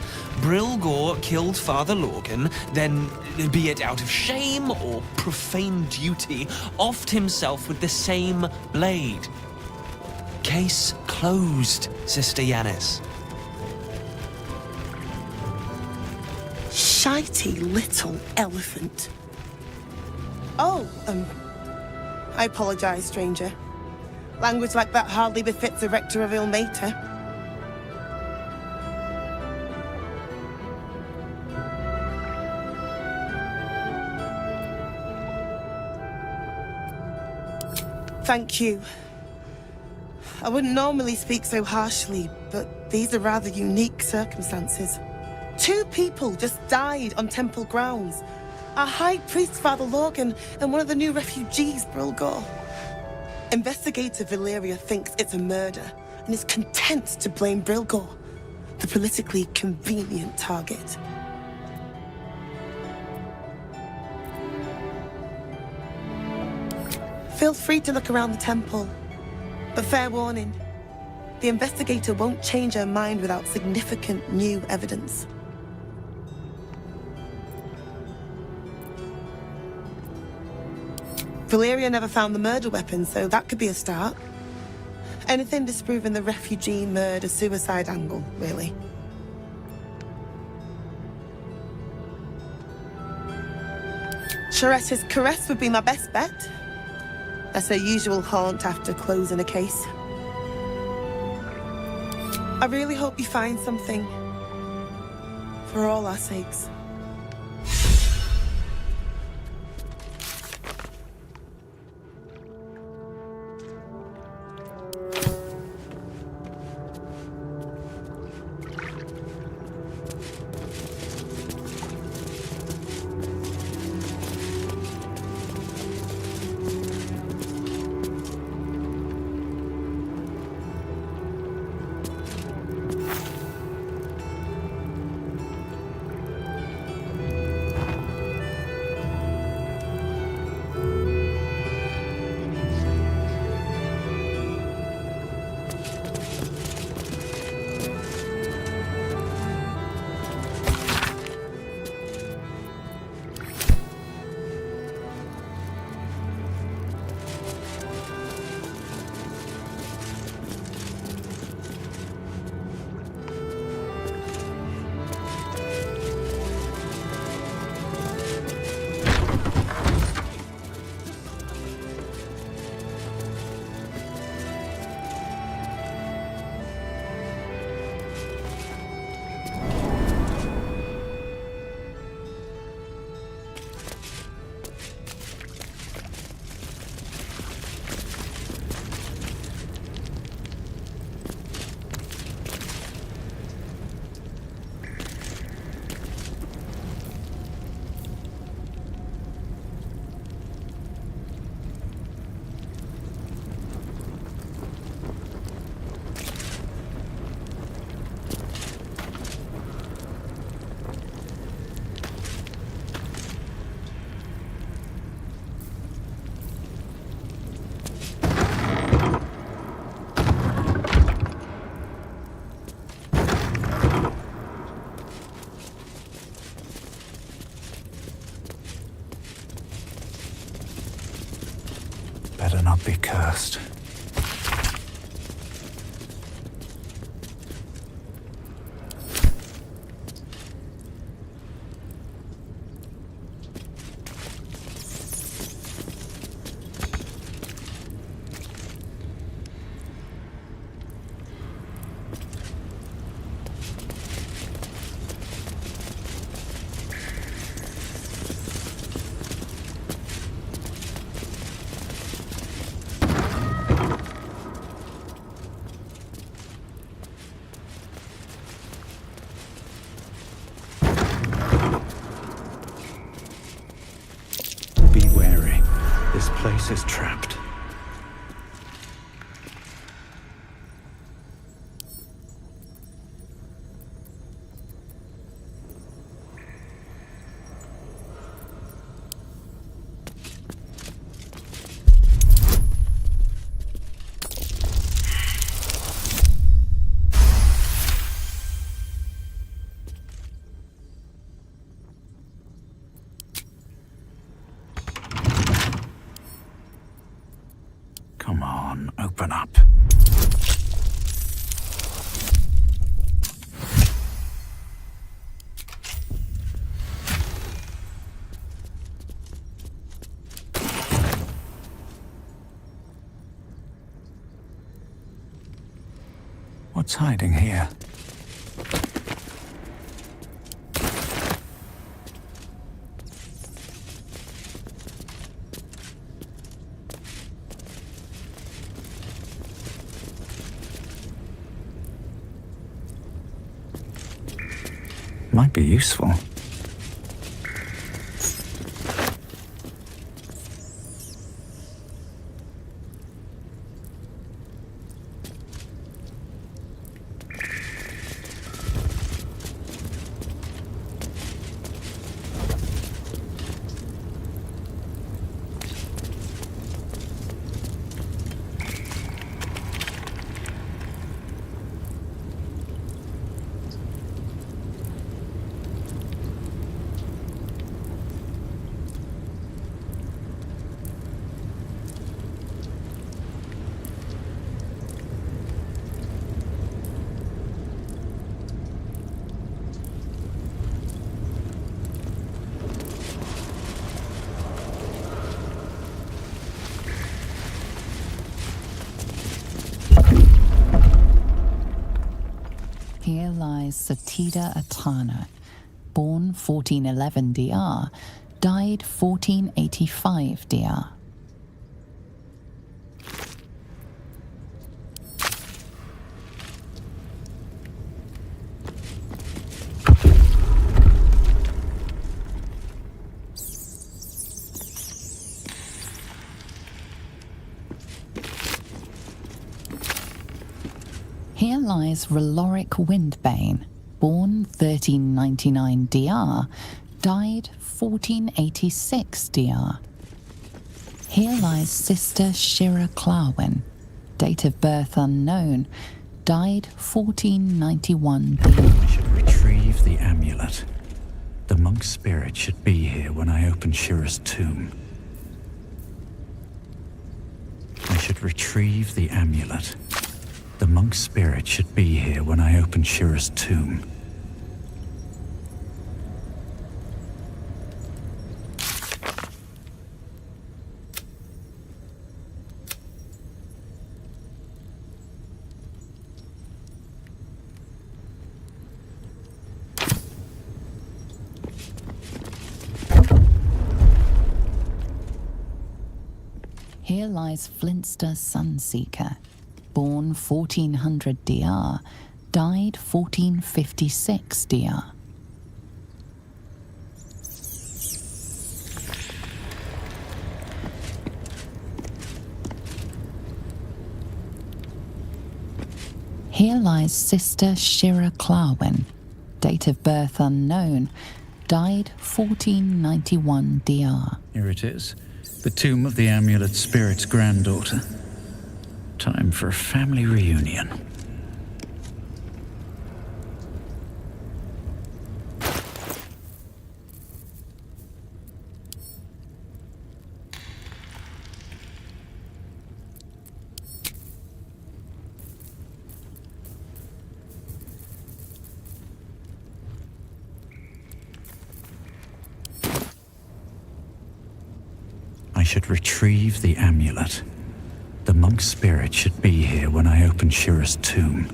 Brilgor killed Father Lorgan, then, be it out of shame or profane duty, offed himself with the same blade. Case closed, Sister Yanis. Shitey little elephant. Oh, I apologize, stranger. Language like that hardly befits a rector of Ilmater. Thank you. I wouldn't normally speak so harshly, but these are rather unique circumstances. 2 people just died on temple grounds. Our High Priest, Father Lorgan, and one of the new refugees, Brilgor. Investigator Valeria thinks it's a murder and is content to blame Brilgor, the politically convenient target. Feel free to look around the temple, but fair warning, the investigator won't change her mind without significant new evidence. Valeria never found the murder weapon, so that could be a start. Anything disproving the refugee murder-suicide angle, really. Charetta's caress would be my best bet. That's her usual haunt after closing a case. I really hope you find something. For all our sakes. Better not be cursed. Place is trapped. Come on, open up. What's hiding here? Might be useful. Here lies Satida Atana, born 1411 DR, died 1485 DR. Here lies Reloric Windbane, born 1399 DR, died 1486 DR. Here lies Sister Shira Clarwin, date of birth unknown, died 1491 DR. I should retrieve the amulet. The monk's spirit should be here when I open Shira's tomb. I should retrieve the amulet. The monk's spirit should be here when I open Shira's tomb. Here lies Flintster Sunseeker, born 1400 DR, died 1456 DR. Here lies Sister Shira Clarwin, date of birth unknown, died 1491 DR. Here it is, the tomb of the amulet spirit's granddaughter. Time for a family reunion. I should retrieve the amulet. The monk's spirit should be here when I open Shira's tomb.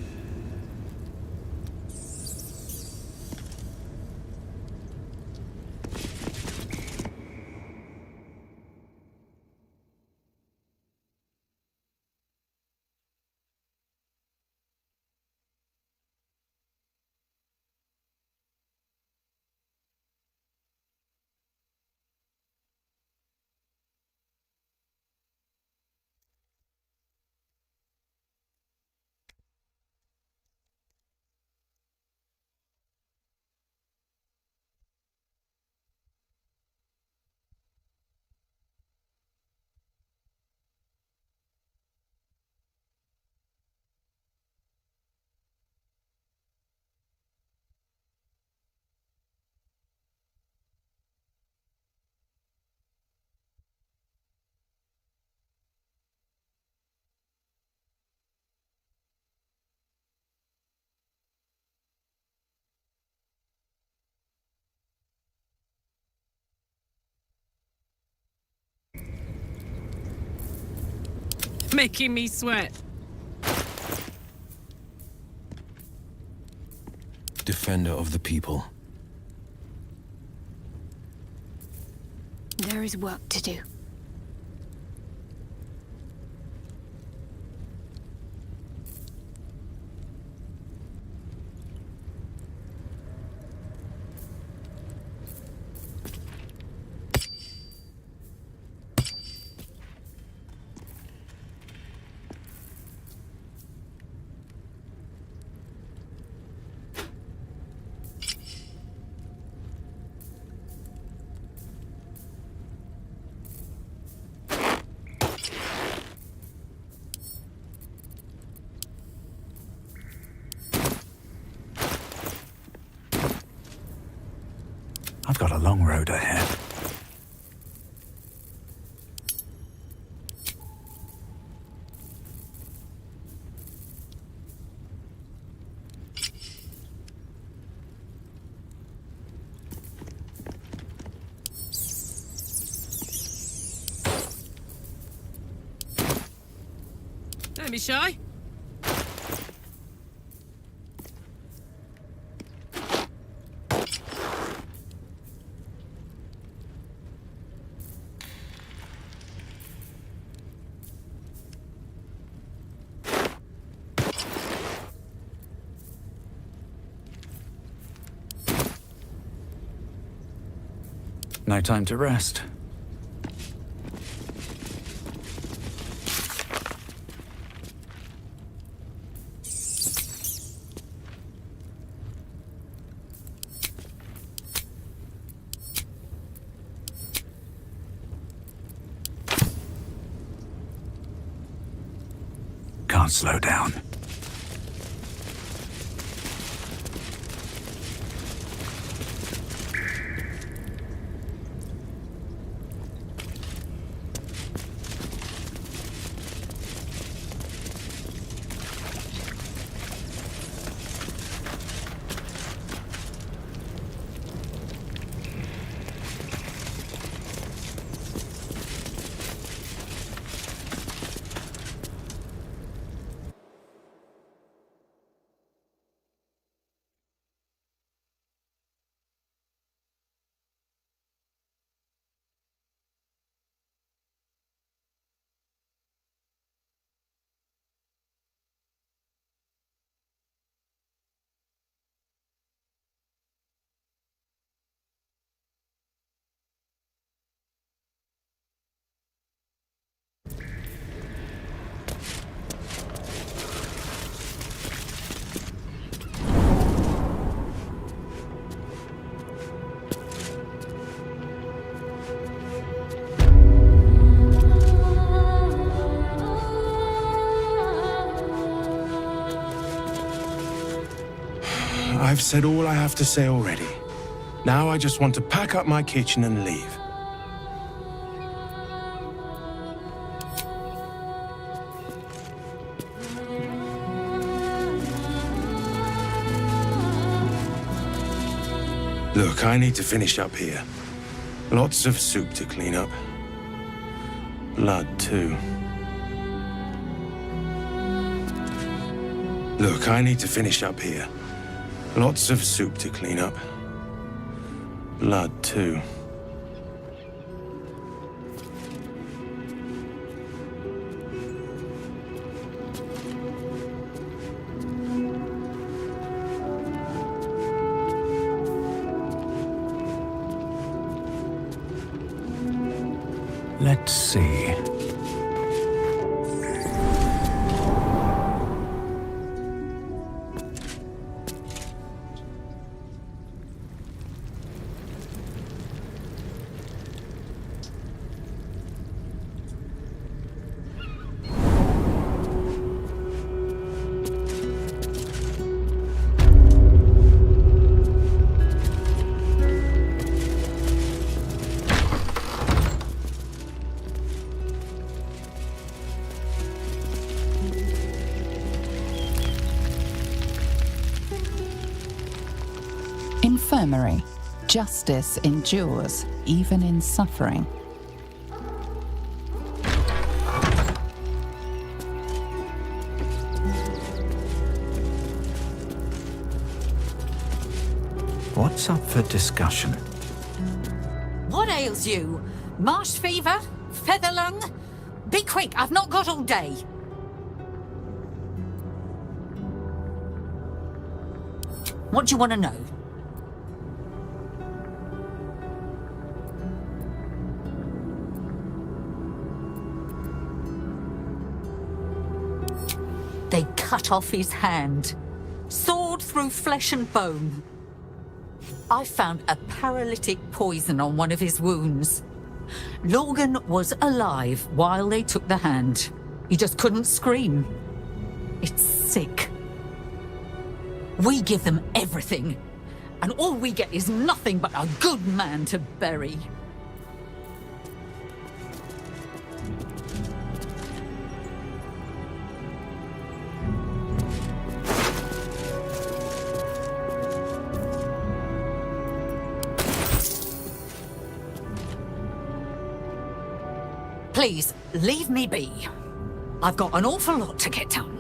Making me sweat. Defender of the people. There is work to do. I've got a long road ahead. Don't be shy. No time to rest. Can't slow down. I've said all I have to say already. Now I just want to pack up my kitchen and leave. Look, I need to finish up here. Lots of soup to clean up. Blood, too. Look, I need to finish up here. Lots of soup to clean up. Blood, too. Let's see. Infirmary. Justice endures, even in suffering. What's up for discussion? What ails you? Marsh fever? Feather lung? Be quick, I've not got all day. What do you want to know? They cut off his hand, sawed through flesh and bone. I found a paralytic poison on one of his wounds. Lorgan was alive while they took the hand. He just couldn't scream. It's sick. We give them everything, and all we get is nothing but a good man to bury. Please, leave me be. I've got an awful lot to get done.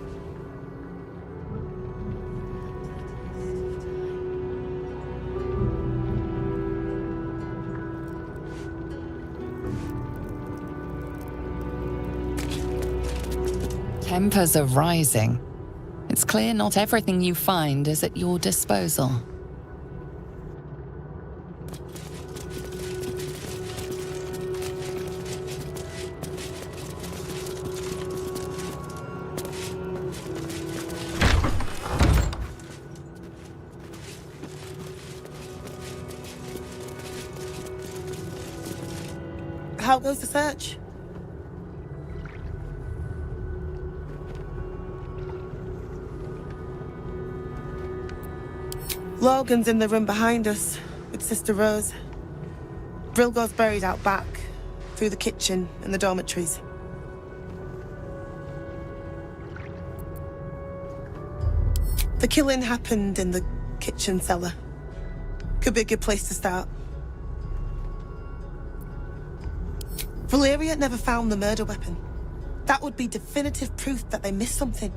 Tempers are rising. It's clear not everything you find is at your disposal. how goes the search? Logan's in the room behind us with Sister Rose. Brilgo's buried out back, through the kitchen and the dormitories. The killing happened in the kitchen cellar. Could be a good place to start. Valeria never found the murder weapon. That would be definitive proof that they missed something.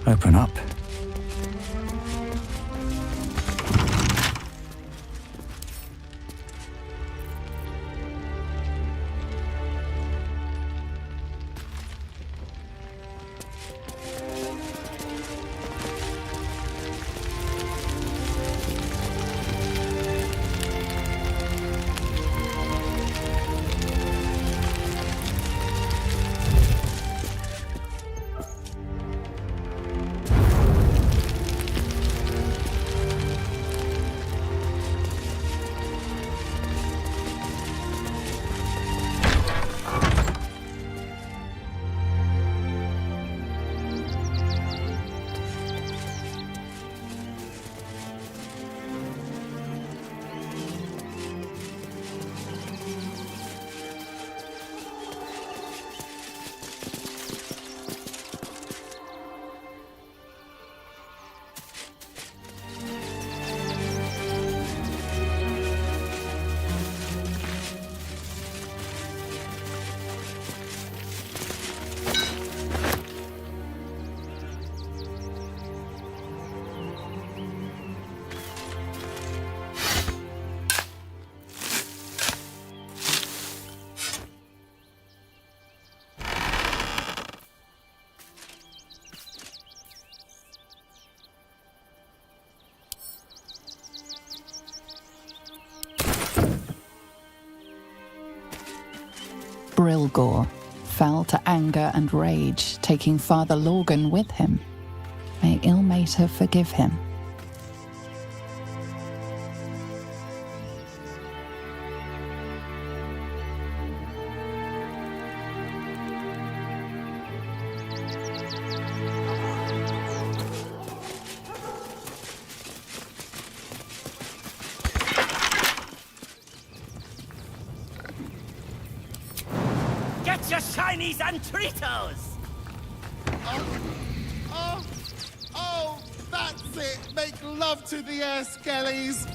Open up. Brilgor fell to anger and rage, taking Father Lorgan with him. May Ilmater forgive him. Get your shinies and Tritos! Oh, that's it! Make love to the air, skellies!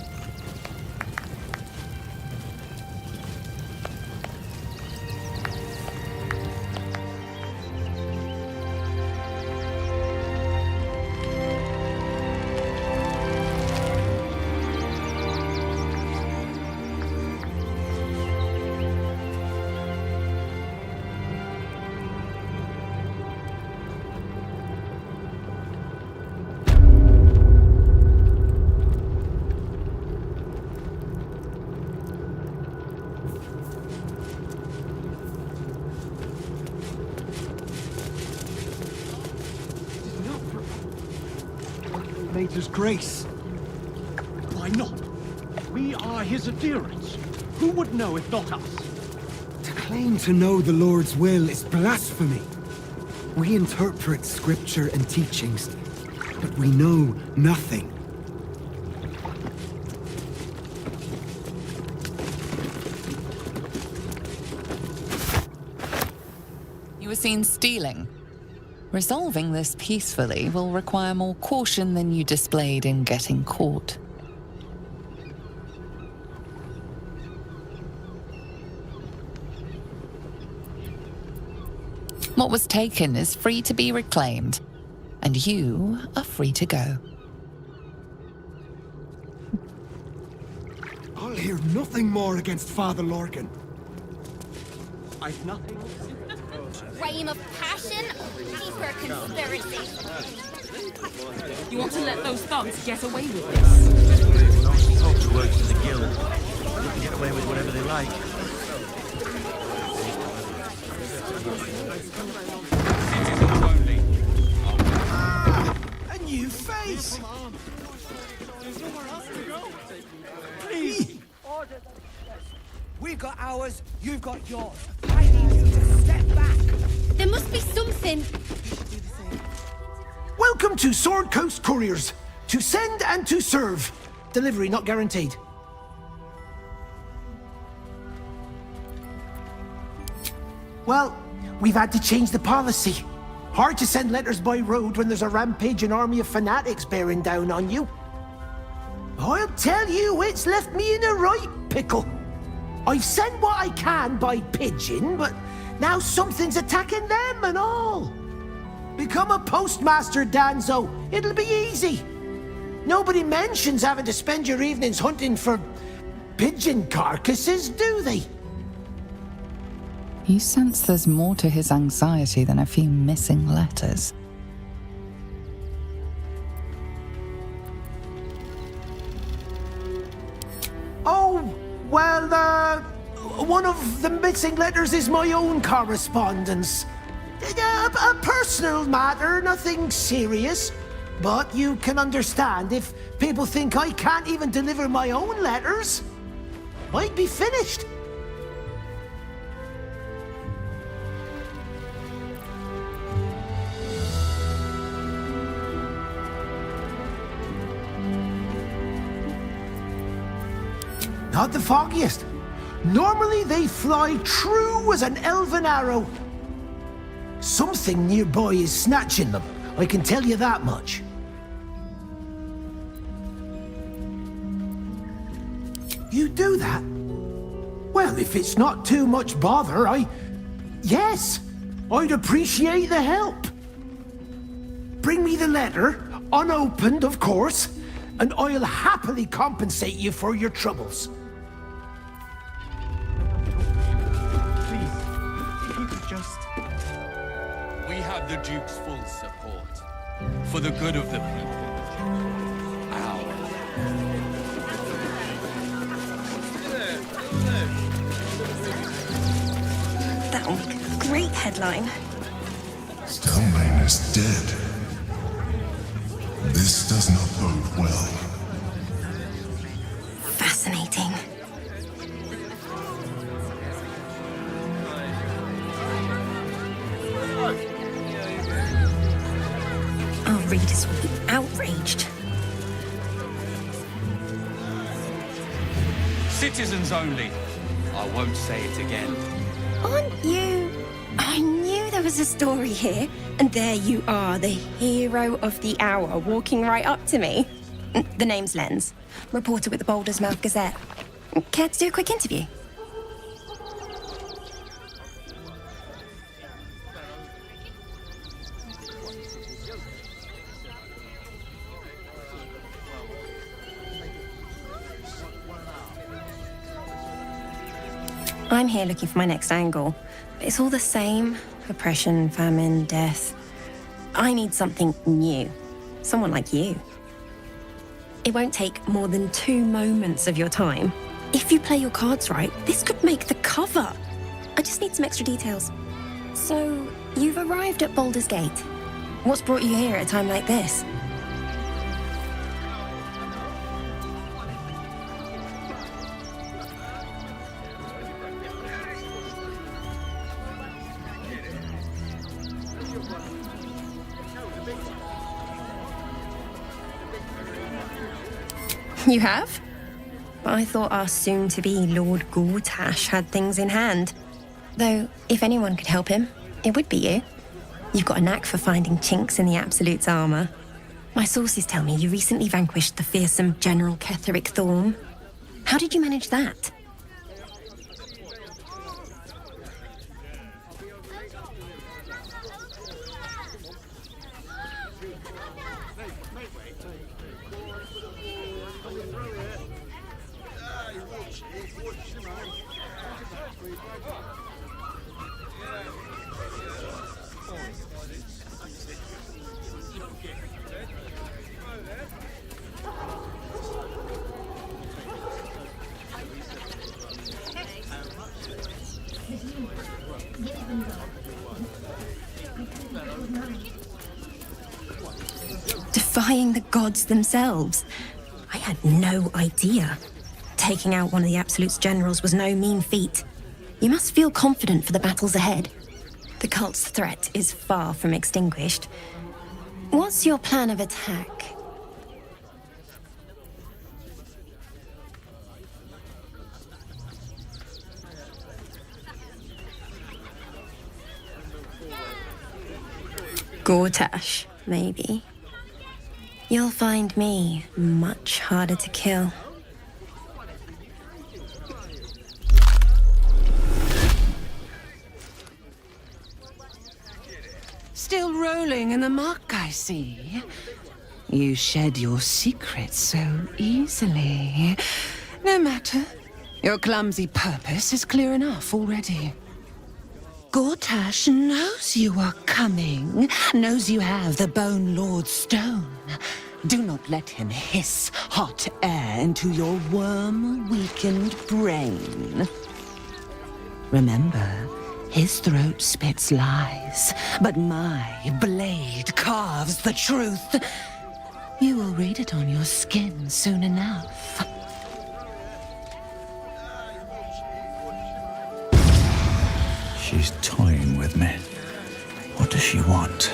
Mater's grace. Why not? We are his adherents. Who would know if not us? To claim to know the Lord's will is blasphemy. We interpret scripture and teachings, but we know nothing. You were seen stealing. Resolving this peacefully will require more caution than you displayed in getting caught. What was taken is free to be reclaimed, and you are free to go. I'll hear nothing more against Father Lorcan. I've nothing. Reign of passion, deeper conspiracy. You want to let those thugs get away with this? Those folks work for the guild. They can get away with whatever they like. A new face! Please! We've got ours, you've got yours. I need you to step back. There must be something. Welcome to Sword Coast Couriers. To send and to serve. Delivery not guaranteed. Well, we've had to change the policy. Hard to send letters by road when there's a rampaging army of fanatics bearing down on you. I'll tell you, it's left me in a right pickle. I've sent what I can by pigeon, but now something's attacking them and all. Become a postmaster, Danzo. It'll be easy. Nobody mentions having to spend your evenings hunting for pigeon carcasses, do they? You sense there's more to his anxiety than a few missing letters. Oh, well, one of the missing letters is my own correspondence. A personal matter, nothing serious. But you can understand if people think I can't even deliver my own letters, I'd be finished. Not the foggiest. Normally they fly true as an elven arrow. Something nearby is snatching them, I can tell you that much. You do that? Well, if it's not too much bother, yes, I'd appreciate the help. Bring me the letter, unopened, of course, and I'll happily compensate you for your troubles. We have the Duke's full support. For the good of the people. That'll make a great headline. Stelmane is dead. This does not bode well. Fascinating. Our readers will be outraged. Citizens only. I won't say it again. Aren't you? I knew there was a story here. And there you are, the hero of the hour, walking right up to me. The name's Lens, reporter with the Baldur's Mouth Gazette. Care to do a quick interview? I'm here looking for my next angle. It's all the same. Oppression, famine, death. I need something new. Someone like you. It won't take more than 2 moments of your time. If you play your cards right, this could make the cover. I just need some extra details. So, you've arrived at Baldur's Gate. What's brought you here at a time like this? You have? I thought our soon-to-be Lord Gortash had things in hand. Though, if anyone could help him, it would be you. You've got a knack for finding chinks in the Absolute's armor. My sources tell me you recently vanquished the fearsome General Ketheric Thorm. How did you manage that? Defying the gods themselves. I had no idea. Taking out one of the Absolute's generals was no mean feat. You must feel confident for the battles ahead. The cult's threat is far from extinguished. What's your plan of attack? Gortash, maybe. You'll find me much harder to kill. Still rolling in the muck, I see. You shed your secrets so easily. No matter. Your clumsy purpose is clear enough already. Gortash knows you are coming, knows you have the Bone Lord's stone. Do not let him hiss hot air into your worm-weakened brain. Remember, his throat spits lies, but my blade carves the truth. You will read it on your skin soon enough. She's toying with me. What does she want?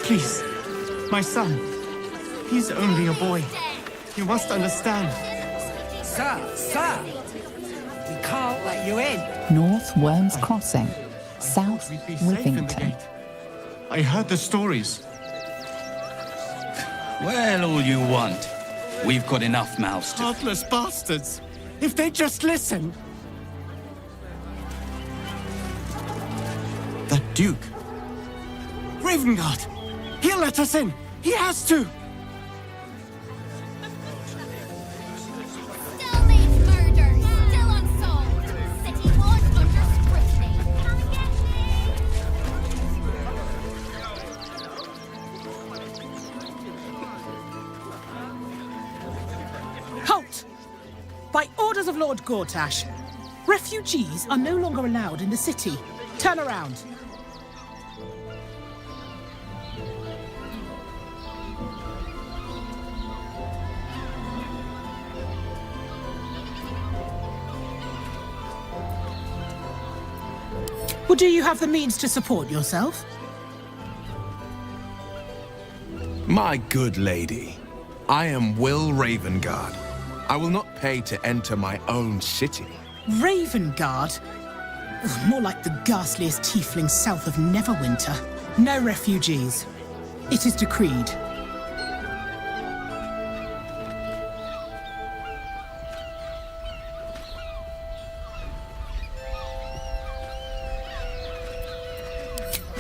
Please, my son. He's only a boy. You must understand. Sir! We can't let you in. North Worms Crossing, South We'd be safe in the Withington. gate. I heard the stories. Well, all you want. We've got enough mouths to... Heartless bastards! If they'd just listen! That Duke. Ravengard! He'll let us in! He has to! Still needs murder! Still unsolved! City Ward under scrutiny! Halt! By orders of Lord Gortash, Refugees are no longer allowed in the city. Turn around. Well, do you have the means to support yourself? My good lady, I am Will Ravengard. I will not pay to enter my own city. Ravengard? Ugh, more like the ghastliest tiefling south of Neverwinter. No refugees. It is decreed.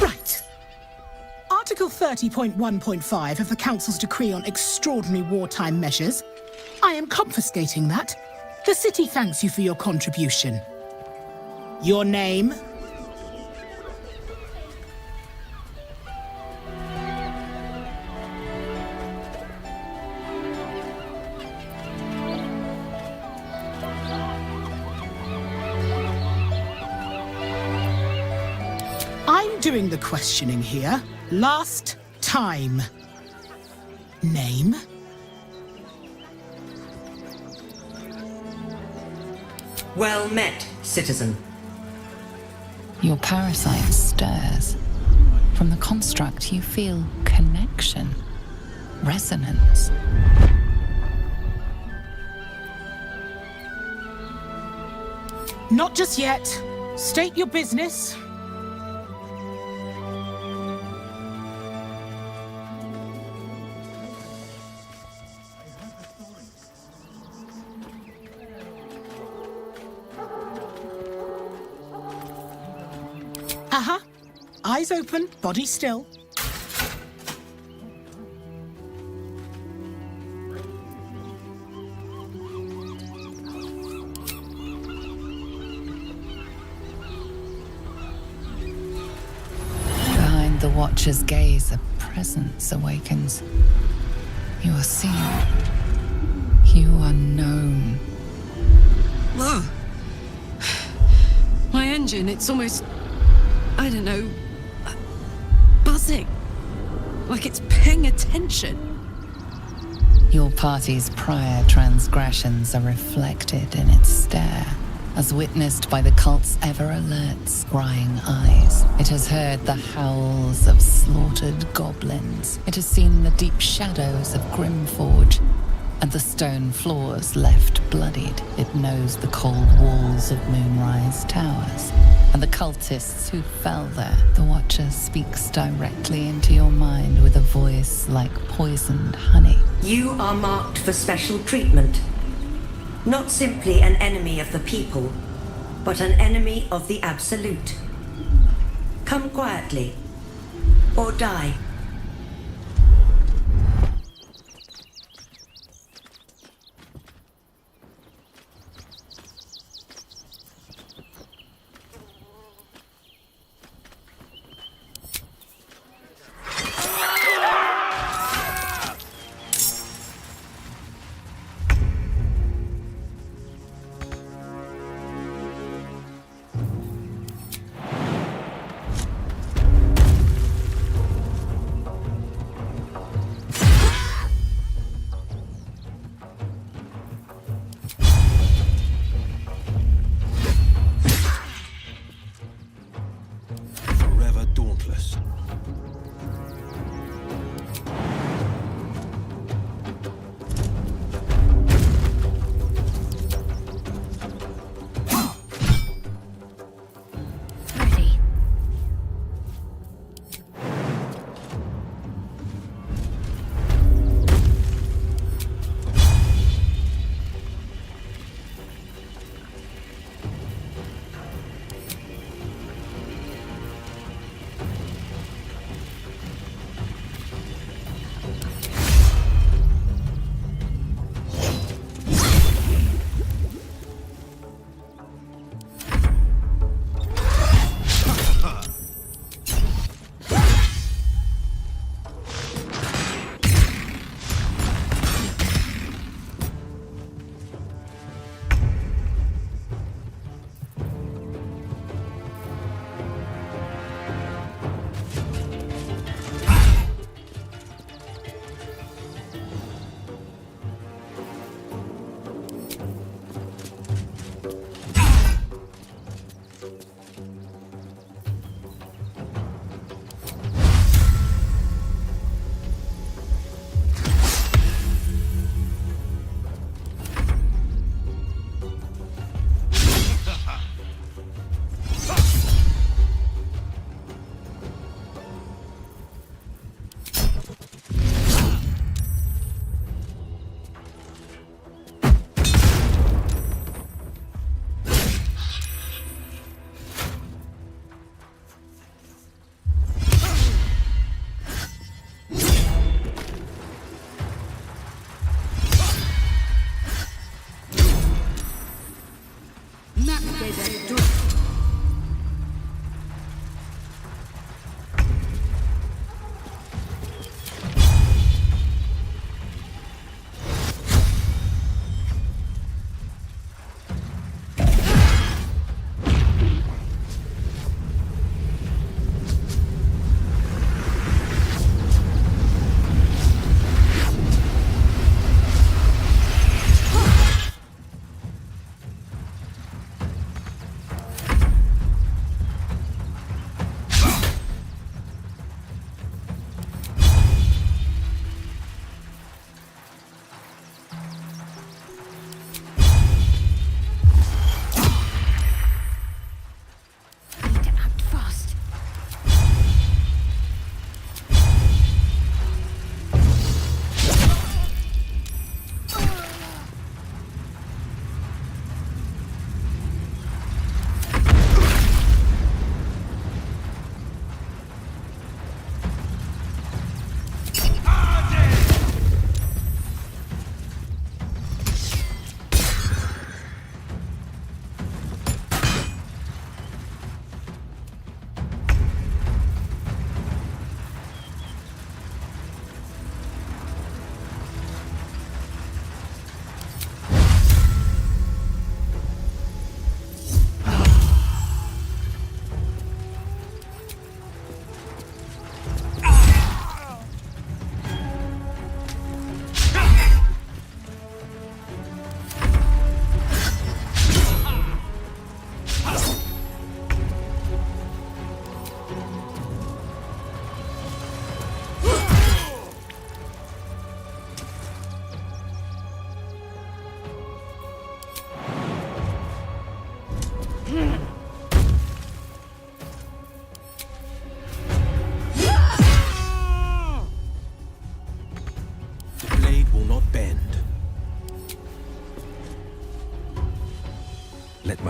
Right. Article 30.1.5 of the Council's Decree on Extraordinary Wartime Measures. I am confiscating that. The city thanks you for your contribution. Your name? I'm doing the questioning here. Last time. Name? Well met, citizen. Your parasite stirs. From the construct, you feel connection, resonance. Not just yet. State your business. Eyes open, body still. Behind the Watcher's gaze, a presence awakens. You are seen. You are known. Whoa. My engine, it's almost... I don't know... buzzing. Like it's paying attention. Your party's prior transgressions are reflected in its stare, as witnessed by the cult's ever-alert, scrying eyes. It has heard the howls of slaughtered goblins. It has seen the deep shadows of Grimforge, and the stone floors left bloodied. It knows the cold walls of Moonrise towers, and the cultists who fell there. The Watcher speaks directly into your mind with a voice like poisoned honey. You are marked for special treatment. Not simply an enemy of the people, but an enemy of the Absolute. Come quietly, or die.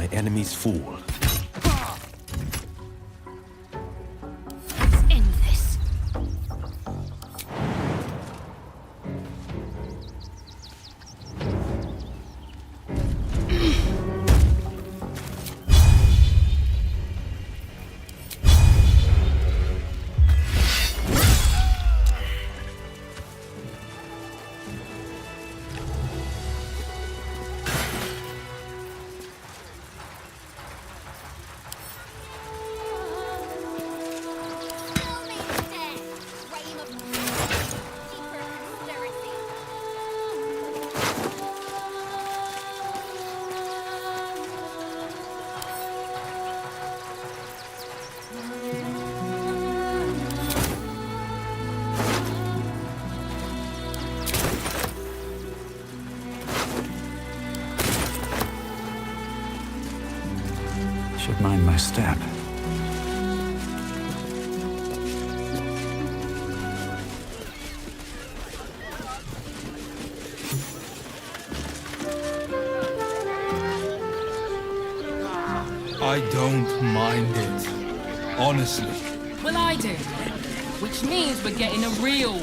my enemies fall. Let's end this. Should mind my step. I don't mind it. Honestly. Well, I do. Which means we're getting a real room.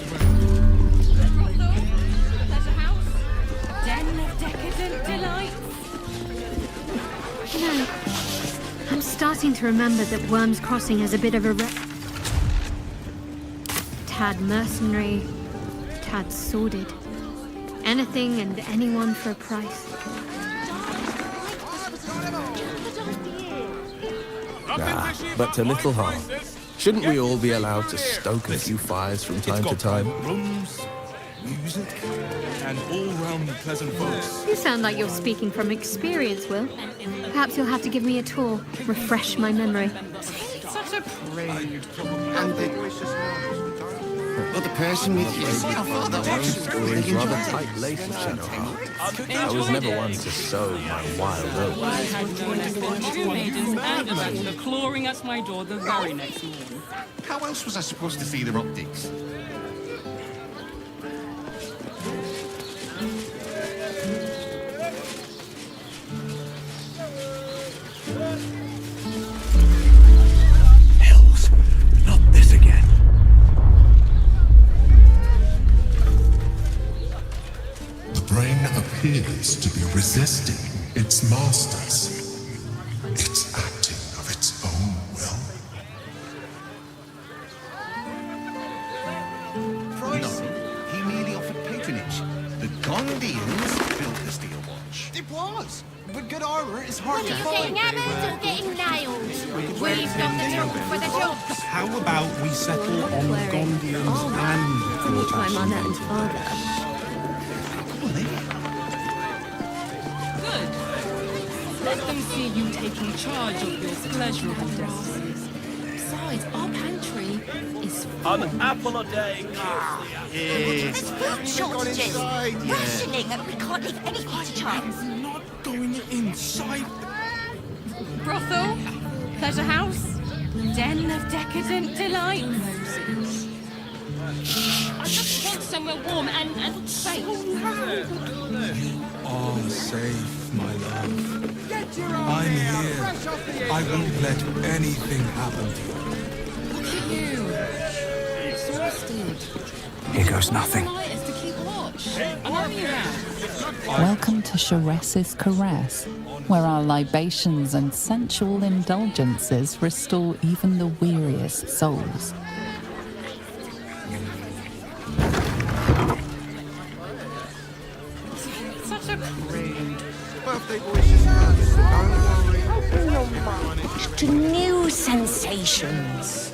There's a house. Den of decadent delights. You know, I'm starting to remember that Worm's Crossing has a bit of a tad mercenary, tad sordid. Anything and anyone for a price. But to little harm. Shouldn't we all be allowed to stoke a few fires from time to time? Rooms, music, and all-round pleasant folks. You sound like you're speaking from experience, Will. Perhaps you'll have to give me a tour, refresh my memory. Such a prude. And But the person with you is rather tight-laced, Shadowheart. I was never one to sow my wild oats. I had more than 2 maidens and a bachelor clawing at my door the very next morning. How else was I supposed to see their optics? Hells, not this again. The brain appears to be resisting its masters. It's acting of its own will. No, he merely offered patronage. The Gondians built the steel watch. It was, but good armor is hard to Are you find. getting hammered or getting nailed? We've got the tool for the job. how about we settle on the Gondians and Meet my mother and father. Good. Let them see you taking charge of your pleasurable destinies. Besides, our pantry is An apple a day. There's food shortages. Rationing, and we can't leave anything to chance. Not going inside. Brothel, pleasure house, den of decadent delights. I just want somewhere warm and safe. All safe, my love. I'm here. I won't let anything happen to you. Look at you. Exhausted. Here goes nothing. Is to keep watch. I know you have. Welcome to Sharess's Caress, where our libations and sensual indulgences restore even the weariest souls. such a prude. Birthday wishes. Open your mind to new sensations.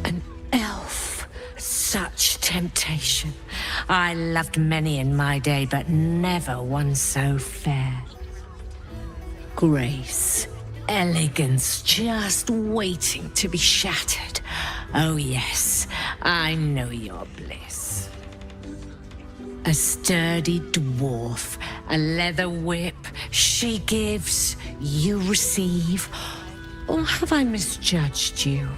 An elf. Such temptation. I loved many in my day, but never one so fair. Grace. Elegance just waiting to be shattered. Oh yes, I know your bliss. A sturdy dwarf, a leather whip, she gives, you receive. Or have I misjudged you?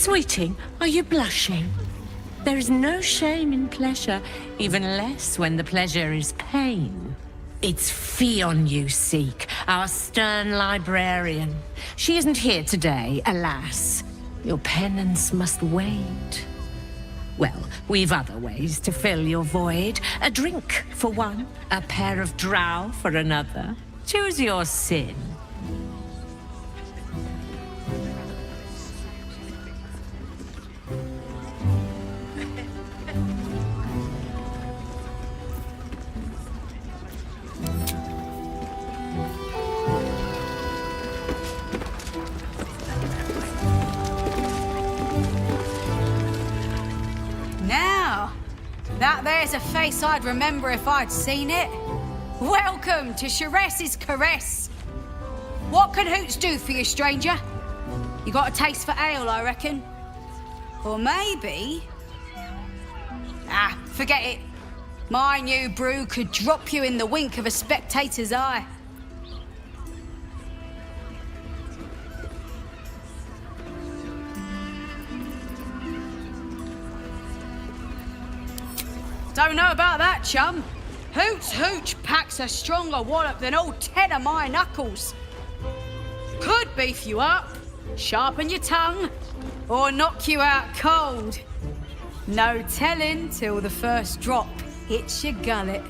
Sweeting, are you blushing? There is no shame in pleasure, even less when the pleasure is pain. It's Fionn you seek, our stern librarian. She isn't here today, alas. Your penance must wait. Well, we've other ways to fill your void. A drink for one, a pair of drow for another. Choose your sin. Now, that there's a face I'd remember if I'd seen it. Welcome to Sharess's Caress. What can Hoots do for you, stranger? You got a taste for ale, I reckon. Or maybe... forget it. My new brew could drop you in the wink of a spectator's eye. Don't know about that, chum. Hoots Hooch packs a stronger wallop than all 10 of my knuckles. Could beef you up, sharpen your tongue, or knock you out cold. No telling till the first drop hits your gullet.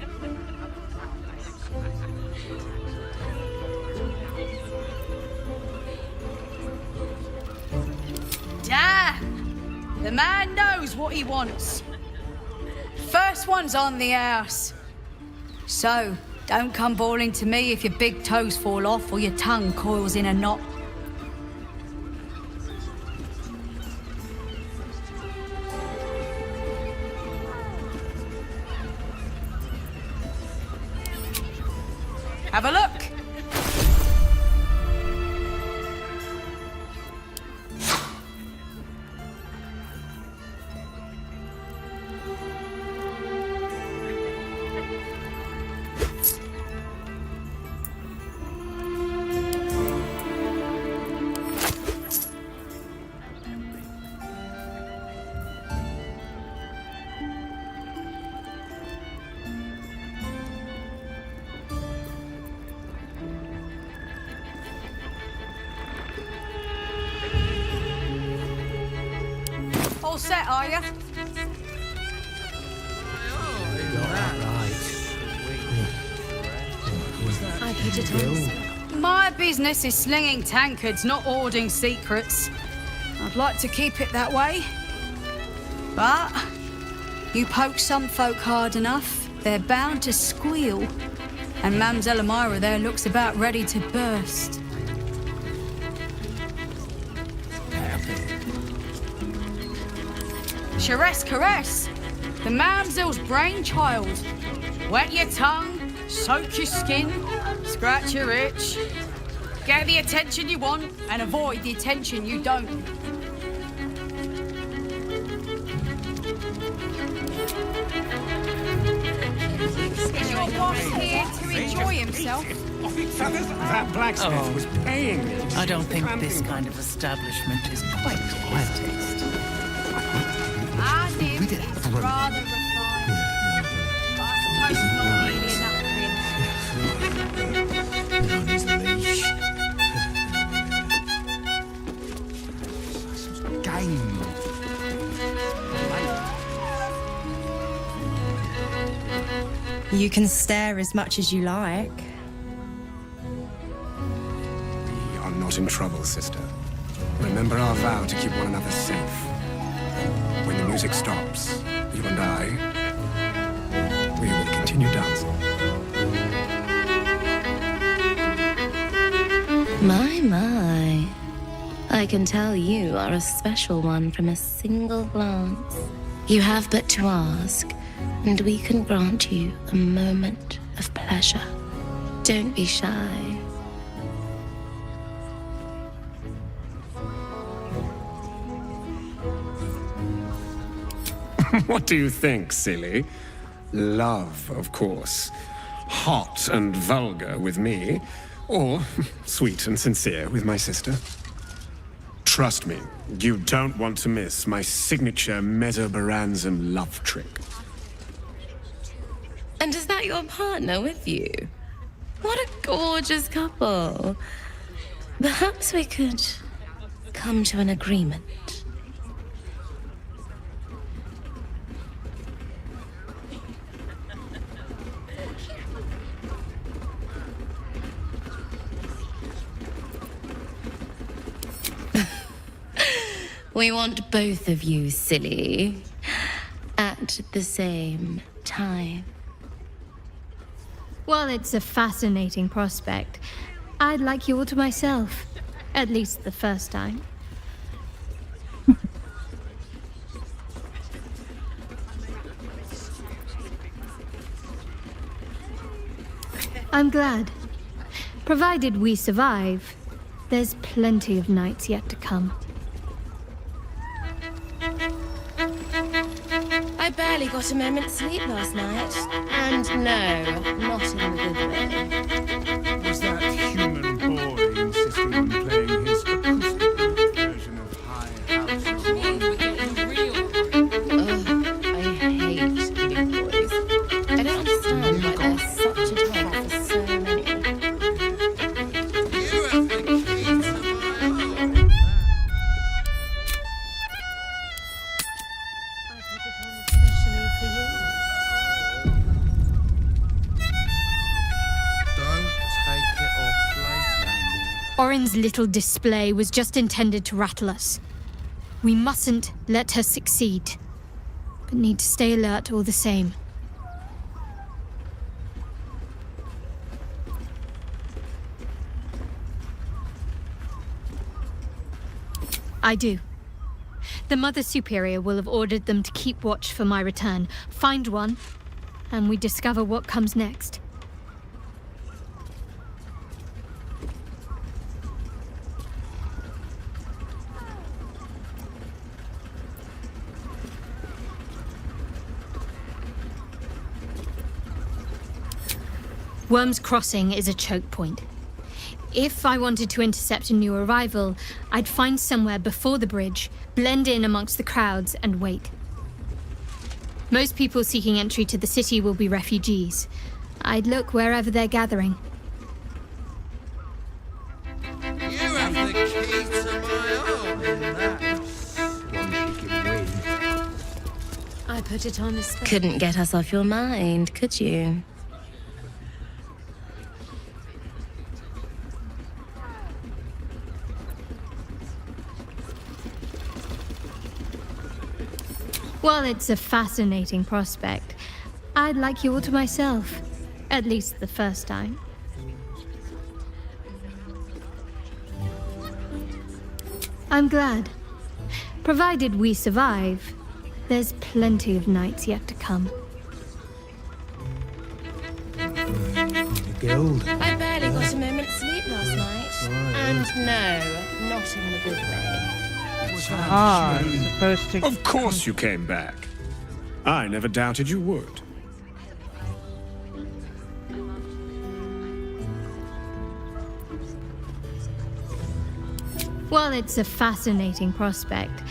Damn! The man knows what he wants. First one's on the house. So, don't come bawling to me if your big toes fall off or your tongue coils in a knot. Have a look. All set, are you? My business is slinging tankards, not hoarding secrets. I'd like to keep it that way. But you poke some folk hard enough, they're bound to squeal. And Mamselle Elmira there looks about ready to burst. Sharess Caress, the Mamselle's brainchild. Wet your tongue, soak your skin, scratch your itch. Get the attention you want and avoid the attention you don't. Is your boss here to enjoy himself? That blacksmith was paying me. I don't think this kind of establishment is quite to my taste. Our nib is rather refined, but I suppose it's not nearly enough. Game. You can stare as much as you like. We are not in trouble, sister. Remember our vow to keep one another safe. When the music stops, you and I, we will continue dancing. My. I can tell you are a special one from a single glance. You have but to ask, and we can grant you a moment of pleasure. Don't be shy. What do you think, silly? Love, of course. Hot and vulgar with me, or sweet and sincere with my sister. Trust me, you don't want to miss my signature Mesobaranzim love trick. And is that your partner with you? What a gorgeous couple. Perhaps we could come to an agreement. We want both of you, silly, at the same time. Well, it's a fascinating prospect. I'd like you all to myself. At least the first time. I'm glad. Provided we survive, there's plenty of nights yet to come. I barely got a moment's sleep last night. And no, not in the good way. Was that human boy insisting on playing his acoustic version of High House? I hate big boys. I don't understand why they're such a target for so many. Orin's little display was just intended to rattle us. We mustn't let her succeed, but need to stay alert all the same. I do. The Mother Superior will have ordered them to keep watch for my return. Find one, and we discover what comes next. Worm's Crossing is a choke point. If I wanted to intercept a new arrival, I'd find somewhere before the bridge, blend in amongst the crowds, and wait. Most people seeking entry to the city will be refugees. I'd look wherever they're gathering. You have the key to my arm. I put it on the spot. Couldn't get us off your mind, could you? Well, it's a fascinating prospect. I'd like you all to myself. At least the first time. I'm glad. Provided we survive, there's plenty of nights yet to come. I barely got a moment's sleep last night. And no, not in the good way. Supposed to... Of course you came back. I never doubted you would. Well, it's a fascinating prospect.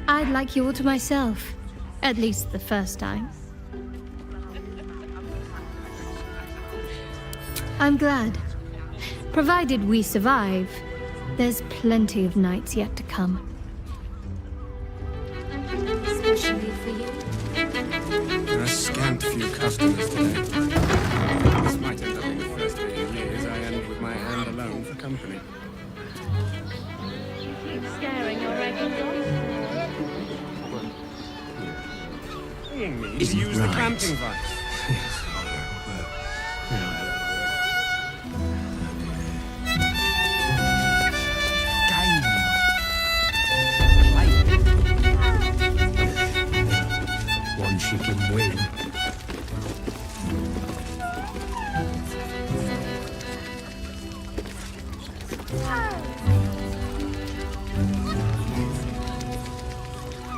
I'd like you all to myself. At least the first time. I'm glad. Provided we survive, there's plenty of nights yet to come. Especially for you. There are a scant few customers today. This might end up being the first 3 years I end with my hand alone for company. Scaring your regular. Paying me to use the clamping vice. One she can win.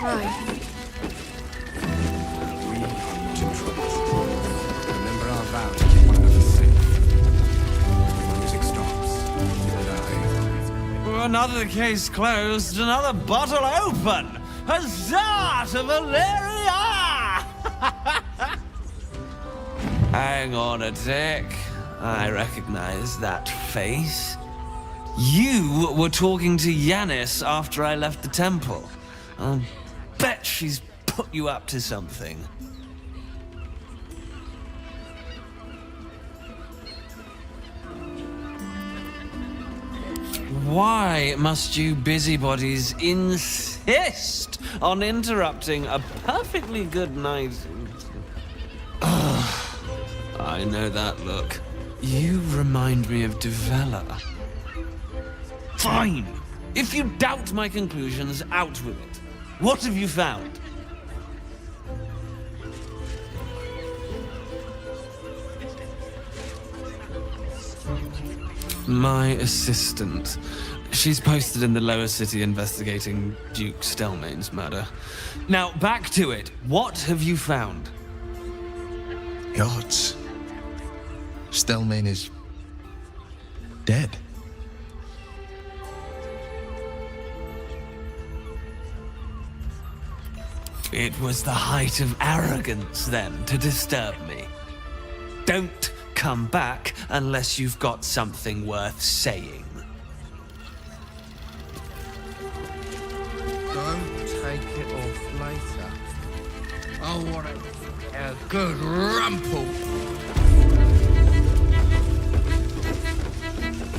Right. We are not in trouble. Remember our vow to keep one another safe. When the music stops, you and I... We're Another case closed, another bottle open! Huzzah to Valeria! Hang on a tick. I recognize that face. You were talking to Yanis after I left the temple. I'll bet she's put you up to something. Why must you busybodies insist on interrupting a perfectly good night? I know that look. You remind me of Devella. Fine! If you doubt my conclusions, out with it. What have you found? My assistant. She's posted in the lower city investigating Duke Stelmane's murder. Now, back to it. What have you found? Gods. Stelmane is dead. It was the height of arrogance, then, to disturb me. Don't come back unless you've got something worth saying. Don't take it off later. I want a good rumple.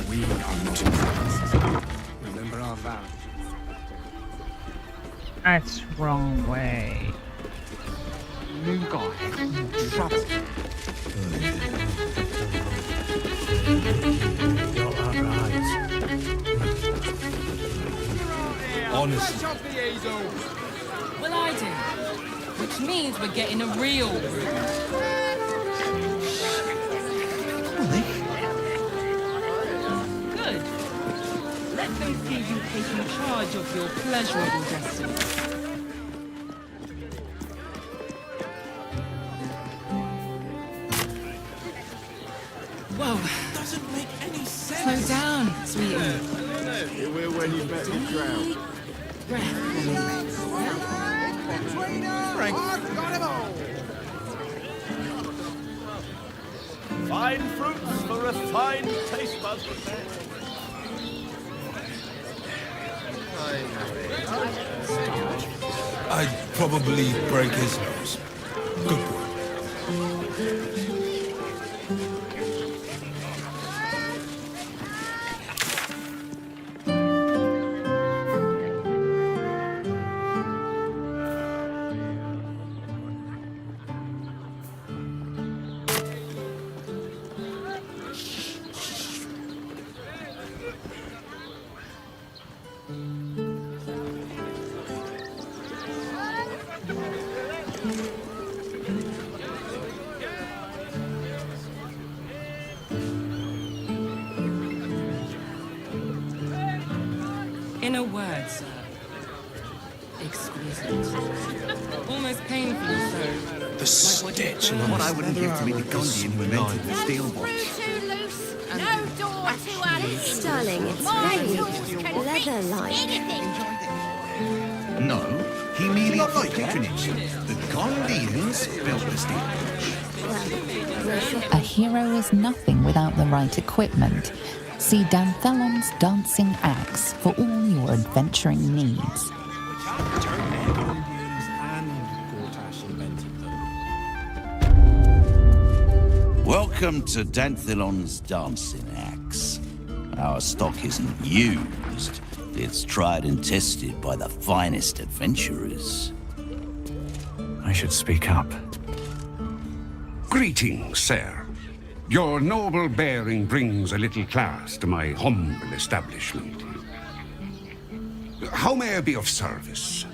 We are not in trouble. Remember our vow. That's wrong way. New guy in trouble. You're alright. Honestly. Well, I do. Which means we're getting a real Good. Let them see you taking charge of your pleasurable destiny. Whoa. Doesn't make any sense. Slow down, sweetie. You will when you bet you drown. Frank. Got him all. Fine fruits for refined taste buds. I'd probably break his nose. Good boy. In a word, sir. Exquisite. Almost painfully so. The stitch and what I wouldn't give to meet the Gondian who invented the steel watch. No door too Alice. Darling, it's very leather-like. No, he merely offered patronage. The Gondians built the steel watch. A hero is nothing without the right equipment. See Danthelon's dancing axe for all your adventuring needs. Welcome to Danthelon's dancing axe. Our stock isn't used. It's tried and tested by the finest adventurers. I should speak up. Greetings, sir. Your noble bearing brings a little class to my humble establishment. How may I be of service?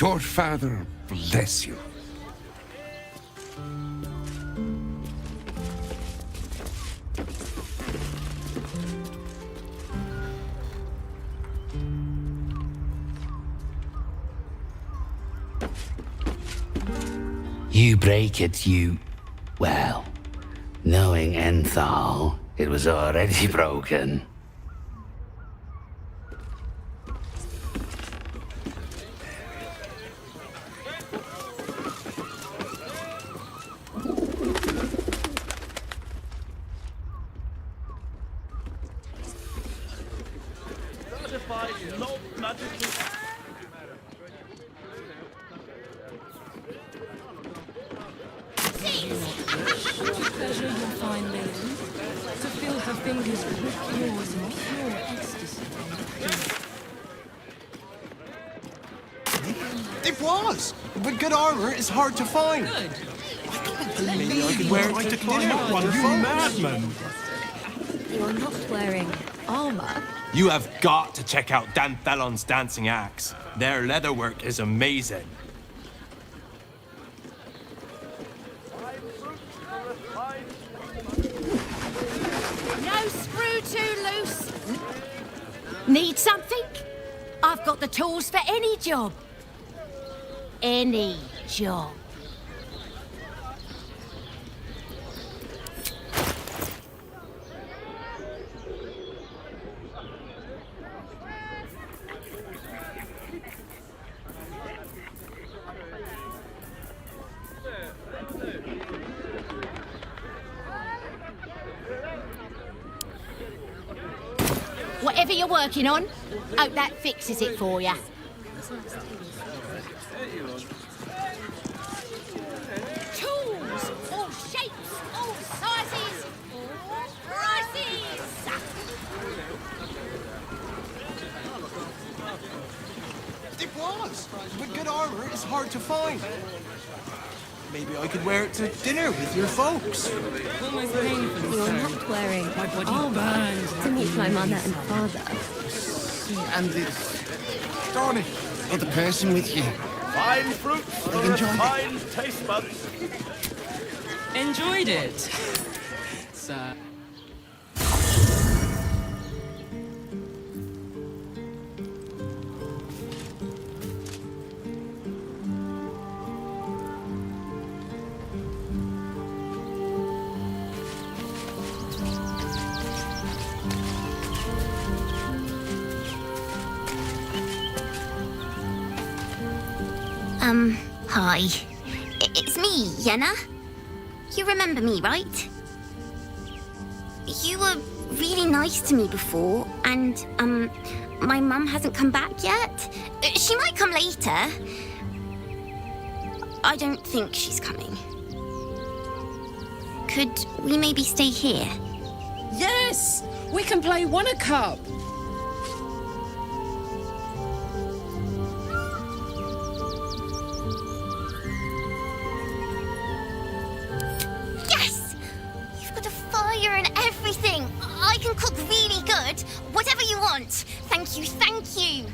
your father bless you. You break it, you... Well, knowing Enthal, it was already broken. Certified, not magically. Pleasure your fine lady, to feel her fingers with yours in pure ecstasy. It was! But good armor is hard to find. Good. Maybe I could wear it to dinner with one, you madman! You're not wearing armor. You have got to check out Danthelon's dancing acts. Their leatherwork is amazing. No screw too loose. Need something? I've got the tools for any job. Any job. Whatever you're working on, hope that fixes it for you. Tools, all shapes, all sizes, all prices. It was! But good armor is hard to find. Maybe I could wear it to dinner with your folks. Almost painful. You're not wearing My body armor burns. to meet my mother and father. And this... Darn it! Oh, the person with you. Fine fruits for refined taste buds. Enjoyed it. Sir. Hi. It's me, Yenna. You remember me, right? You were really nice to me before, and, my mum hasn't come back yet. She might come later. I don't think she's coming. Could we maybe stay here? Yes! We can play Wanna Cup. Yes! You've got a fire and everything. I can cook really good. Whatever you want. Thank you, thank you.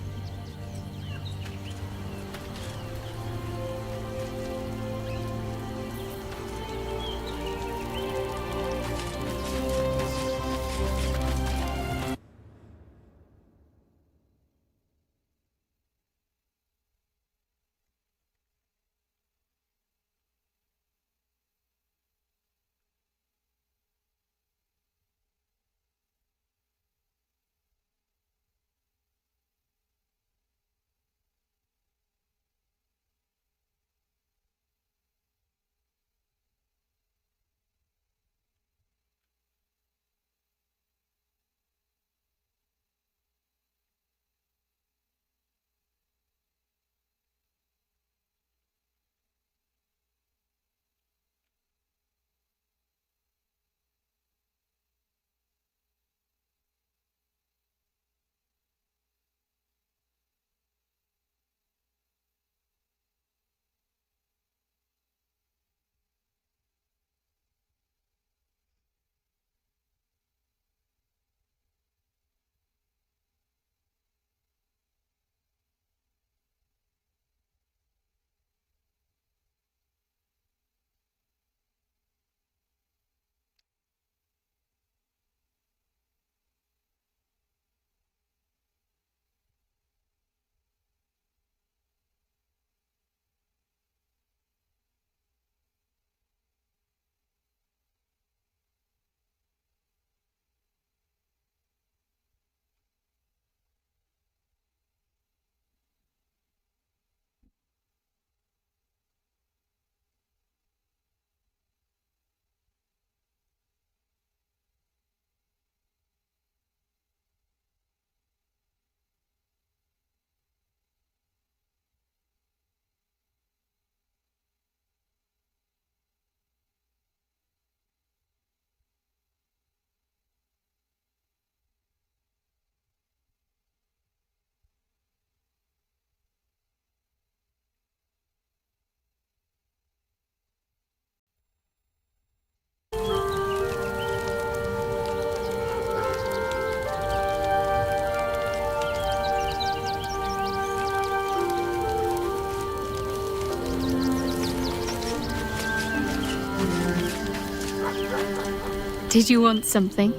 Did you want something?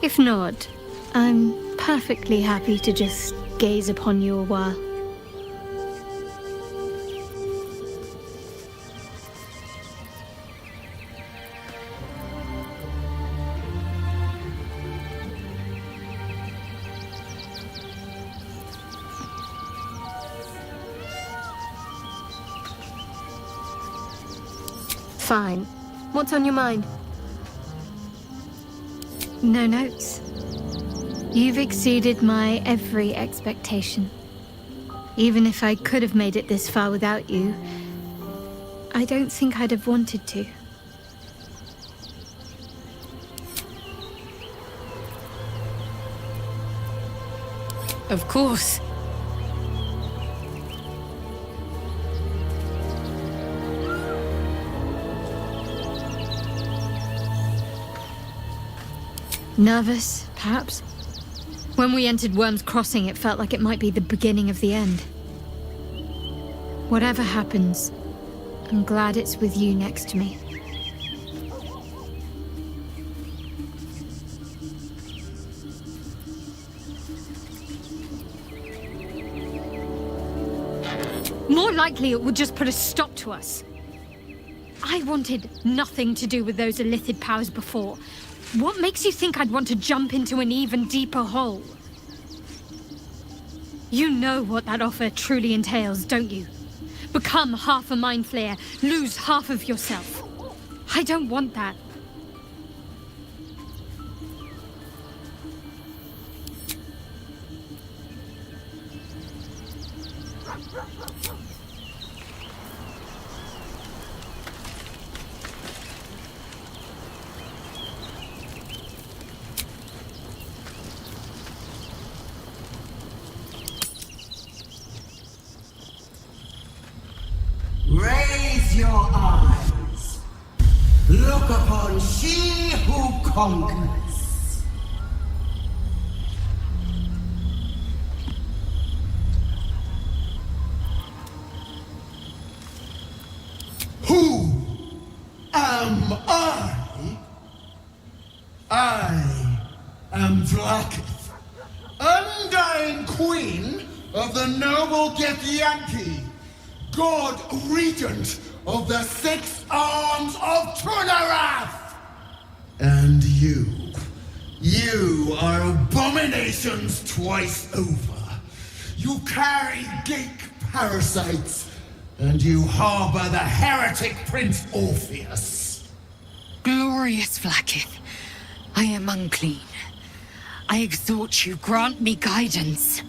If not, I'm perfectly happy to just gaze upon you a while. Fine. What's on your mind? No notes. You've exceeded my every expectation. Even if I could have made it this far without you, I don't think I'd have wanted to. Of course. Nervous, perhaps? When we entered Worm's Crossing, it felt like it might be the beginning of the end. Whatever happens, I'm glad it's with you next to me. More likely it would just put a stop to us. I wanted nothing to do with those illithid powers before. What makes you think I'd want to jump into an even deeper hole? You know what that offer truly entails, don't you? Become half a Mind Flayer, lose half of yourself. I don't want that. Raise your eyes. Look upon she who conquers. Who am I? I am Vlaakith, undying queen of the noble Githyanki, God Regent of the 6 Arms of Tunarath! And you are abominations twice over. You carry geek parasites, and you harbor the heretic Prince Orpheus. Glorious Vlaakith, I am unclean. I exhort you, grant me guidance.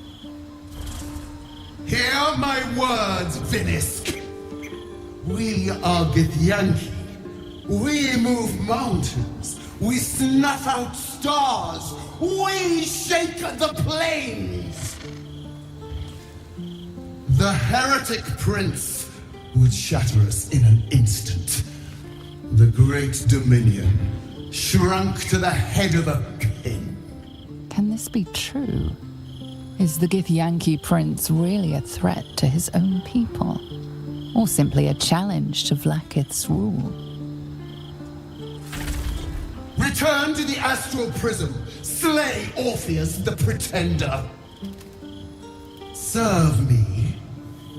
Hear my words, Vinisk. We are Githyanki. We move mountains. We snuff out stars. We shake the plains. The heretic prince would shatter us in an instant. The great dominion shrunk to the head of a pin. Can this be true? Is the Githyanki prince really a threat to his own people? Or simply a challenge to Vlaakith's rule? Return to the astral prism. Slay Orpheus the Pretender. Serve me,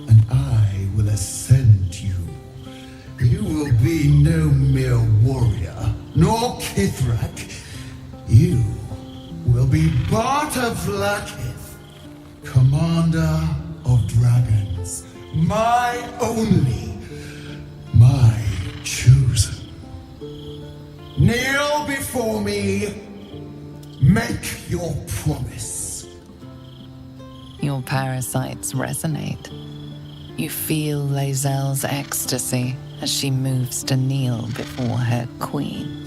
and I will ascend you. You will be no mere warrior, nor Ketheric. You will be Barta Vlaakith, commander of dragons. My only, my chosen. Kneel before me. Make your promise. Your parasites resonate. You feel Lae'zel's ecstasy as she moves to kneel before her queen.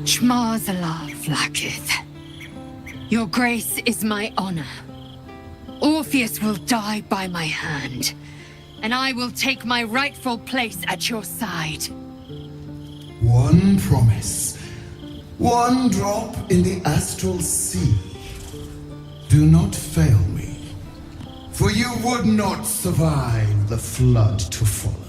Shmarzallah, Vlaakith. Your grace is my honor. Orpheus will die by my hand. and I will take my rightful place at your side. One promise. One drop in the astral sea. Do not fail me, for you would not survive the flood to follow.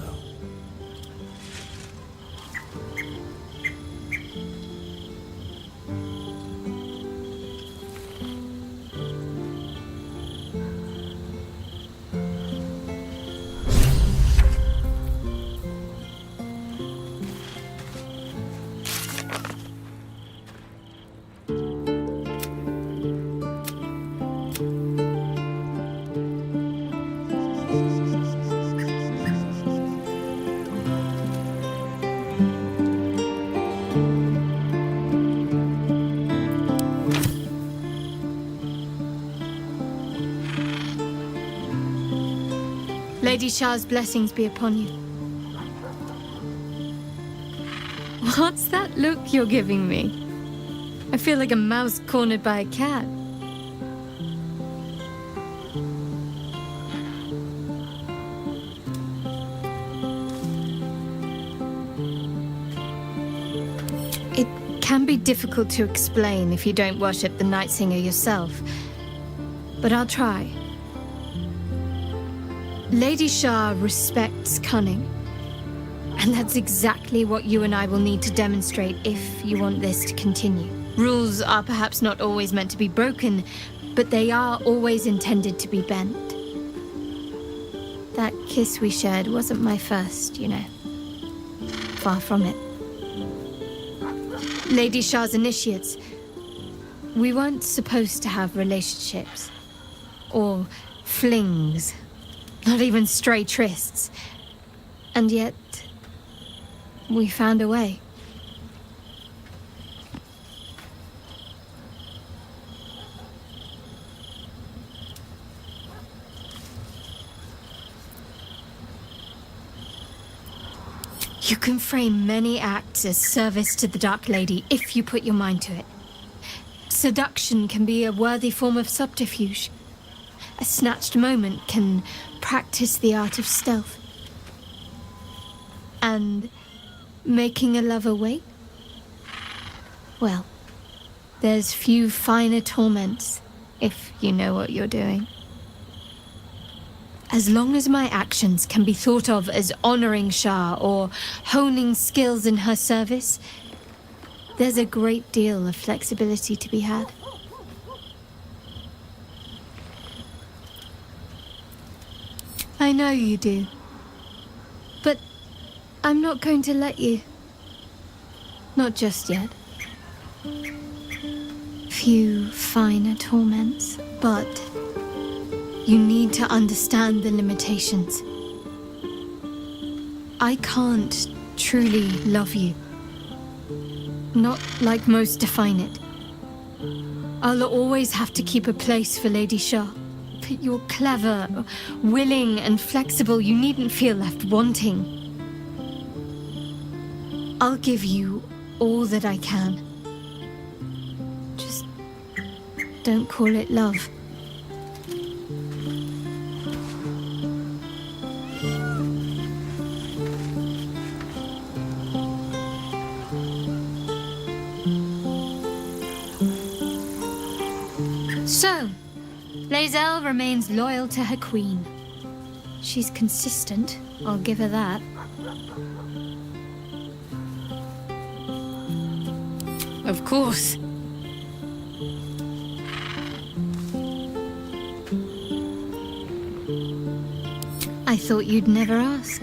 Lady Shah's blessings be upon you. What's that look you're giving me? I feel like a mouse cornered by a cat. It can be difficult to explain if you don't worship the Night Singer yourself, but I'll try. Lady Shah respects cunning, and that's exactly what you and I will need to demonstrate if you want this to continue. Rules are perhaps not always meant to be broken, but they are always intended to be bent. That kiss we shared wasn't my first, you know. Far from it. Lady Shah's initiates, we weren't supposed to have relationships. Or flings. Not even stray trysts. And yet, we found a way. You can frame many acts as service to the Dark Lady if you put your mind to it. Seduction can be a worthy form of subterfuge. A snatched moment can practice the art of stealth. And making a lover wait? Well, there's few finer torments, if you know what you're doing. As long as my actions can be thought of as honoring Shah or honing skills in her service, there's a great deal of flexibility to be had. I know you do. But I'm not going to let you. Not just yet. Few finer torments, but you need to understand the limitations. I can't truly love you. Not like most define it. I'll always have to keep a place for Lady Shah. But you're clever, willing, and flexible. You needn't feel left wanting. I'll give you all that I can. Just don't call it love. So, Lae'zel remains loyal to her queen. She's consistent, I'll give her that. Of course. I thought you'd never ask.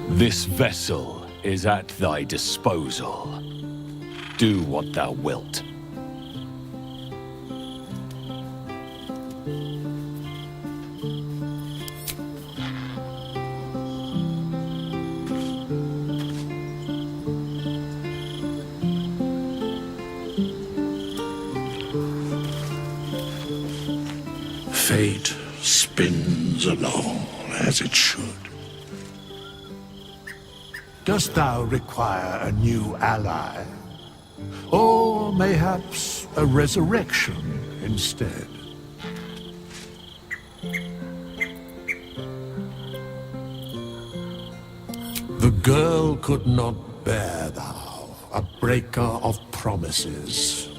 This vessel is at thy disposal. Do what thou wilt. Fate spins along as it should. Dost thou require a new ally? Or mayhaps a resurrection instead? The girl could not bear thou, a breaker of promises.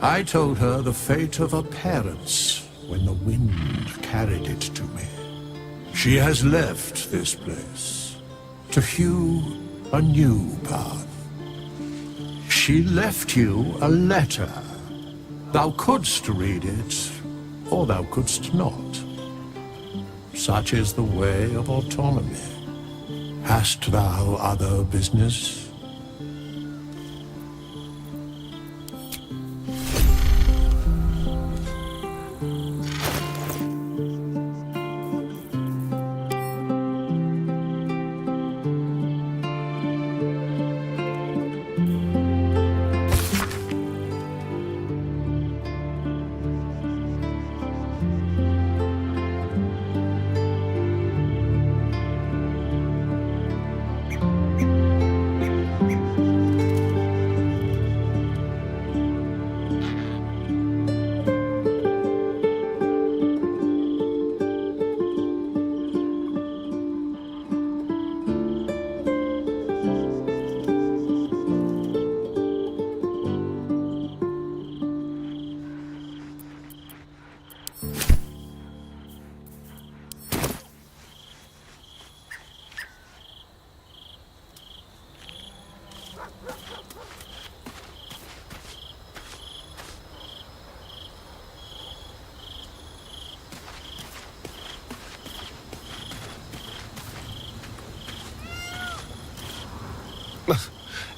I told her the fate of her parents when the wind carried it to me. She has left this place to hew a new path. She left you a letter. Thou couldst read it, or thou couldst not. Such is the way of autonomy. Hast thou other business?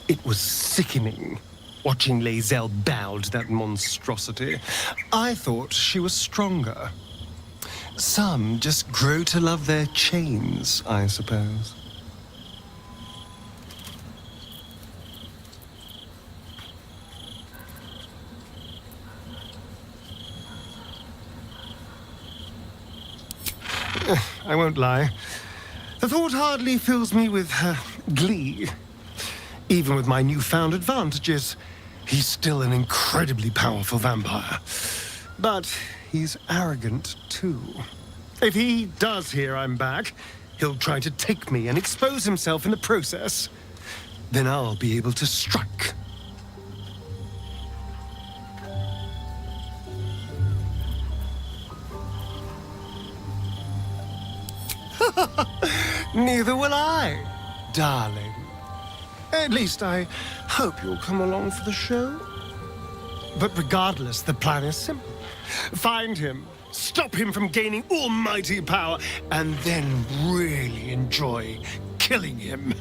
It was sickening, watching Lae'zel bow to that monstrosity. I thought she was stronger. Some just grow to love their chains, I suppose. I won't lie. The thought hardly fills me with glee. Even with my newfound advantages, he's still an incredibly powerful vampire. But he's arrogant, too. If he does hear I'm back, he'll try to take me and expose himself in the process. Then I'll be able to strike. Neither will I, darling. At least I hope you'll come along for the show. But regardless, the plan is simple. Find him, stop him from gaining almighty power, and then really enjoy killing him.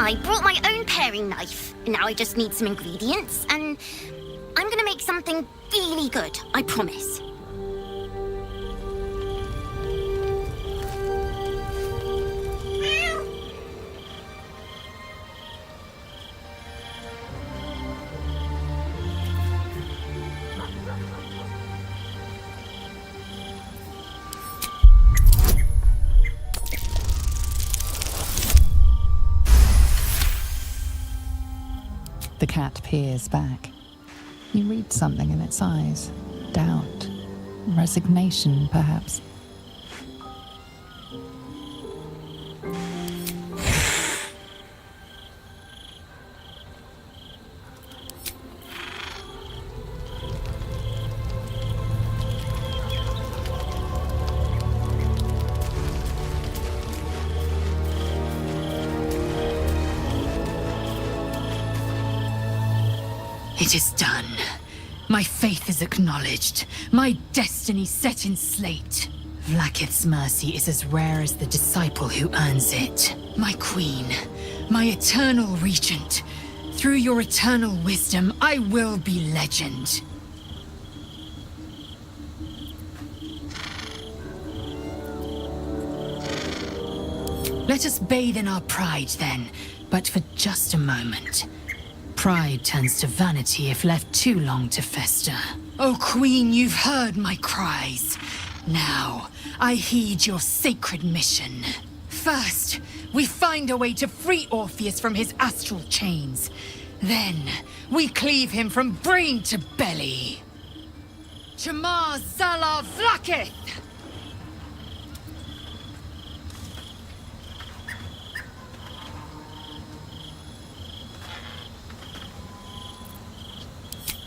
I brought my own paring knife. Now I just need some ingredients, and I'm gonna make something really good, I promise. The cat peers back. You read something in its eyes. Doubt. Resignation, perhaps. It is done. My faith is acknowledged. My destiny set in slate. Vlaakith's mercy is as rare as the disciple who earns it. My queen, my eternal regent, through your eternal wisdom, I will be legend. Let us bathe in our pride then, but for just a moment. Pride turns to vanity if left too long to fester. Oh Queen, you've heard my cries. Now, I heed your sacred mission. First, we find a way to free Orpheus from his astral chains. Then, we cleave him from brain to belly. Chamar Zala Vlaakith!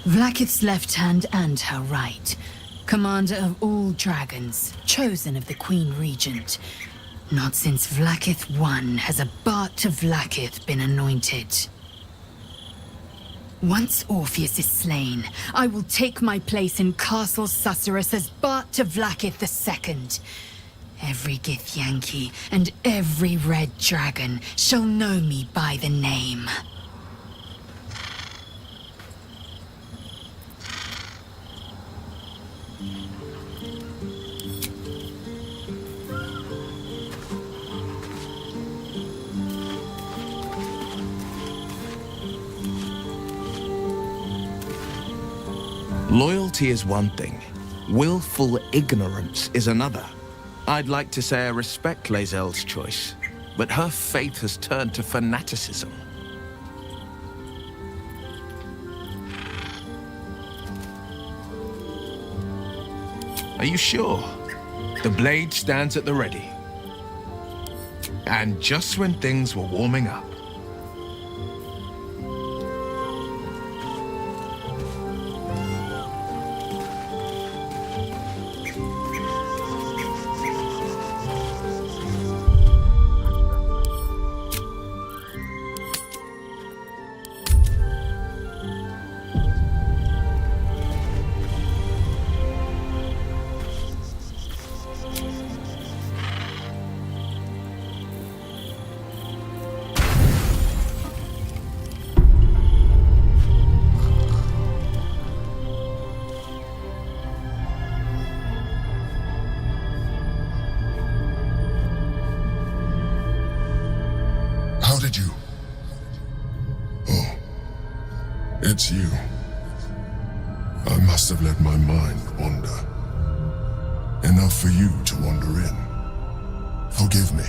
Vlaakith's left hand and her right. Commander of all dragons, chosen of the Queen Regent. Not since Vlaakith I has a Bart to Vlaakith been anointed. Once Orpheus is slain, I will take my place in Castle Susurrus as Bart to Vlaakith II. Every Githyanki and every red dragon shall know me by the name. Loyalty is one thing. Willful ignorance is another. I'd like to say I respect Lae'zel's choice, but her faith has turned to fanaticism. Are you sure? The blade stands at the ready. And just when things were warming up. It's you. I must have let my mind wander. Enough for you to wander in. Forgive me.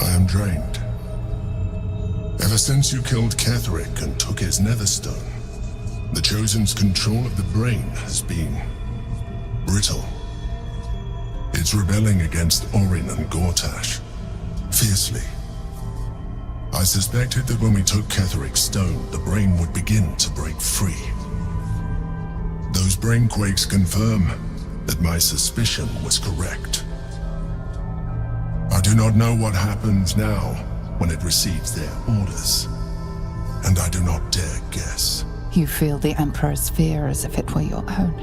I am drained. Ever since you killed Ketheric and took his netherstone, the Chosen's control of the brain has been brittle. It's rebelling against Orin and Gortash, fiercely. I suspected that when we took Ketheric's stone, the brain would begin to break free. Those brain quakes confirm that my suspicion was correct. I do not know what happens now when it receives their orders, and I do not dare guess. You feel the Emperor's fear as if it were your own.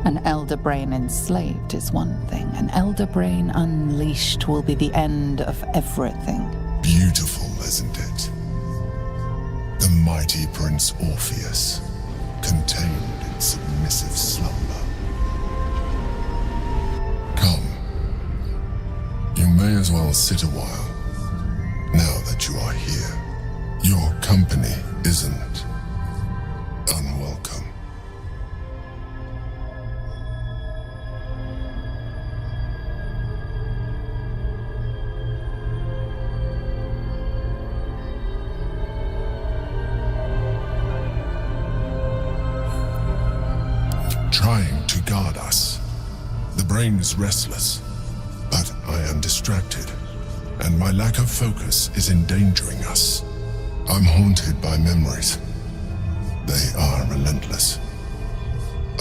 An elder brain enslaved is one thing. An elder brain unleashed will be the end of everything. Beautiful, isn't it? The mighty Prince Orpheus, contained in submissive slumber. Come. You may as well sit a while, now that you are here. Your company isn't unwelcome. Trying to guard us. The brain is restless, but I am distracted, and my lack of focus is endangering us. I'm haunted by memories. They are relentless.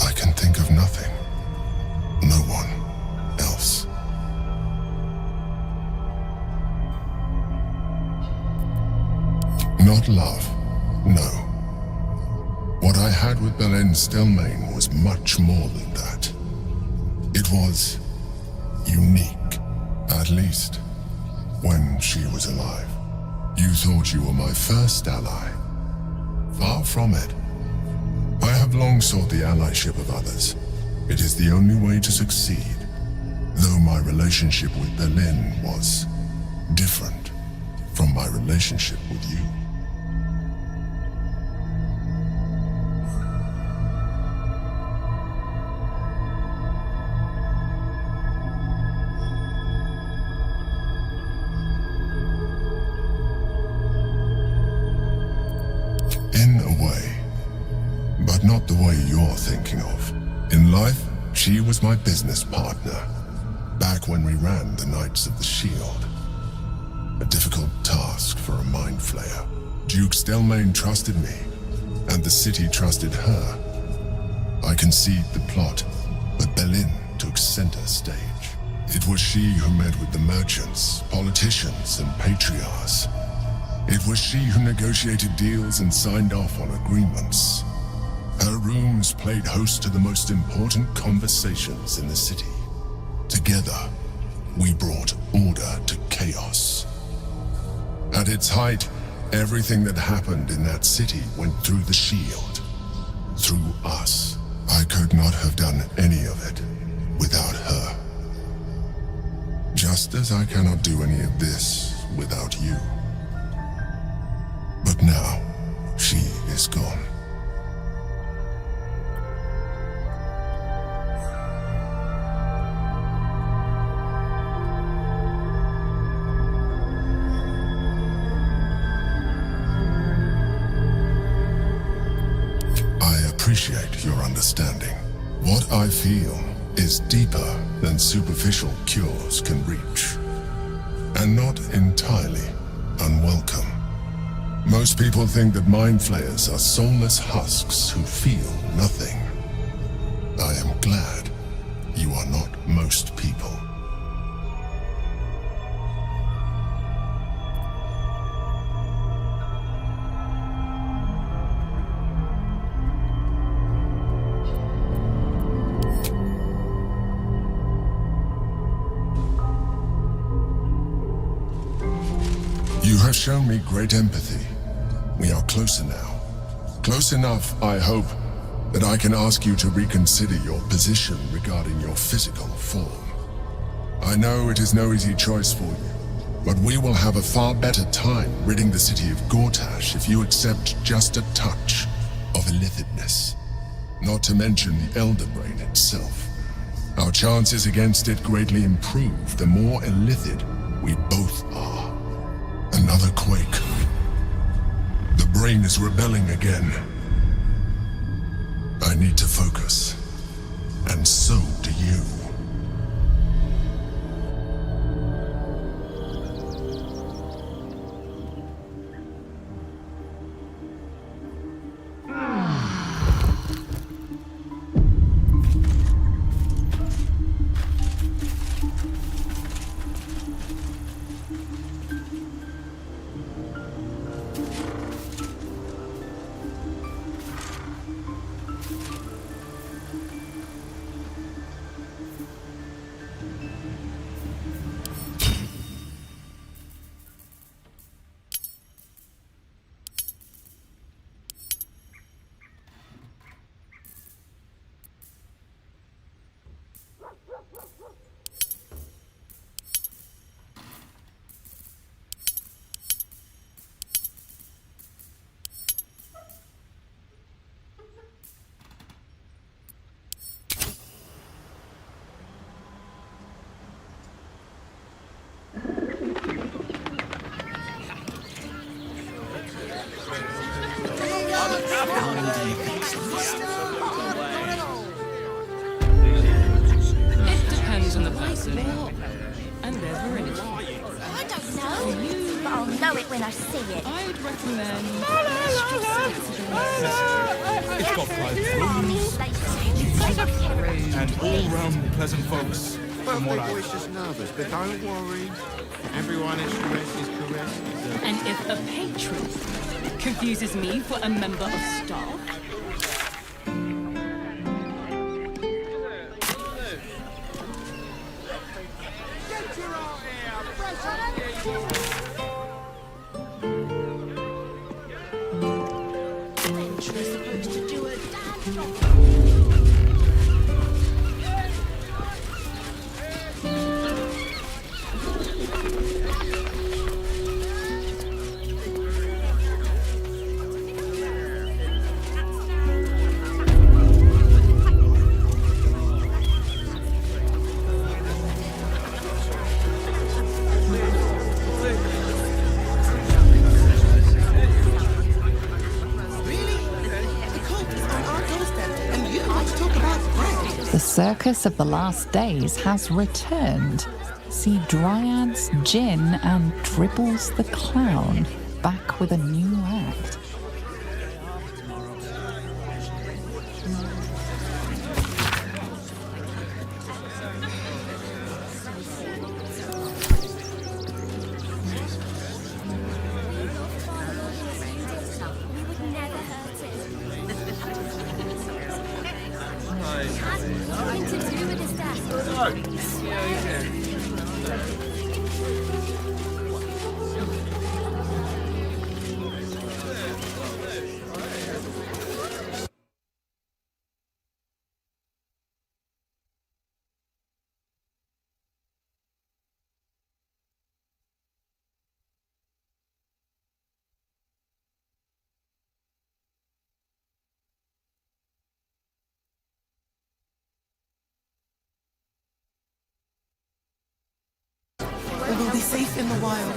I can think of nothing. No one else. Not love, no. What I had with Belen Stelmane was much more than that. It was unique. At least, when she was alive. You thought you were my first ally. Far from it. I have long sought the allyship of others. It is the only way to succeed. Though my relationship with Berlin was different from my relationship with you. In a way, but not the way you're thinking of. In life, she was my business partner, back when we ran the Knights of the Shield. A difficult task for a mind flayer. Duke Stelmane trusted me, and the city trusted her. I conceived the plot, but Berlin took center stage. It was she who met with the merchants, politicians, and patriarchs. It was she who negotiated deals and signed off on agreements. Her rooms played host to the most important conversations in the city. Together, we brought order to chaos. At its height, everything that happened in that city went through the shield. Through us. I could not have done any of it without her. Just as I cannot do any of this without you. But now, she is gone. I appreciate your understanding. What I feel is deeper than superficial cures can reach, and not entirely unwelcome. Most people think that mind flayers are soulless husks who feel nothing. I am glad you are not most people. You have shown me great empathy. We are closer now. Close enough, I hope, that I can ask you to reconsider your position regarding your physical form. I know it is no easy choice for you, but we will have a far better time ridding the city of Gortash if you accept just a touch of illithidness. Not to mention the Elder Brain itself. Our chances against it greatly improve the more illithid we both are. Another quake. The brain is rebelling again. I need to focus. And so do you. It depends on the person and their virility. I don't know, but I'll know it when I see it. I'd recommend... It's got private rooms and all-round pleasant folks. Well, people is just nervous, but don't worry. Everyone is correct. And if a patron confuses me for a member of staff, Circus of the Last Days has returned. See Dryads, Jinn, and Dribbles the Clown back with a new act. We'll be safe in the wild.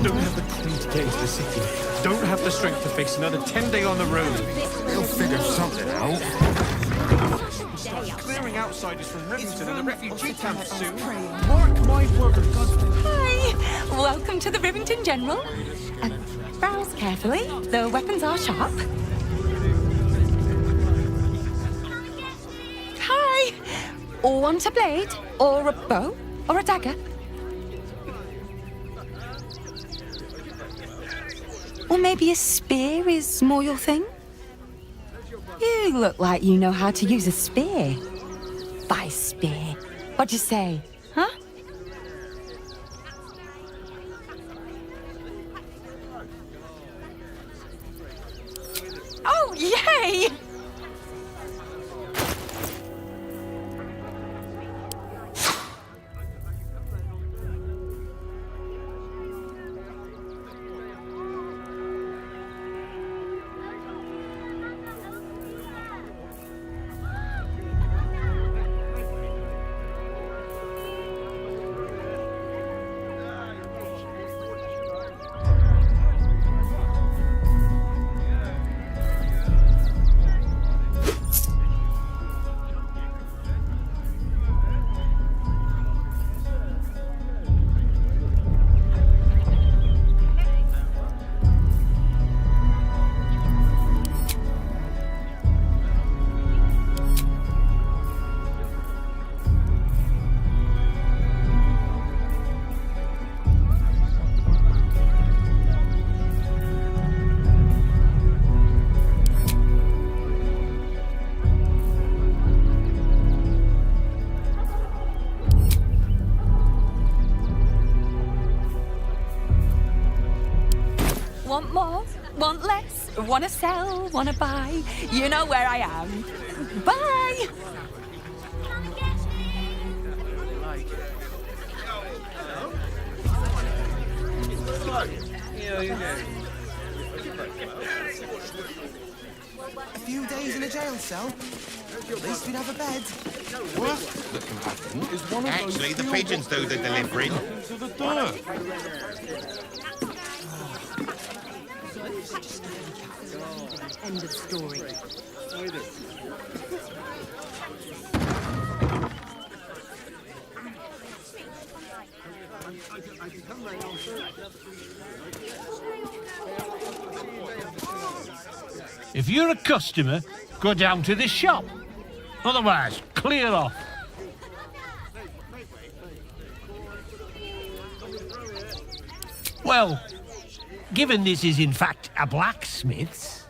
Don't have the coin to get into the city. Don't have the strength to face another 10-day on the road. They'll figure something out. We'll start clearing outsiders from Rivington and the refugee camps soon. Mark my words. Hi! Welcome to the Rivington General. Browse carefully. The weapons are sharp. Hi! Want a blade? Or a bow? Or a dagger? Or maybe a spear is more your thing? You look like you know how to use a spear. By spear. What'd you say, huh? Oh, yay! Want more? Want less? Wanna sell? Wanna buy? You know where I am. Bye! A few days in a jail cell. At least we'd have a bed. Worst that can happen is one of those... Actually, the pigeons do the delivering. ...to the dirt. End of story. If you're a customer, go down to the shop. Otherwise, clear off. Well, given this is in fact a blacksmith's,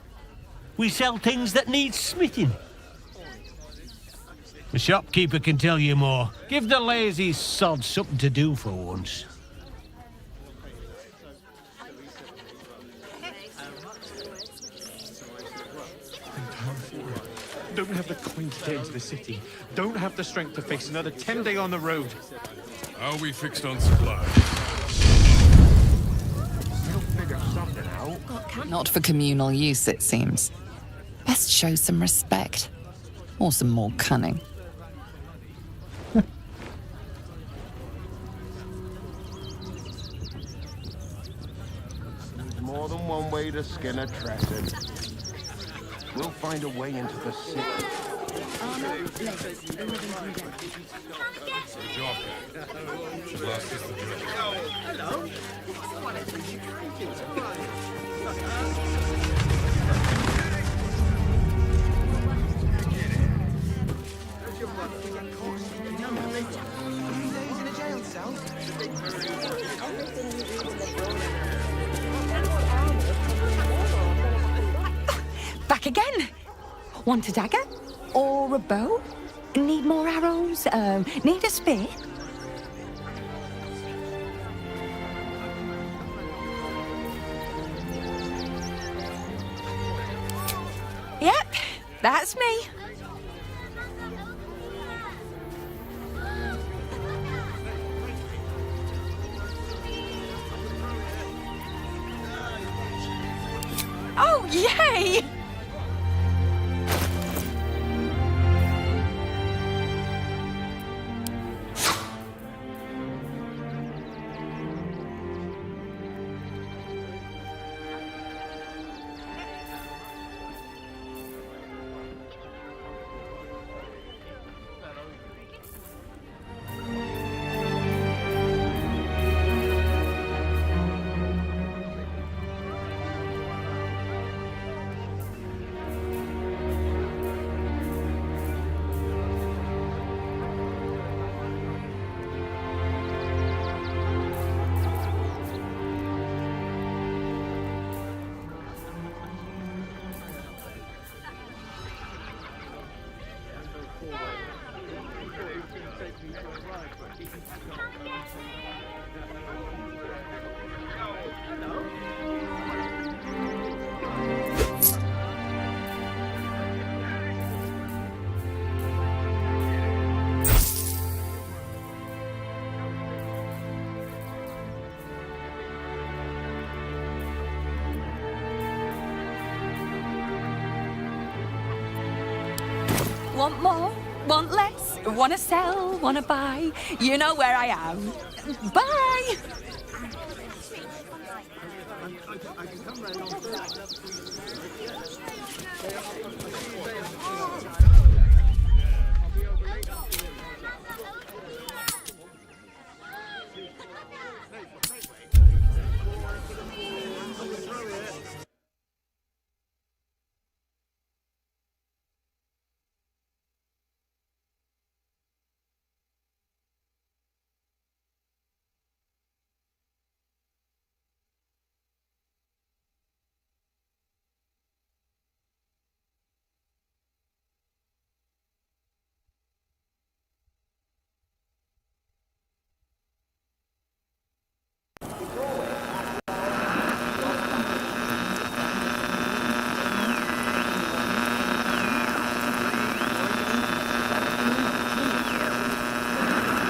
we sell things that need smithing. The shopkeeper can tell you more. Give the lazy sod something to do for once. Don't have the coin to get into the city. Don't have the strength to face another 10-day on the road. How are we fixed on supply? They'll figure something out. Not for communal use, it seems. Best show some respect. Or some more cunning. There's more than one way to skin a Tresson. We'll find a way into the city. Back again. Want a dagger? Or a bow? Need more arrows? Need a spear? Yep, that's me. Oh, yay! Want more? Want less? Wanna sell? Wanna buy? You know where I am. Bye!